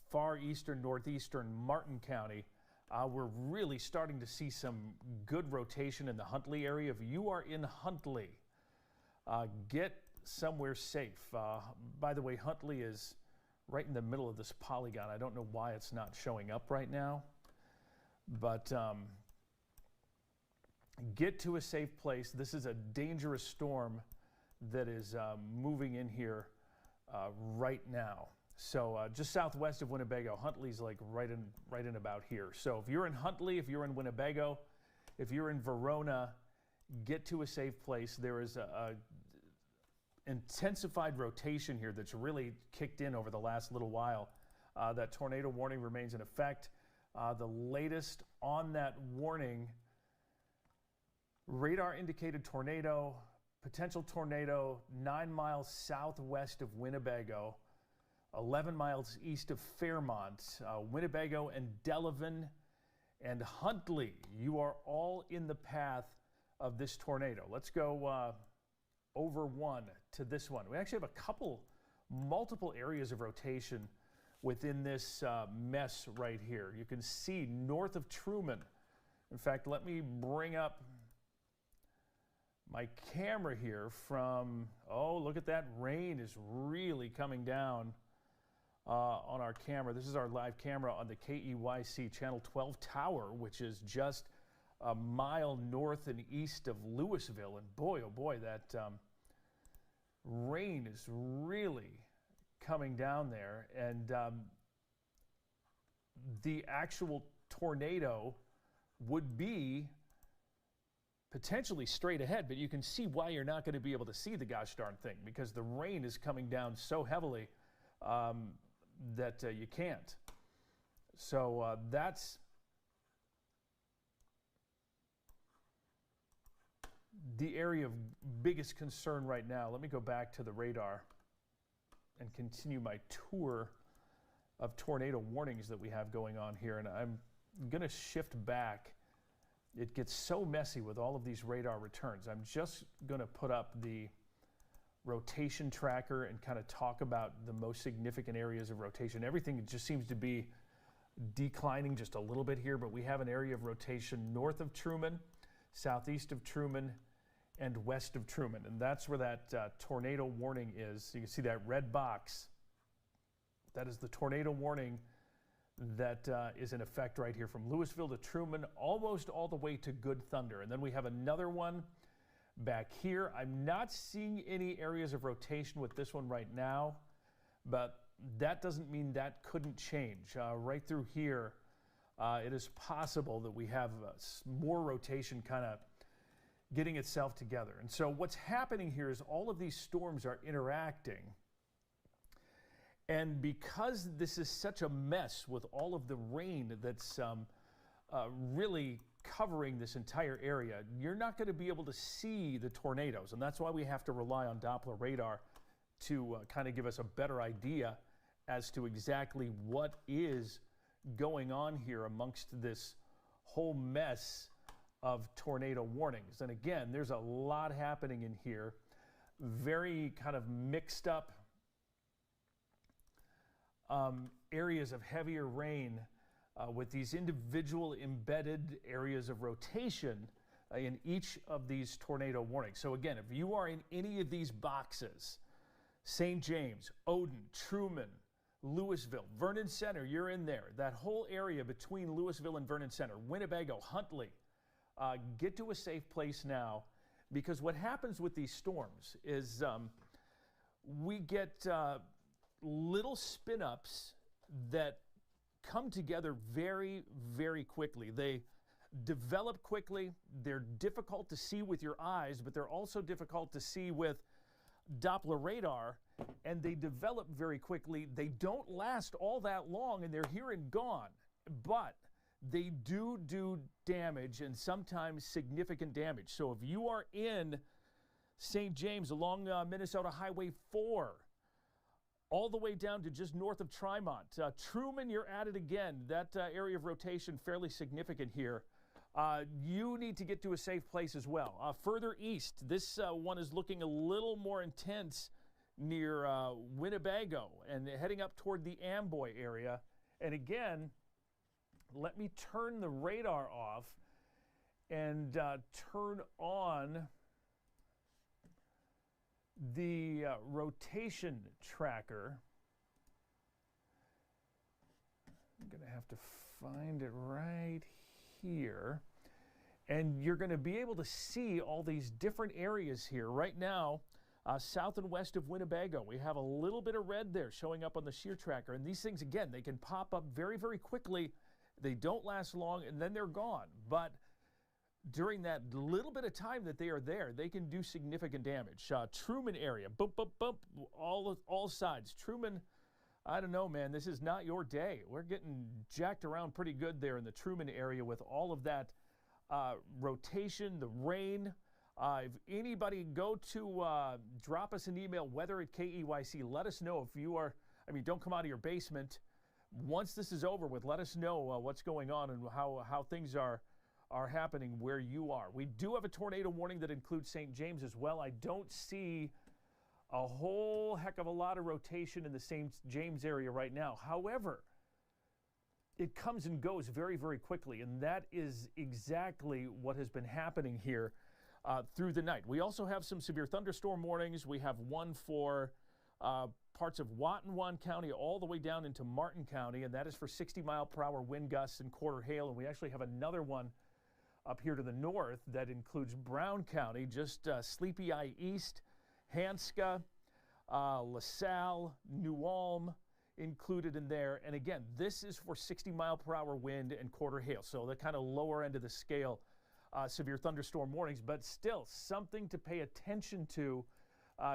S2: far eastern, northeastern Martin County. We're really starting to see some good rotation in the Huntley area. If you are in Huntley, get somewhere safe. By the way, Huntley is right in the middle of this polygon. I don't know why it's not showing up right now, but get to a safe place. This is a dangerous storm that is moving in here right now. So just southwest of Winnebago, Huntley's like right in about here. So if you're in Huntley, if you're in Winnebago, if you're in Verona, get to a safe place. There is a intensified rotation here that's really kicked in over the last little while. That tornado warning remains in effect. The latest on that warning, radar indicated tornado, potential tornado 9 miles southwest of Winnebago, 11 miles east of Fairmont, Winnebago and Delavan and Huntley. You are all in the path of this tornado. Let's go over one to this one. We actually have multiple areas of rotation within this mess right here. You can see north of Truman. In fact, let me bring up my camera here from, oh, look at that. Rain is really coming down on our camera. This is our live camera on the KEYC Channel 12 tower, which is just a mile north and east of Louisville. And boy, oh boy, that rain is really coming down there. And the actual tornado would be potentially straight ahead, but you can see why you're not going to be able to see the gosh darn thing, because the rain is coming down so heavily that you can't. So that's the area of biggest concern right now. Let me go back to the radar and continue my tour of tornado warnings that we have going on here. And I'm going to shift back. It gets so messy with all of these radar returns. I'm just going to put up the rotation tracker and kind of talk about the most significant areas of rotation. Everything just seems to be declining just a little bit here, but we have an area of rotation north of Truman, southeast of Truman, and west of Truman. And that's where that tornado warning is. You can see that red box. That is the tornado warning that is in effect right here from Louisville to Truman, almost all the way to Good Thunder. And then we have another one back here. I'm not seeing any areas of rotation with this one right now, but that doesn't mean that couldn't change. Right through here, it is possible that we have more rotation kind of getting itself together. And so what's happening here is all of these storms are interacting. And because this is such a mess with all of the rain that's really covering this entire area, you're not going to be able to see the tornadoes. And that's why we have to rely on Doppler radar to kind of give us a better idea as to exactly what is going on here amongst this whole mess of tornado warnings. And again, there's a lot happening in here, very kind of mixed up areas of heavier rain with these individual embedded areas of rotation in each of these tornado warnings. So again, if you are in any of these boxes, St. James, Odin, Truman, Louisville, Vernon Center, you're in there. That whole area between Louisville and Vernon Center, Winnebago, Huntley, get to a safe place now, because what happens with these storms is we get little spin-ups that come together very, very quickly. They develop quickly. They're difficult to see with your eyes, but they're also difficult to see with Doppler radar, and they develop very quickly. They don't last all that long, and they're here and gone, but they do damage, and sometimes significant damage. So if you are in St. James along Minnesota Highway 4, all the way down to just north of Trimont. Truman, you're at it again. That area of rotation fairly significant here. You need to get to a safe place as well. Further east, this one is looking a little more intense near Winnebago and heading up toward the Amboy area. And again, let me turn the radar off and turn on the rotation tracker. I'm going to have to find it right here. And you're going to be able to see all these different areas here. Right now, south and west of Winnebago, we have a little bit of red there showing up on the shear tracker. And these things, again, they can pop up very, very quickly. They don't last long, and then they're gone. But during that little bit of time that they are there, they can do significant damage. Truman area, bump, bump, bump, all sides. Truman, I don't know, man. This is not your day. We're getting jacked around pretty good there in the Truman area with all of that rotation, the rain. If anybody go to drop us an email, weather at KEYC. Let us know if you are, don't come out of your basement. Once this is over with, let us know what's going on and how things are happening where you are. We do have a tornado warning that includes St. James as well. I don't see a whole heck of a lot of rotation in the St. James area right now. However, it comes and goes very, very quickly, and that is exactly what has been happening here through the night. We also have some severe thunderstorm warnings. We have one for parts of Watonwan County all the way down into Martin County, and that is for 60-mile-per-hour wind gusts and quarter hail. And we actually have another one up here to the north that includes Brown County, just Sleepy Eye East, Hanska, LaSalle, New Ulm included in there. And again, this is for 60-mile-per-hour wind and quarter hail, so the kind of lower end of the scale severe thunderstorm warnings, but still something to pay attention to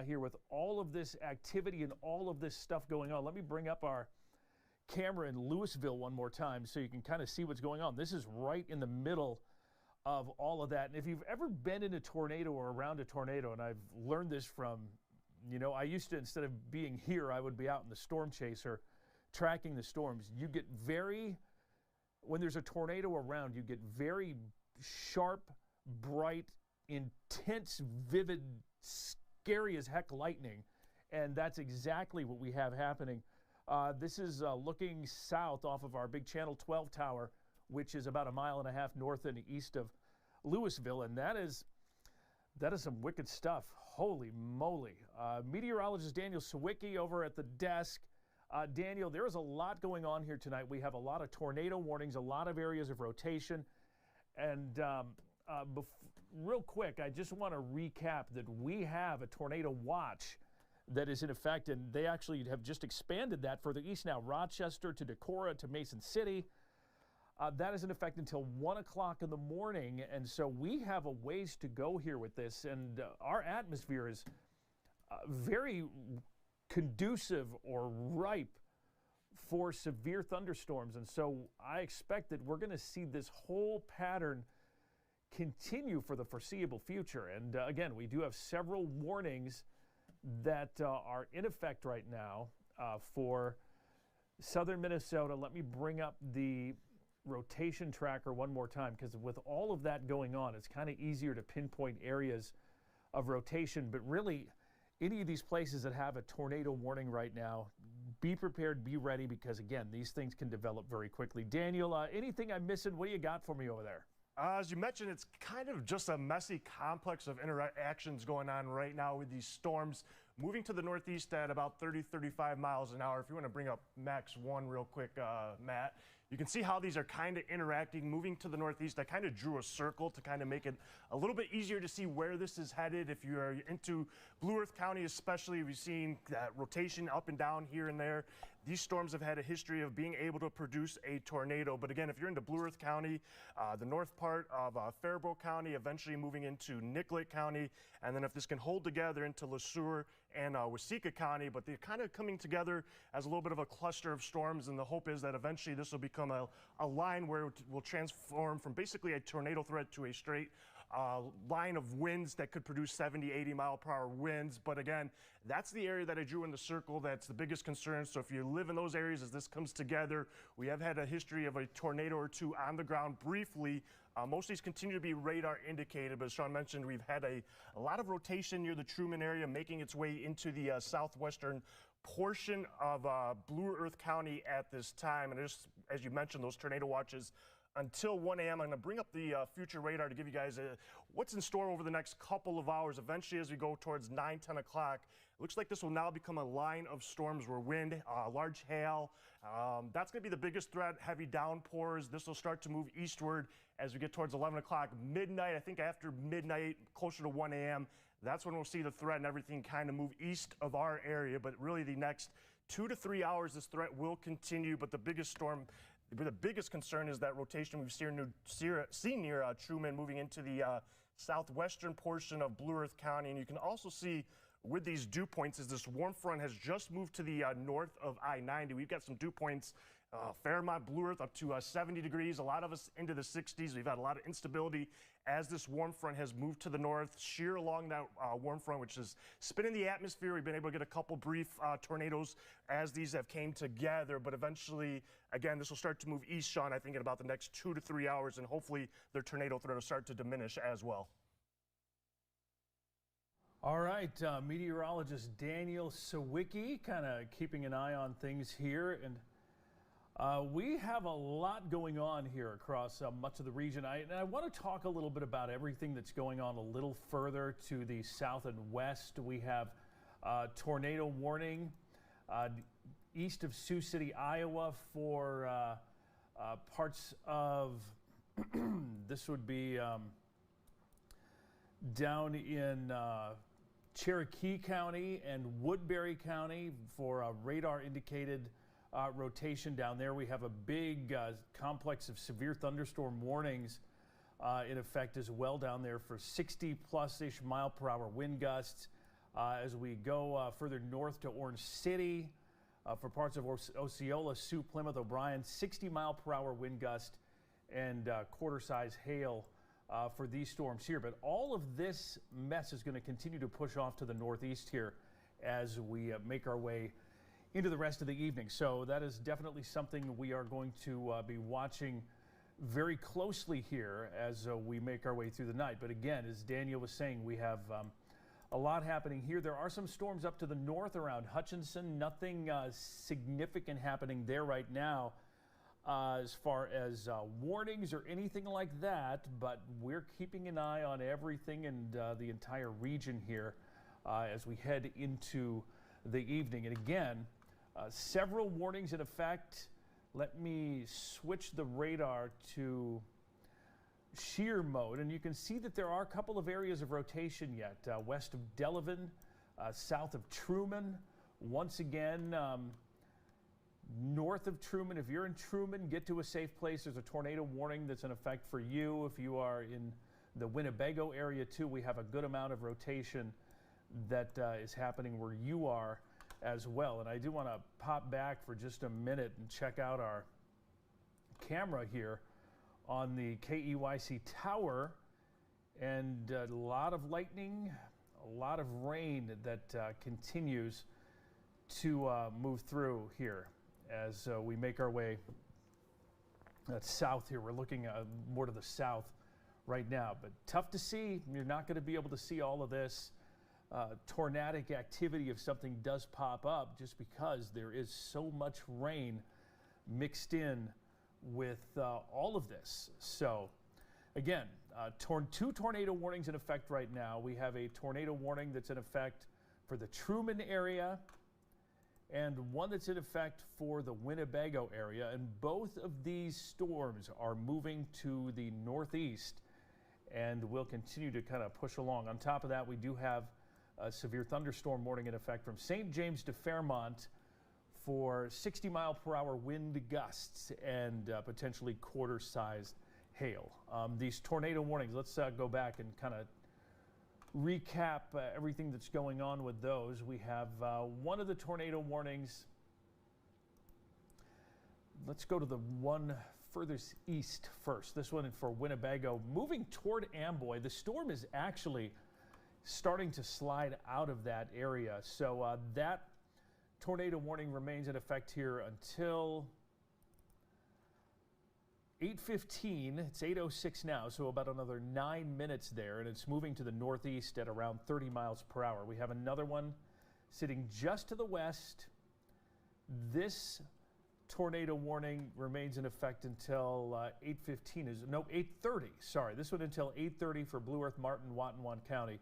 S2: here with all of this activity and all of this stuff going on. Let me bring up our camera in Louisville one more time so you can kind of see what's going on. This is right in the middle of all of that. And if you've ever been in a tornado or around a tornado, and I've learned this from, I used to, instead of being here, I would be out in the storm chaser tracking the storms. You get when there's a tornado around, you get very sharp, bright, intense, vivid, scary as heck lightning, and that's exactly what we have happening. This is looking south off of our big Channel 12 tower, which is about 1.5 miles north and east of Louisville, and that is some wicked stuff. Holy moly. Meteorologist Daniel Sawicki over at the desk. Daniel, there is a lot going on here tonight. We have a lot of tornado warnings, a lot of areas of rotation, and real quick, I just want to recap that we have a tornado watch that is in effect, and they actually have just expanded that further east now, Rochester to Decorah to Mason City. That is in effect until 1 o'clock in the morning, and so we have a ways to go here with this, and our atmosphere is very conducive or ripe for severe thunderstorms, and so I expect that we're going to see this whole pattern continue for the foreseeable future. And again, we do have several warnings that are in effect right now for southern Minnesota. Let me bring up the rotation tracker one more time, because with all of that going on, it's kind of easier to pinpoint areas of rotation. But really, any of these places that have a tornado warning right now, be prepared, be ready, because again, these things can develop very quickly. Daniel, anything I'm missing? What do you got for me over there?
S3: As you mentioned, it's kind of just a messy complex of interactions going on right now with these storms moving to the northeast at about 30, 35 miles an hour. If you want to bring up Max 1 real quick, Matt, you can see how these are kind of interacting, moving to the northeast. I kind of drew a circle to kind of make it a little bit easier to see where this is headed. If you are into Blue Earth County especially, we've seen that rotation up and down here and there. These storms have had a history of being able to produce a tornado. But again, if you're into Blue Earth County, the north part of Faribault County, eventually moving into Nicollet County, and then if this can hold together into Le Sueur and Waseca County, but they're kind of coming together as a little bit of a cluster of storms, and the hope is that eventually this will become a line where it will transform from basically a tornado threat to a straight line of winds that could produce 70, 80 mile per hour winds. But again, that's the area that I drew in the circle that's the biggest concern. So if you live in those areas as this comes together, we have had a history of a tornado or two on the ground briefly. Most of these continue to be radar indicated, but as Sean mentioned, we've had a lot of rotation near the Truman area making its way into the southwestern portion of Blue Earth County at this time. And just as you mentioned, those tornado watches until 1 a.m. I'm going to bring up the future radar to give you guys what's in store over the next couple of hours. Eventually, as we go towards 9, 10 o'clock, it looks like this will now become a line of storms where wind, large hail, that's going to be the biggest threat, heavy downpours. This will start to move eastward as we get towards 11 o'clock, midnight. I think after midnight, closer to 1 a.m., that's when we'll see the threat and everything kind of move east of our area. But really the next 2 to 3 hours, this threat will continue. But the biggest storm The biggest concern is that rotation we've seen near Truman moving into the southwestern portion of Blue Earth County. And you can also see with these dew points as this warm front has just moved to the north of I-90. We've got some dew points, Fairmont, Blue Earth up to 70 degrees, a lot of us into the 60s. We've had a lot of instability as this warm front has moved to the north, sheer along that warm front, which is spinning the atmosphere. We've been able to get a couple brief tornadoes as these have came together, but eventually, again, this will start to move east, Sean, I think in about the next 2 to 3 hours, and hopefully their tornado threat will start to diminish as well.
S2: All right, meteorologist Daniel Sawicki kind of keeping an eye on things here. And we have a lot going on here across much of the region. I want to talk a little bit about everything that's going on a little further to the south and west. We have tornado warning east of Sioux City, Iowa for parts of, this would be down in Cherokee County and Woodbury County for radar indicated rotation down there. We have a big complex of severe thunderstorm warnings in effect as well down there for 60-plus-ish mile-per-hour wind gusts. As we go further north to Orange City, for parts of Osceola, Sioux, Plymouth, O'Brien, 60-mile-per-hour wind gust and quarter-size hail for these storms here. But all of this mess is going to continue to push off to the northeast here as we make our way into the rest of the evening. So that is definitely something we are going to be watching very closely here as we make our way through the night. But again, as Daniel was saying, we have a lot happening here. There are some storms up to the north around Hutchinson. Nothing significant happening there right now as far as warnings or anything like that, but we're keeping an eye on everything and the entire region here as we head into the evening. And again, several warnings in effect. Let me switch the radar to shear mode, and you can see that there are a couple of areas of rotation yet. West of Delavan, south of Truman. Once again, north of Truman. If you're in Truman, get to a safe place. There's a tornado warning that's in effect for you. If you are in the Winnebago area too, we have a good amount of rotation that is happening where you are as well. And I do want to pop back for just a minute and check out our camera here on the KEYC tower, and a lot of lightning, a lot of rain that continues to move through here as we make our way south here. We're looking more to the south right now, but tough to see. You're not going to be able to see all of this tornadic activity if something does pop up, just because there is so much rain mixed in with all of this. So again, two tornado warnings in effect right now. We have a tornado warning that's in effect for the Truman area and one that's in effect for the Winnebago area. And both of these storms are moving to the northeast and will continue to kind of push along. On top of that, we do have a severe thunderstorm warning in effect from St. James to Fairmont for 60-mile-per-hour wind gusts and potentially quarter-sized hail. These tornado warnings, let's go back and kind of recap everything that's going on with those. We have one of the tornado warnings. Let's go to the one furthest east first. This one for Winnebago, moving toward Amboy. The storm is actually starting to slide out of that area. So that tornado warning remains in effect here until 8:15. It's 8:06 now, so about another 9 minutes there, and it's moving to the northeast at around 30 miles per hour. We have another one sitting just to the west. This tornado warning remains in effect until 8:30. Sorry, this one until 8:30 for Blue Earth, Martin, Watonwan County.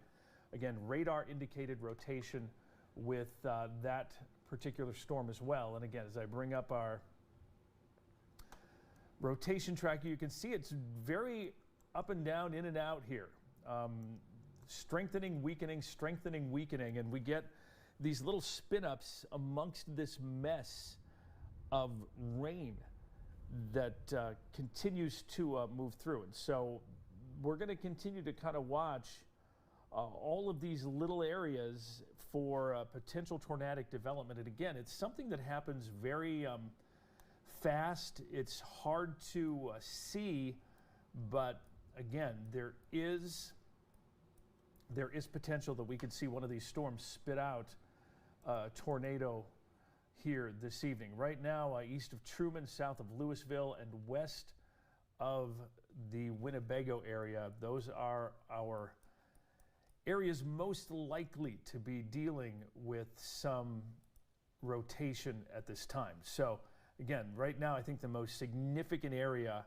S2: Again, radar indicated rotation with that particular storm as well. And again, as I bring up our rotation tracker, you can see it's very up and down, in and out here. Strengthening, weakening, strengthening, weakening. And we get these little spin-ups amongst this mess of rain that continues to move through. And so we're going to continue to kind of watch all of these little areas for potential tornadic development. And again, it's something that happens very fast. It's hard to see, but again, there is potential that we could see one of these storms spit out a tornado here this evening. Right now, east of Truman, south of Louisville, and west of the Winnebago area, those are our areas most likely to be dealing with some rotation at this time. So again, right now, I think the most significant area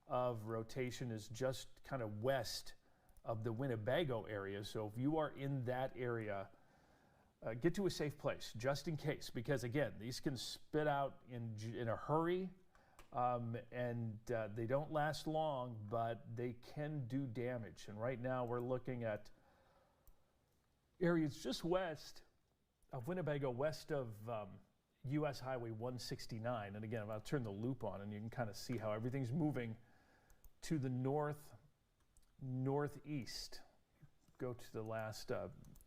S2: of rotation is just kind of west of the Winnebago area. So if you are in that area, get to a safe place just in case, because again, these can spit out in a hurry, and they don't last long, but they can do damage. And right now we're looking at areas just west of Winnebago, west of US Highway 169. And again, I'll turn the loop on and you can kind of see how everything's moving to the northeast. Go to the last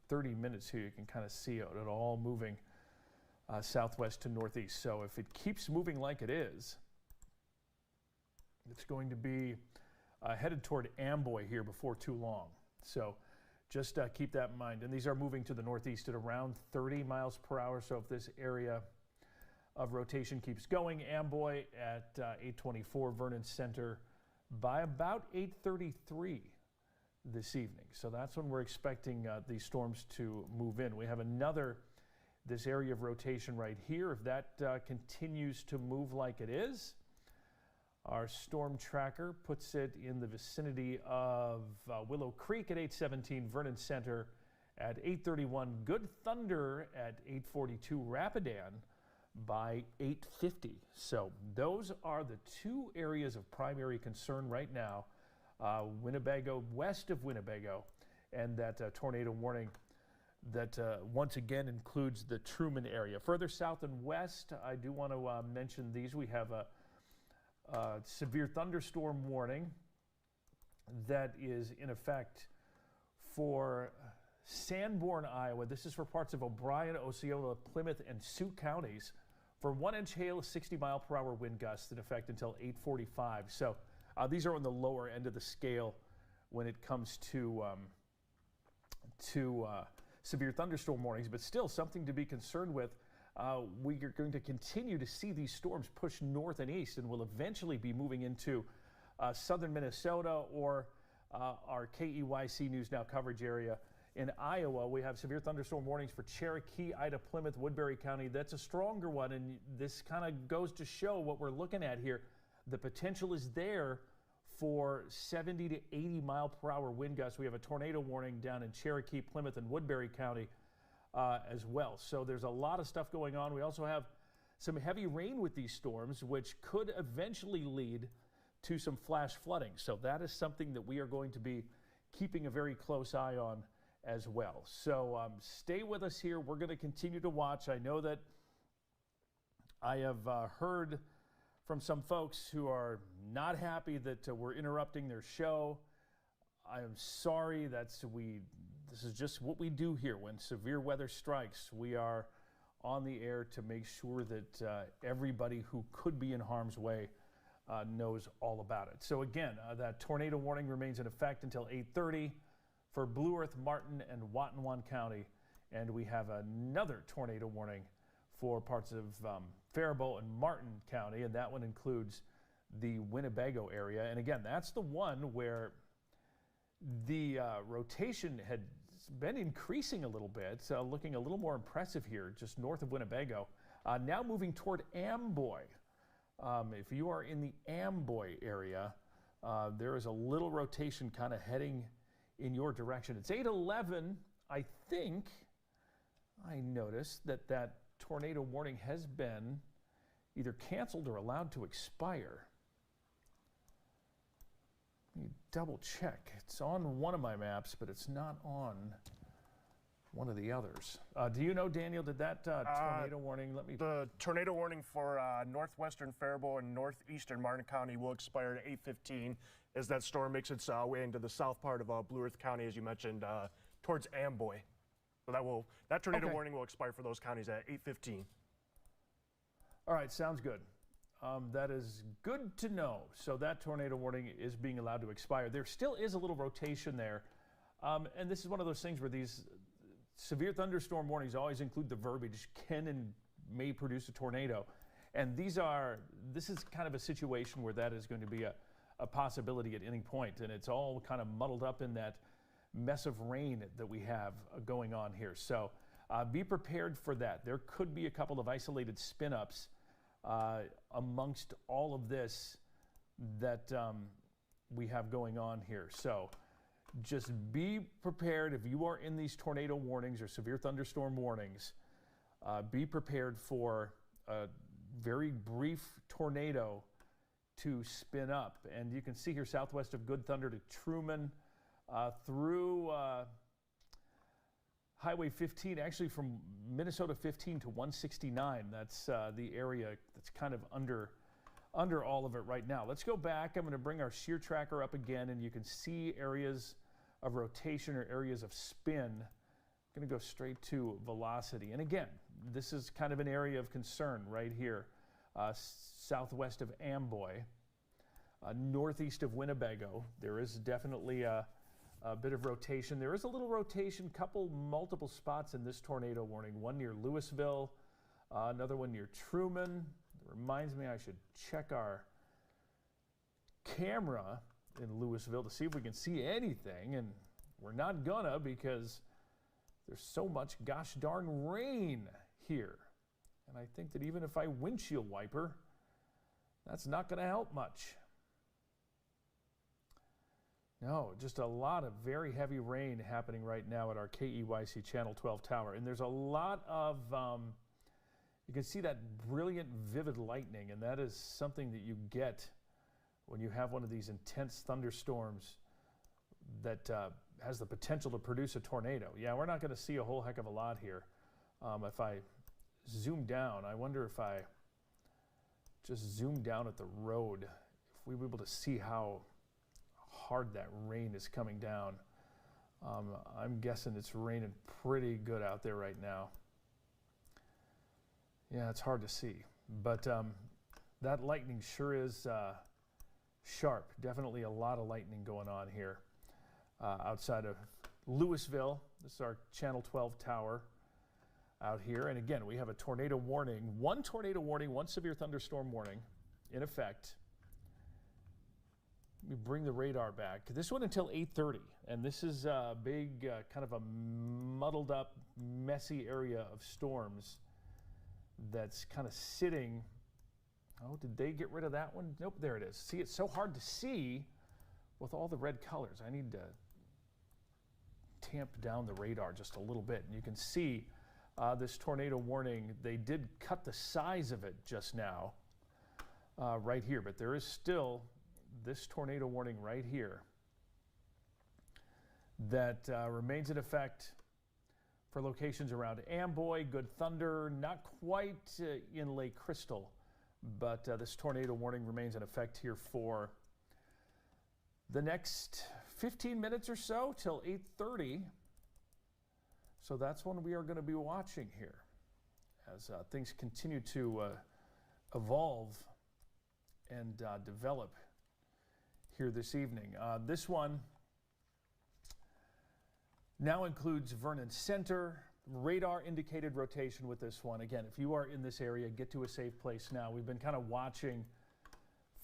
S2: 30 minutes here, you can kind of see it all moving southwest to northeast. So if it keeps moving like it is, it's going to be headed toward Amboy here before too long. So just keep that in mind. And these are moving to the northeast at around 30 miles per hour. So if this area of rotation keeps going, Amboy at 824, Vernon Center by about 8:33 this evening. So that's when we're expecting these storms to move in. We have this area of rotation right here. If that continues to move like it is, our storm tracker puts it in the vicinity of Willow Creek at 817, Vernon Center at 831, Good Thunder at 842, Rapidan by 850. So those are the two areas of primary concern right now. Winnebago, west of Winnebago, and that tornado warning that once again includes the Truman area. Further south and west, I do want to mention these. We have a severe thunderstorm warning that is in effect for Sanborn, Iowa. This is for parts of O'Brien, Osceola, Plymouth, and Sioux counties for 1-inch hail, 60-mile-per-hour wind gusts in effect until 8:45. So these are on the lower end of the scale when it comes to severe thunderstorm warnings, but still something to be concerned with. We are going to continue to see these storms push north and east and will eventually be moving into southern Minnesota or our KEYC News Now coverage area. In Iowa, we have severe thunderstorm warnings for Cherokee, Ida, Plymouth, Woodbury County. That's a stronger one, and this kind of goes to show what we're looking at here. The potential is there for 70 to 80 mile per hour wind gusts. We have a tornado warning down in Cherokee, Plymouth, and Woodbury County as well. So there's a lot of stuff going on. We also have some heavy rain with these storms, which could eventually lead to some flash flooding. So that is something that we are going to be keeping a very close eye on as well. So stay with us here. We're going to continue to watch. I know that I have heard from some folks who are not happy that we're interrupting their show. I am sorry. This is just what we do here. When severe weather strikes, we are on the air to make sure that everybody who could be in harm's way knows all about it. So again, that tornado warning remains in effect until 8:30 for Blue Earth, Martin, and Watonwan County. And we have another tornado warning for parts of Faribault and Martin County, and that one includes the Winnebago area. And again, that's the one where the rotation had been increasing a little bit, looking a little more impressive here, just north of Winnebago. Now moving toward Amboy. If you are in the Amboy area, there is a little rotation kind of heading in your direction. It's 8:11. I think I noticed that tornado warning has been either canceled or allowed to expire. Let me double check. It's on one of my maps, but it's not on one of the others. Do you know, Daniel, did that tornado warning, let me...
S3: The tornado warning for northwestern Faribault and northeastern Martin County will expire at 8:15 as that storm makes its way into the south part of Blue Earth County, as you mentioned, towards Amboy. So that tornado
S2: Okay.
S3: warning will expire for those counties at 8:15.
S2: All right, sounds good. That is good to know. So that tornado warning is being allowed to expire. There still is a little rotation there. And this is one of those things where these severe thunderstorm warnings always include the verbiage can and may produce a tornado. And this is kind of a situation where that is going to be a possibility at any point. And it's all kind of muddled up in that mess of rain that we have going on here. So be prepared for that. There could be a couple of isolated spin-ups amongst all of this that we have going on here. So just be prepared if you are in these tornado warnings or severe thunderstorm warnings. Be prepared for a very brief tornado to spin up. And you can see here southwest of Good Thunder to Truman through Highway 15, actually from Minnesota 15 to 169. That's the area that's kind of under all of it right now. Let's go back. I'm going to bring our shear tracker up again, and you can see areas of rotation or areas of spin. I'm going to go straight to velocity. And again, this is kind of an area of concern right here, southwest of Amboy, northeast of Winnebago. There is definitely a bit of rotation. There is a little rotation, multiple spots in this tornado warning. One near Louisville, another one near Truman. It reminds me I should check our camera in Louisville to see if we can see anything, and we're not gonna because there's so much gosh darn rain here. And I think that even if I windshield wiper, that's not gonna help much. No, just a lot of very heavy rain happening right now at our KEYC Channel 12 tower. And there's a lot of, you can see that brilliant, vivid lightning, and that is something that you get when you have one of these intense thunderstorms that has the potential to produce a tornado. Yeah, we're not going to see a whole heck of a lot here. If I zoom down, I wonder if I just zoom down at the road, if we were able to see how hard that rain is coming down. I'm guessing it's raining pretty good out there right now. Yeah, it's hard to see, but that lightning sure is sharp. Definitely a lot of lightning going on here outside of Louisville. This is our Channel 12 tower out here. And again, we have a tornado warning, one tornado warning, one severe thunderstorm warning in effect. Let me bring the radar back. This one until 8:30, and this is a big, kind of a muddled up, messy area of storms that's kind of sitting. Oh, did they get rid of that one? Nope, there it is. See, it's so hard to see with all the red colors. I need to tamp down the radar just a little bit, and you can see this tornado warning. They did cut the size of it just now, right here, but there is still this tornado warning right here that remains in effect for locations around Amboy, Good Thunder, not quite in Lake Crystal, but this tornado warning remains in effect here for the next 15 minutes or so till 8:30. So that's when we are going to be watching here as things continue to evolve and develop here this evening. This one now includes Vernon Center. Radar indicated rotation with this one. Again, if you are in this area, get to a safe place now. We've been kind of watching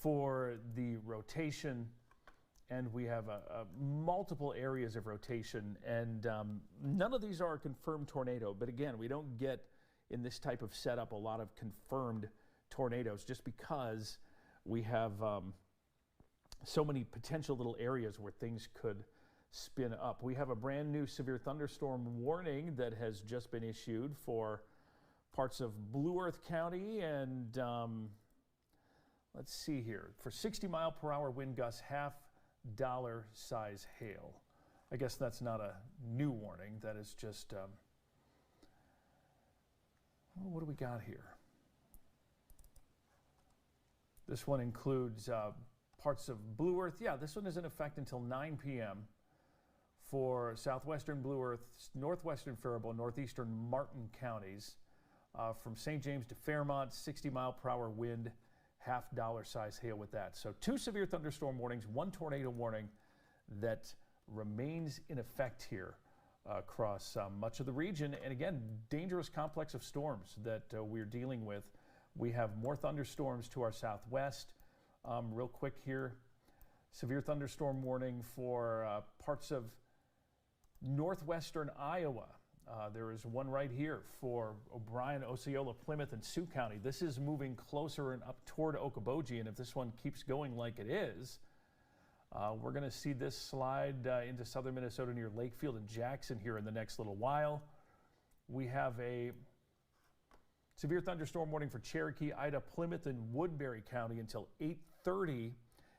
S2: for the rotation, and we have multiple areas of rotation, and none of these are a confirmed tornado. But again, we don't get in this type of setup a lot of confirmed tornadoes just because we have so many potential little areas where things could spin up. We have a brand new severe thunderstorm warning that has just been issued for parts of Blue Earth County and let's see here, for 60-mile-per-hour wind gusts, $half size hail. I guess that's not a new warning. That is just what do we got here? This one includes parts of Blue Earth. Yeah, this one is in effect until 9 p.m. for southwestern Blue Earth, northwestern Faribault, northeastern Martin counties. From St. James to Fairmont, 60-mile-per-hour wind, half-dollar size hail with that. So 2 severe thunderstorm warnings, 1 tornado warning that remains in effect here across much of the region. And again, dangerous complex of storms that we're dealing with. We have more thunderstorms to our southwest. Real quick here, severe thunderstorm warning for parts of northwestern Iowa. There is one right here for O'Brien, Osceola, Plymouth, and Sioux County. This is moving closer and up toward Okoboji, and if this one keeps going like it is, we're going to see this slide into southern Minnesota near Lakefield and Jackson here in the next little while. We have a severe thunderstorm warning for Cherokee, Ida, Plymouth, and Woodbury County until 8:30.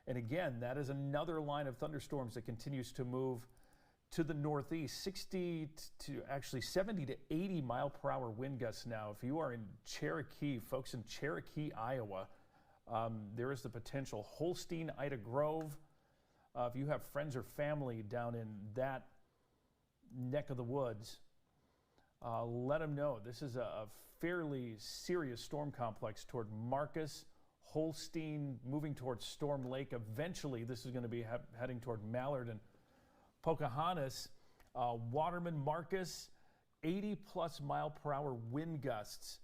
S2: And again, that is another line of thunderstorms that continues to move to the northeast, 60 to actually 70 to 80 mile per hour wind gusts now. If you are in Cherokee, folks in Cherokee, Iowa, there is the potential. Holstein, Ida Grove, if you have friends or family down in that neck of the woods, let them know. This is a fairly serious storm complex toward Marcus, Holstein, moving towards Storm Lake. Eventually, this is going to be heading toward Mallard and Pocahontas. Waterman, Marcus, 80-plus mile-per-hour wind gusts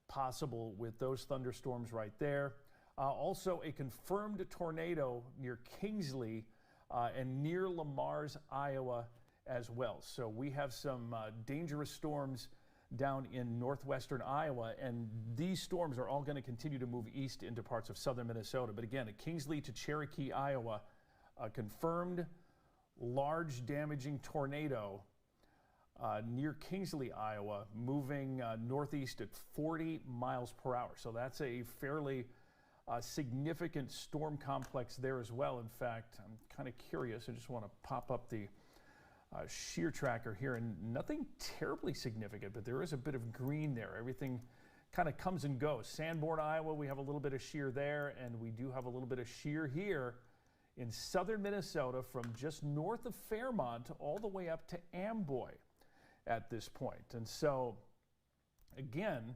S2: possible with those thunderstorms right there. Also, a confirmed tornado near Kingsley and near Lamars, Iowa as well. So we have some dangerous storms down in northwestern Iowa, and these storms are all going to continue to move east into parts of southern Minnesota. But again, a Kingsley to Cherokee, Iowa, a confirmed large damaging tornado near Kingsley, Iowa, moving northeast at 40 miles per hour. So that's a fairly significant storm complex there as well. In fact, I'm kind of curious. I just want to pop up the shear tracker here, and nothing terribly significant, but there is a bit of green there. Everything kind of comes and goes. Sanborn, Iowa, we have a little bit of shear there, and we do have a little bit of shear here in southern Minnesota from just north of Fairmont all the way up to Amboy at this point. And so, again,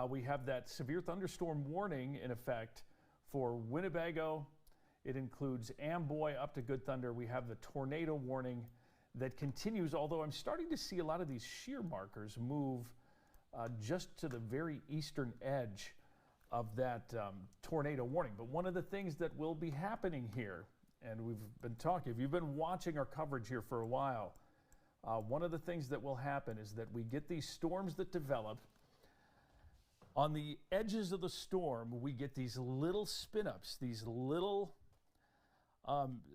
S2: we have that severe thunderstorm warning in effect for Winnebago. It includes Amboy up to Good Thunder. We have the tornado warning that continues, although I'm starting to see a lot of these shear markers move just to the very eastern edge of that tornado warning. But one of the things that will be happening here, and we've been talking, if you've been watching our coverage here for a while, one of the things that will happen is that we get these storms that develop. On the edges of the storm, we get these little spin-ups, these little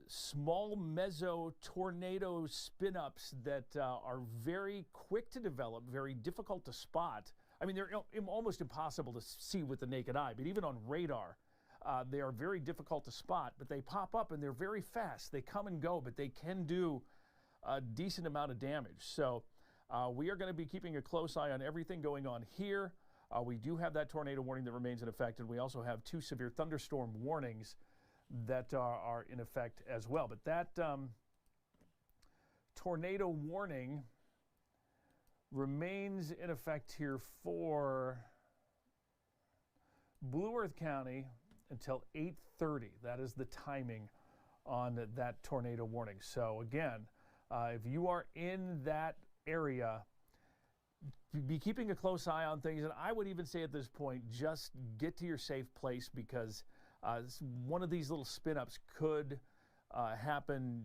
S2: small meso tornado spin-ups that are very quick to develop, very difficult to spot. I mean, they're almost impossible to see with the naked eye, but even on radar, they are very difficult to spot, but they pop up and they're very fast. They come and go, but they can do a decent amount of damage. So we are going to be keeping a close eye on everything going on here. We do have that tornado warning that remains in effect, and we also have 2 severe thunderstorm warnings that are in effect as well. But that tornado warning remains in effect here for Blue Earth County until 8:30. That is the timing on that tornado warning. So again, if you are in that area, be keeping a close eye on things. And I would even say at this point, just get to your safe place, because one of these little spin-ups could happen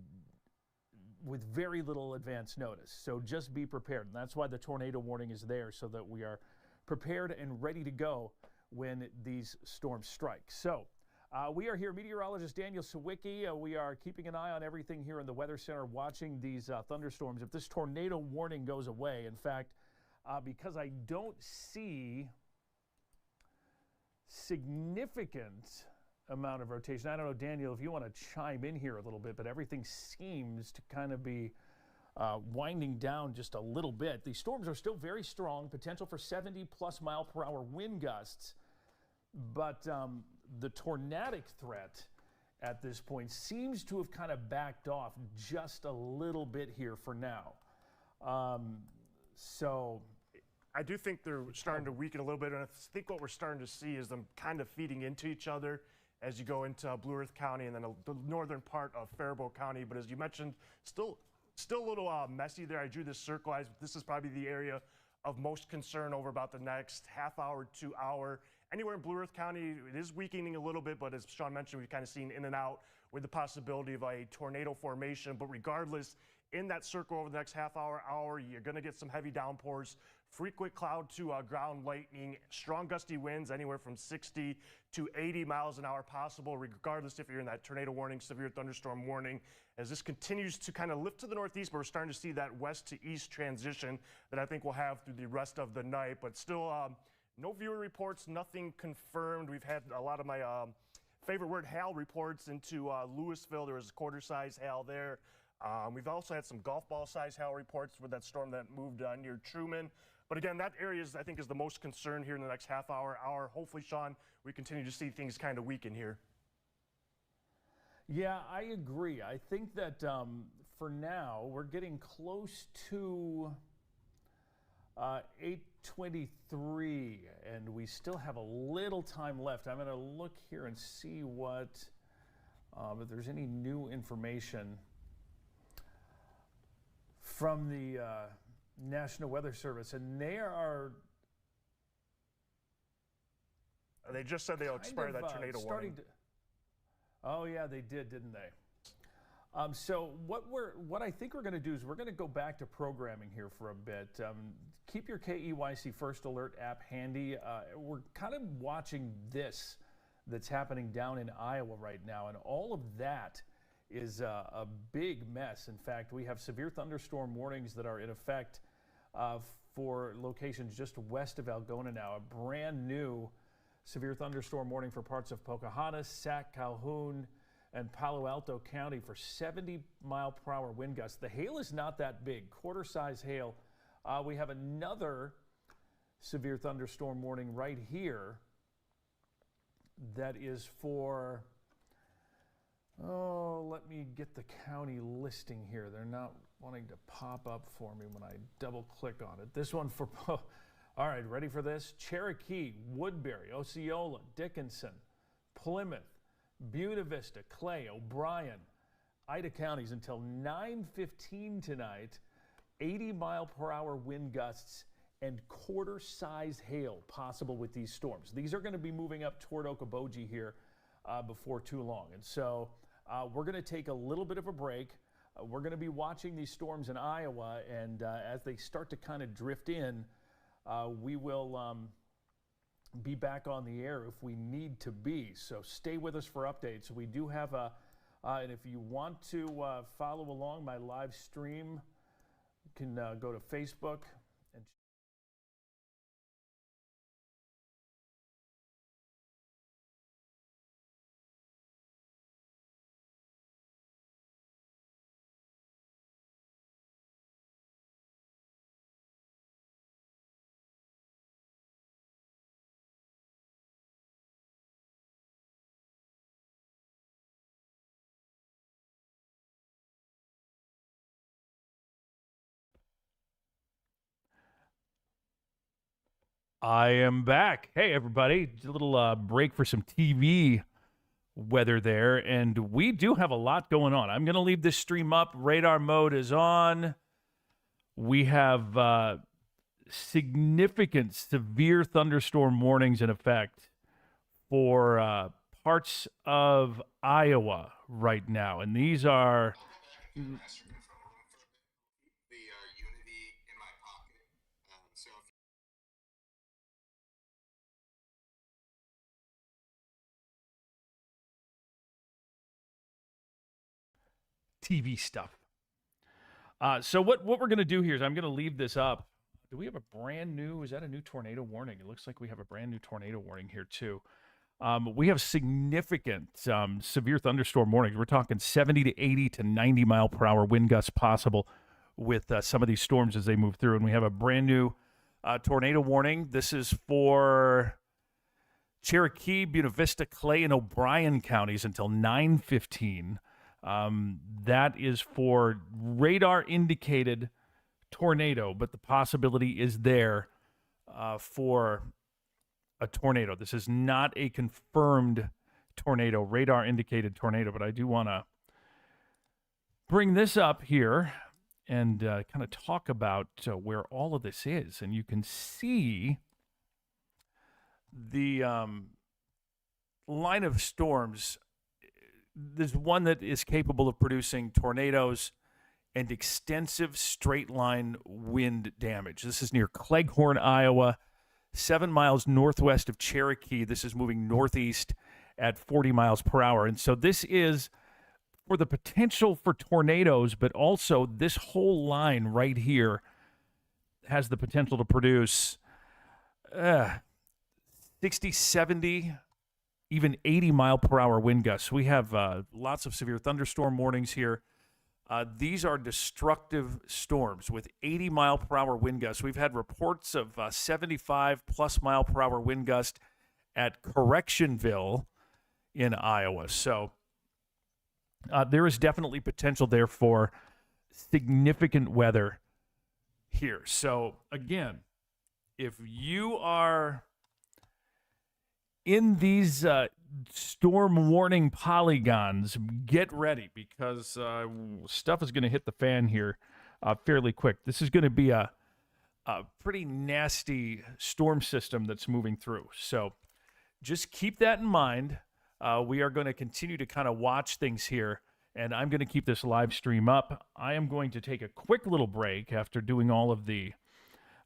S2: with very little advance notice. So just be prepared. And that's why the tornado warning is there, so that we are prepared and ready to go when these storms strike. So we are here, meteorologist Daniel Sawicki. We are keeping an eye on everything here in the Weather Center, watching these thunderstorms. If this tornado warning goes away, in fact, because I don't see significant amount of rotation. I don't know, Daniel, if you want to chime in here a little bit, but everything seems to kind of be winding down just a little bit. These storms are still very strong, potential for 70+ mile per hour wind gusts, but the tornadic threat at this point seems to have kind of backed off just a little bit here for now. So
S3: I do think they're starting to weaken a little bit, and I think what we're starting to see is them kind of feeding into each other as you go into Blue Earth County and then the northern part of Faribault County. But as you mentioned, still a little messy there. I drew this circle. This is probably the area of most concern over about the next half hour to hour. Anywhere in Blue Earth County, it is weakening a little bit, but as Sean mentioned, we've kind of seen in and out with the possibility of a tornado formation. But regardless, in that circle over the next half hour, you're going to get some heavy downpours, frequent cloud to ground lightning, strong gusty winds anywhere from 60 to 80 miles an hour possible, regardless if you're in that tornado warning, severe thunderstorm warning. As this continues to kind of lift to the northeast, but we're starting to see that west to east transition that I think we'll have through the rest of the night. But still, no viewer reports, nothing confirmed. We've had a lot of my favorite word, hail reports into Louisville. There was quarter-size hail there. We've also had some golf ball size hail reports with that storm that moved near Truman. But again, that area I think is the most concern here in the next half hour. Hopefully, Sean, we continue to see things kind of weaken here.
S2: yeah, I agree. I think that for now we're getting close to 8:23, and we still have a little time left. I'm going to look here and see if there's any new information from the National Weather Service, and they
S3: just said they'll expire that tornado warning.
S2: Oh yeah, they did, didn't they? So what I think we're going to do is we're going to go back to programming here for a bit. Keep your KEYC First Alert app handy. We're kind of watching this that's happening down in Iowa right now, and all of that is a big mess. In fact, we have severe thunderstorm warnings that are in effect for locations just west of Algona now. A brand new severe thunderstorm warning for parts of Pocahontas, Sac, Calhoun, and Palo Alto County for 70 mile per hour wind gusts. The hail is not that big, quarter-size hail. We have another severe thunderstorm warning right here that is for, let me get the county listing here. They're not wanting to pop up for me when I double click on it. This one for, all right, ready for this? Cherokee, Woodbury, Osceola, Dickinson, Plymouth, Buena Vista, Clay, O'Brien, Ida counties until 9:15 tonight. 80 mile per hour wind gusts and quarter-size hail possible with these storms. These are going to be moving up toward Okoboji here before too long. And so we're going to take a little bit of a break. We're going to be watching these storms in Iowa, and as they start to kind of drift in, we will be back on the air if we need to be. So stay with us for updates. We do have and if you want to follow along my live stream, you can go to Facebook and
S1: I am back. Hey, everybody. A little break for some TV weather there. And we do have a lot going on. I'm going to leave this stream up. Radar mode is on. We have significant severe thunderstorm warnings in effect for parts of Iowa right now. And these are... TV stuff. So what we're going to do here is I'm going to leave this up. Do we have a brand new, is that a new tornado warning? It looks like we have a brand new tornado warning here too. We have significant severe thunderstorm warnings. We're talking 70 to 80 to 90 mile per hour wind gusts possible with some of these storms as they move through. And we have a brand new tornado warning. This is for Cherokee, Buena Vista, Clay, and O'Brien counties until 9:15. That is for radar indicated tornado, but the possibility is there for a tornado. This is not a confirmed tornado, radar indicated tornado, but I do want to bring this up here and kind of talk about where all of this is. And you can see the line of storms. There's one that is capable of producing tornadoes and extensive straight line wind damage. This is near Cleghorn, Iowa, 7 miles northwest of Cherokee. This is moving northeast at 40 miles per hour. And so this is for the potential for tornadoes, but also this whole line right here has the potential to produce 60, 70, even 80 mile per hour wind gusts. We have lots of severe thunderstorm warnings here. These are destructive storms with 80 mile per hour wind gusts. We've had reports of 75 plus mile per hour wind gust at Correctionville in Iowa. So there is definitely potential there for significant weather here. So again, if you are in these storm warning polygons, get ready because stuff is going to hit the fan here fairly quick. This is going to be a pretty nasty storm system that's moving through. So just keep that in mind. We are going to continue to kind of watch things here, and I'm going to keep this live stream up. I am going to take a quick little break after doing all of the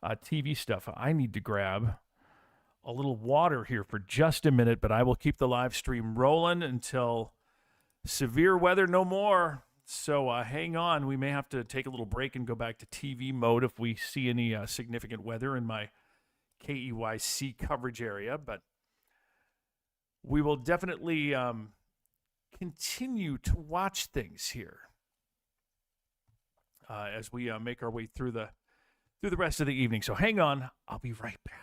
S1: TV stuff. I need to grab a little water here for just a minute, but I will keep the live stream rolling until severe weather no more. So hang on. We may have to take a little break and go back to TV mode if we see any significant weather in my KEYC coverage area, but we will definitely continue to watch things here as we make our way through the rest of the evening. So hang on. I'll be right back.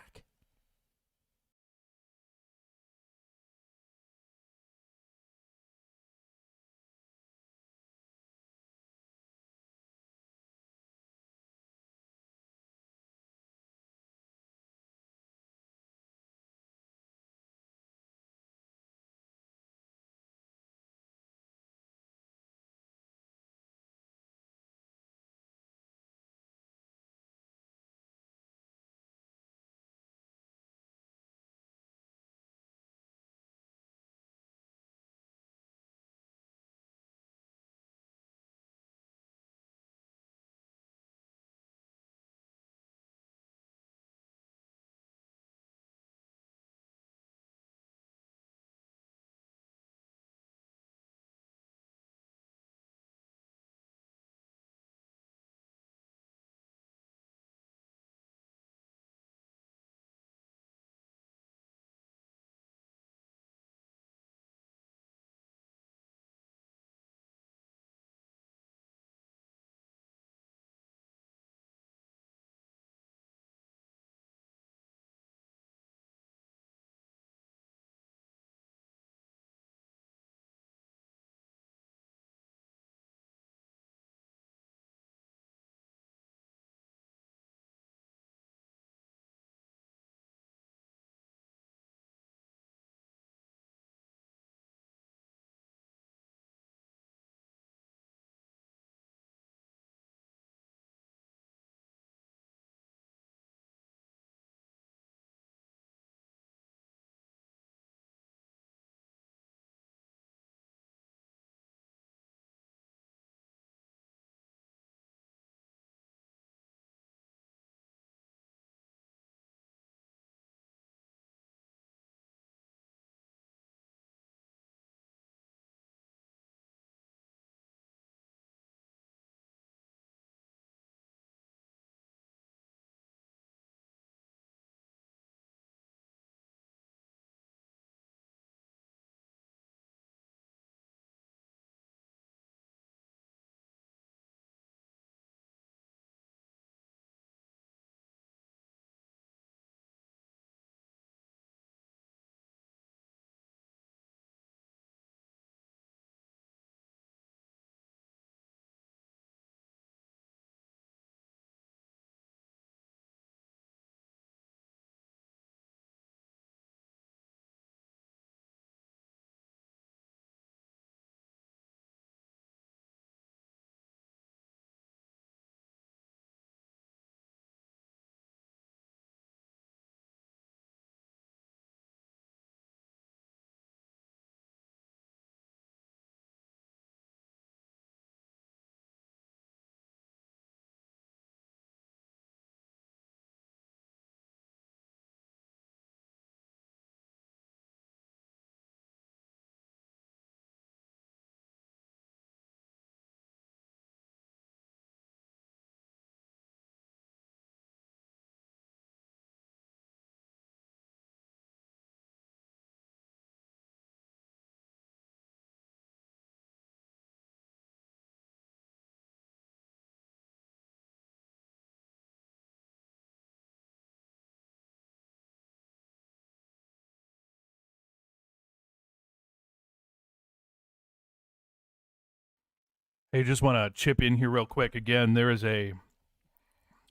S1: Hey, just want to chip in here real quick. Again, there is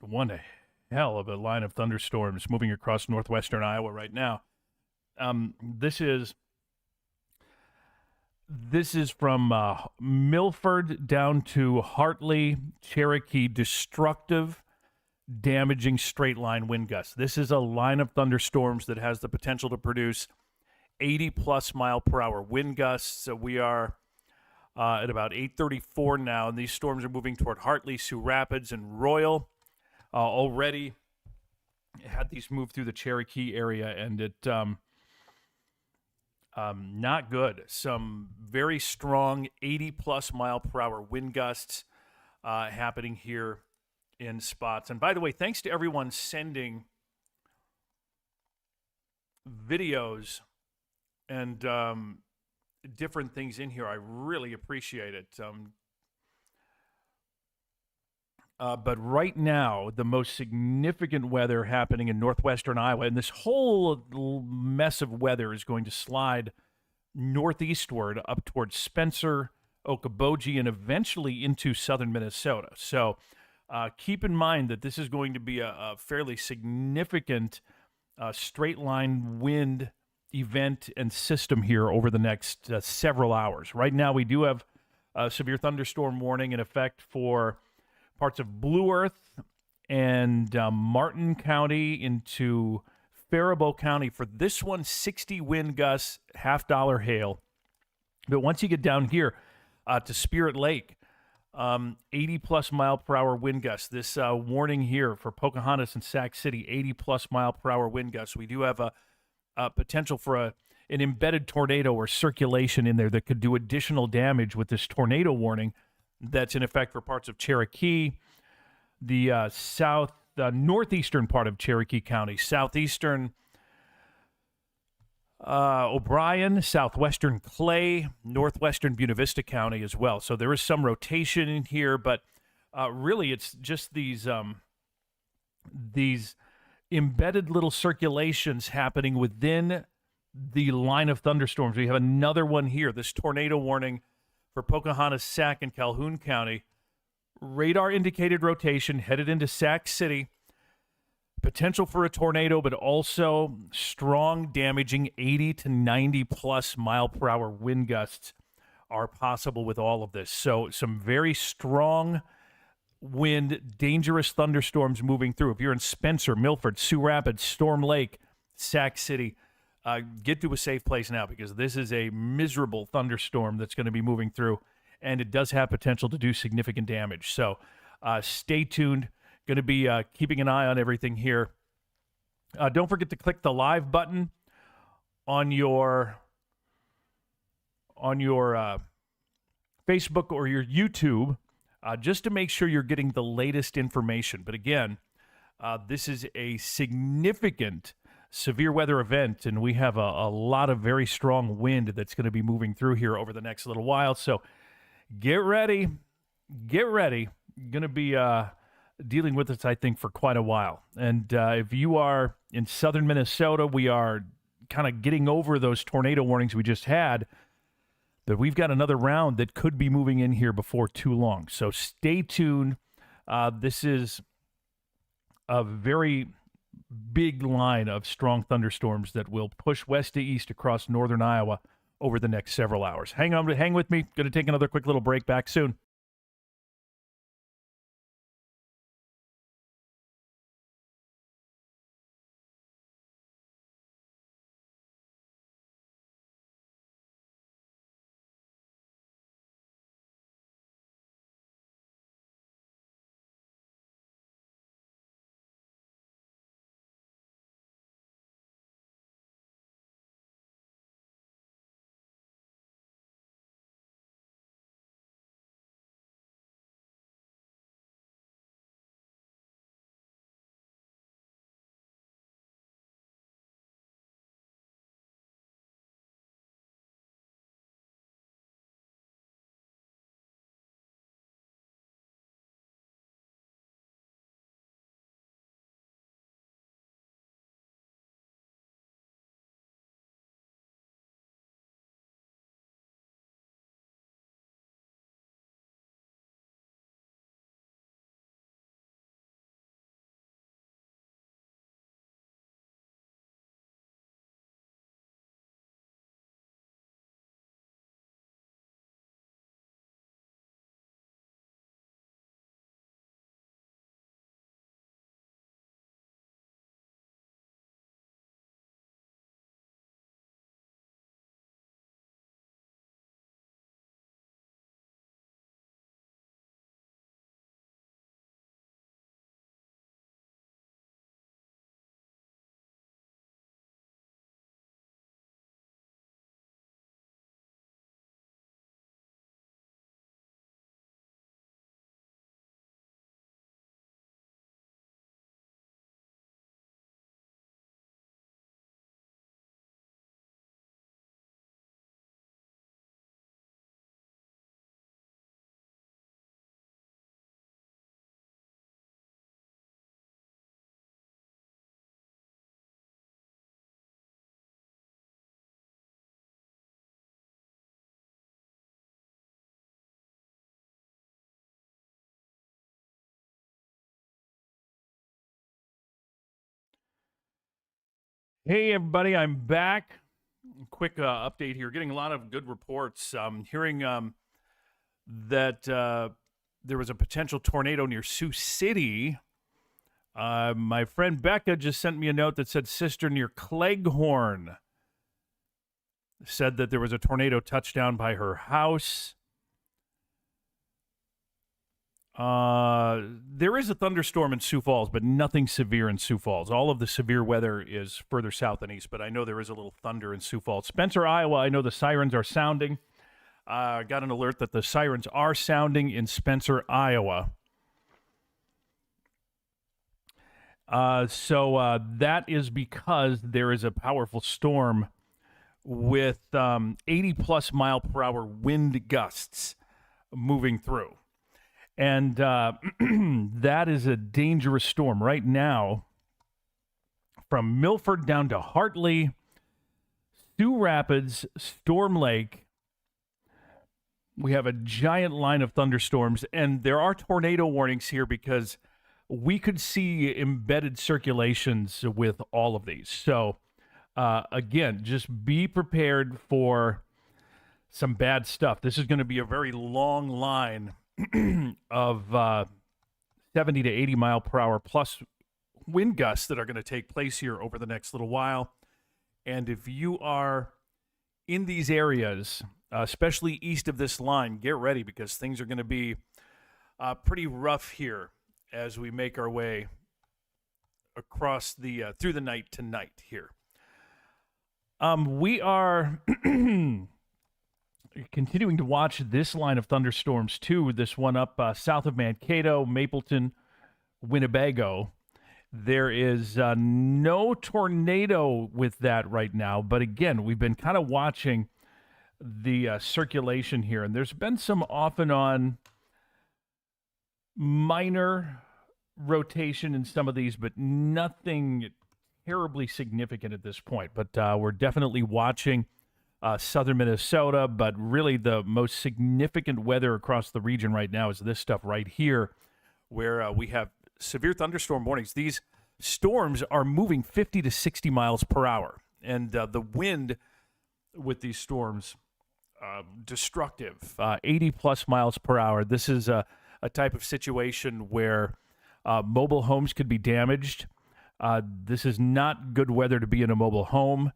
S1: one hell of a line of thunderstorms moving across northwestern Iowa right now. This is from Milford down to Hartley, Cherokee. Destructive, damaging straight line wind gusts. This is a line of thunderstorms that has the potential to produce 80-plus mile per hour wind gusts. So we are at about 8:34 now, and these storms are moving toward Hartley, Sioux Rapids, and Royal. Already had these move through the Cherokee area, and it not good. Some very strong 80-plus mile per hour wind gusts happening here in spots. And by the way, thanks to everyone sending videos and different things in here. I really appreciate it. But right now, the most significant weather happening in northwestern Iowa, and this whole mess of weather is going to slide northeastward up towards Spencer, Okoboji, and eventually into southern Minnesota. So keep in mind that this is going to be a fairly significant straight line wind event and system here over the next several hours. Right now, we do have a severe thunderstorm warning in effect for parts of Blue Earth and Martin County into Faribault County. For this one, 60 wind gusts, $half hail. But once you get down here to Spirit Lake, 80-plus mile per hour wind gusts. This warning here for Pocahontas and Sac City, 80-plus mile per hour wind gusts. We do have a potential for an embedded tornado or circulation in there that could do additional damage with this tornado warning that's in effect for parts of Cherokee, the northeastern part of Cherokee County, southeastern O'Brien, southwestern Clay, northwestern Buena Vista County as well. So there is some rotation in here, but really it's just these embedded little circulations happening within the line of thunderstorms. We have another one here, this tornado warning for Pocahontas, Sac, and Calhoun County. Radar indicated rotation headed into Sac City. Potential for a tornado, but also strong, damaging 80 to 90-plus mile per hour wind gusts are possible with all of this. So some very strong wind, dangerous thunderstorms moving through. If you're in Spencer, Milford, Sioux Rapids, Storm Lake, Sac City, get to a safe place now, because this is a miserable thunderstorm that's going to be moving through, and it does have potential to do significant damage. So stay tuned. Going to be keeping an eye on everything here. Don't forget to click the live button on your Facebook or your YouTube just to make sure you're getting the latest information. But again, this is a significant severe weather event, and we have a lot of very strong wind that's going to be moving through here over the next little while. So get ready. Going to be dealing with this, I think, for quite a while. And if you are in southern Minnesota, we are kind of getting over those tornado warnings we just had, but we've got another round that could be moving in here before too long. So stay tuned. This is a very big line of strong thunderstorms that will push west to east across northern Iowa over the next several hours. Hang with me. Going to take another quick little break. Back soon. Hey, everybody, I'm back. Quick update here. Getting a lot of good reports. Hearing that there was a potential tornado near Sioux City. My friend Becca just sent me a note that said sister near Cleghorn. Said that there was a tornado touchdown by her house. There is a thunderstorm in Sioux Falls, but nothing severe in Sioux Falls. All of the severe weather is further south and east, but I know there is a little thunder in Sioux Falls. Spencer, Iowa, I know the sirens are sounding. Got an alert that the sirens are sounding in Spencer, Iowa. So that is because there is a powerful storm with 80-plus mile-per-hour wind gusts moving through. And that is a dangerous storm right now. From Milford down to Hartley, Sioux Rapids, Storm Lake, we have a giant line of thunderstorms. And there are tornado warnings here because we could see embedded circulations with all of these. So, again, just be prepared for some bad stuff. This is going to be a very long line of 70 to 80 mile per hour plus wind gusts that are going to take place here over the next little while. And if you are in these areas, especially east of this line, get ready because things are going to be pretty rough here as we make our way across the through the night tonight here. We are continuing to watch this line of thunderstorms, too. This one up south of Mankato, Mapleton, Winnebago. There is no tornado with that right now. But again, we've been kind of watching the circulation here. And there's been some off and on minor rotation in some of these, but nothing terribly significant at this point. But we're definitely watching southern Minnesota, but really the most significant weather across the region right now is this stuff right here, where we have severe thunderstorm warnings. These storms are moving 50 to 60 miles per hour, and the wind with these storms, destructive, 80-plus miles per hour. This is a type of situation where mobile homes could be damaged. This is not good weather to be in a mobile home.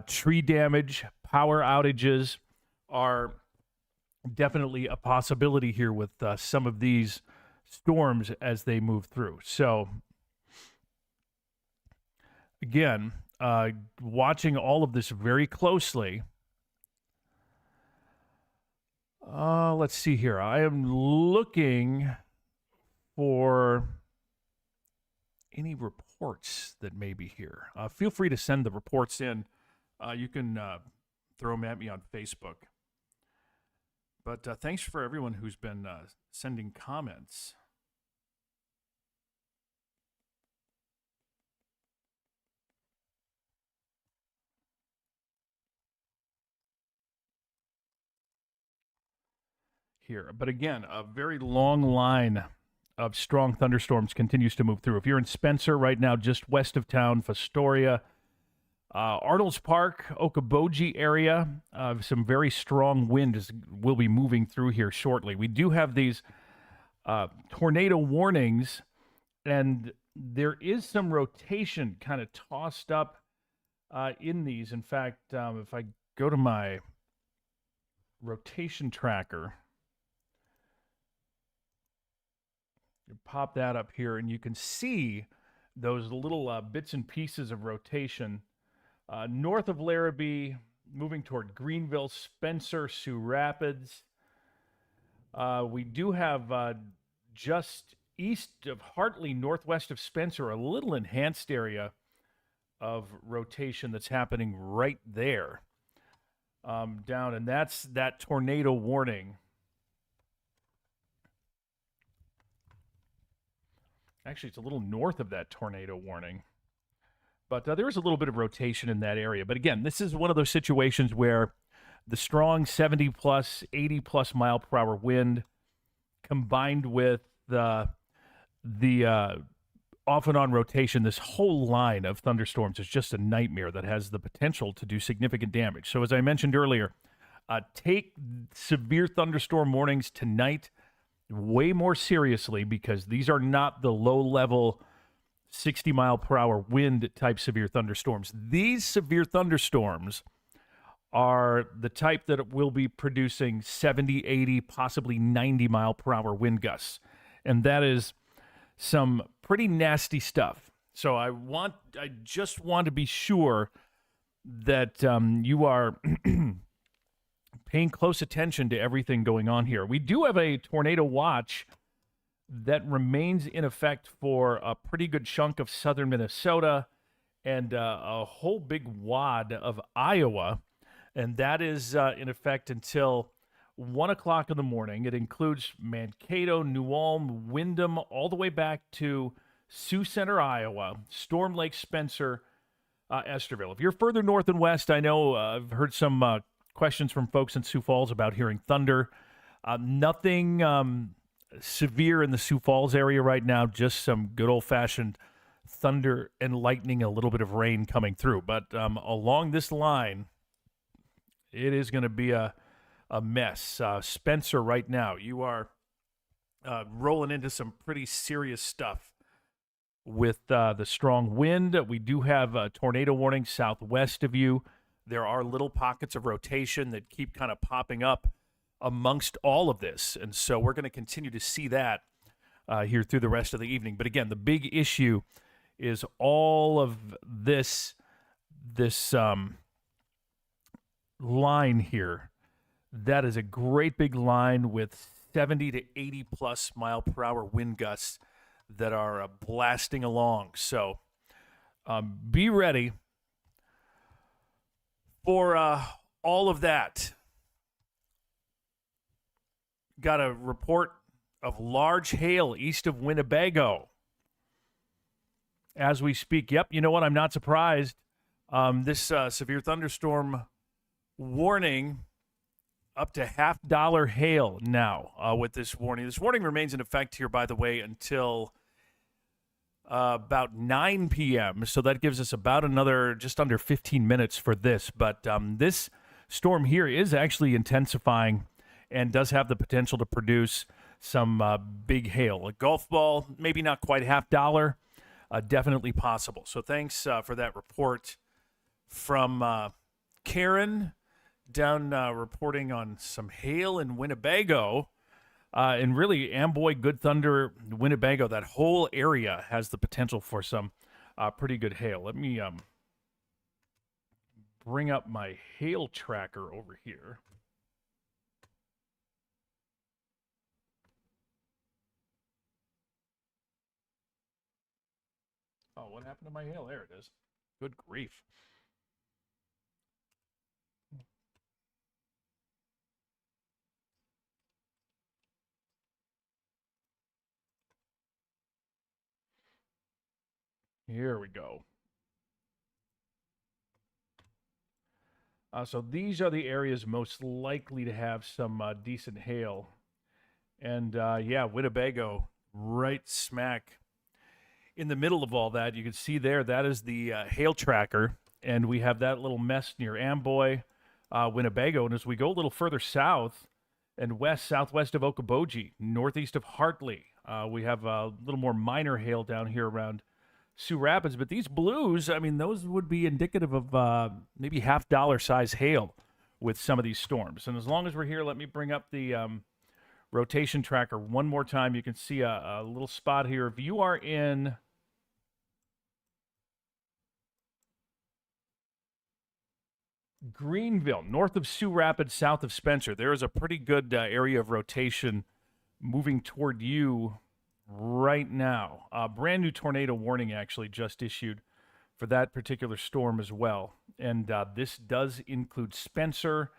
S1: Tree damage, power outages are definitely a possibility here with some of these storms as they move through. So, again, watching all of this very closely. Let's see here. I am looking for any reports that may be here. Feel free to send the reports in. You can throw them at me on Facebook. But thanks for everyone who's been sending comments. Here. But again, a very long line of strong thunderstorms continues to move through. If you're in Spencer right now, just west of town, Fostoria, Arnold's Park, Okoboji area, some very strong wind will be moving through here shortly. We do have these tornado warnings, and there is some rotation kind of tossed up in these. In fact, if I go to my rotation tracker, you pop that up here, and you can see those little bits and pieces of rotation north of Larrabee, moving toward Greenville, Spencer, Sioux Rapids. We do have just east of Hartley, northwest of Spencer, a little enhanced area of rotation that's happening right there down, and that's that tornado warning. Actually, it's a little north of that tornado warning. But there is a little bit of rotation in that area. But again, this is one of those situations where the strong 70-plus, 80-plus mile per hour wind combined with the off and on rotation. This whole line of thunderstorms is just a nightmare that has the potential to do significant damage. So as I mentioned earlier, take severe thunderstorm warnings tonight way more seriously, because these are not the low-level 60-mile-per-hour wind type severe thunderstorms. These severe thunderstorms are the type that will be producing 70, 80, possibly 90-mile-per-hour wind gusts. And that is some pretty nasty stuff. So I just want to be sure that you are paying close attention to everything going on here. We do have a tornado watch that remains in effect for a pretty good chunk of southern Minnesota and a whole big wad of Iowa, and that is in effect until 1 o'clock in the morning. It includes Mankato, New Ulm, Windham, all the way back to Sioux Center, Iowa, Storm Lake, Spencer, Esterville. If you're further north and west, I know I've heard some questions from folks in Sioux Falls about hearing thunder. Nothing severe in the Sioux Falls area right now, just some good old-fashioned thunder and lightning, a little bit of rain coming through. But along this line, it is going to be a mess. Spencer, right now, you are rolling into some pretty serious stuff with the strong wind. We do have a tornado warning southwest of you. There are little pockets of rotation that keep kind of popping up amongst all of this. And so we're going to continue to see that here through the rest of the evening. But again, the big issue is all of this line here. That is a great big line with 70 to 80 plus mile per hour wind gusts that are blasting along. So be ready for all of that. Got a report of large hail east of Winnebago as we speak. Yep, you know what? I'm not surprised. This severe thunderstorm warning, up to $50 hail now with this warning. This warning remains in effect here, by the way, until about 9 p.m. So that gives us about another just under 15 minutes for this. But this storm here is actually intensifying and does have the potential to produce some big hail. A golf ball, maybe not quite $50, definitely possible. So thanks for that report from Karen down reporting on some hail in Winnebago. And really, Amboy, Good Thunder, Winnebago, that whole area has the potential for some pretty good hail. Let me bring up my hail tracker over here. Oh, what happened to my hail? There it is. Good grief. Here we go. So these are the areas most likely to have some decent hail. And yeah, Winnebago, right smack in the middle of all that. You can see there, that is the hail tracker. And we have that little mess near Amboy, Winnebago. And as we go a little further south and southwest of Okoboji, northeast of Hartley, we have a little more minor hail down here around Sioux Rapids. But these blues, I mean, those would be indicative of maybe $50 size hail with some of these storms. And as long as we're here, let me bring up the rotation tracker one more time. You can see a little spot here. If you are in Greenville, north of Sioux Rapids, south of Spencer, there is a pretty good area of rotation moving toward you right now. Brand new tornado warning actually just issued for that particular storm as well. And this does include Spencer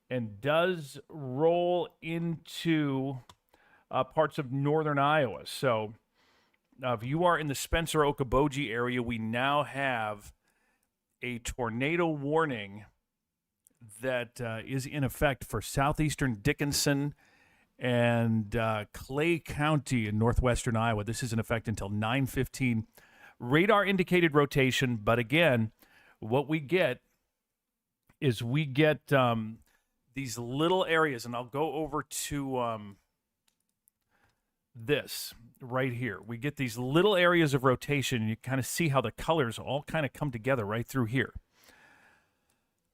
S1: and does roll into parts of northern Iowa. So if you are in the Spencer Okoboji area, we now have a tornado warning that is in effect for southeastern Dickinson and Clay County in northwestern Iowa. This is in effect until 9:15. Radar indicated rotation, but again, what we get is these little areas, and I'll go over to this right here. We get these little areas of rotation, and you kind of see how the colors all kind of come together right through here.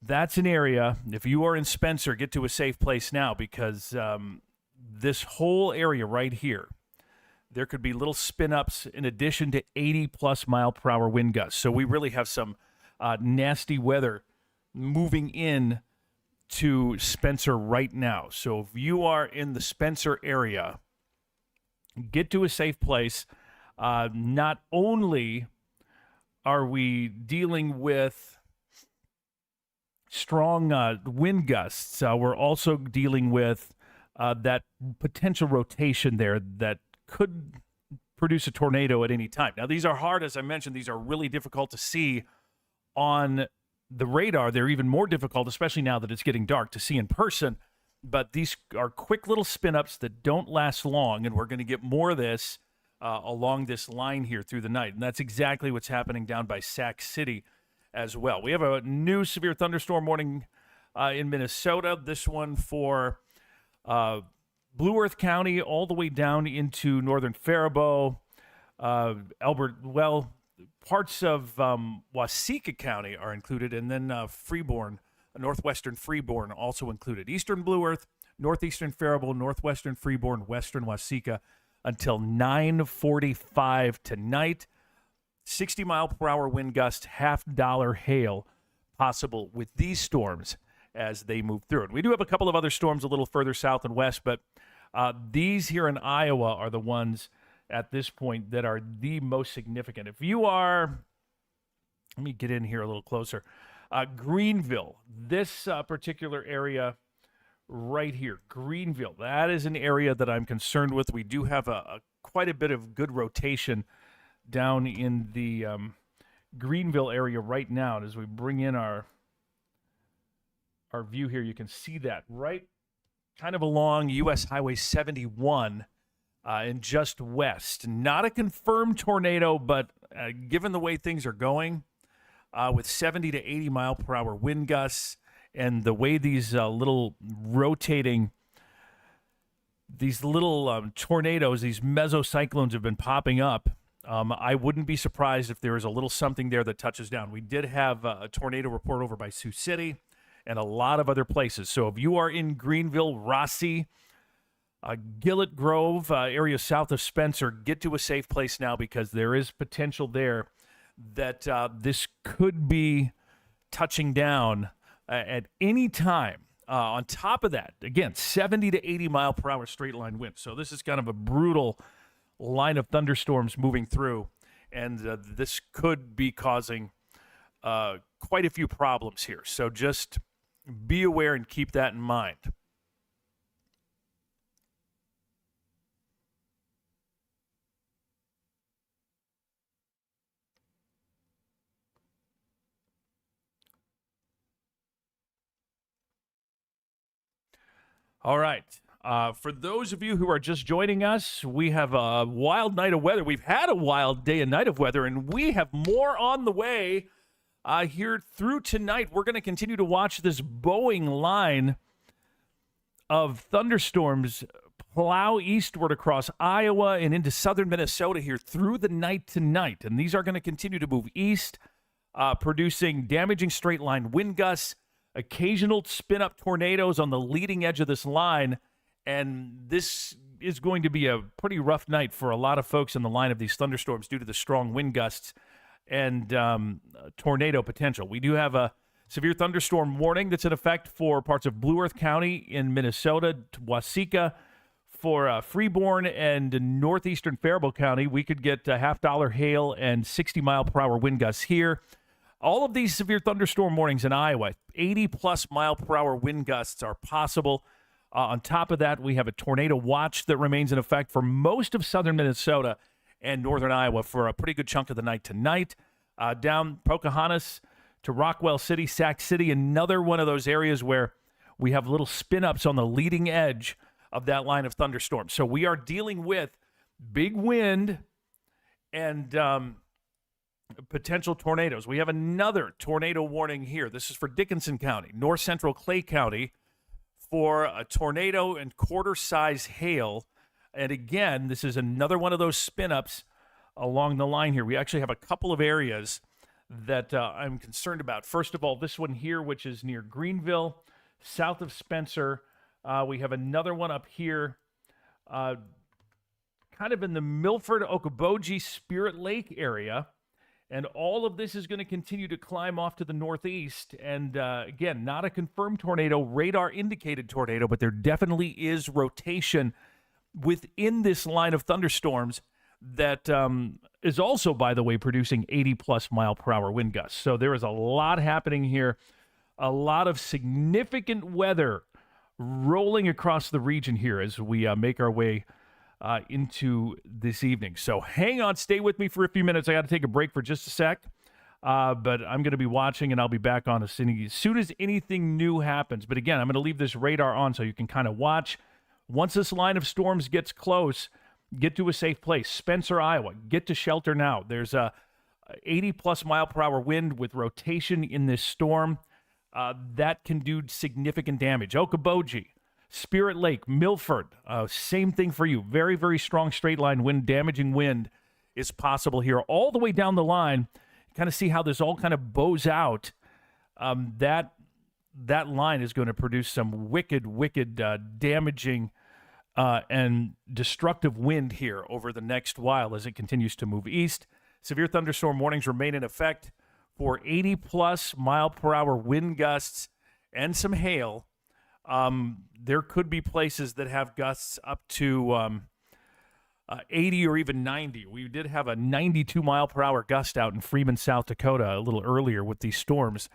S1: That's an area, if you are in Spencer, get to a safe place now, because this whole area right here, there could be little spin-ups in addition to 80-plus mile-per-hour wind gusts. So we really have some nasty weather moving in to Spencer right now. So if you are in the Spencer area, get to a safe place. Not only are we dealing with strong wind gusts, we're also dealing with that potential rotation there that could produce a tornado at any time. Now, these are hard, as I mentioned. These are really difficult to see on the radar. They're even more difficult, especially now that it's getting dark, to see in person. But these are quick little spin-ups that don't last long, and we're going to get more of this along this line here through the night. And that's exactly what's happening down by Sac City as well. We have a new severe thunderstorm warning in Minnesota. This one for Blue Earth County all the way down into northern Faribault, parts of Waseca County are included, and then Freeborn, northwestern Freeborn also included. Eastern Blue Earth, northeastern Faribault, northwestern Freeborn, western Waseca until 9:45 tonight. 60-mile-per-hour wind gust, $50 hail possible with these storms as they move through it. We do have a couple of other storms a little further south and west, but these here in Iowa are the ones at this point that are the most significant. If you are, let me get in here a little closer, Greenville, this particular area right here, Greenville, that is an area that I'm concerned with. We do have quite a bit of good rotation down in the Greenville area right now. And as we bring in our view here, you can see that right kind of along U.S. Highway 71 and just west. Not a confirmed tornado, but given the way things are going, with 70 to 80 mile per hour wind gusts and the way these little rotating, these little tornadoes, these mesocyclones have been popping up, I wouldn't be surprised if there is a little something there that touches down. We did have a tornado report over by Sioux City and a lot of other places. So if you are in Greenville, Rossi, Gillett Grove, area south of Spencer, get to a safe place now, because there is potential there that this could be touching down at any time. On top of that, again, 70 to 80 mile per hour straight line wind. So this is kind of a brutal line of thunderstorms moving through, and this could be causing quite a few problems here. So just be aware and keep that in mind. All right. For those of you who are just joining us, we have a wild night of weather. We've had a wild day and night of weather, and we have more on the way here through tonight. We're going to continue to watch this Boeing line of thunderstorms plow eastward across Iowa and into southern Minnesota here through the night tonight. And these are going to continue to move east, producing damaging straight line wind gusts, occasional spin-up tornadoes on the leading edge of this line. And this is going to be a pretty rough night for a lot of folks in the line of these thunderstorms due to the strong wind gusts and tornado potential. We do have a severe thunderstorm warning that's in effect for parts of Blue Earth County in Minnesota, Waseca, for Freeborn and northeastern Faribault County. We could get $50 hail and 60 mile per hour wind gusts here. All of these severe thunderstorm warnings in Iowa, 80-plus mile per hour wind gusts are possible. On top of that, we have a tornado watch that remains in effect for most of southern Minnesota and northern Iowa for a pretty good chunk of the night tonight. Down Pocahontas to Rockwell City, Sac City, another one of those areas where we have little spin-ups on the leading edge of that line of thunderstorms. So we are dealing with big wind and potential tornadoes. We have another tornado warning here. This is for Dickinson County, north central Clay County, for a tornado and quarter-size hail. And again, this is another one of those spin-ups along the line here. We actually have a couple of areas that I'm concerned about. First of all, this one here, which is near Greenville, south of Spencer. We have another one up here, kind of in the Milford, Okoboji, Spirit Lake area. And all of this is going to continue to climb off to the northeast. And again, not a confirmed tornado, radar indicated tornado, but there definitely is rotation within this line of thunderstorms that is also, by the way, producing 80-plus mile-per-hour wind gusts. So there is a lot happening here, a lot of significant weather rolling across the region here as we make our way into this evening. So hang on, stay with me for a few minutes. I got to take a break for just a sec, but I'm going to be watching, and I'll be back on as soon as anything new happens. But again, I'm going to leave this radar on so you can kind of watch. Once this line of storms gets close, get to a safe place. Spencer, Iowa, get to shelter now. There's a 80-plus mile-per-hour wind with rotation in this storm. That can do significant damage. Okoboji, Spirit Lake, Milford, same thing for you. Very, very strong straight-line wind, damaging wind is possible here. All the way down the line, kind of see how this all kind of bows out. That line is going to produce some wicked, damaging and destructive wind here over the next while as it continues to move east. Severe thunderstorm warnings remain in effect for 80-plus mile-per-hour wind gusts and some hail. There could be places that have gusts up to 80 or even 90. We did have a 92-mile-per-hour gust out in Freeman, South Dakota a little earlier with these storms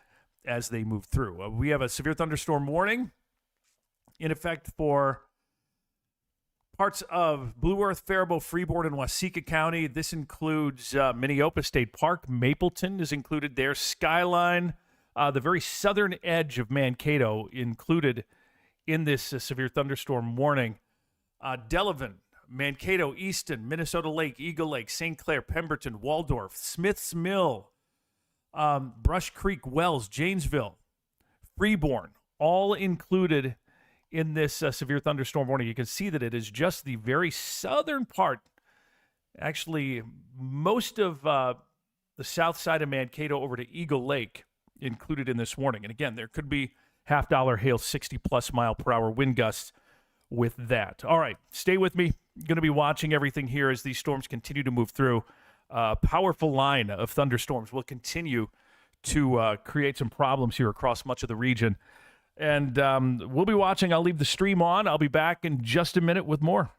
S1: as they move through. We have a severe thunderstorm warning in effect for parts of Blue Earth, Faribault, Freeborn, and Waseca County. This includes Minneopa State Park. Mapleton is included there. Skyline, the very southern edge of Mankato included in this severe thunderstorm warning. Delavan, Mankato, Easton, Minnesota Lake, Eagle Lake, St. Clair, Pemberton, Waldorf, Smiths Mill, Brush Creek, Wells, Janesville, Freeborn, all included in this severe thunderstorm warning. You can see that it is just the very southern part. Actually, most of the south side of Mankato over to Eagle Lake included in this warning. And again, there could be half-dollar hail, 60-plus mile-per-hour wind gusts with that. All right, stay with me. I'm going to be watching everything here as these storms continue to move through. A powerful line of thunderstorms will continue to create some problems here across much of the region. And we'll be watching. I'll leave the stream on. I'll be back in just a minute with more.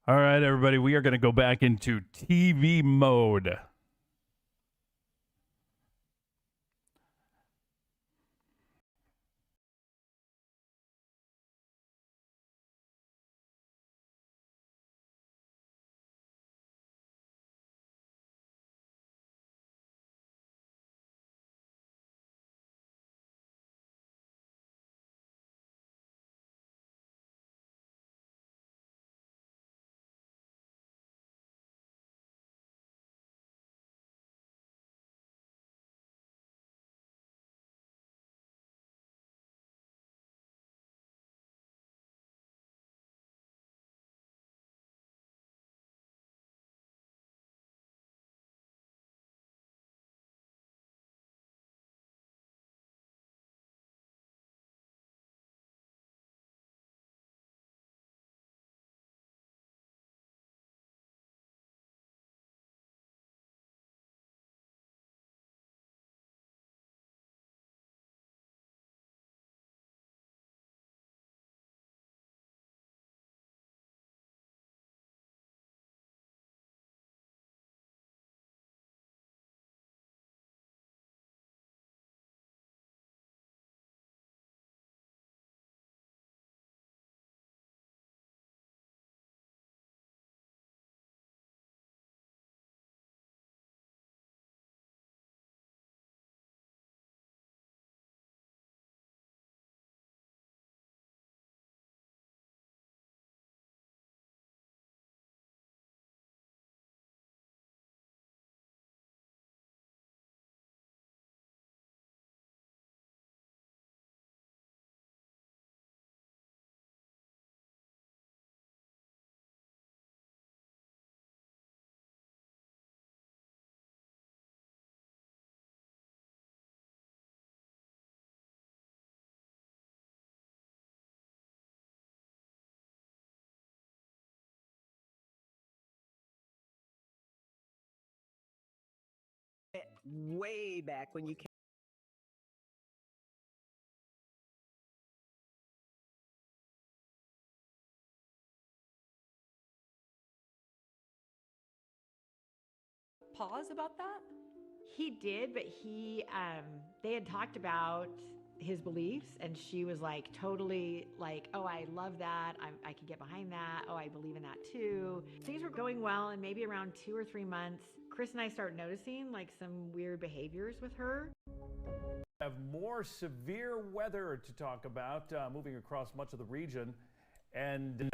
S1: All right, everybody, we are going to go back into TV mode.
S4: Way back when you came.
S5: Pause about that?
S6: He did, but they had talked about his beliefs, and she was like totally like, oh, I love that. I can get behind that. Oh, I believe in that too. Things were going well, and maybe around 2 or 3 months, Chris and I start noticing like some weird behaviors with her.
S2: Have more severe weather to talk about moving across much of the region, and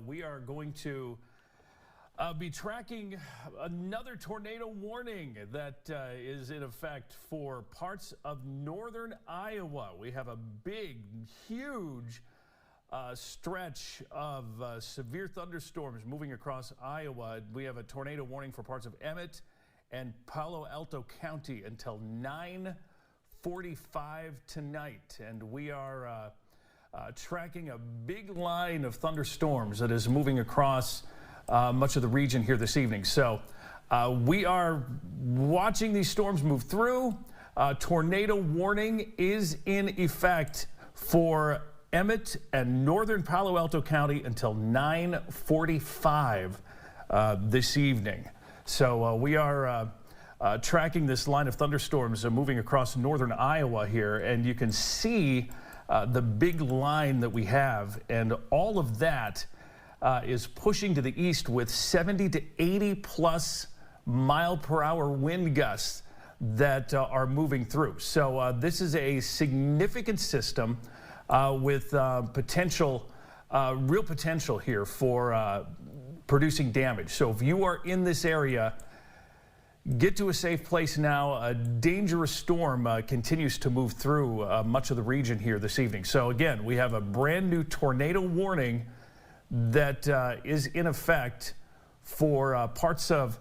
S2: we are going to be tracking another tornado warning that is in effect for parts of northern Iowa. We have a big, huge stretch of severe thunderstorms moving across Iowa. We have a tornado warning for parts of Emmett and Palo Alto County until 9:45 tonight. And we are tracking a big line of thunderstorms that is moving across much of the region here this evening. So we are watching these storms move through. Tornado warning is in effect for Emmett and northern Palo Alto County until 9:45 this evening. So we are tracking this line of thunderstorms moving across northern Iowa here, and you can see the big line that we have, and all of that is pushing to the east with 70 to 80 plus mile per hour wind gusts that are moving through. So this is a significant system with potential, real potential here for producing damage. So if you are in this area, get to a safe place now. A dangerous storm continues to move through much of the region here this evening. So again, we have a brand new tornado warning that is in effect for parts of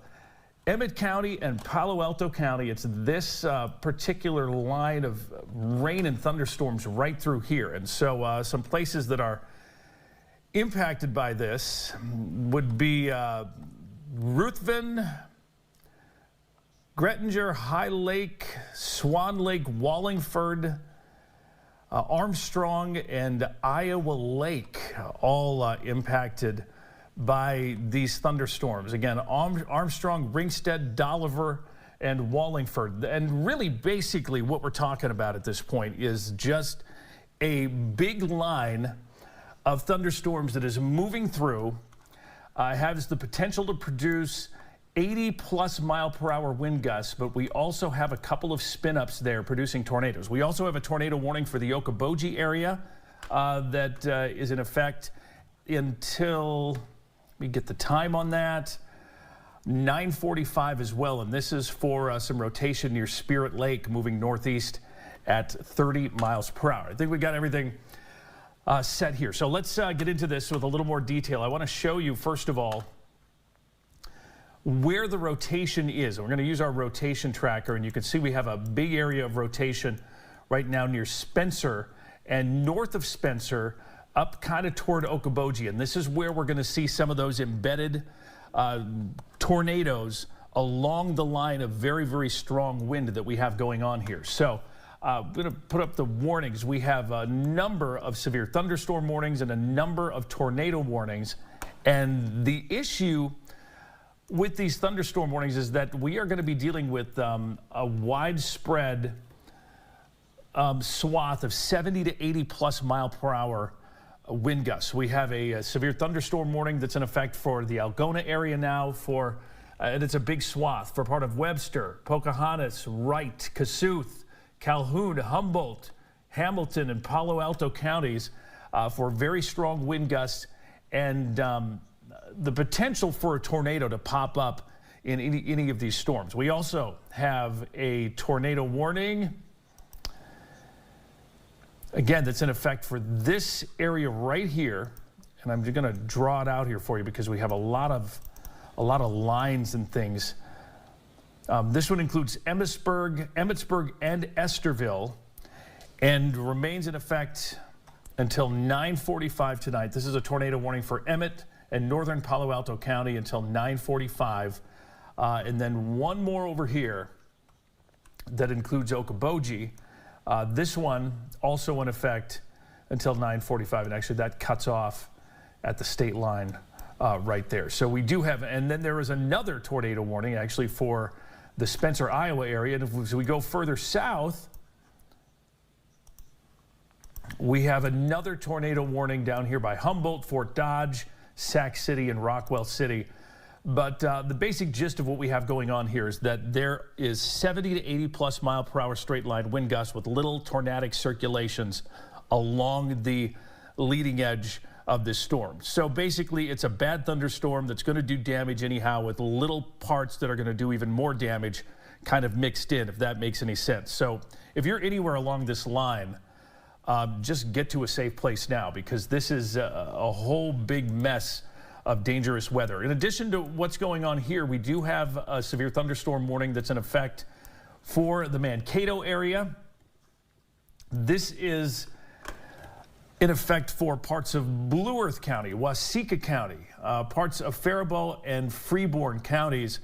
S2: Emmett County and Palo Alto County. It's this particular line of rain and thunderstorms right through here. And so some places that are impacted by this would be Ruthven, Grettinger, High Lake, Swan Lake, Wallingford, Armstrong, and Iowa Lake, all impacted by these thunderstorms. Again, Armstrong, Ringstead, Dolliver, and Wallingford. And really, basically, what we're talking about at this point is just a big line of thunderstorms that is moving through, has the potential to produce 80-plus mile-per-hour wind gusts, but we also have a couple of spin-ups there producing tornadoes. We also have a tornado warning for the Okoboji area that is in effect until, let me get the time on that, 9:45 as well, and this is for some rotation near Spirit Lake moving northeast at 30 miles per hour. I think we got everything set here. So let's get into this with a little more detail. I want to show you, first of all, where the rotation is. We're going to use our rotation tracker, and you can see we have a big area of rotation right now near Spencer and north of Spencer up kind of toward Okoboji. And this is where we're going to see some of those embedded tornadoes along the line of very, very strong wind that we have going on here. So I'm going to put up the warnings. We have a number of severe thunderstorm warnings and a number of tornado warnings. And the issue with these thunderstorm warnings is that we are going to be dealing with a widespread swath of 70 to 80 plus mile per hour wind gusts. We have a severe thunderstorm warning that's in effect for the Algona area now, and it's a big swath for part of Webster, Pocahontas, Wright, Kossuth, Calhoun, Humboldt, Hamilton, and Palo Alto counties for very strong wind gusts and the potential for a tornado to pop up in any of these storms. We also have a tornado warning, again, that's in effect for this area right here. And I'm just going to draw it out here for you because we have a lot of lines and things. This one includes Emmitsburg, and Esterville, and remains in effect until 9:45 tonight. This is a tornado warning for Emmett and northern Palo Alto County until 9:45. And then one more over here that includes Okoboji. This one also in effect until 9:45, and actually that cuts off at the state line right there. So we do have, and then there is another tornado warning actually for the Spencer, Iowa area. And if we go further south, we have another tornado warning down here by Humboldt, Fort Dodge, Sac City, and Rockwell City. But the basic gist of what we have going on here is that there is 70 to 80 plus mile per hour straight line wind gusts with little tornadic circulations along the leading edge of this storm. So basically it's a bad thunderstorm that's going to do damage anyhow, with little parts that are going to do even more damage kind of mixed in, if that makes any sense. So if you're anywhere along this line, just get to a safe place now, because this is a whole big mess of dangerous weather. In addition to what's going on here, we do have a severe thunderstorm warning that's in effect for the Mankato area. This is in effect for parts of Blue Earth County, Waseca County, parts of Faribault and Freeborn counties.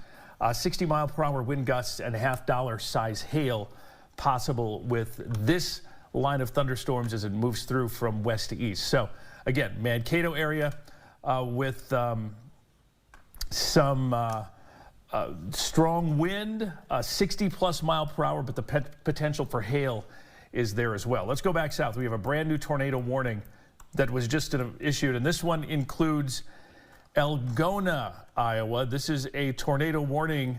S2: 60 mile per hour wind gusts and $half size hail possible with this line of thunderstorms as it moves through from west to east. So again, Mankato area with some strong wind, 60 plus mile per hour, but the potential for hail is there as well. Let's go back south. We have a brand new tornado warning that was just issued, and this one includes Algona, Iowa. This is a tornado warning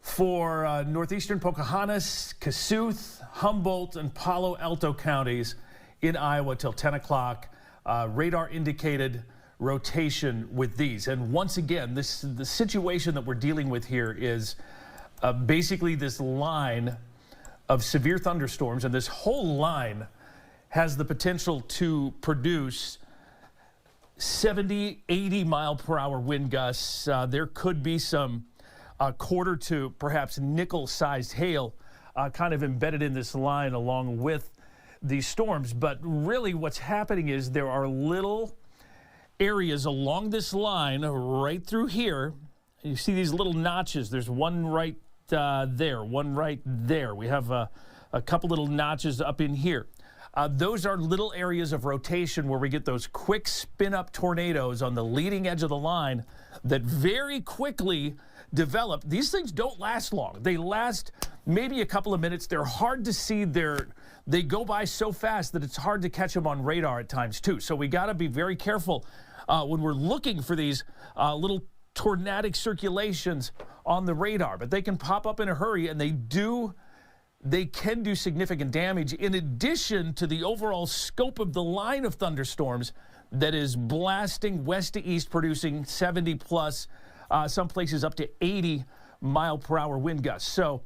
S2: for northeastern Pocahontas, Kossuth, Humboldt, and Palo Alto counties in Iowa till 10 o'clock. Radar indicated rotation with these. And once again, the situation that we're dealing with here is basically this line of severe thunderstorms, and this whole line has the potential to produce 70, 80 mile per hour wind gusts. There could be some quarter to perhaps nickel-sized hail kind of embedded in this line along with these storms. But really what's happening is there are little areas along this line right through here. You see these little notches. There's one right there, one right there. We have a couple little notches up in here. those are little areas of rotation where we get those quick spin-up tornadoes on the leading edge of the line that very quickly develop. These things don't last long. They last maybe a couple of minutes. They're hard to see. They go by so fast that it's hard to catch them on radar at times, too. So we got to be very careful when we're looking for these little tornadic circulations on the radar. But they can pop up in a hurry, and they can do significant damage in addition to the overall scope of the line of thunderstorms that is blasting west to east, producing 70 plus, some places up to 80 mile per hour wind gusts. So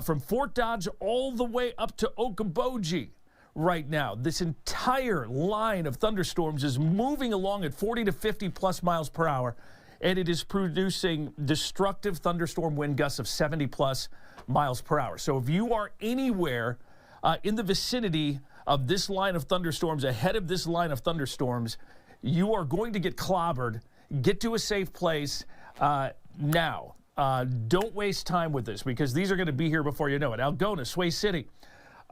S2: from Fort Dodge all the way up to Okoboji right now, this entire line of thunderstorms is moving along at 40 to 50 plus miles per hour, and it is producing destructive thunderstorm wind gusts of 70 plus miles per hour. So if you are anywhere in the vicinity of this line of thunderstorms, ahead of this line of thunderstorms, you are going to get clobbered. Get to a safe place now. Don't waste time with this, because these are going to be here before you know it. Algona, Sway City,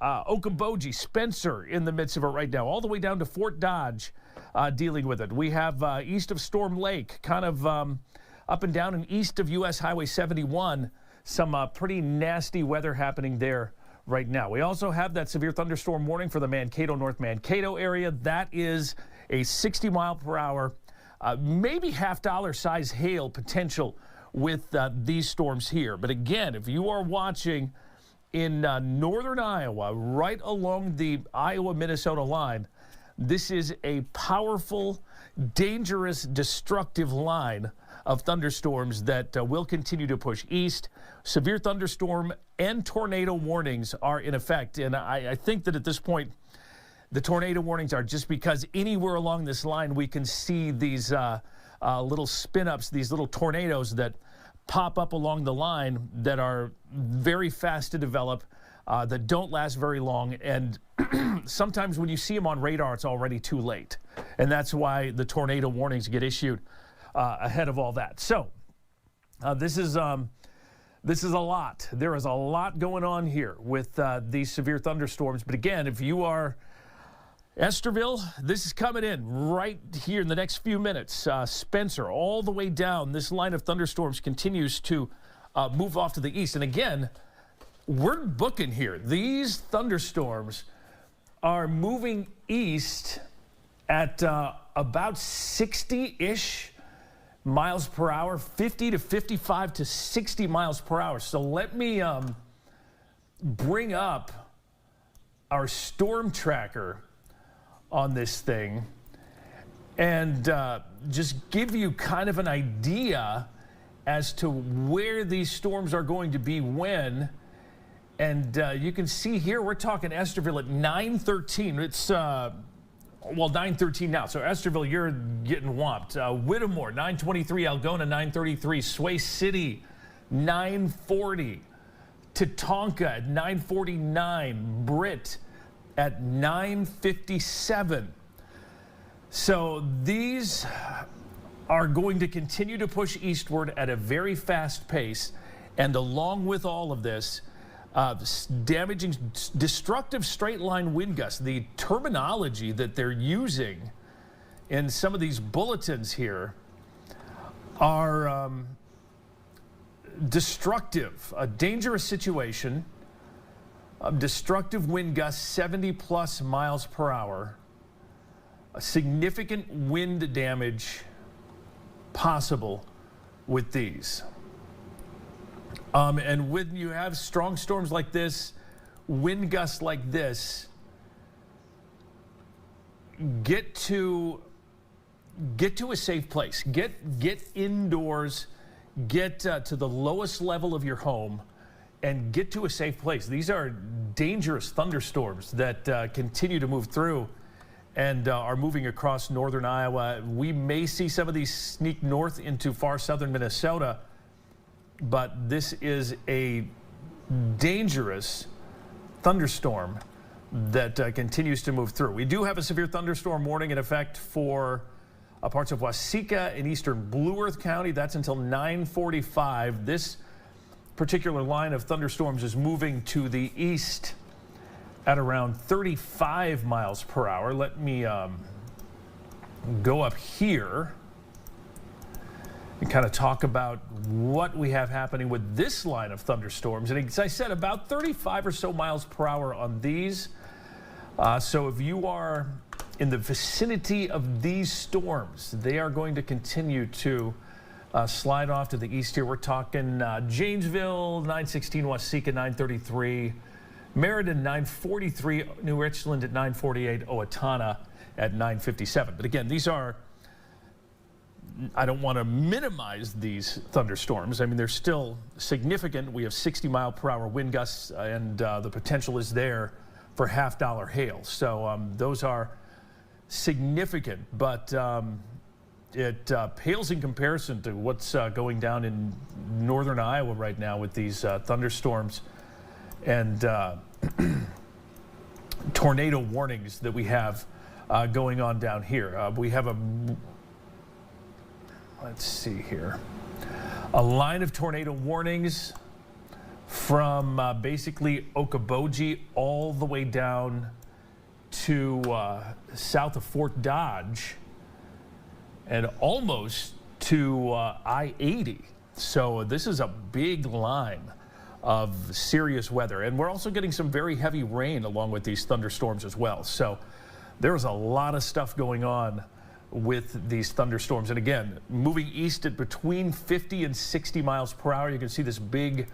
S2: Okoboji, Spencer in the midst of it right now, all the way down to Fort Dodge dealing with it. We have east of Storm Lake, kind of up and down and east of U.S. Highway 71, some pretty nasty weather happening there right now. We also have that severe thunderstorm warning for the Mankato, North Mankato area. That is a 60 mile per hour, maybe $half size hail potential with these storms here. But again, if you are watching in northern Iowa, right along the Iowa-Minnesota line, this is a powerful, dangerous, destructive line of thunderstorms that will continue to push east. Severe thunderstorm and tornado warnings are in effect. And I think that at this point, the tornado warnings are just because anywhere along this line we can see these little spin-ups, these little tornadoes that pop up along the line that are very fast to develop, that don't last very long. And sometimes when you see them on radar, it's already too late. And that's why the tornado warnings get issued ahead of all that. So this is a lot. There is a lot going on here with these severe thunderstorms. But again, if you are Estherville, this is coming in right here in the next few minutes. Spencer, all the way down, this line of thunderstorms continues to move off to the east. And again, we're booking here. These thunderstorms are moving east at about 60-ish miles per hour, 50 to 55 to 60 miles per hour. So let me bring up our storm tracker on this thing and just give you kind of an idea as to where these storms are going to be when. And you can see here, we're talking Estherville at 9:13. It's, well, 9:13 now. So Estherville, you're getting whomped. Whittemore, 9:23. Algona, 9:33. Sway City, 9:40. Tatonka at 9:49. Britt at 9:57. So these are going to continue to push eastward at a very fast pace. And along with all of this, damaging, destructive straight line wind gusts. The terminology that they're using in some of these bulletins here are destructive, a dangerous situation, destructive wind gusts 70 plus miles per hour, a significant wind damage possible with these. And when you have strong storms like this, wind gusts like this, get to a safe place. Get indoors, get to the lowest level of your home, and get to a safe place. These are dangerous thunderstorms that continue to move through and are moving across northern Iowa. We may see some of these sneak north into far southern Minnesota, but this is a dangerous thunderstorm that continues to move through. We do have a severe thunderstorm warning in effect for parts of Waseca in eastern Blue Earth County. That's until 9:45. This particular line of thunderstorms is moving to the east at around 35 miles per hour. Let me go up here and kind of talk about what we have happening with this line of thunderstorms. And as I said, about 35 or so miles per hour on these. So if you are in the vicinity of these storms, they are going to continue to slide off to the east here. We're talking Janesville, 916 Waseca, 933. Meriden, 943. New Richland at 948. Owatonna at 957. But again, these are, I don't want to minimize these thunderstorms. I mean, they're still significant. We have 60 mile per hour wind gusts, and the potential is there for half-dollar hail. So those are significant, but it pales in comparison to what's going down in northern Iowa right now with these thunderstorms and tornado warnings that we have going on down here. We have let's see here, a line of tornado warnings from basically Okoboji all the way down to south of Fort Dodge and almost to I-80. So this is a big line of serious weather. And we're also getting some very heavy rain along with these thunderstorms as well. So there's a lot of stuff going on with these thunderstorms. And again, moving east at between 50 and 60 miles per hour. You can see this big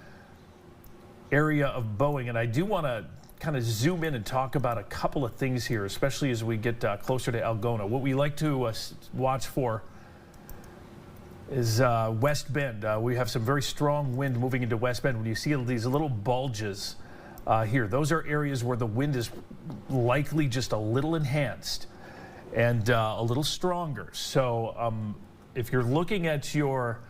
S2: area of bowing. And I do want to kind of zoom in and talk about a couple of things here, especially as we get closer to Algona. What we like to watch for is West Bend. We have some very strong wind moving into West Bend. When you see these little bulges here, those are areas where the wind is likely just a little enhanced and a little stronger. So if you're looking at your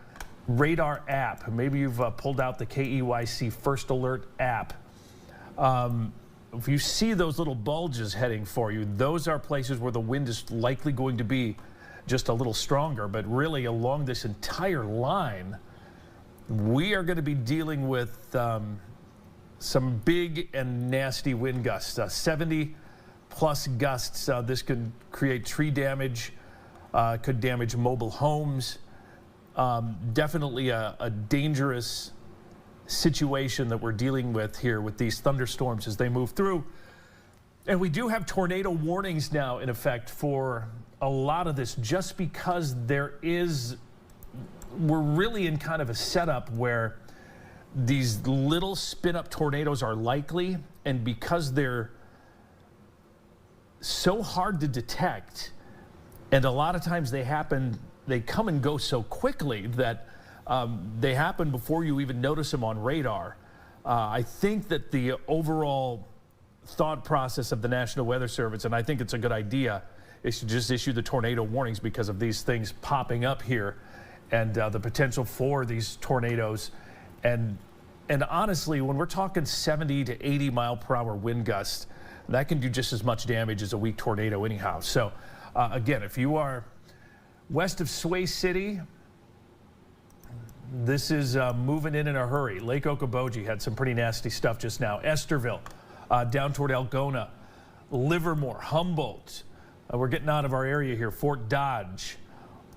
S2: radar app, maybe you've pulled out the KEYC First Alert app. If you see those little bulges heading for you, those are places where the wind is likely going to be just a little stronger. But really, along this entire line, we are going to be dealing with some big and nasty wind gusts, 70 plus gusts. This could create tree damage, could damage mobile homes. Definitely a dangerous situation that we're dealing with here with these thunderstorms as they move through. And we do have tornado warnings now in effect for a lot of this, just because we're really in kind of a setup where these little spin-up tornadoes are likely, and because they're so hard to detect, and a lot of times they come and go so quickly that they happen before you even notice them on radar. I think that the overall thought process of the National Weather Service, and I think it's a good idea, is to just issue the tornado warnings because of these things popping up here and the potential for these tornadoes. And honestly, when we're talking 70 to 80 mile per hour wind gusts, that can do just as much damage as a weak tornado anyhow. So again, if you are west of Sway City, this is moving in a hurry. Lake Okoboji had some pretty nasty stuff just now. Esterville, down toward Algona, Livermore, Humboldt. We're getting out of our area here. Fort Dodge,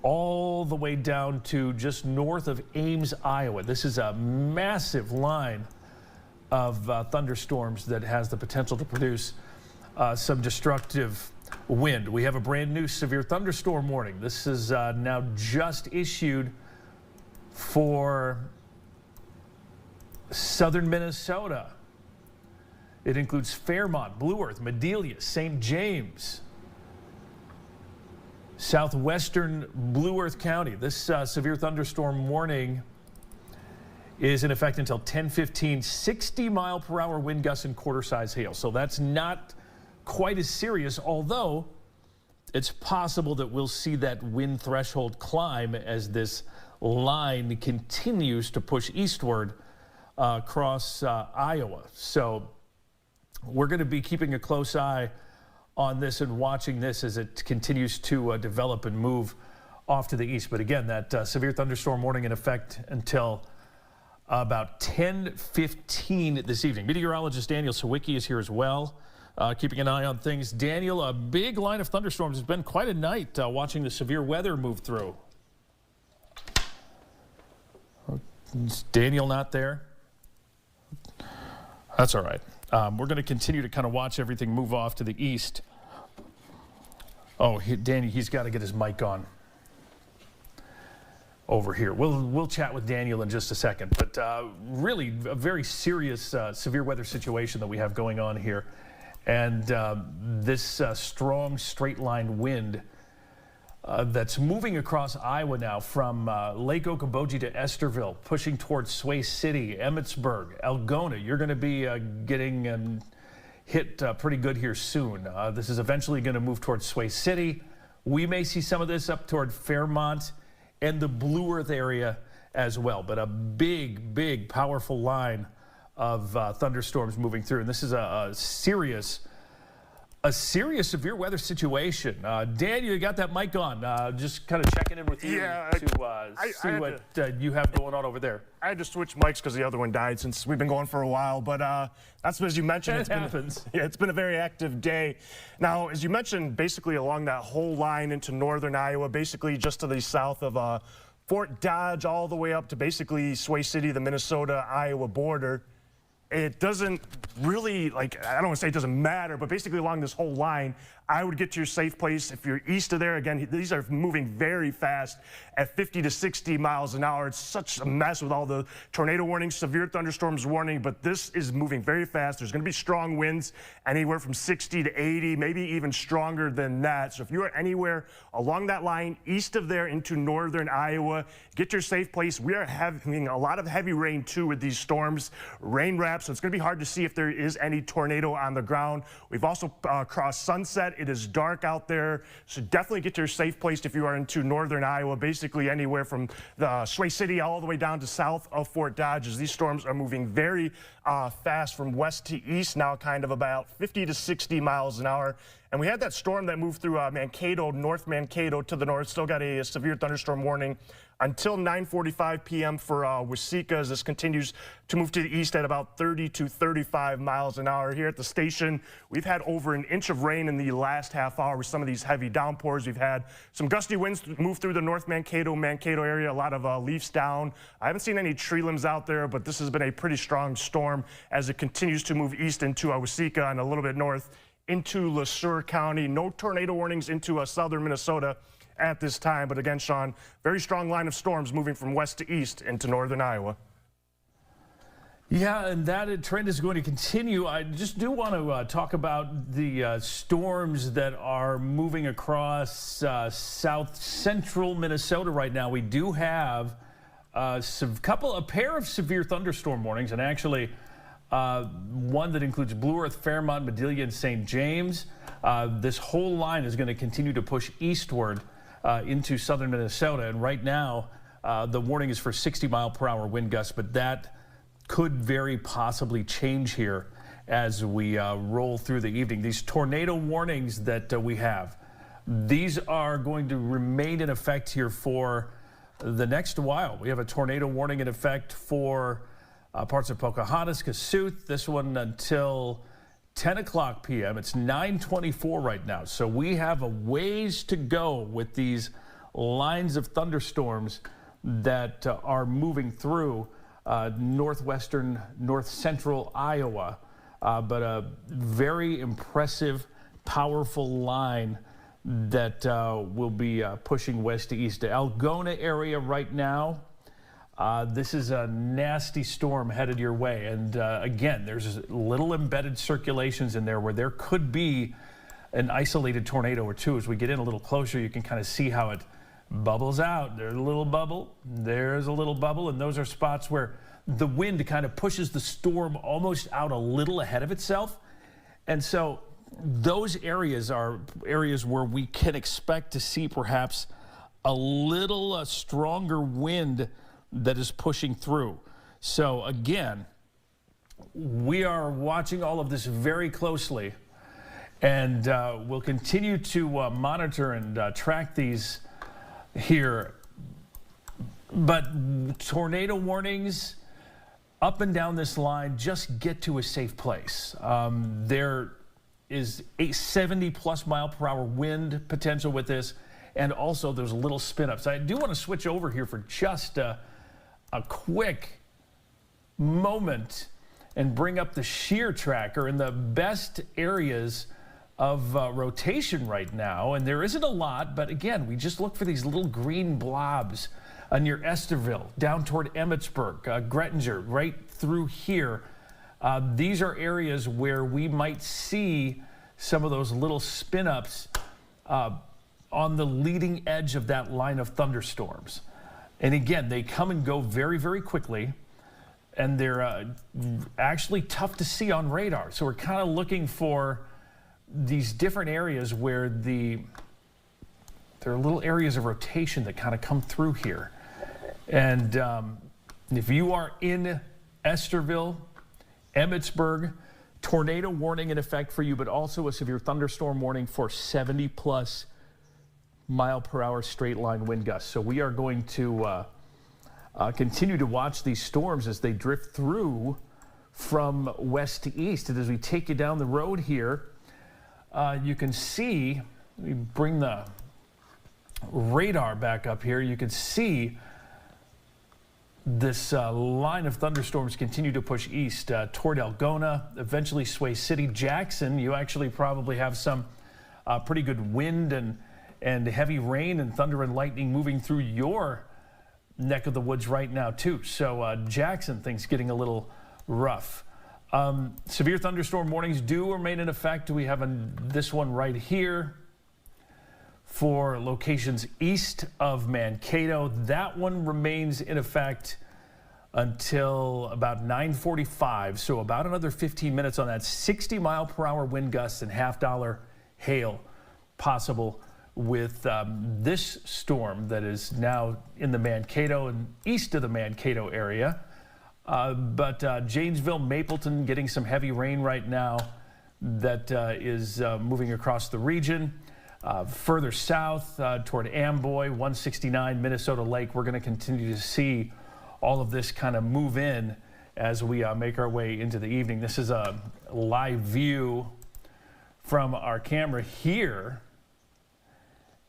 S2: all the way down to just north of Ames, Iowa. This is a massive line of thunderstorms that has the potential to produce some destructive wind. We have a brand new severe thunderstorm warning. This is now just issued for southern Minnesota. It includes Fairmont, Blue Earth, Madelia, St. James, southwestern Blue Earth County. This severe thunderstorm warning is in effect until 10:15. 60 mile per hour wind gusts and quarter-size hail. So that's not quite as serious, although it's possible that we'll see that wind threshold climb as this line continues to push eastward across Iowa. So we're going to be keeping a close eye on this and watching this as it continues to develop and move off to the east. But again, that severe thunderstorm warning in effect until about 10:15 this evening. Meteorologist Daniel Sawicki is here as well. Keeping an eye on things. Daniel, a big line of thunderstorms. It's been quite a night watching the severe weather move through. Is Daniel not there? That's all right. We're going to continue to kind of watch everything move off to the east. Oh, Danny, he's got to get his mic on over here. We'll chat with Daniel in just a second. But really a very serious severe weather situation that we have going on here. And this strong straight line wind that's moving across Iowa now from Lake Okoboji to Esterville, pushing towards Sway City, Emmitsburg, Algona. You're going to be getting hit pretty good here soon. This is eventually going to move towards Sway City. We may see some of this up toward Fairmont and the Blue Earth area as well. But a big, powerful line of thunderstorms moving through. And this is a serious severe weather situation. Daniel, you got that mic on. Just kind of checking in with you to see what you have going on over there.
S3: I had to switch mics because the other one died since we've been going for a while. But that's as you mentioned. It's been a very active day. Now, as you mentioned, basically along that whole line into northern Iowa, basically just to the south of Fort Dodge, all the way up to basically Sway City, the Minnesota-Iowa border. It doesn't really, I don't want to say it doesn't matter, but basically along this whole line, I would get to your safe place. If you're east of there, again, these are moving very fast at 50 to 60 miles an hour. It's such a mess with all the tornado warnings, severe thunderstorms warning, but this is moving very fast. There's going to be strong winds, anywhere from 60 to 80, maybe even stronger than that. So if you are anywhere along that line, east of there into northern Iowa, get your safe place. We are having a lot of heavy rain, too, with these storms, rain wraps, so it's going to be hard to see if there is any tornado on the ground. We've also crossed sunset. It is dark out there, so definitely get to your safe place if you are into northern Iowa, basically anywhere from the Sway City all the way down to south of Fort Dodge, as these storms are moving very fast from west to east now, kind of about 50 to 60 miles an hour. And we had that storm that moved through Mankato, North Mankato to the north, still got a severe thunderstorm warning until 9:45 p.m. for Waseca, as this continues to move to the east at about 30 to 35 miles an hour. Here at the station, we've had over an inch of rain in the last half hour with some of these heavy downpours. We've had some gusty winds move through the North Mankato area, a lot of leaves down. I haven't seen any tree limbs out there, but this has been a pretty strong storm as it continues to move east into Waseca and a little bit north into LeSueur County. No tornado warnings into southern Minnesota at this time. But again, Sean, very strong line of storms moving from west to east into northern Iowa.
S2: Yeah, and that trend is going to continue. I just do want to talk about the storms that are moving across south central Minnesota right now. We do have a pair of severe thunderstorm warnings, and actually one that includes Blue Earth, Fairmont, Madelia, and St. James. This whole line is going to continue to push eastward into southern Minnesota, and right now the warning is for 60-mile-per-hour wind gusts, but that could very possibly change here as we roll through the evening. These tornado warnings that we have, these are going to remain in effect here for the next while. We have a tornado warning in effect for parts of Pocahontas, Kossuth, this one until 10 o'clock p.m. It's 9:24 right now, so we have a ways to go with these lines of thunderstorms that are moving through northwestern, north central Iowa, but a very impressive, powerful line that will be pushing west to east. The Algona area right now, this is a nasty storm headed your way. And again, there's little embedded circulations in there where there could be an isolated tornado or two. As we get in a little closer, you can kind of see how it bubbles out. There's a little bubble, there's a little bubble, and those are spots where the wind kind of pushes the storm almost out a little ahead of itself. And so those areas are areas where we can expect to see perhaps a little stronger wind that is pushing through. So again, we are watching all of this very closely, and we'll continue to monitor and track these here. But tornado warnings up and down this line, just get to a safe place. There is a 70+ mile per hour wind potential with this, and also those little spin ups. I do want to switch over here for just a quick moment and bring up the shear tracker in the best areas of rotation right now. And there isn't a lot, but again, we just look for these little green blobs near Esterville, down toward Emmitsburg, Grettinger, right through here. These are areas where we might see some of those little spin-ups on the leading edge of that line of thunderstorms. And again, they come and go very, very quickly, and they're actually tough to see on radar. So we're kind of looking for these different areas where there are little areas of rotation that kind of come through here. And if you are in Esterville, Emmitsburg, tornado warning in effect for you, but also a severe thunderstorm warning for 70+ mile per hour straight line wind gusts. So we are going to continue to watch these storms as they drift through from west to east. And as we take you down the road here, you can see, we bring the radar back up here, you can see this line of thunderstorms continue to push east toward Algona, eventually Sway City, Jackson. You actually probably have some pretty good wind and heavy rain and thunder and lightning moving through your neck of the woods right now too. So Jackson, things getting a little rough. Severe thunderstorm warnings do remain in effect. We have this one right here for locations east of Mankato. That one remains in effect until about 9:45, so about another 15 minutes on that. 60 mile per hour wind gusts and $50 hail possible with this storm that is now in the Mankato and east of the Mankato area. But Janesville, Mapleton getting some heavy rain right now that is moving across the region. Further south toward Amboy, 169, Minnesota Lake, we're going to continue to see all of this kind of move in as we make our way into the evening. This is a live view from our camera here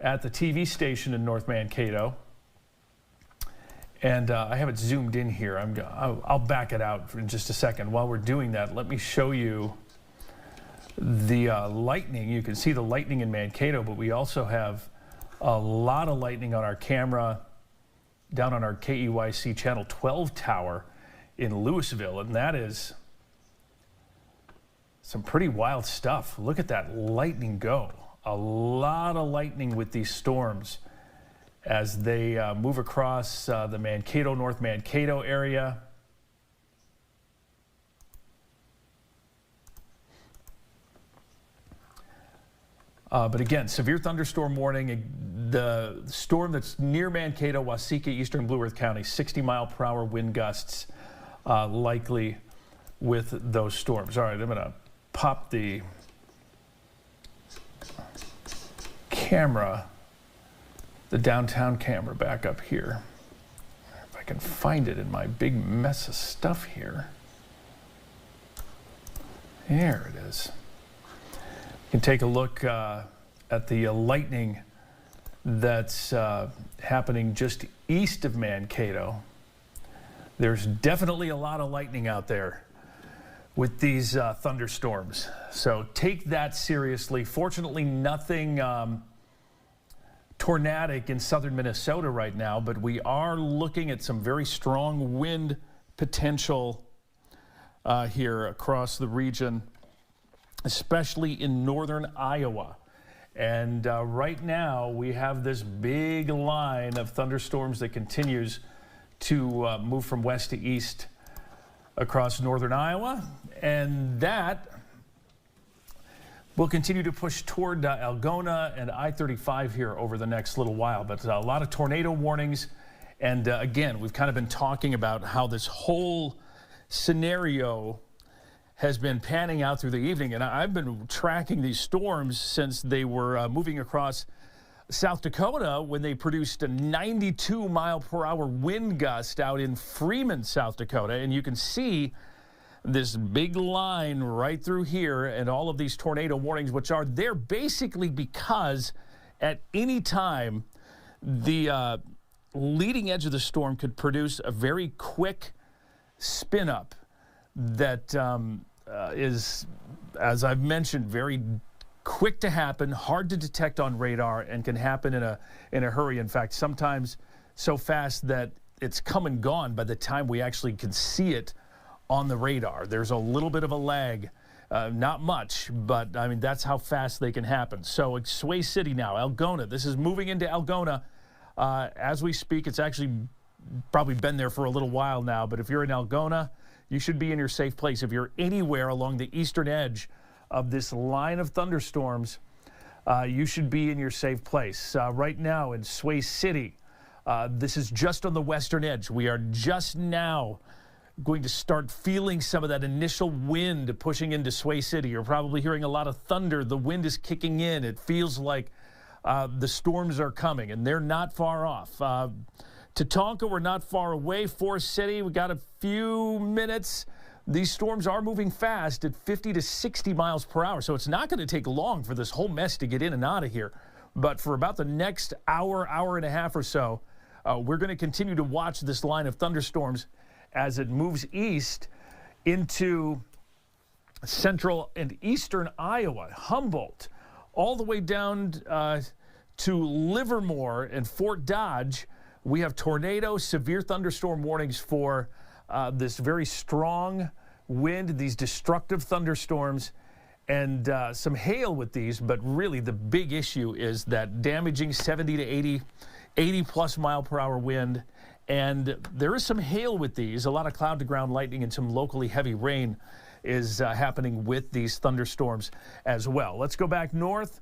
S2: at the TV station in North Mankato. And I have it zoomed in here. I'll back it out in just a second. While we're doing that, let me show you the lightning. You can see the lightning in Mankato, but we also have a lot of lightning on our camera down on our KEYC Channel 12 tower in Louisville, and that is some pretty wild stuff. Look at that lightning go. A lot of lightning with these storms as they move across the Mankato, North Mankato area. But again, severe thunderstorm warning. The storm that's near Mankato, Waseca, eastern Blue Earth County, 60 mile per hour wind gusts likely with those storms. All right, I'm going to pop the camera, the downtown camera, back up here. If I can find it in my big mess of stuff here. There it is. You can take a look at the lightning that's happening just east of Mankato. There's definitely a lot of lightning out there with these thunderstorms. So take that seriously. Fortunately, nothing tornadic in southern Minnesota right now, but we are looking at some very strong wind potential here across the region, especially in northern Iowa. And right now we have this big line of thunderstorms that continues to move from west to east across northern Iowa, and that will continue to push toward Algona and I-35 here over the next little while. But a lot of tornado warnings, and again, we've kind of been talking about how this whole scenario has been panning out through the evening, and I've been tracking these storms since they were moving across South Dakota when they produced a 92 mile per hour wind gust out in Freeman, South Dakota. And you can see this big line right through here and all of these tornado warnings, which are there basically because at any time the leading edge of the storm could produce a very quick spin up that is, as I've mentioned, very quick to happen, hard to detect on radar, and can happen in a hurry. In fact, sometimes so fast that it's come and gone by the time we actually can see it on the radar. There's a little bit of a lag, not much, but I mean that's how fast they can happen. So it's Sway City now, Algona. This is moving into Algona as we speak. It's actually probably been there for a little while now, but if you're in Algona, you should be in your safe place. If you're anywhere along the eastern edge of this line of thunderstorms, you should be in your safe place. Right now in Sway City, this is just on the western edge. We are just now going to start feeling some of that initial wind pushing into Sway City. You're probably hearing a lot of thunder. The wind is kicking in. It feels like the storms are coming, and they're not far off. Tatanka, we're not far away. Forest City, we got a few minutes. These storms are moving fast at 50 to 60 miles per hour, so it's not going to take long for this whole mess to get in and out of here. But for about the next hour, hour and a half or so, we're going to continue to watch this line of thunderstorms as it moves east into central and eastern Iowa, Humboldt, all the way down to Livermore and Fort Dodge. We have tornado, severe thunderstorm warnings for this very strong wind, these destructive thunderstorms, and some hail with these. But really the big issue is that damaging 70 to 80 plus mile per hour wind. And there is some hail with these. A lot of cloud to ground lightning and some locally heavy rain is happening with these thunderstorms as well. Let's go back north.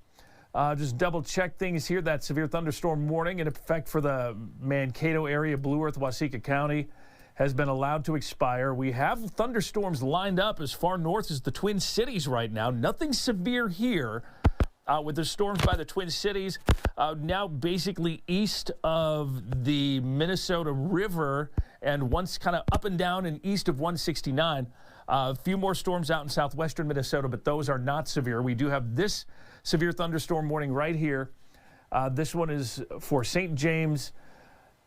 S2: Just double check things here. That severe thunderstorm warning in effect for the Mankato area, Blue Earth, Waseca County has been allowed to expire. We have thunderstorms lined up as far north as the Twin Cities right now. Nothing severe here with the storms by the Twin Cities. Now basically east of the Minnesota River and once kind of up and down and east of 169. A few more storms out in southwestern Minnesota, but those are not severe. We do have this severe thunderstorm warning right here. This one is for St. James,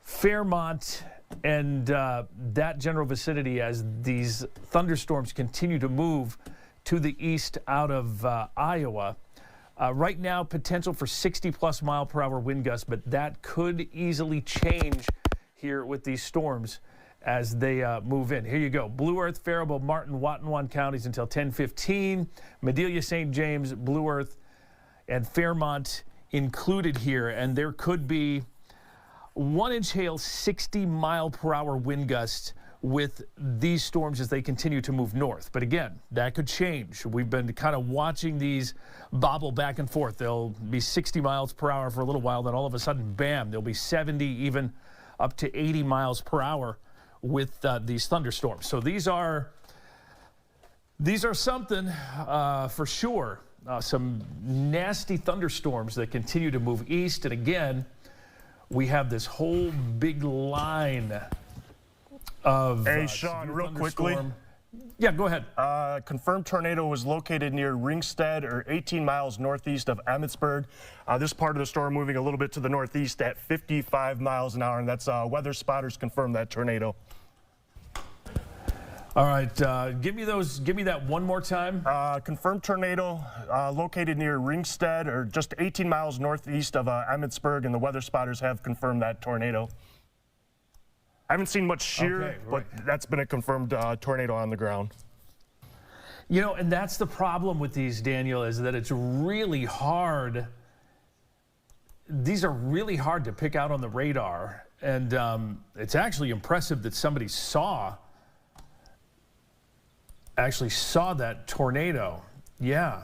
S2: Fairmont, and that general vicinity as these thunderstorms continue to move to the east out of Iowa. Right now, potential for 60-plus mile per hour wind gusts, but that could easily change here with these storms as they move in. Here you go. Blue Earth, Faribault, Martin, Watonwan counties until 10:15. Madelia, St. James, Blue Earth, and Fairmont included here. And there could be 1-inch hail, 60 mile per hour wind gusts with these storms as they continue to move north. But again, that could change. We've been kind of watching these bobble back and forth. They'll be 60 miles per hour for a little while, then all of a sudden, bam, they'll be 70, even up to 80 miles per hour with these thunderstorms. So these are something for sure. Some nasty thunderstorms that continue to move east. And again, we have this whole big line of
S3: Hey, Sean, real quickly.
S2: Yeah, go ahead.
S3: Confirmed tornado was located near Ringstead, or 18 miles northeast of Emmitsburg. This part of the storm moving a little bit to the northeast at 55 miles an hour, and that's weather spotters confirmed that tornado.
S2: All right, give me that one more time.
S3: Confirmed tornado located near Ringstead, or just 18 miles northeast of Emmitsburg, and the weather spotters have confirmed that tornado. I haven't seen much shear,
S2: Okay,
S3: but that's been a confirmed tornado on the ground.
S2: You know, and that's the problem with these, Daniel, is that it's really hard. These are really hard to pick out on the radar. And it's actually impressive that somebody actually saw that tornado. Yeah.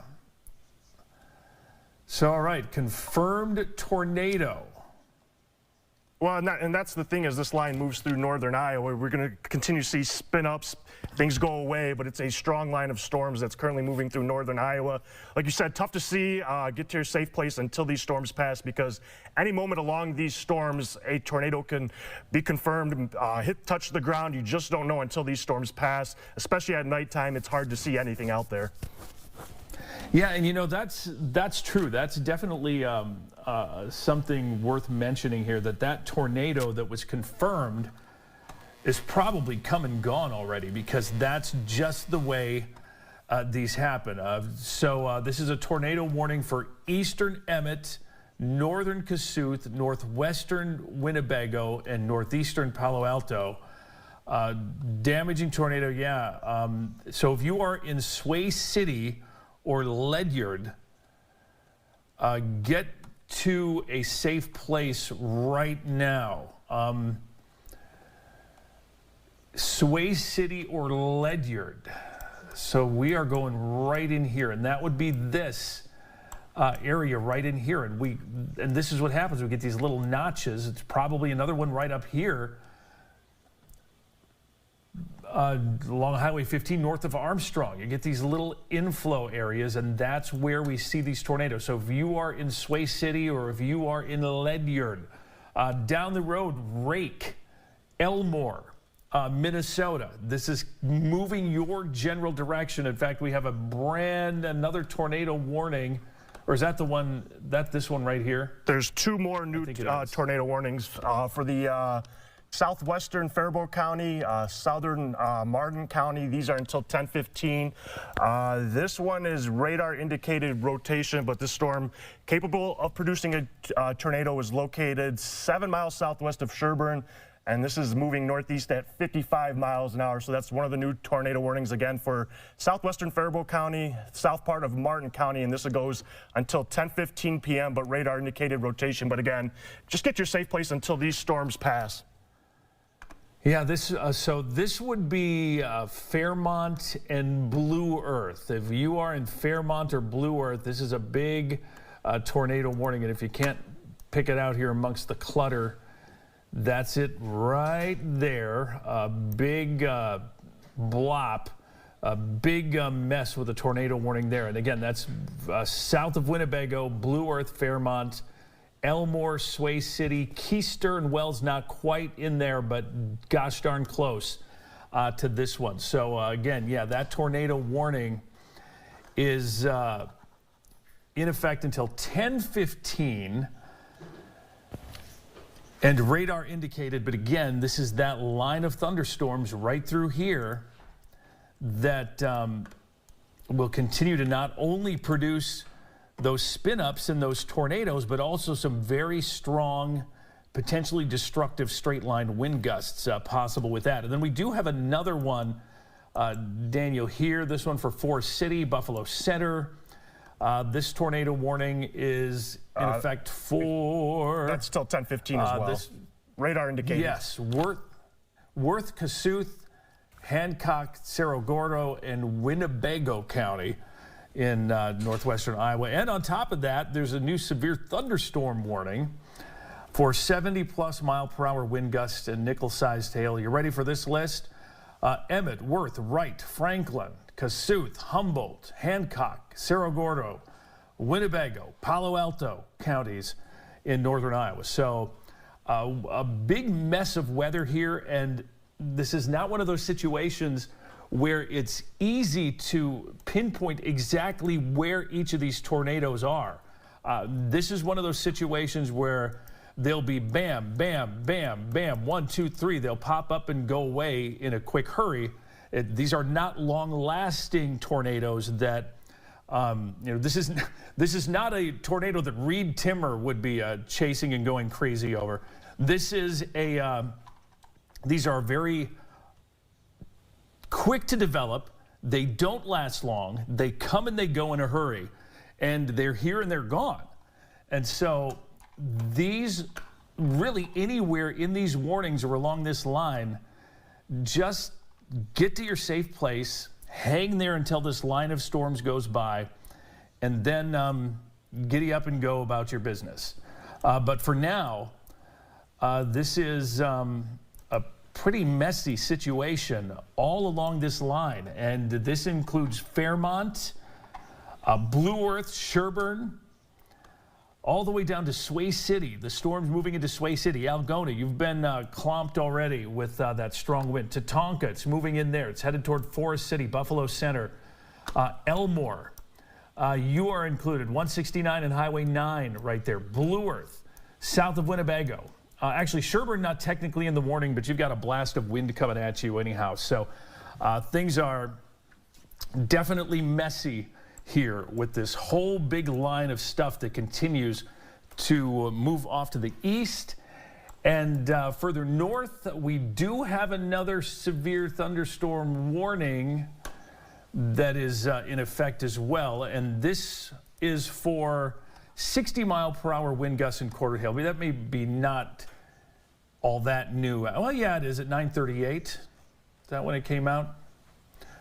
S2: So, all right, confirmed tornado.
S3: Well, and that's the thing, as this line moves through northern Iowa, we're going to continue to see spin-ups, things go away, but it's a strong line of storms that's currently moving through northern Iowa. Like you said, tough to see. Get to your safe place until these storms pass, because any moment along these storms, a tornado can be confirmed, touch the ground. You just don't know until these storms pass, especially at nighttime. It's hard to see anything out there.
S2: Yeah, and you know, that's true. That's definitely something worth mentioning here, that tornado that was confirmed is probably come and gone already, because that's just the way these happen. So this is a tornado warning for eastern Emmett, northern Kossuth, northwestern Winnebago, and northeastern Palo Alto. Damaging tornado, yeah. So if you are in Sway City or Ledyard, get to a safe place right now. Sway City or Ledyard. So we are going right in here, and that would be this area right in here. And this is what happens. We get these little notches. It's probably another one right up here. Along Highway 15 north of Armstrong. You get these little inflow areas, and that's where we see these tornadoes. So if you are in Sway City or if you are in Ledyard, down the road, Rake, Elmore, Minnesota, this is moving your general direction. In fact, we have another tornado warning. Or is that this one right here?
S3: There's two more new tornado warnings for the southwestern Faribault County, southern Martin County. These are until 10:15. This one is radar indicated rotation, but this storm capable of producing a tornado is located 7 miles southwest of Sherburne, and this is moving northeast at 55 miles an hour. So that's one of the new tornado warnings again for southwestern Faribault County, south part of Martin County, and this goes until 10:15 p.m. but radar indicated rotation. But again, just get your safe place until these storms pass.
S2: Yeah, so this would be Fairmont and Blue Earth. If you are in Fairmont or Blue Earth, this is a big tornado warning. And if you can't pick it out here amongst the clutter, that's it right there. A big blop, a big mess with a tornado warning there. And again, that's south of Winnebago, Blue Earth, Fairmont, Elmore, Sway City, Keister, and Wells, not quite in there, but gosh darn close to this one. So again, yeah, that tornado warning is in effect until 10:15, and radar indicated. But again, this is that line of thunderstorms right through here that will continue to not only produce those spin-ups and those tornadoes, but also some very strong, potentially destructive straight-line wind gusts possible with that. And then we do have another one, Daniel, here. This one for Forest City, Buffalo Center. This tornado warning is in effect for...
S3: That's till 10:15 as well. This radar indicated.
S2: Yes, Worth, Kossuth, Hancock, Cerro Gordo, and Winnebago County in northwestern Iowa. And on top of that, there's a new severe thunderstorm warning for 70+ mile-per-hour wind gusts and nickel-sized hail. You ready for this list? Emmett, Worth, Wright, Franklin, Kossuth, Humboldt, Hancock, Cerro Gordo, Winnebago, Palo Alto counties in northern Iowa. So a big mess of weather here, and this is not one of those situations where it's easy to pinpoint exactly where each of these tornadoes are. This is one of those situations where they'll be bam, bam, bam, bam, 1, 2, 3. They'll pop up and go away in a quick hurry. These are not long-lasting tornadoes that, this is not a tornado that Reed Timmer would be chasing and going crazy over. This is these are very quick to develop. They don't last long. They come and they go in a hurry, and they're here and they're gone. And so these really anywhere in these warnings or along this line, just get to your safe place, hang there until this line of storms goes by, and then giddy up and go about your business. But for now, This is a pretty messy situation all along this line, and this includes Fairmont, Blue Earth, Sherburne, all the way down to Sway City. The storm's moving into Sway City. Algona, you've been clomped already with that strong wind. Tatanka, it's moving in there. It's headed toward Forest City, Buffalo Center. Elmore, you are included. 169 and Highway 9 right there. Blue Earth, south of Winnebago. Actually, Sherburne not technically in the warning, but you've got a blast of wind coming at you anyhow. So things are definitely messy here with this whole big line of stuff that continues to move off to the east. And further north, we do have another severe thunderstorm warning that is in effect as well. And this is for 60-mile-per-hour wind gusts in Quarter Hill. I mean, that may be not all that new. Well, yeah, it is at 9:38. Is that when it came out?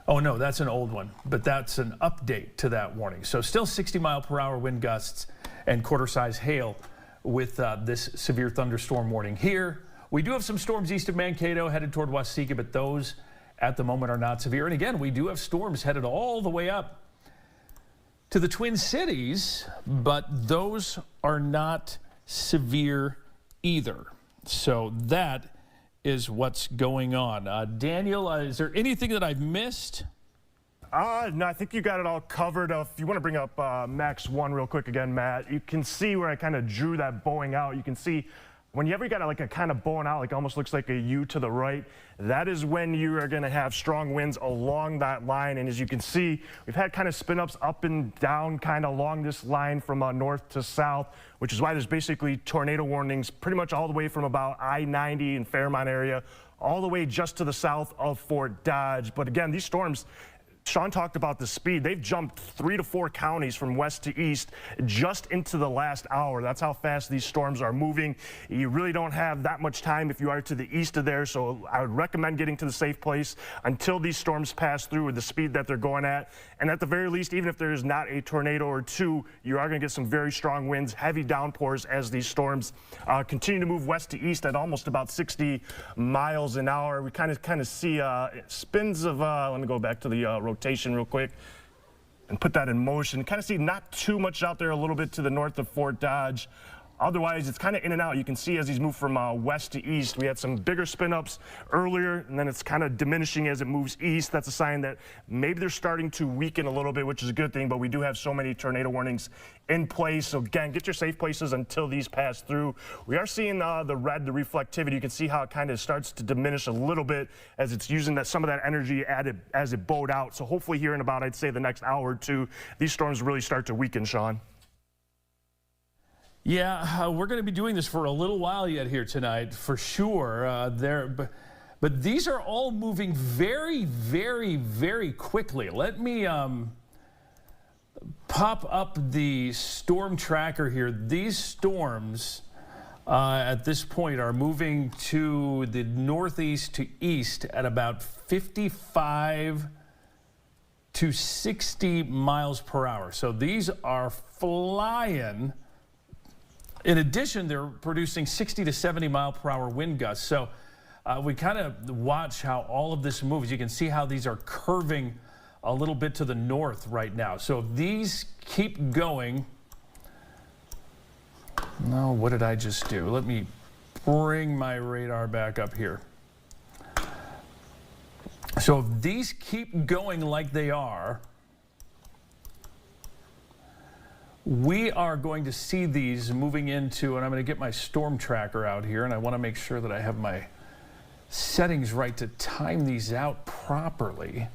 S2: Oh, no, that's an old one, but that's an update to that warning. So still 60-mile-per-hour wind gusts and quarter-size hail with this severe thunderstorm warning here. We do have some storms east of Mankato headed toward Waseca, but those at the moment are not severe. And again, we do have storms headed all the way up to the Twin Cities, but those are not severe either. So that is what's going on. Daniel, is there anything that I've missed?
S3: No, I think you got it all covered. If you want to bring up Max 1 real quick again, Matt, you can see where I kind of drew that bowing out. You can see whenever you got like a kind of bowing out, like almost looks like a U to the right, that is when you are going to have strong winds along that line. And as you can see, we've had kind of spin ups up and down kind of along this line from north to south, which is why there's basically tornado warnings pretty much all the way from about I-90 in Fairmont area, all the way just to the south of Fort Dodge. But again, these storms, Sean talked about the speed. They've jumped 3 to 4 counties from west to east just into the last hour. That's how fast these storms are moving. You really don't have that much time if you are to the east of there, so I would recommend getting to the safe place until these storms pass through with the speed that they're going at. And at the very least, even if there is not a tornado or two, you are going to get some very strong winds, heavy downpours as these storms continue to move west to east at almost about 60 miles an hour. We kind of see spins of, let me go back to the rotation real quick and put that in motion. Kind of see not too much out there, a little bit to the north of Fort Dodge. Otherwise, it's kind of in and out. You can see as he's moved from west to east, we had some bigger spin-ups earlier, and then it's kind of diminishing as it moves east. That's a sign that maybe they're starting to weaken a little bit, which is a good thing, but we do have so many tornado warnings in place. So again, get your safe places until these pass through. We are seeing the red, the reflectivity. You can see how it kind of starts to diminish a little bit as it's using some of that energy added as it bowed out. So hopefully here in about, I'd say, the next hour or two, these storms really start to weaken, Sean.
S2: Yeah, we're going to be doing this for a little while yet here tonight, for sure. But these are all moving very, very, very quickly. Let me pop up the storm tracker here. These storms at this point are moving to the northeast to east at about 55 to 60 miles per hour. So these are flying. In addition, they're producing 60 to 70 mile per hour wind gusts. So we kind of watch how all of this moves. You can see how these are curving a little bit to the north right now. So if these keep going, no, what did I just do? Let me bring my radar back up here. So if these keep going like they are, we are going to see these moving into, and I'm going to get my storm tracker out here, and I want to make sure that I have my settings right to time these out properly.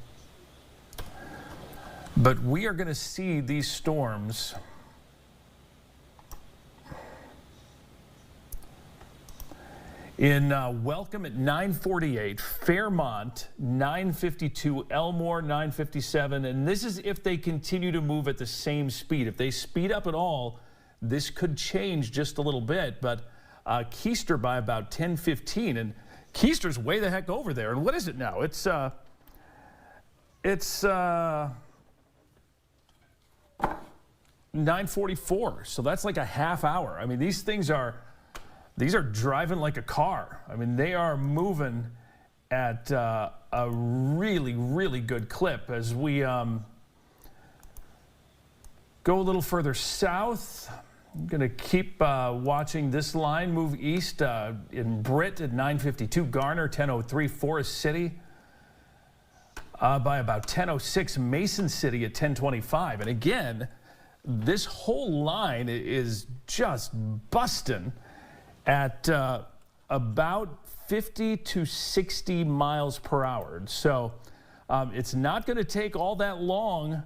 S2: But we are going to see these storms in Welcome at 9:48, Fairmont 9:52, Elmore 9:57, and this is if they continue to move at the same speed. If they speed up at all, this could change just a little bit, but Keister by about 10:15, and Keister's way the heck over there. And what is it now? It's 9:44, so that's like a half hour. I mean, these things are these are driving like a car. I mean, they are moving at a really, really good clip. As we go a little further south, I'm going to keep watching this line move east in Britt at 9:52, Garner 10:03, Forest City by about 10:06, Mason City at 10:25. And again, this whole line is just busting at about 50 to 60 miles per hour. So it's not going to take all that long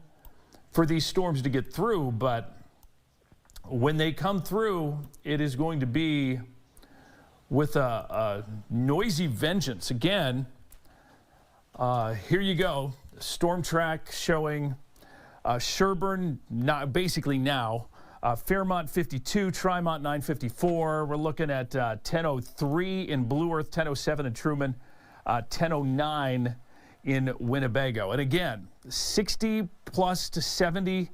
S2: for these storms to get through, but when they come through, it is going to be with a noisy vengeance. Again, here you go. Storm track showing Sherburne basically now. Fairmont 52, Trimont 954. We're looking at 10:03 in Blue Earth, 10:07 in Truman, 10:09 in Winnebago. And again, 60 plus to 70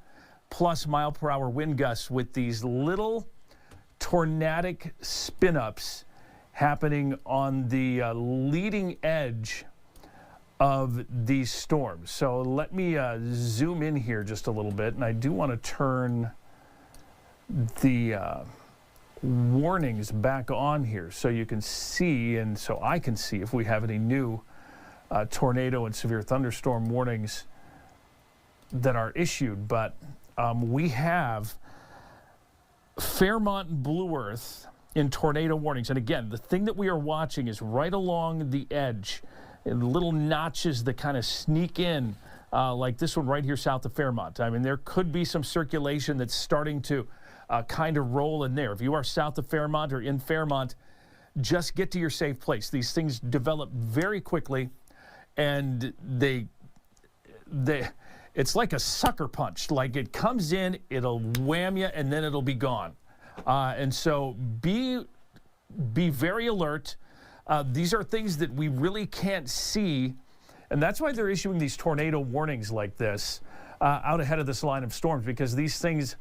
S2: plus mile per hour wind gusts with these little tornadic spin-ups happening on the leading edge of these storms. So let me zoom in here just a little bit, and I do want to turn the warnings back on here so you can see, and so I can see if we have any new tornado and severe thunderstorm warnings that are issued. But we have Fairmont and Blue Earth in tornado warnings. And again, the thing that we are watching is right along the edge, and little notches that kind of sneak in, like this one right here south of Fairmont. I mean, there could be some circulation that's starting to kind of roll in there. If you are south of Fairmont or in Fairmont, just get to your safe place. These things develop very quickly, and it's like a sucker punch. Like, it comes in, it'll wham you, and then it'll be gone. And so be very alert. These are things that we really can't see, and that's why they're issuing these tornado warnings like this out ahead of this line of storms, because these things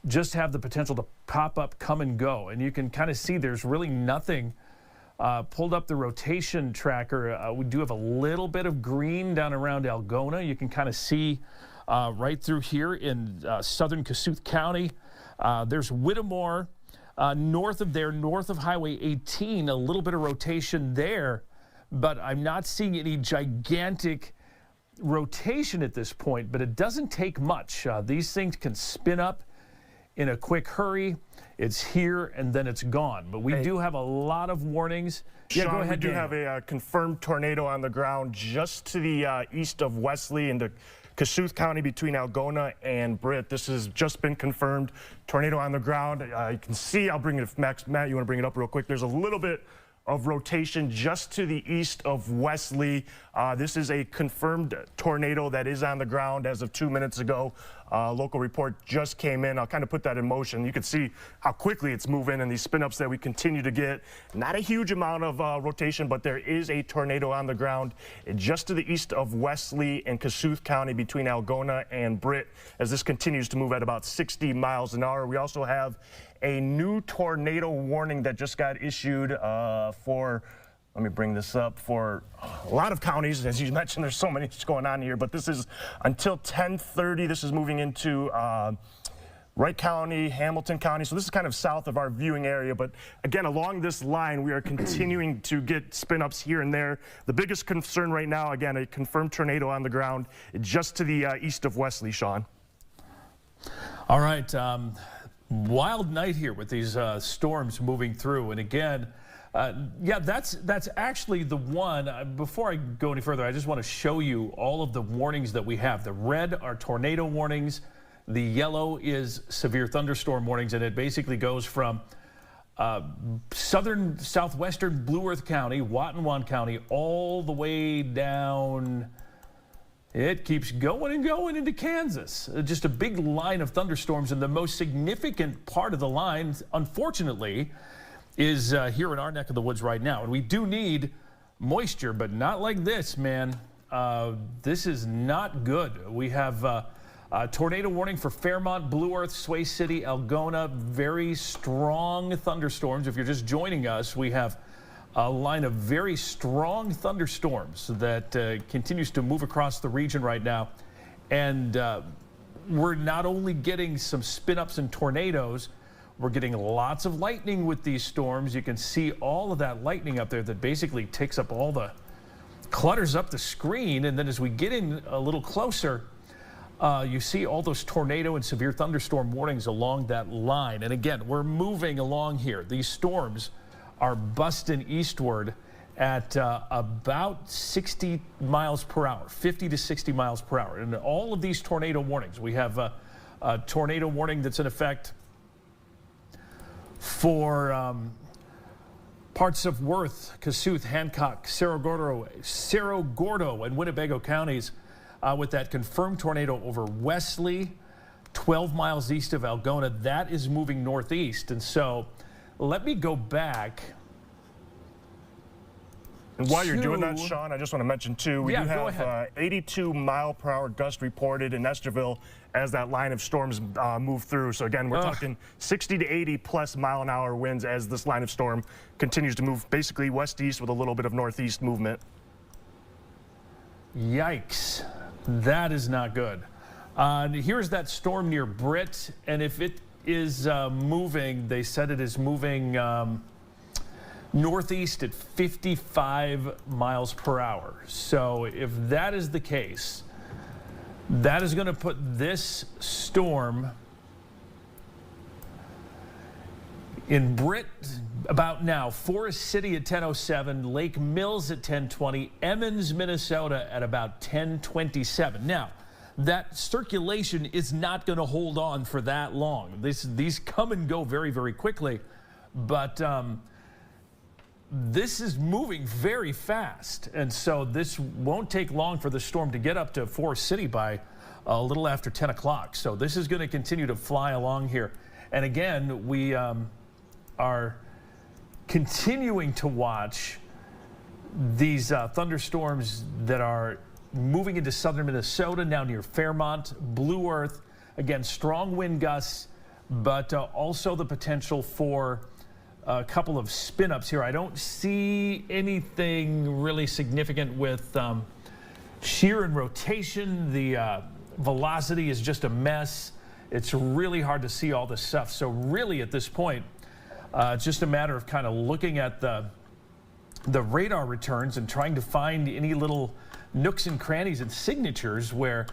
S2: just have the potential to pop up, come and go. And you can kind of see there's really nothing. Pulled up the rotation tracker. We do have a little bit of green down around Algona. You can kind of see right through here in southern Kossuth County. There's Whittemore north of there, north of Highway 18, a little bit of rotation there, but I'm not seeing any gigantic rotation at this point, but it doesn't take much. These things can spin up in a quick hurry. It's here and then it's gone. But we do have a lot of warnings.
S3: Sean,
S2: go ahead,
S3: we do
S2: Dan.
S3: have a confirmed tornado on the ground just to the east of Wesley into Kossuth County between Algona and Britt. This has just been confirmed. Tornado on the ground. You can see, I'll bring it, Matt, you want to bring it up real quick? There's a little bit of rotation just to the east of Wesley. This is a confirmed tornado that is on the ground as of 2 minutes ago. Local report just came in. I'll kind of put that in motion. You can see how quickly it's moving and these spin-ups that we continue to get. Not a huge amount of rotation, but there is a tornado on the ground just to the east of Wesley and Kossuth County between Algona and Britt as this continues to move at about 60 miles an hour. We also have a new tornado warning that just got issued for, let me bring this up, for a lot of counties. As you mentioned, there's so many going on here, but this is until 10:30. This is moving into Wright County, Hamilton County. So this is kind of south of our viewing area. But again, along this line, we are continuing to get spin-ups here and there. The biggest concern right now, again, a confirmed tornado on the ground just to the east of Wesley, Sean.
S2: All right. Wild night here with these storms moving through. And again, yeah, that's actually the one. Before I go any further, I just want to show you all of the warnings that we have. The red are tornado warnings. The yellow is severe thunderstorm warnings, and it basically goes from southern, southwestern Blue Earth County, Watonwan County, all the way down. It keeps going and going into Kansas. Just a big line of thunderstorms, and the most significant part of the line, unfortunately, is here in our neck of the woods right now. And we do need moisture, but not like this, man. This is not good. We have Tornado warning for Fairmont, Blue Earth, Sway City, Algona. Very strong thunderstorms. If you're just joining us, we have a line of very strong thunderstorms that continues to move across the region right now. And we're not only getting some spin-ups and tornadoes, we're getting lots of lightning with these storms. You can see all of that lightning up there that basically takes up all the clutters up the screen. And then as we get in a little closer, you see all those tornado and severe thunderstorm warnings along that line. And again, we're moving along here. These storms are busting eastward at about 60 miles per hour, 50 to 60 miles per hour. And all of these tornado warnings, we have a tornado warning that's in effect for parts of Worth, Kossuth, Hancock, Cerro Gordo, and Winnebago counties with that confirmed tornado over Wesley, 12 miles east of Algona. That is moving northeast. And so let me go back.
S3: And while you're doing that, Sean, I just want to mention, too, we do have 82 mile per hour gust reported in Estherville as that line of storms move through. So, again, we're talking 60 to 80 plus mile an hour winds as this line of storm continues to move basically west-east with a little bit of northeast movement.
S2: Yikes. That is not good. Here's that storm near Britt, and if it is moving, they said it is moving northeast at 55 miles per hour. So if that is the case, that is going to put this storm in Britt about now, Forest City at 10:07, Lake Mills at 10:20, Emmons, Minnesota at about 10:27. Now, that circulation is not going to hold on for that long. These come and go very, very quickly, but this is moving very fast, and so this won't take long for the storm to get up to Forest City by a little after 10 o'clock. So this is going to continue to fly along here. And again, we are continuing to watch these thunderstorms that are moving into southern Minnesota, now near Fairmont, Blue Earth. Again, strong wind gusts, but also the potential for a couple of spin-ups here. I don't see anything really significant with shear and rotation. The velocity is just a mess. It's really hard to see all this stuff. So really at this point, it's just a matter of kind of looking at the radar returns and trying to find any little nooks and crannies and signatures where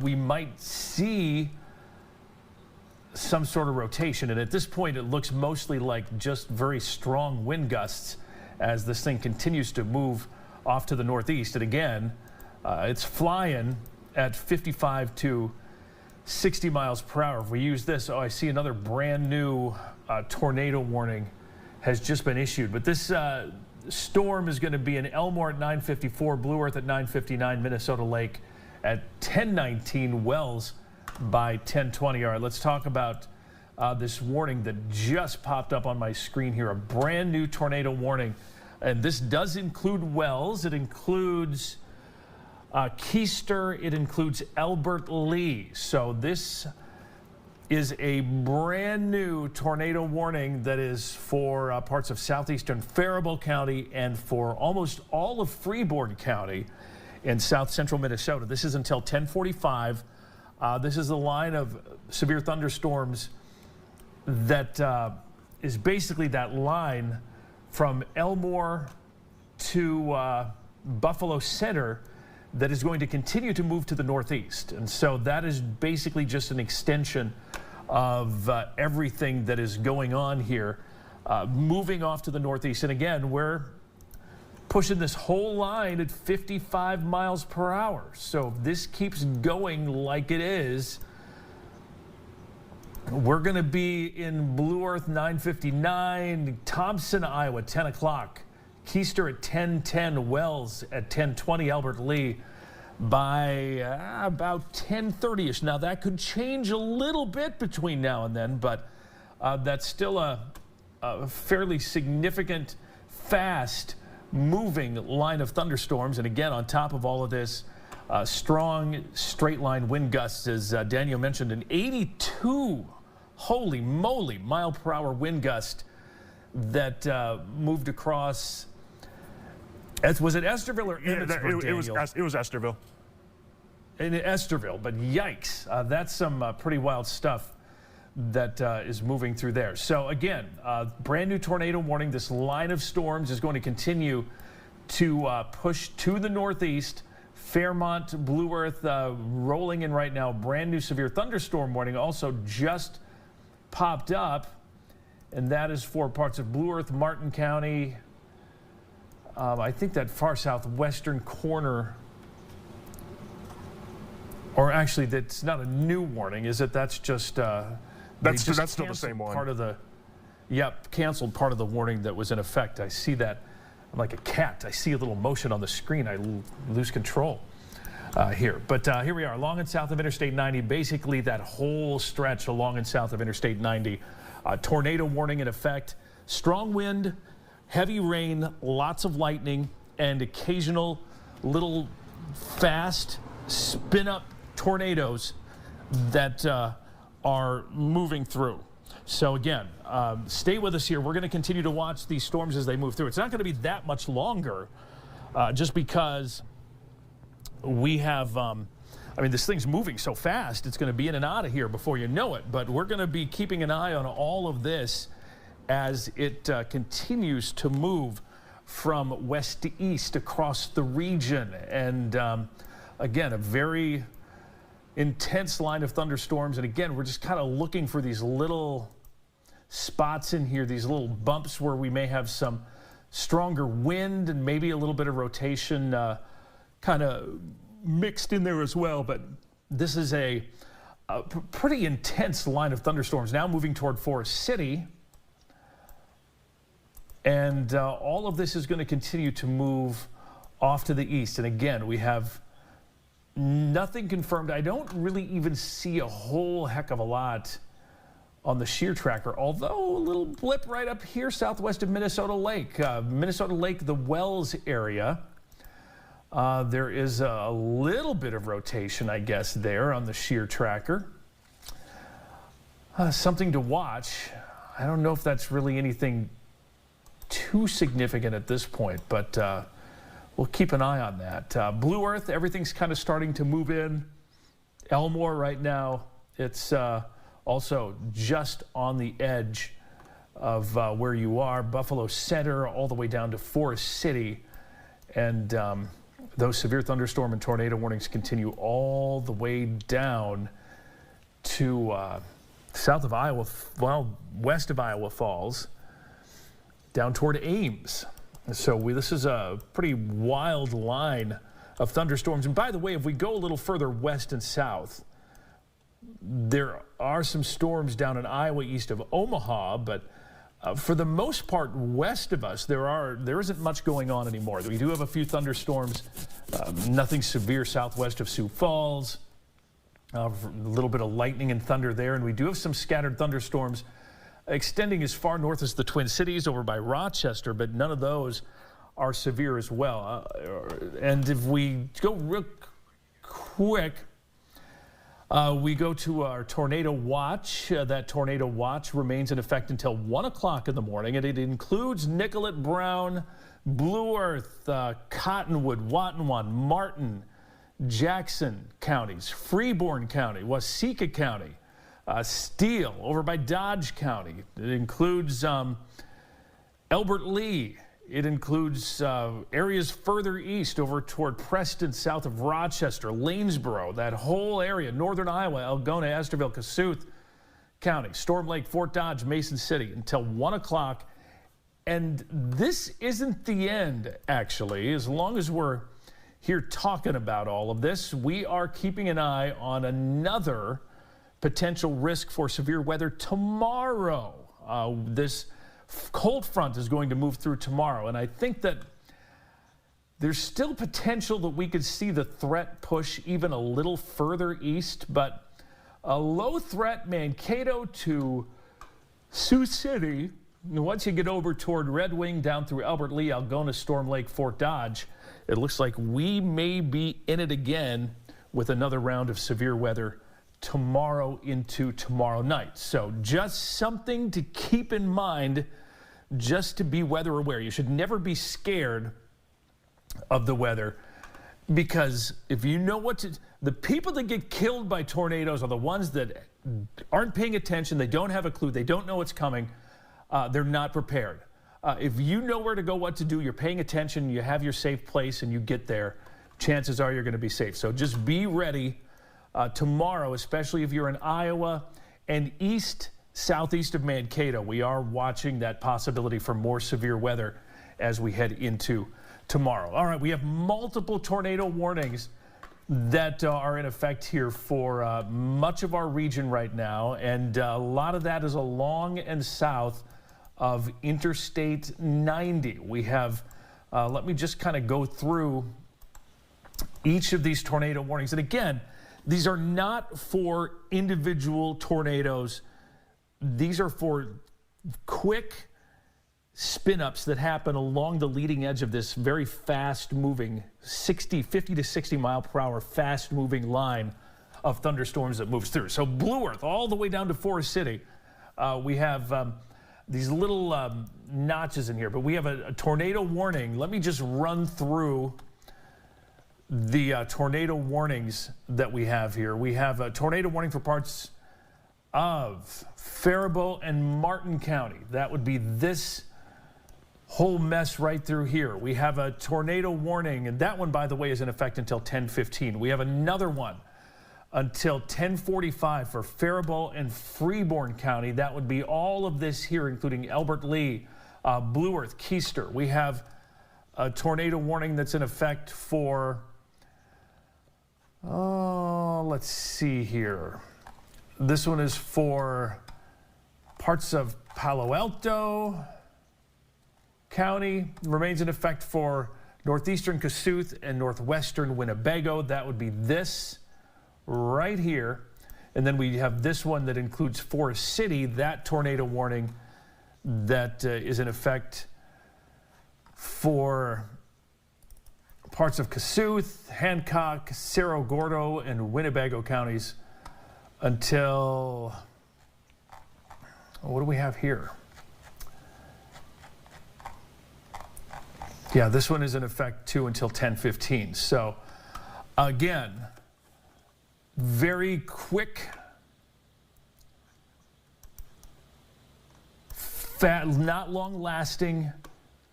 S2: we might see some sort of rotation. And at this point, it looks mostly like just very strong wind gusts as this thing continues to move off to the northeast. And again, it's flying at 55 to 60 miles per hour. If we use this, I see another brand new tornado warning has just been issued. But this storm is going to be in Elmore at 9:54, Blue Earth at 9:59, Minnesota Lake at 10:19, Wells by 10:20. All right, let's talk about this warning that just popped up on my screen here. A brand new tornado warning. And this does include Wells. It includes Keister. It includes Albert Lee. So this is a brand new tornado warning that is for parts of southeastern Faribault County and for almost all of Freeborn County in south central Minnesota. This is until 10:45. This is the line of severe thunderstorms that is basically that line from Elmore to Buffalo Center that is going to continue to move to the northeast. And so that is basically just an extension of everything that is going on here, moving off to the northeast. And again, we're pushing this whole line at 55 miles per hour. So if this keeps going like it is, we're going to be in Blue Earth 9:59, Thompson, Iowa, 10 o'clock, Keister at 10:10, Wells at 10:20, Albert Lee by about 10:30ish. Now that could change a little bit between now and then, but that's still a fairly significant, fast moving line of thunderstorms. And again, on top of all of this, Strong straight line wind gusts, as Daniel mentioned, an 82, holy moly, mile per hour wind gust that moved across. Was it Esterville or Emmitsburg, Daniel?
S3: It was Esterville.
S2: In Esterville, but yikes, that's some pretty wild stuff that is moving through there. So again, brand new tornado warning. This line of storms is going to continue to push to the northeast. Fairmont, Blue Earth rolling in right now. Brand new severe thunderstorm warning also just popped up, and that is for parts of Blue Earth, Martin County. I think that far southwestern corner. Or actually, that's not a new warning, is it? That's just
S3: that's still the same one.
S2: Part of the, canceled part of the warning that was in effect. I see that. I'm like a cat. I see a little motion on the screen. I lose control here. But here we are, along and south of Interstate 90. Basically, that whole stretch along and south of Interstate 90. Tornado warning in effect. Strong wind, heavy rain, lots of lightning, and occasional little fast spin-up tornadoes that are moving through. So again, stay with us here. We're going to continue to watch these storms as they move through. It's not going to be that much longer, just because we have, I mean, this thing's moving so fast, it's going to be in and out of here before you know it. But we're going to be keeping an eye on all of this as it continues to move from west to east across the region. And again, a very intense line of thunderstorms. And again, we're just kind of looking for these little spots in here, these little bumps where we may have some stronger wind and maybe a little bit of rotation kind of mixed in there as well. But this is a pretty intense line of thunderstorms now moving toward Forest City. And all of this is going to continue to move off to the east. And again, we have nothing confirmed. I don't really even see a whole heck of a lot on the shear tracker, although a little blip right up here southwest of Minnesota Lake. Minnesota Lake, the Wells area. There is a little bit of rotation, I guess, there on the shear tracker. Something to watch. I don't know if that's really anything too significant at this point, but we'll keep an eye on that. Blue Earth, everything's kind of starting to move in. Elmore right now, it's also just on the edge of where you are. Buffalo Center all the way down to Forest City. And those severe thunderstorm and tornado warnings continue all the way down to south of Iowa, well, west of Iowa Falls, down toward Ames. So this is a pretty wild line of thunderstorms. And by the way, if we go a little further west and south, there are some storms down in Iowa east of Omaha, but for the most part west of us, there isn't much going on anymore. We do have a few thunderstorms, nothing severe southwest of Sioux Falls, a little bit of lightning and thunder there, and we do have some scattered thunderstorms extending as far north as the Twin Cities over by Rochester, but none of those are severe as well. And if we go real quick, we go to our tornado watch. That tornado watch remains in effect until 1 o'clock in the morning, and it includes Nicollet, Brown, Blue Earth, Cottonwood, Watonwan, Martin, Jackson counties, Freeborn County, Waseca County, Steele over by Dodge County. It includes Elbert Lee. It includes areas further east over toward Preston, south of Rochester, Lanesboro, that whole area, northern Iowa, Algona, Esterville, Kossuth County, Storm Lake, Fort Dodge, Mason City until 1 o'clock. And this isn't the end, actually. As long as we're here talking about all of this, we are keeping an eye on another potential risk for severe weather tomorrow. This cold front is going to move through tomorrow, and I think that there's still potential that we could see the threat push even a little further east, but a low threat Mankato to Sioux City Once you get over toward Red Wing, down through Albert Lee, Algona, Storm Lake, Fort Dodge, it looks like we may be in it again with another round of severe weather tomorrow into tomorrow night. So just something to keep in mind, just to be weather aware. You should never be scared of the weather, because if you know the people that get killed by tornadoes are the ones that aren't paying attention. They don't have a clue. They don't know what's coming. They're not prepared. If you know where to go, what to do, you're paying attention, you have your safe place, and you get there, chances are you're going to be safe. So just be ready tomorrow, especially if you're in Iowa and southeast of Mankato. We are watching that possibility for more severe weather as we head into tomorrow. All right, we have multiple tornado warnings that are in effect here for much of our region right now, and a lot of that is along and south of Interstate 90. We have, let me just kind of go through each of these tornado warnings. And again, these are not for individual tornadoes. These are for quick spin-ups that happen along the leading edge of this very fast-moving 50 to 60 mile per hour fast-moving line of thunderstorms that moves through. So Blue Earth all the way down to Forest City. We have these little notches in here, but we have a tornado warning. Let me just run through the tornado warnings that we have here. We have a tornado warning for parts of Faribault and Martin County. That would be this whole mess right through here. We have a tornado warning, and that one, by the way, is in effect until 10:15. We have another one until 10:45 for Faribault and Freeborn County. That would be all of this here, including Albert Lee, Blue Earth, Keister. We have a tornado warning that's in effect for, let's see here. This one is for parts of Palo Alto County. Remains in effect for northeastern Kossuth and northwestern Winnebago. That would be this right here. And then we have this one that includes Forest City, that tornado warning that is in effect for parts of Kossuth, Hancock, Cerro Gordo, and Winnebago counties until, what do we have here? Yeah, this one is in effect too until 10:15. So again, very quick, not long-lasting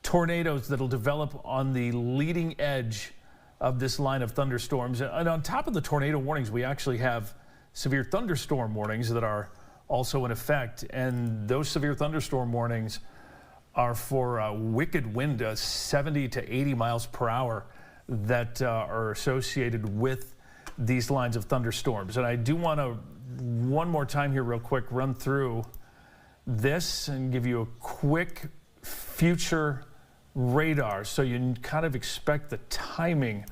S2: tornadoes that'll develop on the leading edge of this line of thunderstorms. And on top of the tornado warnings, we actually have severe thunderstorm warnings that are also in effect. And those severe thunderstorm warnings are for wicked wind, 70 to 80 miles per hour, that are associated with these lines of thunderstorms. And I do want to, one more time here real quick, run through this and give you a quick future radar so you kind of expect the timing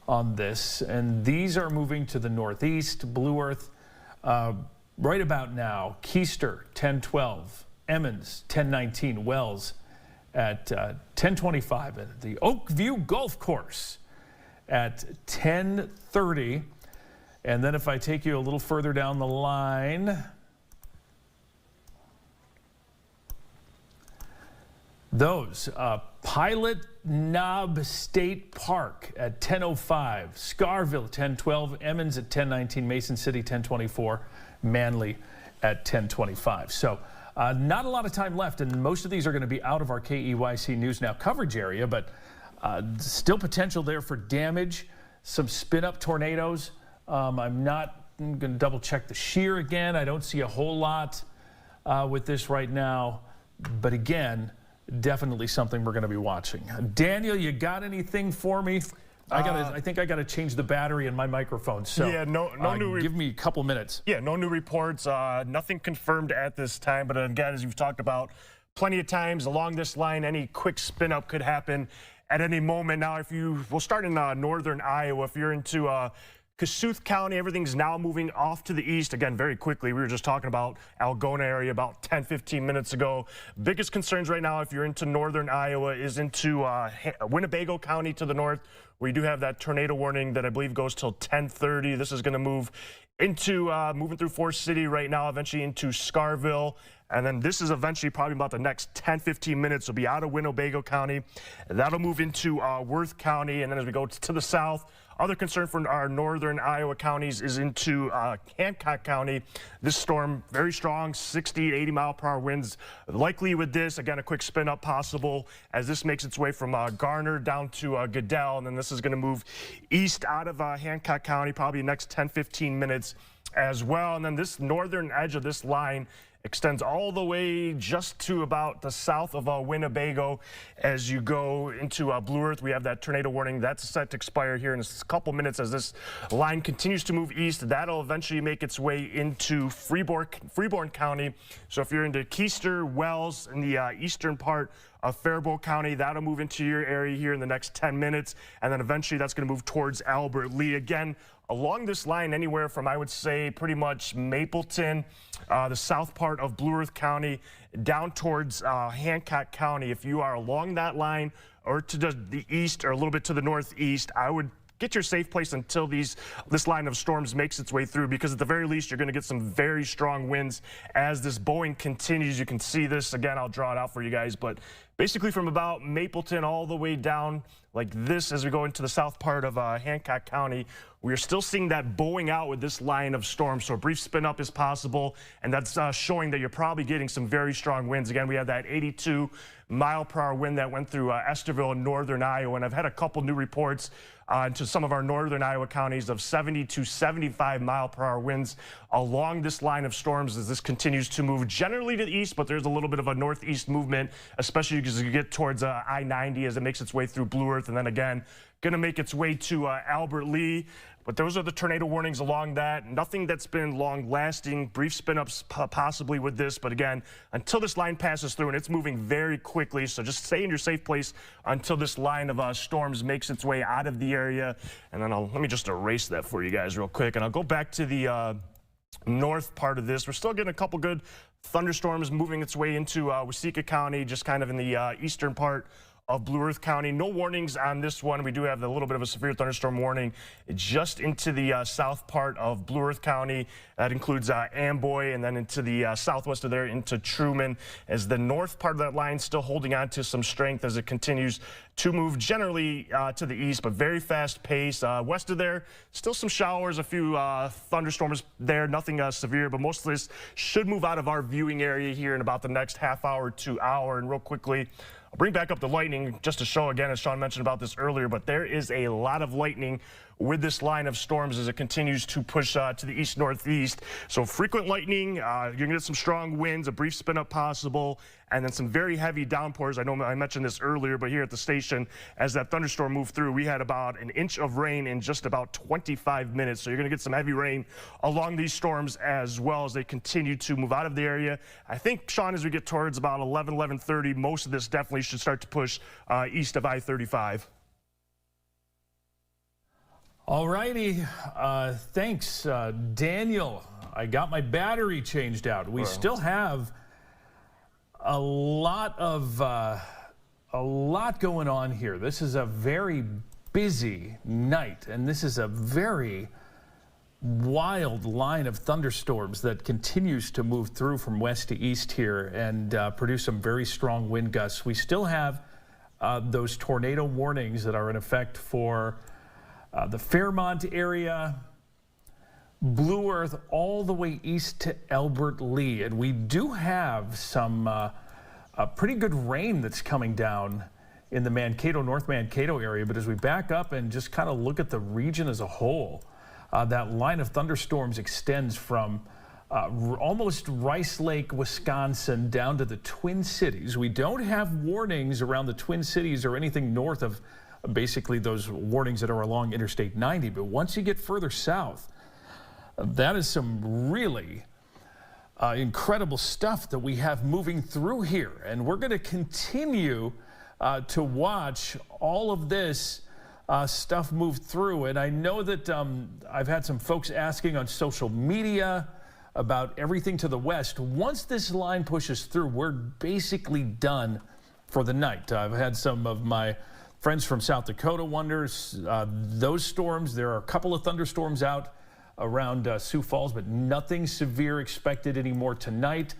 S2: on this. And these are moving to the northeast. Blue Earth right about now. Keister 10:12, Emmons 10:19, Wells at 10:25, and the Oakview Golf Course at 10:30. And then if I take you a little further down the line, those Pilot Knob State Park at 10:05, Scarville 10:12, Emmons at 10:19, Mason City 10:24, Manly at 10:25. So not a lot of time left, and most of these are going to be out of our KEYC News Now coverage area, but still potential there for damage, some spin-up tornadoes. I'm going to double check the shear again. I don't see a whole lot with this right now, but again, definitely something we're going to be watching. Daniel, you got anything for me? I think I got to change the battery in my microphone. So
S3: yeah, no new.
S2: Give me a couple minutes.
S3: Yeah, no new reports. Nothing confirmed at this time. But again, as you've talked about, plenty of times along this line, any quick spin up could happen at any moment. Now, we'll start in northern Iowa. If you're into Kossuth County, everything's now moving off to the east, again, very quickly. We were just talking about Algona area about 10, 15 minutes ago. Biggest concerns right now, if you're into northern Iowa, is into Winnebago County to the north, where you do have that tornado warning that I believe goes till 10:30. This is going to move into moving through Forest City right now, eventually into Scarville. And then this is eventually probably about the next 10, 15 minutes will be out of Winnebago County. That'll move into Worth County. And then as we go to the south, other concern for our northern Iowa counties is into Hancock County. This storm, very strong, 60 to 80 mile per hour winds. Likely with this, again, a quick spin up possible as this makes its way from Garner down to Goodell. And then this is going to move east out of Hancock County, probably the next 10, 15 minutes as well. And then this northern edge of this line extends all the way just to about the south of Winnebago. As you go into Blue Earth, we have that tornado warning that's set to expire here in a couple minutes as this line continues to move east. That'll eventually make its way into Freeborn County. So if you're into Keister, Wells, in the eastern part of Faribault County, that'll move into your area here in the next 10 minutes. And then eventually that's going to move towards Albert Lee. Again, along this line, anywhere from, I would say, pretty much Mapleton, the south part of Blue Earth County, down towards Hancock County. If you are along that line or to the east or a little bit to the northeast, I would get your safe place until this line of storms makes its way through, because at the very least, you're going to get some very strong winds as this bowing continues. You can see this. Again, I'll draw it out for you guys, but basically from about Mapleton all the way down like this as we go into the south part of Hancock County, we are still seeing that bowing out with this line of storms. So a brief spin up is possible, and that's showing that you're probably getting some very strong winds. Again, we had that 82 mile per hour wind that went through Estherville in northern Iowa, and I've had a couple new reports to some of our northern Iowa counties of 70 to 75 mile per hour winds along this line of storms as this continues to move generally to the east, but there's a little bit of a northeast movement, especially as you get towards I-90 as it makes its way through Blue Earth, and then again, going to make its way to Albert Lee. But those are the tornado warnings along that. Nothing that's been long-lasting, brief spin-ups possibly with this. But again, until this line passes through, and it's moving very quickly, so just stay in your safe place until this line of storms makes its way out of the area. And then let me just erase that for you guys real quick. And I'll go back to the north part of this. We're still getting a couple good thunderstorms moving its way into Waseca County, just kind of in the eastern part of Blue Earth County. No warnings on this one. We do have a little bit of a severe thunderstorm warning just into the south part of Blue Earth County. That includes Amboy, and then into the southwest of there into Truman, as the north part of that line still holding on to some strength as it continues to move generally to the east, but very fast pace. West of there, still some showers, a few thunderstorms there, nothing severe, but most of this should move out of our viewing area here in about the next half hour to hour. And real quickly, I'll bring back up the lightning just to show again, as Sean mentioned about this earlier, but there is a lot of lightning with this line of storms as it continues to push to the east-northeast. So frequent lightning, you're going to get some strong winds, a brief spin-up possible, and then some very heavy downpours. I know I mentioned this earlier, but here at the station, as that thunderstorm moved through, we had about an inch of rain in just about 25 minutes. So you're going to get some heavy rain along these storms as well as they continue to move out of the area. I think, Sean, as we get towards about 11:30, most of this definitely should start to push east of I-35.
S2: All righty. Thanks, Daniel. I got my battery changed out. We still have a lot going on here. This is a very busy night, and this is a very wild line of thunderstorms that continues to move through from west to east here and produce some very strong wind gusts. We still have those tornado warnings that are in effect for the Fairmont area, Blue Earth, all the way east to Albert Lee. And we do have some pretty good rain that's coming down in the Mankato, North Mankato area. But as we back up and just kind of look at the region as a whole, that line of thunderstorms extends from almost Rice Lake, Wisconsin, down to the Twin Cities. We don't have warnings around the Twin Cities or anything north of basically those warnings that are along Interstate 90. But once you get further south, that is some really incredible stuff that we have moving through here. And we're going to continue to watch all of this stuff move through. And I know that I've had some folks asking on social media about everything to the west. Once this line pushes through, we're basically done for the night. I've had some of my friends from South Dakota wonder those storms. There are a couple of thunderstorms out around Sioux Falls, but nothing severe expected anymore tonight.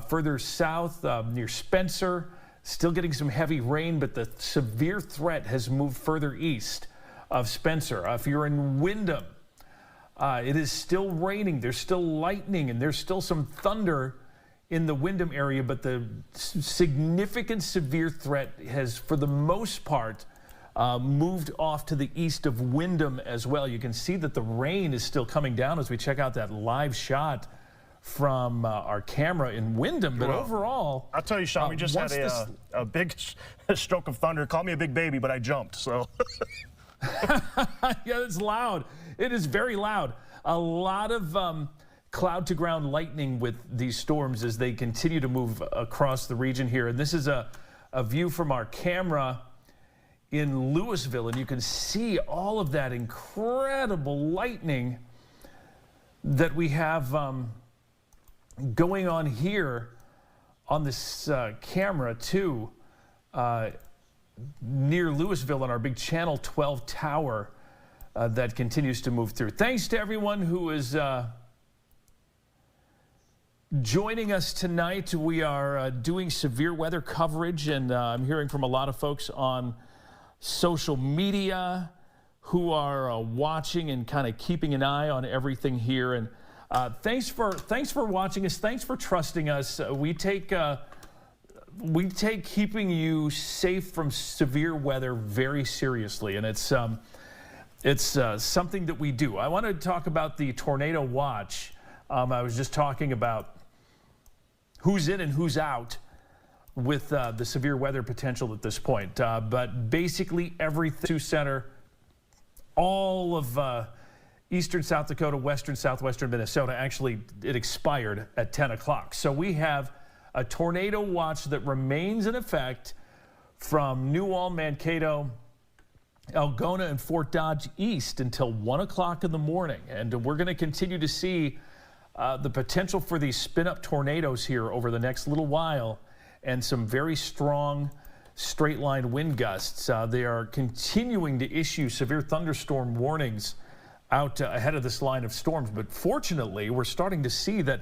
S2: Further south near Spencer, still getting some heavy rain, but the severe threat has moved further east of Spencer. If you're in Windham, it is still raining. There's still lightning, and there's still some thunder in the Windham area, but the significant severe threat has, for the most part, moved off to the east of Windham as well. You can see that the rain is still coming down as we check out that live shot from our camera in Windham. But overall,
S3: I'll tell you, Sean, we just had a big stroke of thunder. Call me a big baby, but I jumped, so.
S2: Yeah, it's loud. It is very loud. A lot of cloud-to-ground lightning with these storms as they continue to move across the region here. And this is a view from our camera in Louisville, and you can see all of that incredible lightning that we have going on here on this camera too, near Louisville on our big Channel 12 tower that continues to move through. Thanks to everyone who is joining us tonight. We are doing severe weather coverage, and I'm hearing from a lot of folks on social media who are watching and kind of keeping an eye on everything here. And thanks for watching us. Thanks for trusting us. We take keeping you safe from severe weather very seriously, and it's something that we do. I want to talk about the tornado watch. I was just talking about who's in and who's out with the severe weather potential at this point. But basically everything, Sioux Center, all of eastern South Dakota, western, southwestern Minnesota, actually it expired at 10 o'clock. So we have a tornado watch that remains in effect from New Ulm, Mankato, Algona, and Fort Dodge East until 1 o'clock in the morning. And we're going to continue to see the potential for these spin-up tornadoes here over the next little while, and some very strong straight-line wind gusts. They are continuing to issue severe thunderstorm warnings out ahead of this line of storms. But fortunately, we're starting to see that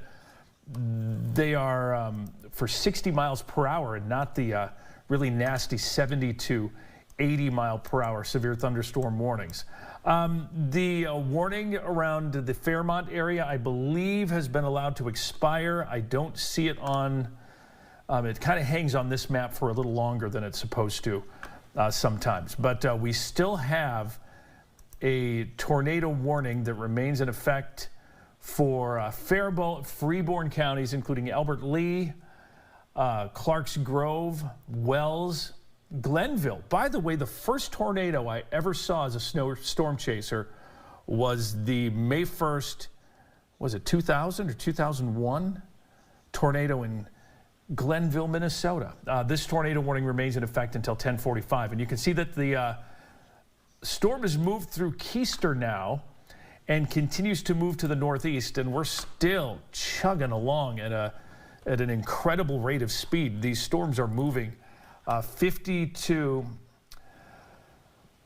S2: they are for 60 miles per hour and not the really nasty 70 to 80 mile per hour severe thunderstorm warnings. The warning around the Fairmont area, I believe, has been allowed to expire. I don't see it on, it kind of hangs on this map for a little longer than it's supposed to sometimes. But we still have a tornado warning that remains in effect for Faribault, Freeborn counties, including Albert Lee, Clarks Grove, Wells, Glenville. By the way, the first tornado I ever saw as a storm chaser was the May 1st, was it 2000 or 2001 tornado in Glenville, Minnesota. This tornado warning remains in effect until 10:45. And you can see that the storm has moved through Keister now and continues to move to the northeast, and we're still chugging along at an incredible rate of speed. These storms are moving 50 to,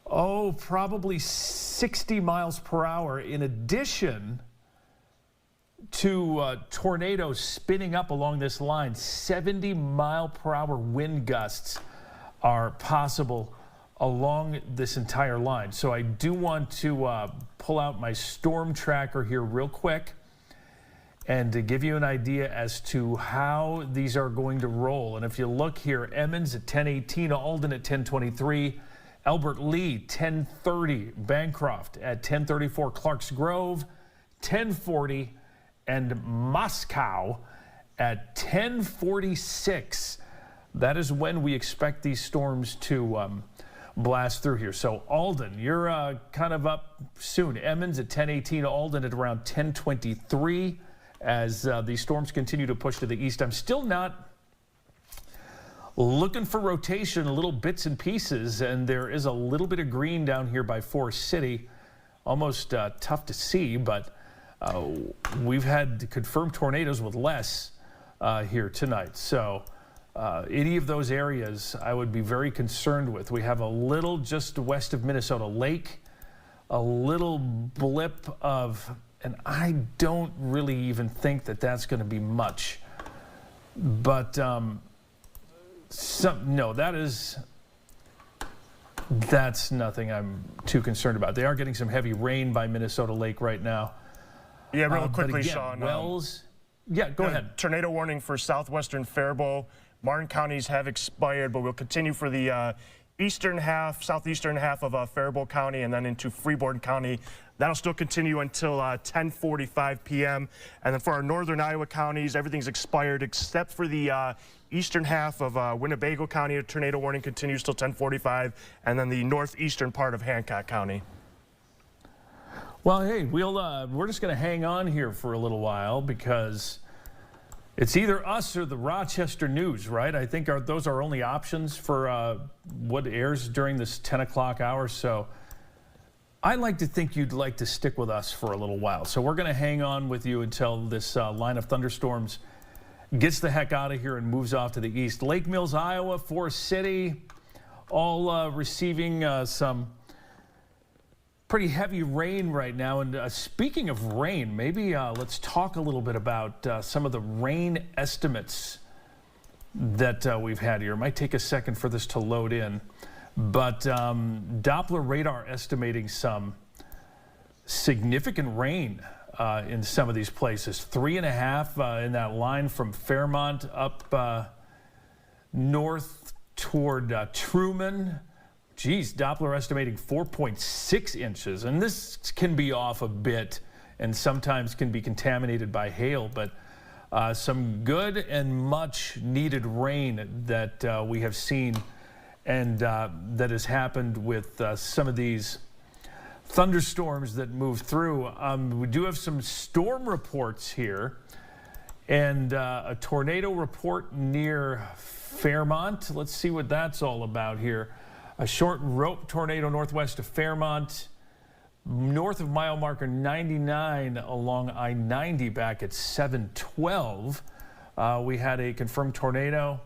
S2: probably 60 miles per hour, in addition to tornadoes spinning up along this line. 70 mile per hour wind gusts are possible along this entire line. So I do want to pull out my storm tracker here real quick and to give you an idea as to how these are going to roll. And if you look here, Emmons at 10:18, Alden at 10:23, Albert Lee 10:30, Bancroft at 10:34, Clarks Grove 10:40, and Moscow at 10:46. That is when we expect these storms to blast through here. So Alden, you're kind of up soon. Emmons at 10:18, Alden at around 10:23 as these storms continue to push to the east. I'm still not looking for rotation, little bits and pieces, and there is a little bit of green down here by Forest City. Almost tough to see, but we've had confirmed tornadoes with less here tonight. So any of those areas I would be very concerned with. We have a little just west of Minnesota Lake, a little blip of, and I don't really even think that that's going to be much. But no, that's nothing I'm too concerned about. They are getting some heavy rain by Minnesota Lake right now.
S3: Yeah, real quickly,
S2: but again,
S3: Sean.
S2: Wells, yeah, go ahead.
S3: Tornado warning for southwestern Faribault. Martin counties have expired, but we'll continue for the eastern half, southeastern half of Faribault County, and then into Freeborn County. That'll still continue until 10:45 p.m. And then for our northern Iowa counties, everything's expired except for the eastern half of Winnebago County. A tornado warning continues till 10:45, and then the northeastern part of Hancock County.
S2: Well, hey, we're just going to hang on here for a little while because it's either us or the Rochester News, right? I think those are only options for what airs during this 10 o'clock hour. So I like to think you'd like to stick with us for a little while. So we're going to hang on with you until this line of thunderstorms gets the heck out of here and moves off to the east. Lake Mills, Iowa, Forest City, all receiving some pretty heavy rain right now. And speaking of rain, maybe let's talk a little bit about some of the rain estimates that we've had here. It might take a second for this to load in, but Doppler radar estimating some significant rain in some of these places. 3.5 in that line from Fairmont up north toward Truman. Geez, Doppler estimating 4.6 inches, and this can be off a bit and sometimes can be contaminated by hail, but some good and much needed rain that we have seen and that has happened with some of these thunderstorms that move through. We do have some storm reports here and a tornado report near Fairmont. Let's see what that's all about here. A short rope tornado northwest of Fairmont, north of mile marker 99 along I-90 back at 7:12. We had a confirmed tornado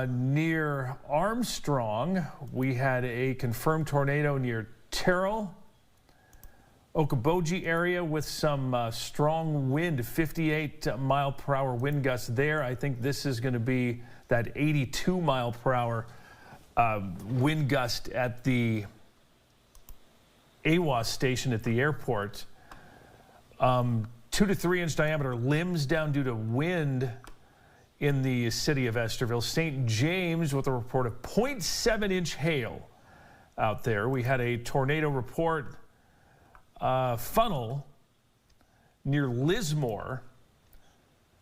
S2: near Armstrong. We had a confirmed tornado near Terrell, Okoboji area with some strong wind, 58 mile per hour wind gusts there. I think this is going to be that 82 mile per hour wind gust at the AWAS station at the airport. 2 to 3 inch diameter limbs down due to wind in the city of Esterville. St. James with a report of 0.7 inch hail out there. We had a tornado report funnel near Lismore.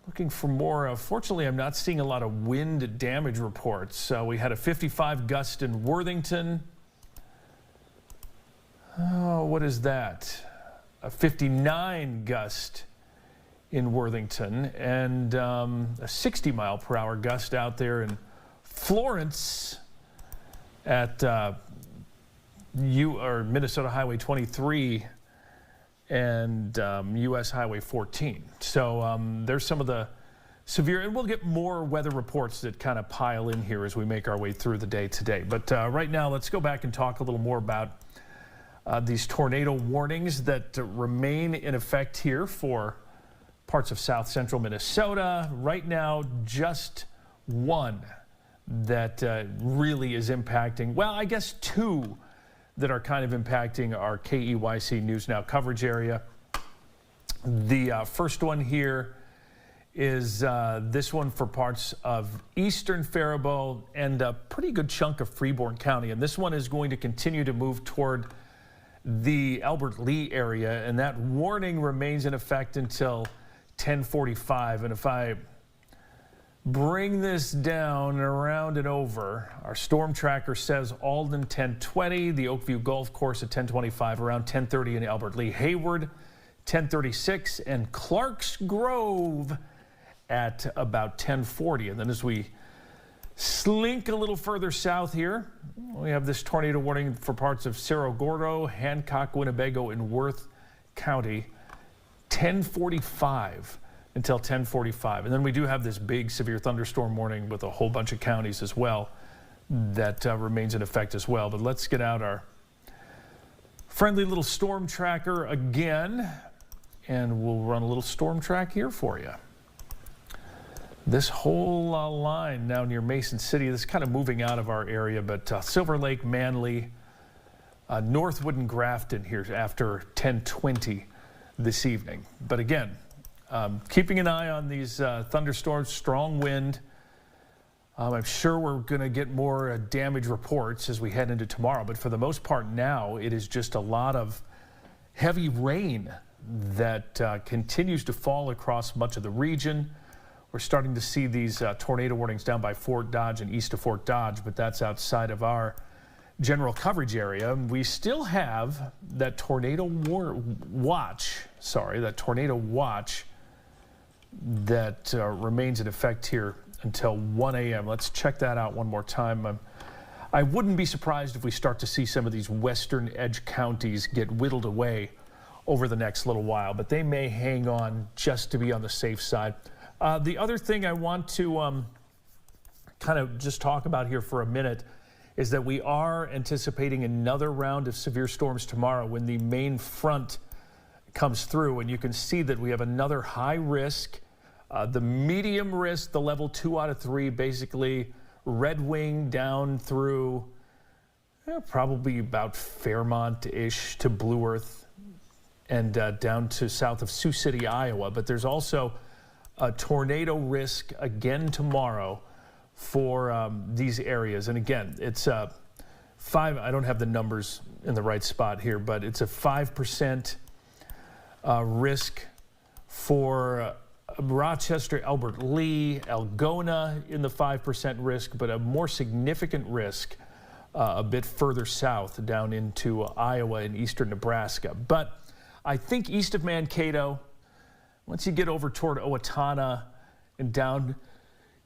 S2: Looking for more. Fortunately, I'm not seeing a lot of wind damage reports. We had a 55 gust in Worthington. Oh, what is that? A 59 gust in Worthington and a 60 mile per hour gust out there in Florence at Minnesota Highway 23 and U.S. Highway 14. So there's some of the severe, and we'll get more weather reports that kind of pile in here as we make our way through the day today. But right now, let's go back and talk a little more about these tornado warnings that remain in effect here for parts of south central Minnesota. Right now, just one that really is impacting, well, I guess two that are kind of impacting our KEYC News Now coverage area. The first one here is this one for parts of eastern Faribault and a pretty good chunk of Freeborn County. And this one is going to continue to move toward the Albert Lee area, and that warning remains in effect until 10:45. And if I bring this down around and over, our storm tracker says Alden 1020, the Oakview Golf Course at 1025, around 1030 in Albert Lee, Hayward 1036, and Clark's Grove at about 10:40. And then as we slink a little further south here, we have this tornado warning for parts of Cerro Gordo, Hancock, Winnebago, and Worth County, 10:45 until 10:45. And then we do have this big severe thunderstorm warning with a whole bunch of counties as well that remains in effect as well. But let's get out our friendly little storm tracker again, and we'll run a little storm track here for you. This whole line now near Mason City, this is kind of moving out of our area, but Silver Lake, Manly, Northwood, and Grafton here after 10:20 this evening. But again, keeping an eye on these thunderstorms, strong wind. I'm sure we're going to get more damage reports as we head into tomorrow, but for the most part now, it is just a lot of heavy rain that continues to fall across much of the region. We're starting to see these tornado warnings down by Fort Dodge and east of Fort Dodge, but that's outside of our general coverage area. We still have that tornado watch that remains in effect here until 1 a.m. Let's check that out one more time. I wouldn't be surprised if we start to see some of these western edge counties get whittled away over the next little while, but they may hang on just to be on the safe side. The other thing I want to kind of just talk about here for a minute is that we are anticipating another round of severe storms tomorrow when the main front comes through, and you can see that we have another high risk, the medium risk, the level 2 out of 3, basically Red Wing down through probably about Fairmont-ish to Blue Earth and down to south of Sioux City, Iowa. But there's also a tornado risk again tomorrow for these areas. And again, it's I don't have the numbers in the right spot here, but it's a 5% risk for Rochester, Albert Lee, Algona in the 5% risk, but a more significant risk a bit further south down into Iowa and eastern Nebraska. But I think east of Mankato, once you get over toward Owatonna and down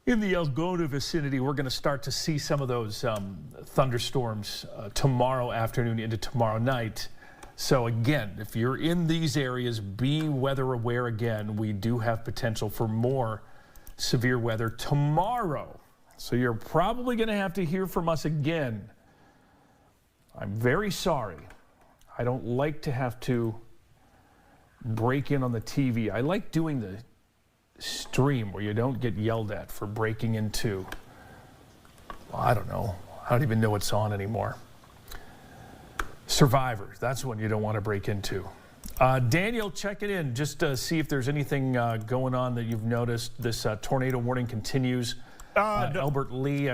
S2: in the Algona vicinity, we're going to start to see some of those thunderstorms tomorrow afternoon into tomorrow night. So again, if you're in these areas, be weather aware again. We do have potential for more severe weather tomorrow. So you're probably going to have to hear from us again. I'm very sorry. I don't like to have to break in on the TV. I like doing the stream where you don't get yelled at for breaking into, well, I don't know. I don't even know what's on anymore. Survivor, that's one you don't want to break into. Daniel, check it in just to see if there's anything going on that you've noticed. This tornado warning continues. Albert Lee.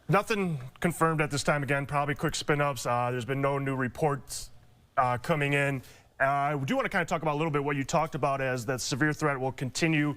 S3: Nothing confirmed at this time. Again, probably quick spin-ups. There's been no new reports coming in. I do want to kind of talk about a little bit what you talked about as that severe threat will continue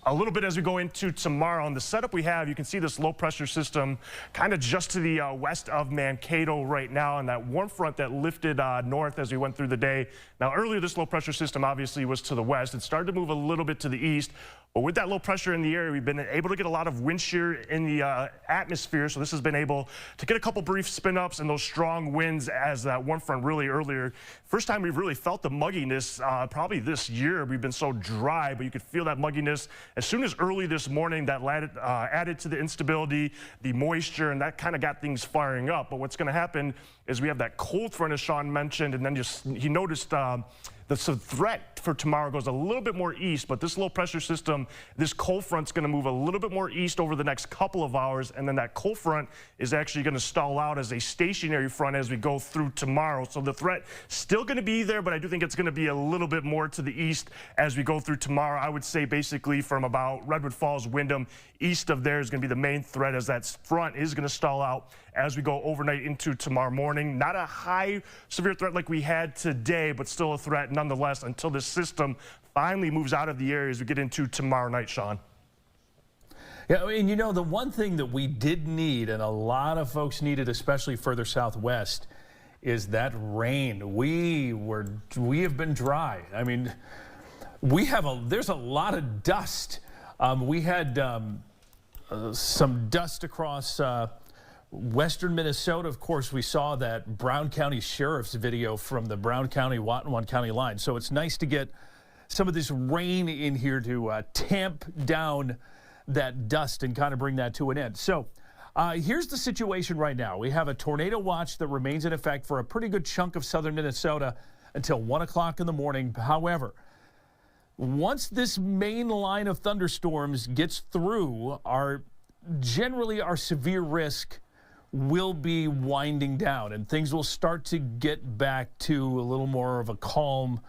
S3: a little bit as we go into tomorrow. On the setup we have, you can see this low pressure system kind of just to the west of Mankato right now, and that warm front that lifted north as we went through the day. Now earlier this low pressure system obviously was to the west. It started to move a little bit to the east, but with that low pressure in the area, we've been able to get a lot of wind shear in the atmosphere, so this has been able to get a couple brief spin-ups and those strong winds as that warm front really earlier. First time we've really felt the mugginess probably this year. We've been so dry, but you could feel that mugginess as soon as early this morning. That added to the instability, the moisture, and that kind of got things firing up. But what's going to happen is we have that cold front, as Sean mentioned, and then he noticed the threat for tomorrow goes a little bit more east, but this low pressure system, this cold front's going to move a little bit more east over the next couple of hours, and then that cold front is actually going to stall out as a stationary front as we go through tomorrow. So the threat still going to be there, but I do think it's going to be a little bit more to the east as we go through tomorrow. I would say basically from about Redwood Falls, Windham, east of there is going to be the main threat as that front is going to stall out as we go overnight into tomorrow morning. Not a high severe threat like we had today, but still a threat nonetheless until this system finally moves out of the area as we get into tomorrow night, Sean.
S2: Yeah, and you know, the one thing that we did need, and a lot of folks needed, especially further southwest, is that rain. We have been dry. I mean, there's a lot of dust We had some dust across western Minnesota. Of course, we saw that Brown County Sheriff's video from the Brown County-Watonwan County line. So it's nice to get some of this rain in here to tamp down that dust and kind of bring that to an end. So here's the situation right now. We have a tornado watch that remains in effect for a pretty good chunk of southern Minnesota until 1 o'clock in the morning. However, once this main line of thunderstorms gets through, generally our severe risk will be winding down and things will start to get back to a little more of a calm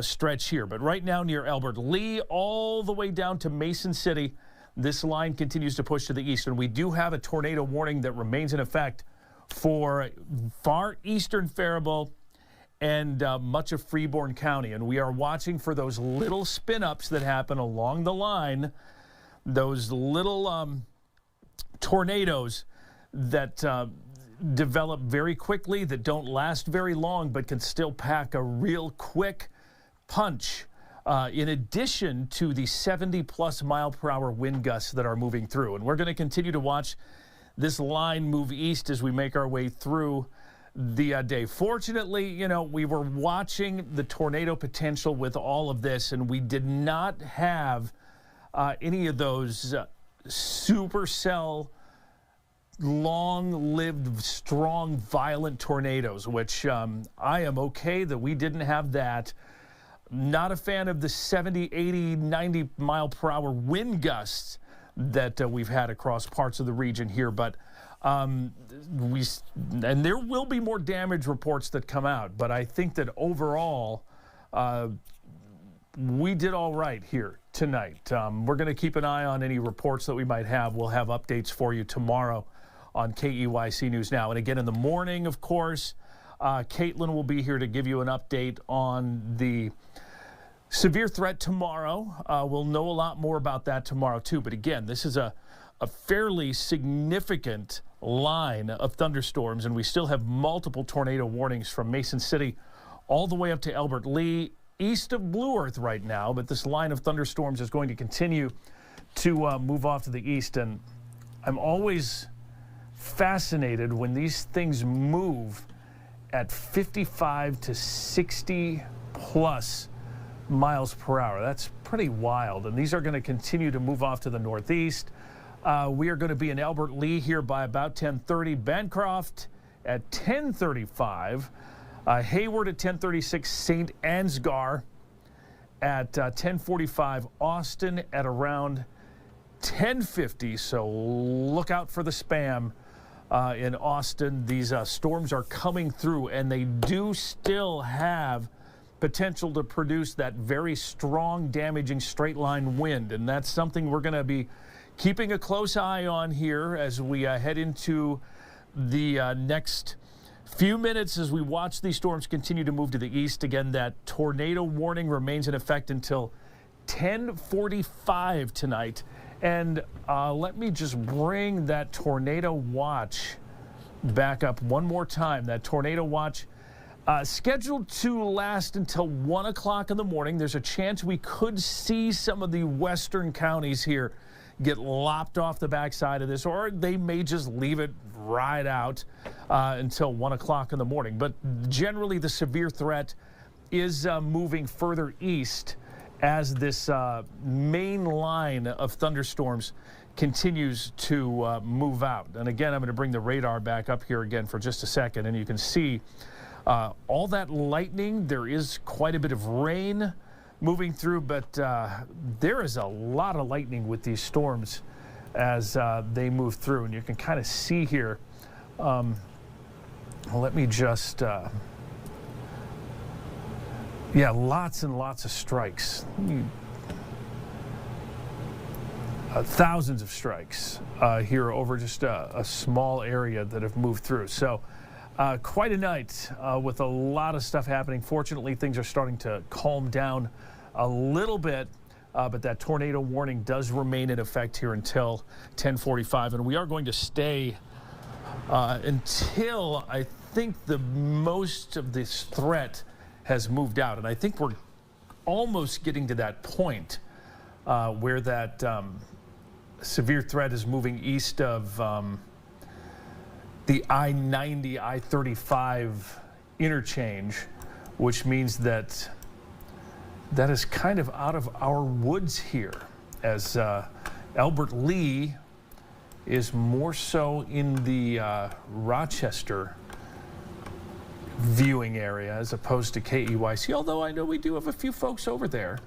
S2: stretch here. But right now near Albert Lea all the way down to Mason City, this line continues to push to the east. And we do have a tornado warning that remains in effect for far eastern Faribault and much of Freeborn County. And we are watching for those little spin-ups that happen along the line, those little tornadoes that develop very quickly, that don't last very long, but can still pack a real quick punch, in addition to the 70-plus mile-per-hour wind gusts that are moving through. And we're going to continue to watch this line move east as we make our way through the day. Fortunately, you know, we were watching the tornado potential with all of this, and we did not have any of those supercell, long-lived, strong, violent tornadoes, which I am okay that we didn't have that. Not a fan of the 70, 80, 90 mile per hour wind gusts that we've had across parts of the region here, but and there will be more damage reports that come out, but I think that overall we did all right here tonight. We're going to keep an eye on any reports that we might have. We'll have updates for you tomorrow on KEYC News Now. And again in the morning, of course, Caitlin will be here to give you an update on the severe threat tomorrow. We'll know a lot more about that tomorrow too. But again, this is a fairly significant line of thunderstorms, and we still have multiple tornado warnings from Mason City all the way up to Albert Lea, east of Blue Earth right now. But this line of thunderstorms is going to continue to move off to the east. And I'm always fascinated when these things move at 55 to 60 plus miles per hour. That's pretty wild. And these are going to continue to move off to the northeast. We are going to be in Albert Lea here by about 10:30. Bancroft at 10:35. Hayward at 10:36. St. Ansgar at 10:45. Austin at around 10:50. So look out for the spam in Austin. These storms are coming through, and they do still have potential to produce that very strong, damaging straight line wind. And that's something we're going to be keeping a close eye on here as we head into the next few minutes as we watch these storms continue to move to the east. Again, that tornado warning remains in effect until 10:45 tonight. And let me just bring that tornado watch back up one more time. That tornado watch scheduled to last until 1 o'clock in the morning. There's a chance we could see some of the western counties here get lopped off the backside of this, or they may just leave it right out until 1 o'clock in the morning. But generally, the severe threat is moving further east as this main line of thunderstorms continues to move out. And again, I'm going to bring the radar back up here again for just a second, and you can see all that lightning. There is quite a bit of rain moving through, but there is a lot of lightning with these storms as they move through. And you can kind of see here, let me just, yeah, lots and lots of strikes. Thousands of strikes here over just a small area that have moved through. So quite a night with a lot of stuff happening. Fortunately, things are starting to calm down a little bit, but that tornado warning does remain in effect here until 10:45. And we are going to stay until I think the most of this threat has moved out. And I think we're almost getting to that point where that severe threat is moving east of the I-90, I-35 interchange, which means that that is kind of out of our woods here, as Albert Lee is more so in the Rochester viewing area as opposed to KEYC, although I know we do have a few folks over there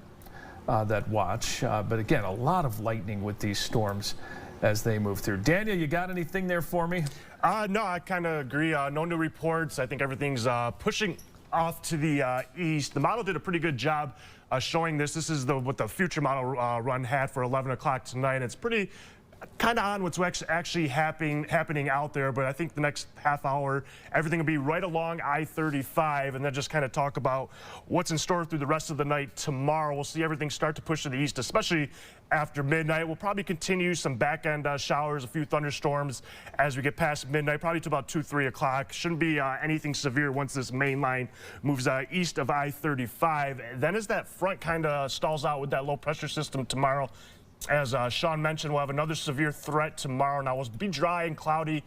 S2: that watch. But again, a lot of lightning with these storms as they move through. Daniel, you got anything there for me?
S3: No, I kind of agree. No new reports. I think everything's pushing off to the east. The model did a pretty good job showing this. This is what the future model run had for 11 o'clock tonight. It's pretty kind of on what's actually happening out there, but I think the next half hour, everything will be right along I-35, and then just kind of talk about what's in store through the rest of the night tomorrow. We'll see everything start to push to the east, especially after midnight. We'll probably continue some back-end showers, a few thunderstorms as we get past midnight, probably to about 2, 3 o'clock. Shouldn't be anything severe once this main line moves east of I-35. Then as that front kind of stalls out with that low pressure system tomorrow, as Sean mentioned, we'll have another severe threat tomorrow. Now, we'll be dry and cloudy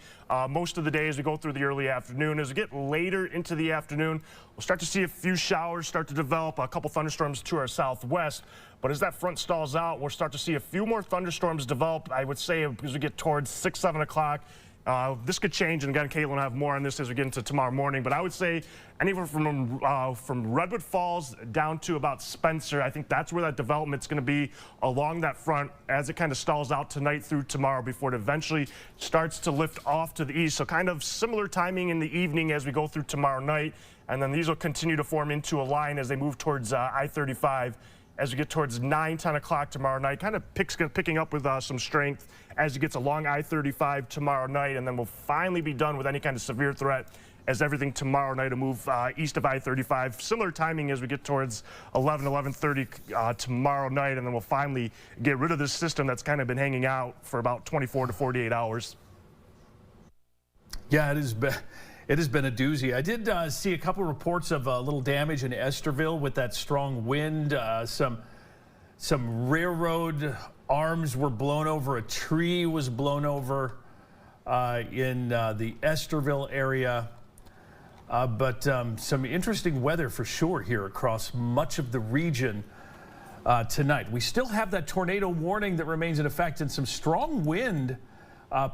S3: most of the day as we go through the early afternoon. As we get later into the afternoon, we'll start to see a few showers start to develop, a couple thunderstorms to our southwest. But as that front stalls out, we'll start to see a few more thunderstorms develop, I would say, as we get towards 6, 7 o'clock. This could change, and again, Caitlin will have more on this as we get into tomorrow morning. But I would say anywhere from Redwood Falls down to about Spencer, I think that's where that development's going to be along that front as it kind of stalls out tonight through tomorrow before it eventually starts to lift off to the east. So kind of similar timing in the evening as we go through tomorrow night. And then these will continue to form into a line as they move towards I-35. As we get towards 9, 10 o'clock tomorrow night, kind of picking up with some strength as it gets along I-35 tomorrow night, and then we'll finally be done with any kind of severe threat as everything tomorrow night will move east of I-35. Similar timing as we get towards 11, 11:30 tomorrow night, and then we'll finally get rid of this system that's kind of been hanging out for about 24 to 48 hours.
S2: Yeah, it has been a doozy. I did see a couple reports of little damage in Esterville with that strong wind. Some railroad arms were blown over. A tree was blown over in the Esterville area. But some interesting weather for sure here across much of the region tonight. We still have that tornado warning that remains in effect, and some strong wind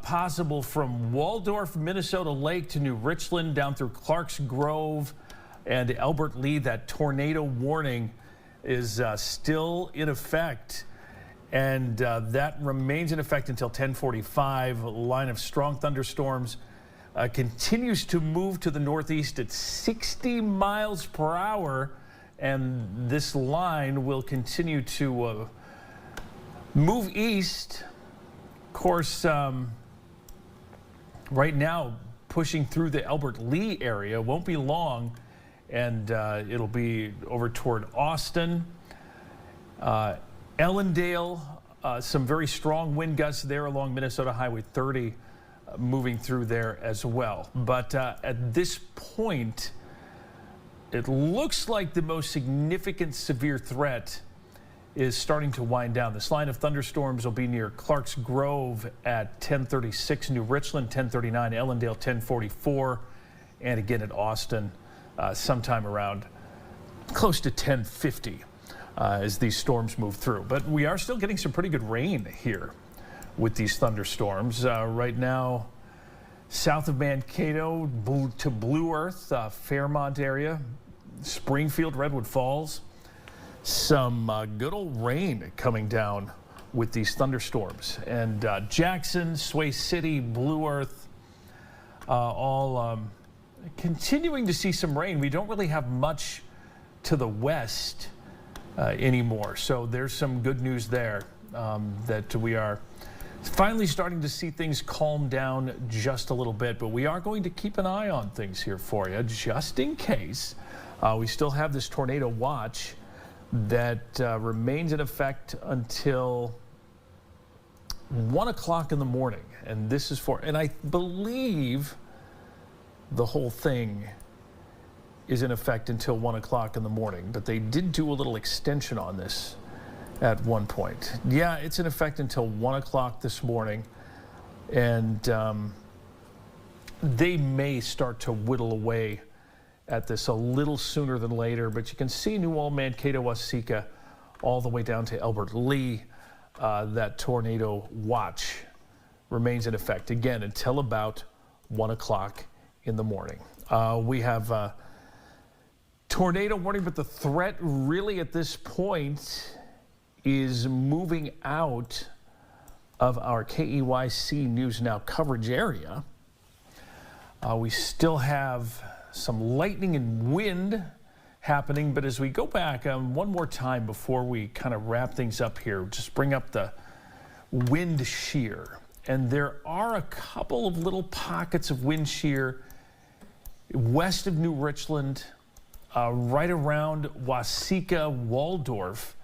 S2: possible from Waldorf, Minnesota Lake to New Richland down through Clark's Grove and Albert Lee. That tornado warning is still in effect, and that remains in effect until 10:45. A line of strong thunderstorms continues to move to the northeast at 60 miles per hour, and this line will continue to move east. Of course, right now, pushing through the Albert Lee area. Won't be long, and it'll be over toward Austin, Ellendale, some very strong wind gusts there along Minnesota Highway 30, moving through there as well. But at this point, it looks like the most significant severe threat is starting to wind down. This line of thunderstorms will be near Clark's Grove at 10:36, New Richland 10:39, Ellendale 10:44, and again at Austin sometime around close to 10:50 as these storms move through. But we are still getting some pretty good rain here with these thunderstorms. Right now, south of Mankato to Blue Earth, Fairmont area, Springfield, Redwood Falls. Some good old rain coming down with these thunderstorms. And Jackson, Sway City, Blue Earth, all continuing to see some rain. We don't really have much to the west anymore. So there's some good news there that we are finally starting to see things calm down just a little bit. But we are going to keep an eye on things here for you just in case. We still have this tornado watch that remains in effect until 1 o'clock in the morning. And this is and I believe the whole thing is in effect until 1 o'clock in the morning, but they did do a little extension on this at one point. Yeah, it's in effect until 1 o'clock this morning, and they may start to whittle away at this a little sooner than later, but you can see New Ulm, Mankato, Waseca, all the way down to Elbert Lee. That tornado watch remains in effect, again, until about 1 o'clock in the morning. We have a tornado warning, but the threat really at this point is moving out of our KEYC News Now coverage area. We still have some lightning and wind happening, but as we go back one more time before we kind of wrap things up here, just bring up the wind shear. And there are a couple of little pockets of wind shear west of New Richland, right around Waseca, Waldorf,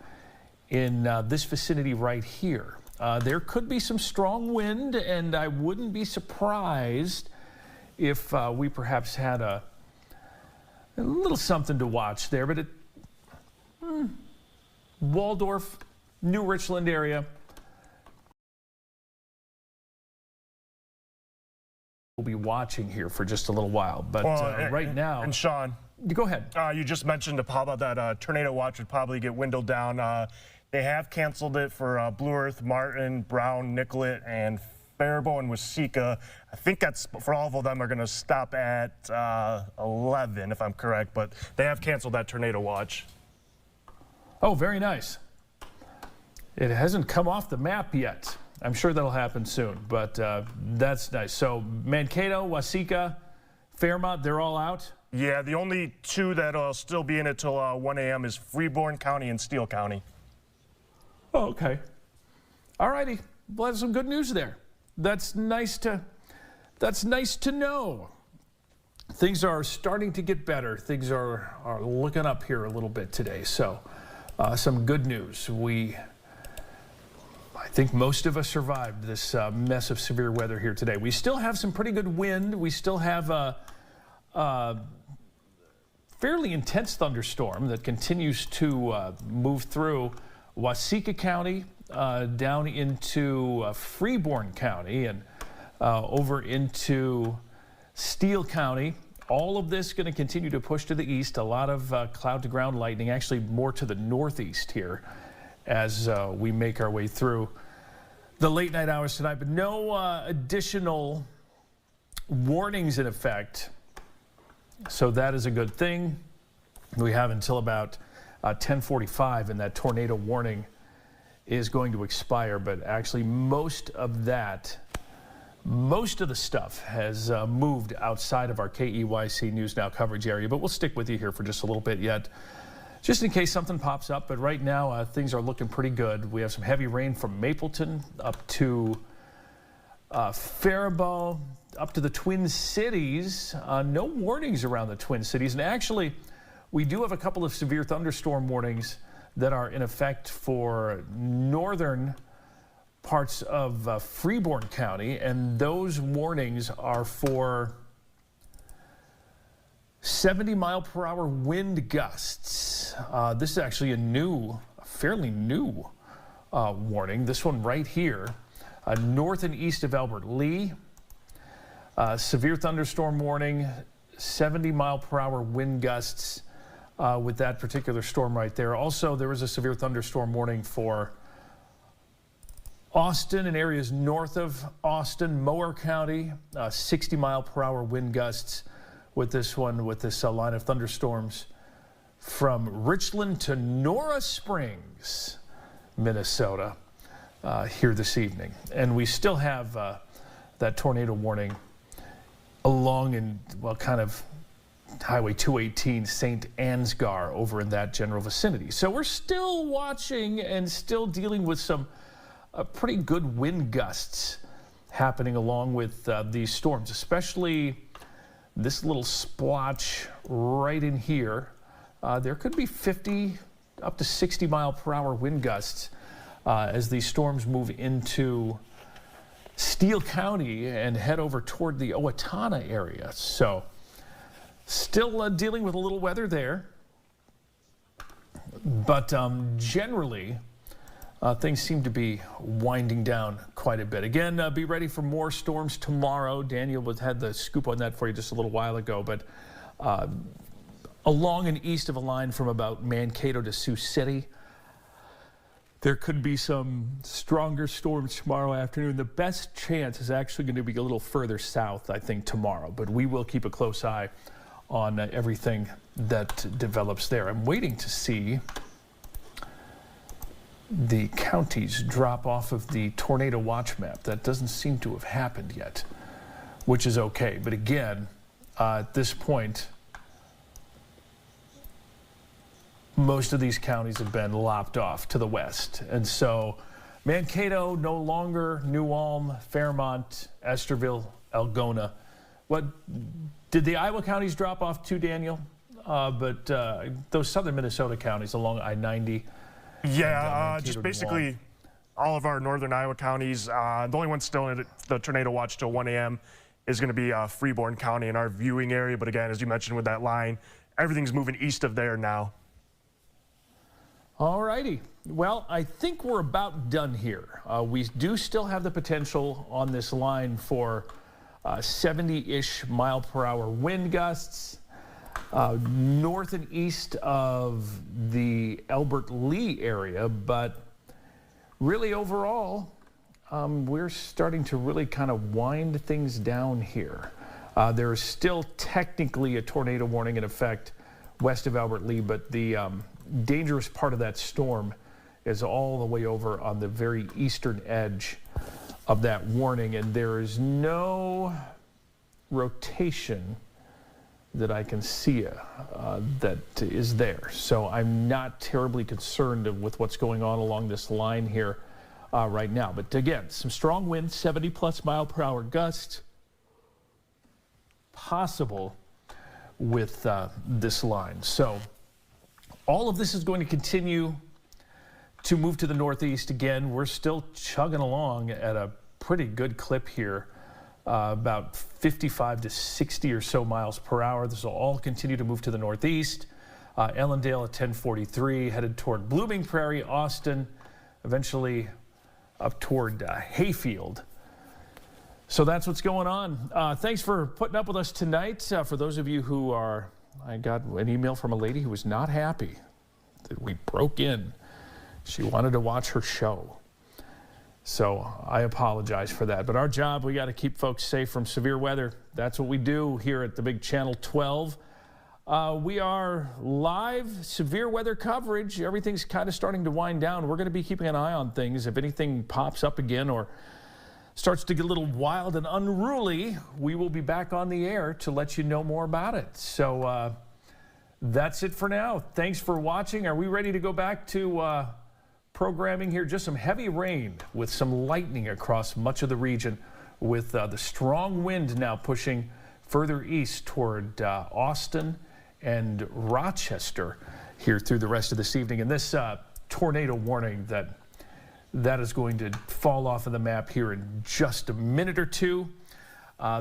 S2: in this vicinity right here. There could be some strong wind, and I wouldn't be surprised if we perhaps had a little something to watch there. But Waldorf, New Richland area, we'll be watching here for just a little while. But right now,
S3: and Sean,
S2: go ahead.
S3: You just mentioned that tornado watch would probably get windowed down. They have canceled it for Blue Earth, Martin, Brown, Nicollet, and Faribault and Waseca. I think that's for all of them are going to stop at 11, if I'm correct. But they have canceled that tornado watch.
S2: Oh, very nice. It hasn't come off the map yet. I'm sure that'll happen soon, but that's nice. So Mankato, Waseca, Fairmont, they're all out?
S3: Yeah, the only two that'll still be in it till 1 a.m. is Freeborn County and Steele County.
S2: Oh, okay. All righty. Well, that's some good news there. That's nice to know. Things are starting to get better. Things are looking up here a little bit today. So some good news. I think most of us survived this mess of severe weather here today. We still have some pretty good wind. We still have a fairly intense thunderstorm that continues to move through Waseca County, down into Freeborn County, and over into Steele County. All of this going to continue to push to the east. A lot of cloud-to-ground lightning, actually more to the northeast here as we make our way through the late night hours tonight. But no additional warnings in effect, so that is a good thing. We have until about 10:45, and that tornado warning is going to expire. But actually, most of the stuff has moved outside of our KEYC News Now coverage area. But we'll stick with you here for just a little bit yet, just in case something pops up. But right now, things are looking pretty good. We have some heavy rain from Mapleton up to Faribault, up to the Twin Cities. No warnings around the Twin Cities. And actually, we do have a couple of severe thunderstorm warnings that are in effect for northern parts of Freeborn County, and those warnings are for 70-mile-per-hour wind gusts. This is actually a fairly new warning. This one right here, north and east of Elbert Lee. Severe thunderstorm warning, 70-mile-per-hour wind gusts with that particular storm right there. Also, there was a severe thunderstorm warning for Austin and areas north of Austin, Mower County, 60-mile-per-hour wind gusts with this one, with this line of thunderstorms from Richland to Nora Springs, Minnesota, here this evening. And we still have that tornado warning along in, well, kind of Highway 218, St. Ansgar, over in that general vicinity. So we're still watching and still dealing with some pretty good wind gusts happening along with these storms, especially this little splotch right in here. There could be 50 up to 60-mile-per-hour wind gusts as these storms move into Steele County and head over toward the Owatonna area. So still dealing with a little weather there, but generally things seem to be winding down quite a bit. Again, be ready for more storms tomorrow. Daniel had the scoop on that for you just a little while ago, but along and east of a line from about Mankato to Sioux City, there could be some stronger storms tomorrow afternoon. The best chance is actually going to be a little further south, I think, tomorrow, but we will keep a close eye on everything that develops there. I'm waiting to see the counties drop off of the tornado watch map. That doesn't seem to have happened yet, which is okay. But again, at this point, most of these counties have been lopped off to the west. And so Mankato no longer, New Ulm, Fairmont, Esterville, Algona. What did the Iowa counties drop off too, Daniel? But those southern Minnesota counties along I-90.
S3: Yeah, just basically all of our northern Iowa counties. The only one still in the tornado watch till 1 a.m. is going to be Freeborn County in our viewing area. But again, as you mentioned with that line, everything's moving east of there now.
S2: All righty. Well, I think we're about done here. We do still have the potential on this line for 70-ish mile per hour wind gusts north and east of the Albert Lee area. But really overall, we're starting to really kind of wind things down here. There is still technically a tornado warning in effect west of Albert Lee, but the dangerous part of that storm is all the way over on the very eastern edge of that warning, and there is no rotation that I can see that is there. So I'm not terribly concerned with what's going on along this line here right now. But again, some strong winds, 70+ mile per hour gusts possible with this line. So all of this is going to continue to move to the northeast. Again, we're still chugging along at a pretty good clip here, about 55 to 60 or so miles per hour. This will all continue to move to the northeast. Ellendale at 1043, headed toward Blooming Prairie, Austin, eventually up toward Hayfield. So that's what's going on. Thanks for putting up with us tonight. For those of you who are, I got an email from a lady who was not happy that we broke in. She wanted to watch her show. So I apologize for that. But our job, we got to keep folks safe from severe weather. That's what we do here at the Big Channel 12. We are live severe weather coverage. Everything's kind of starting to wind down. We're going to be keeping an eye on things. If anything pops up again or starts to get a little wild and unruly, we will be back on the air to let you know more about it. So that's it for now. Thanks for watching. Are we ready to go back to programming here? Just some heavy rain with some lightning across much of the region, with the strong wind now pushing further east toward Austin and Rochester here through the rest of this evening. And this tornado warning that is going to fall off of the map here in just a minute or two.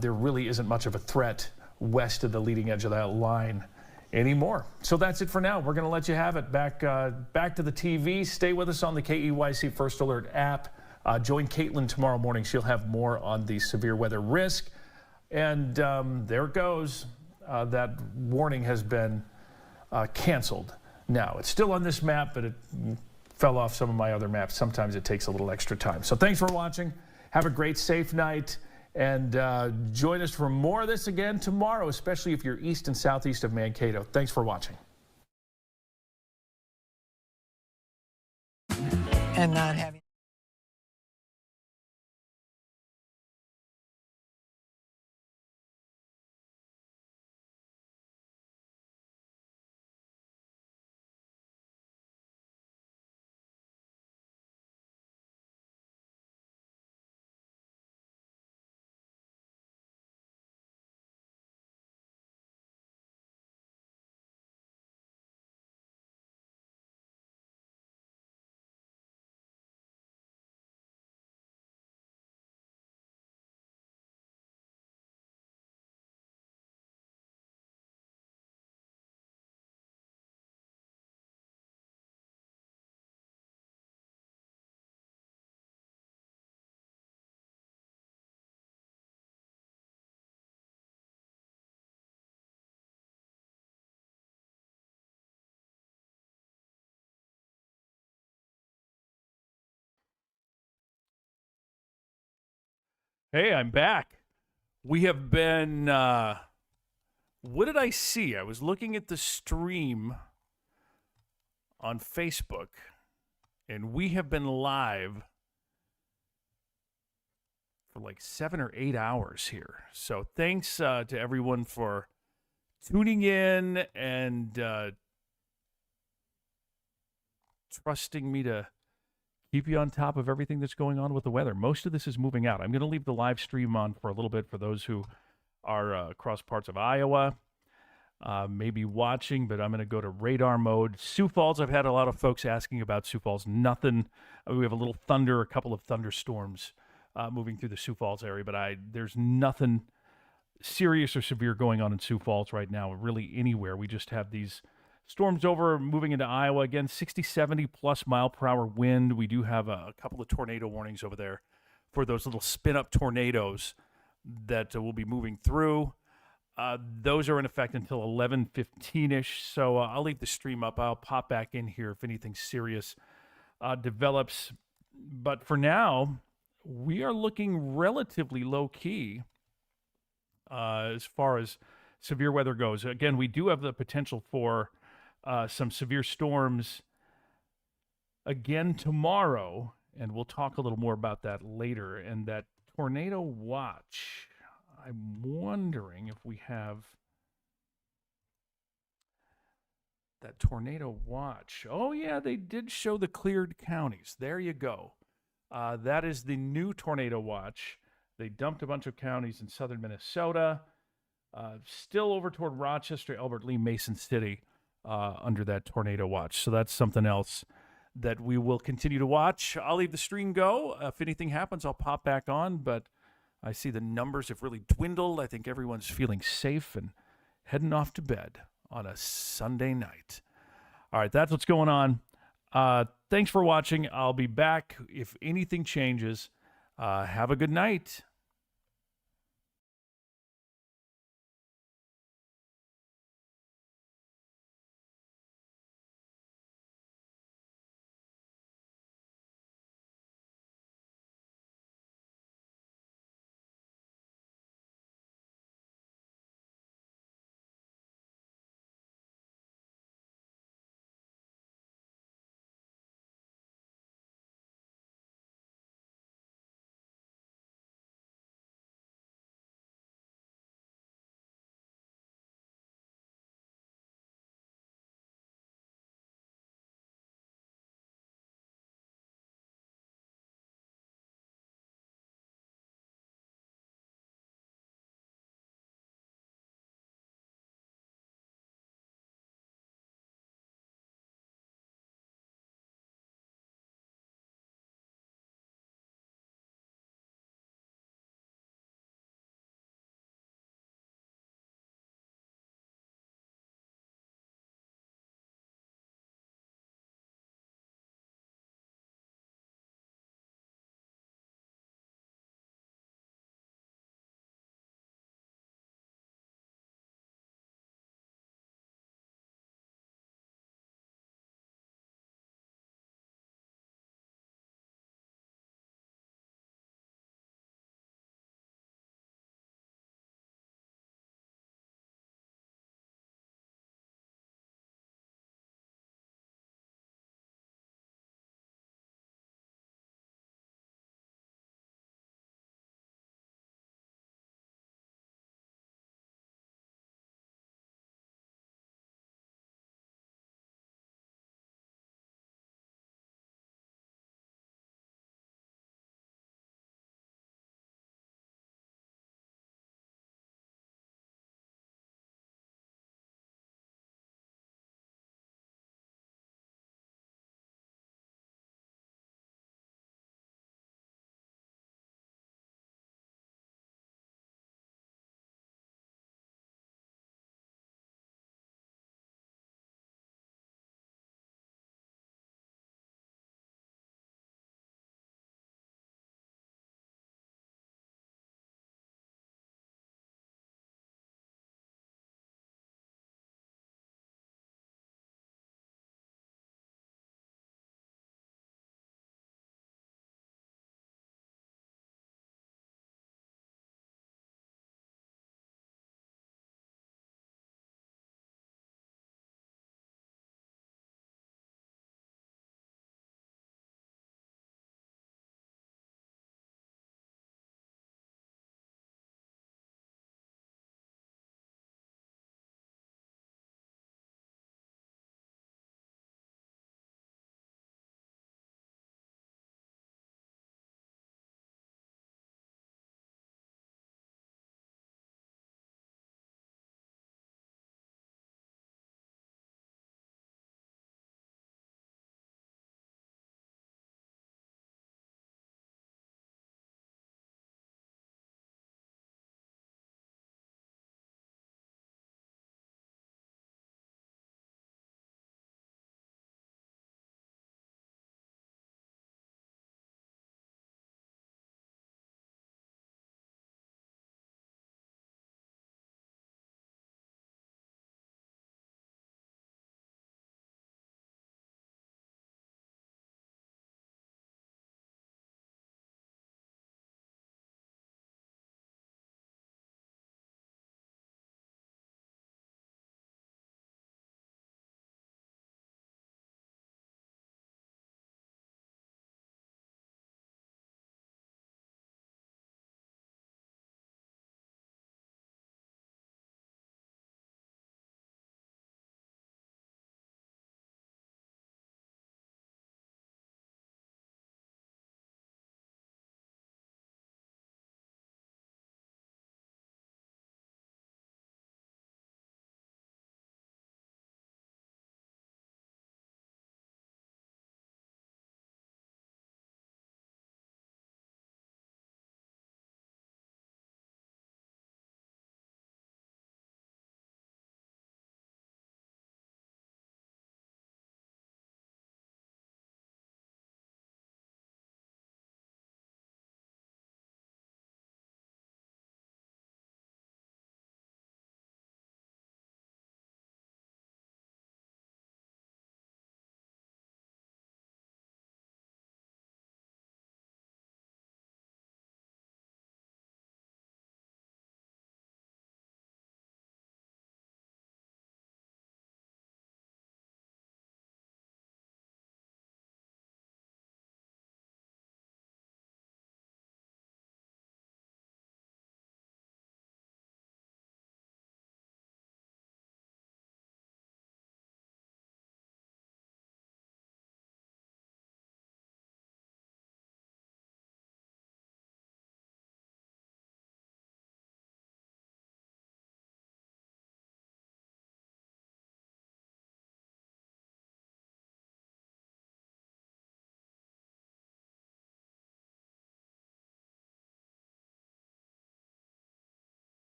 S2: There really isn't much of a threat west of the leading edge of that line anymore. So that's it for now. We're going to let you have it. Back to the TV. Stay with us on the KEYC First Alert app. Join Caitlin tomorrow morning. She'll have more on the severe weather risk. And there it goes. That warning has been canceled. Now, it's still on this map, but it fell off some of my other maps. Sometimes it takes a little extra time. So thanks for watching. Have a great, safe night. And join us for more of this again tomorrow, especially if you're east and southeast of Mankato. Thanks for watching.
S4: and not having
S1: Hey, I'm back. We have been, what did I see? I was looking at the stream on Facebook, and we have been live for like 7 or 8 hours here. So thanks to everyone for tuning in and trusting me to keep you on top of everything that's going on with the weather. Most of this is moving out. I'm going to leave the live stream on for a little bit for those who are across parts of Iowa, maybe watching, but I'm going to go to radar mode. Sioux Falls, I've had a lot of folks asking about Sioux Falls. Nothing. We have a little thunder, a couple of thunderstorms moving through the Sioux Falls area, but there's nothing serious or severe going on in Sioux Falls right now, really anywhere. We just have these storms over moving into Iowa. Again, 60, 70 plus mile per hour wind. We do have a couple of tornado warnings over there for those little spin up tornadoes that will be moving through. Those are in effect until 11:15-ish. So I'll leave the stream up. I'll pop back in here if anything serious develops. But for now, we are looking relatively low key as far as severe weather goes. Again, we do have the potential for some severe storms again tomorrow, and we'll talk a little more about that later. And that tornado watch, I'm wondering if we have that tornado watch. Oh, yeah, they did show the cleared counties. There you go. That is the new tornado watch. They dumped a bunch of counties in southern Minnesota, still over toward Rochester, Elbert Lee, Mason City, under that tornado watch. So that's something else that we will continue to watch. I'll leave the stream go. If anything happens, I'll pop back on, but I see the numbers have really dwindled. I think everyone's feeling safe and heading off to bed on a Sunday night. All right, that's what's going on. Thanks for watching. I'll be back if anything changes. Have a good night.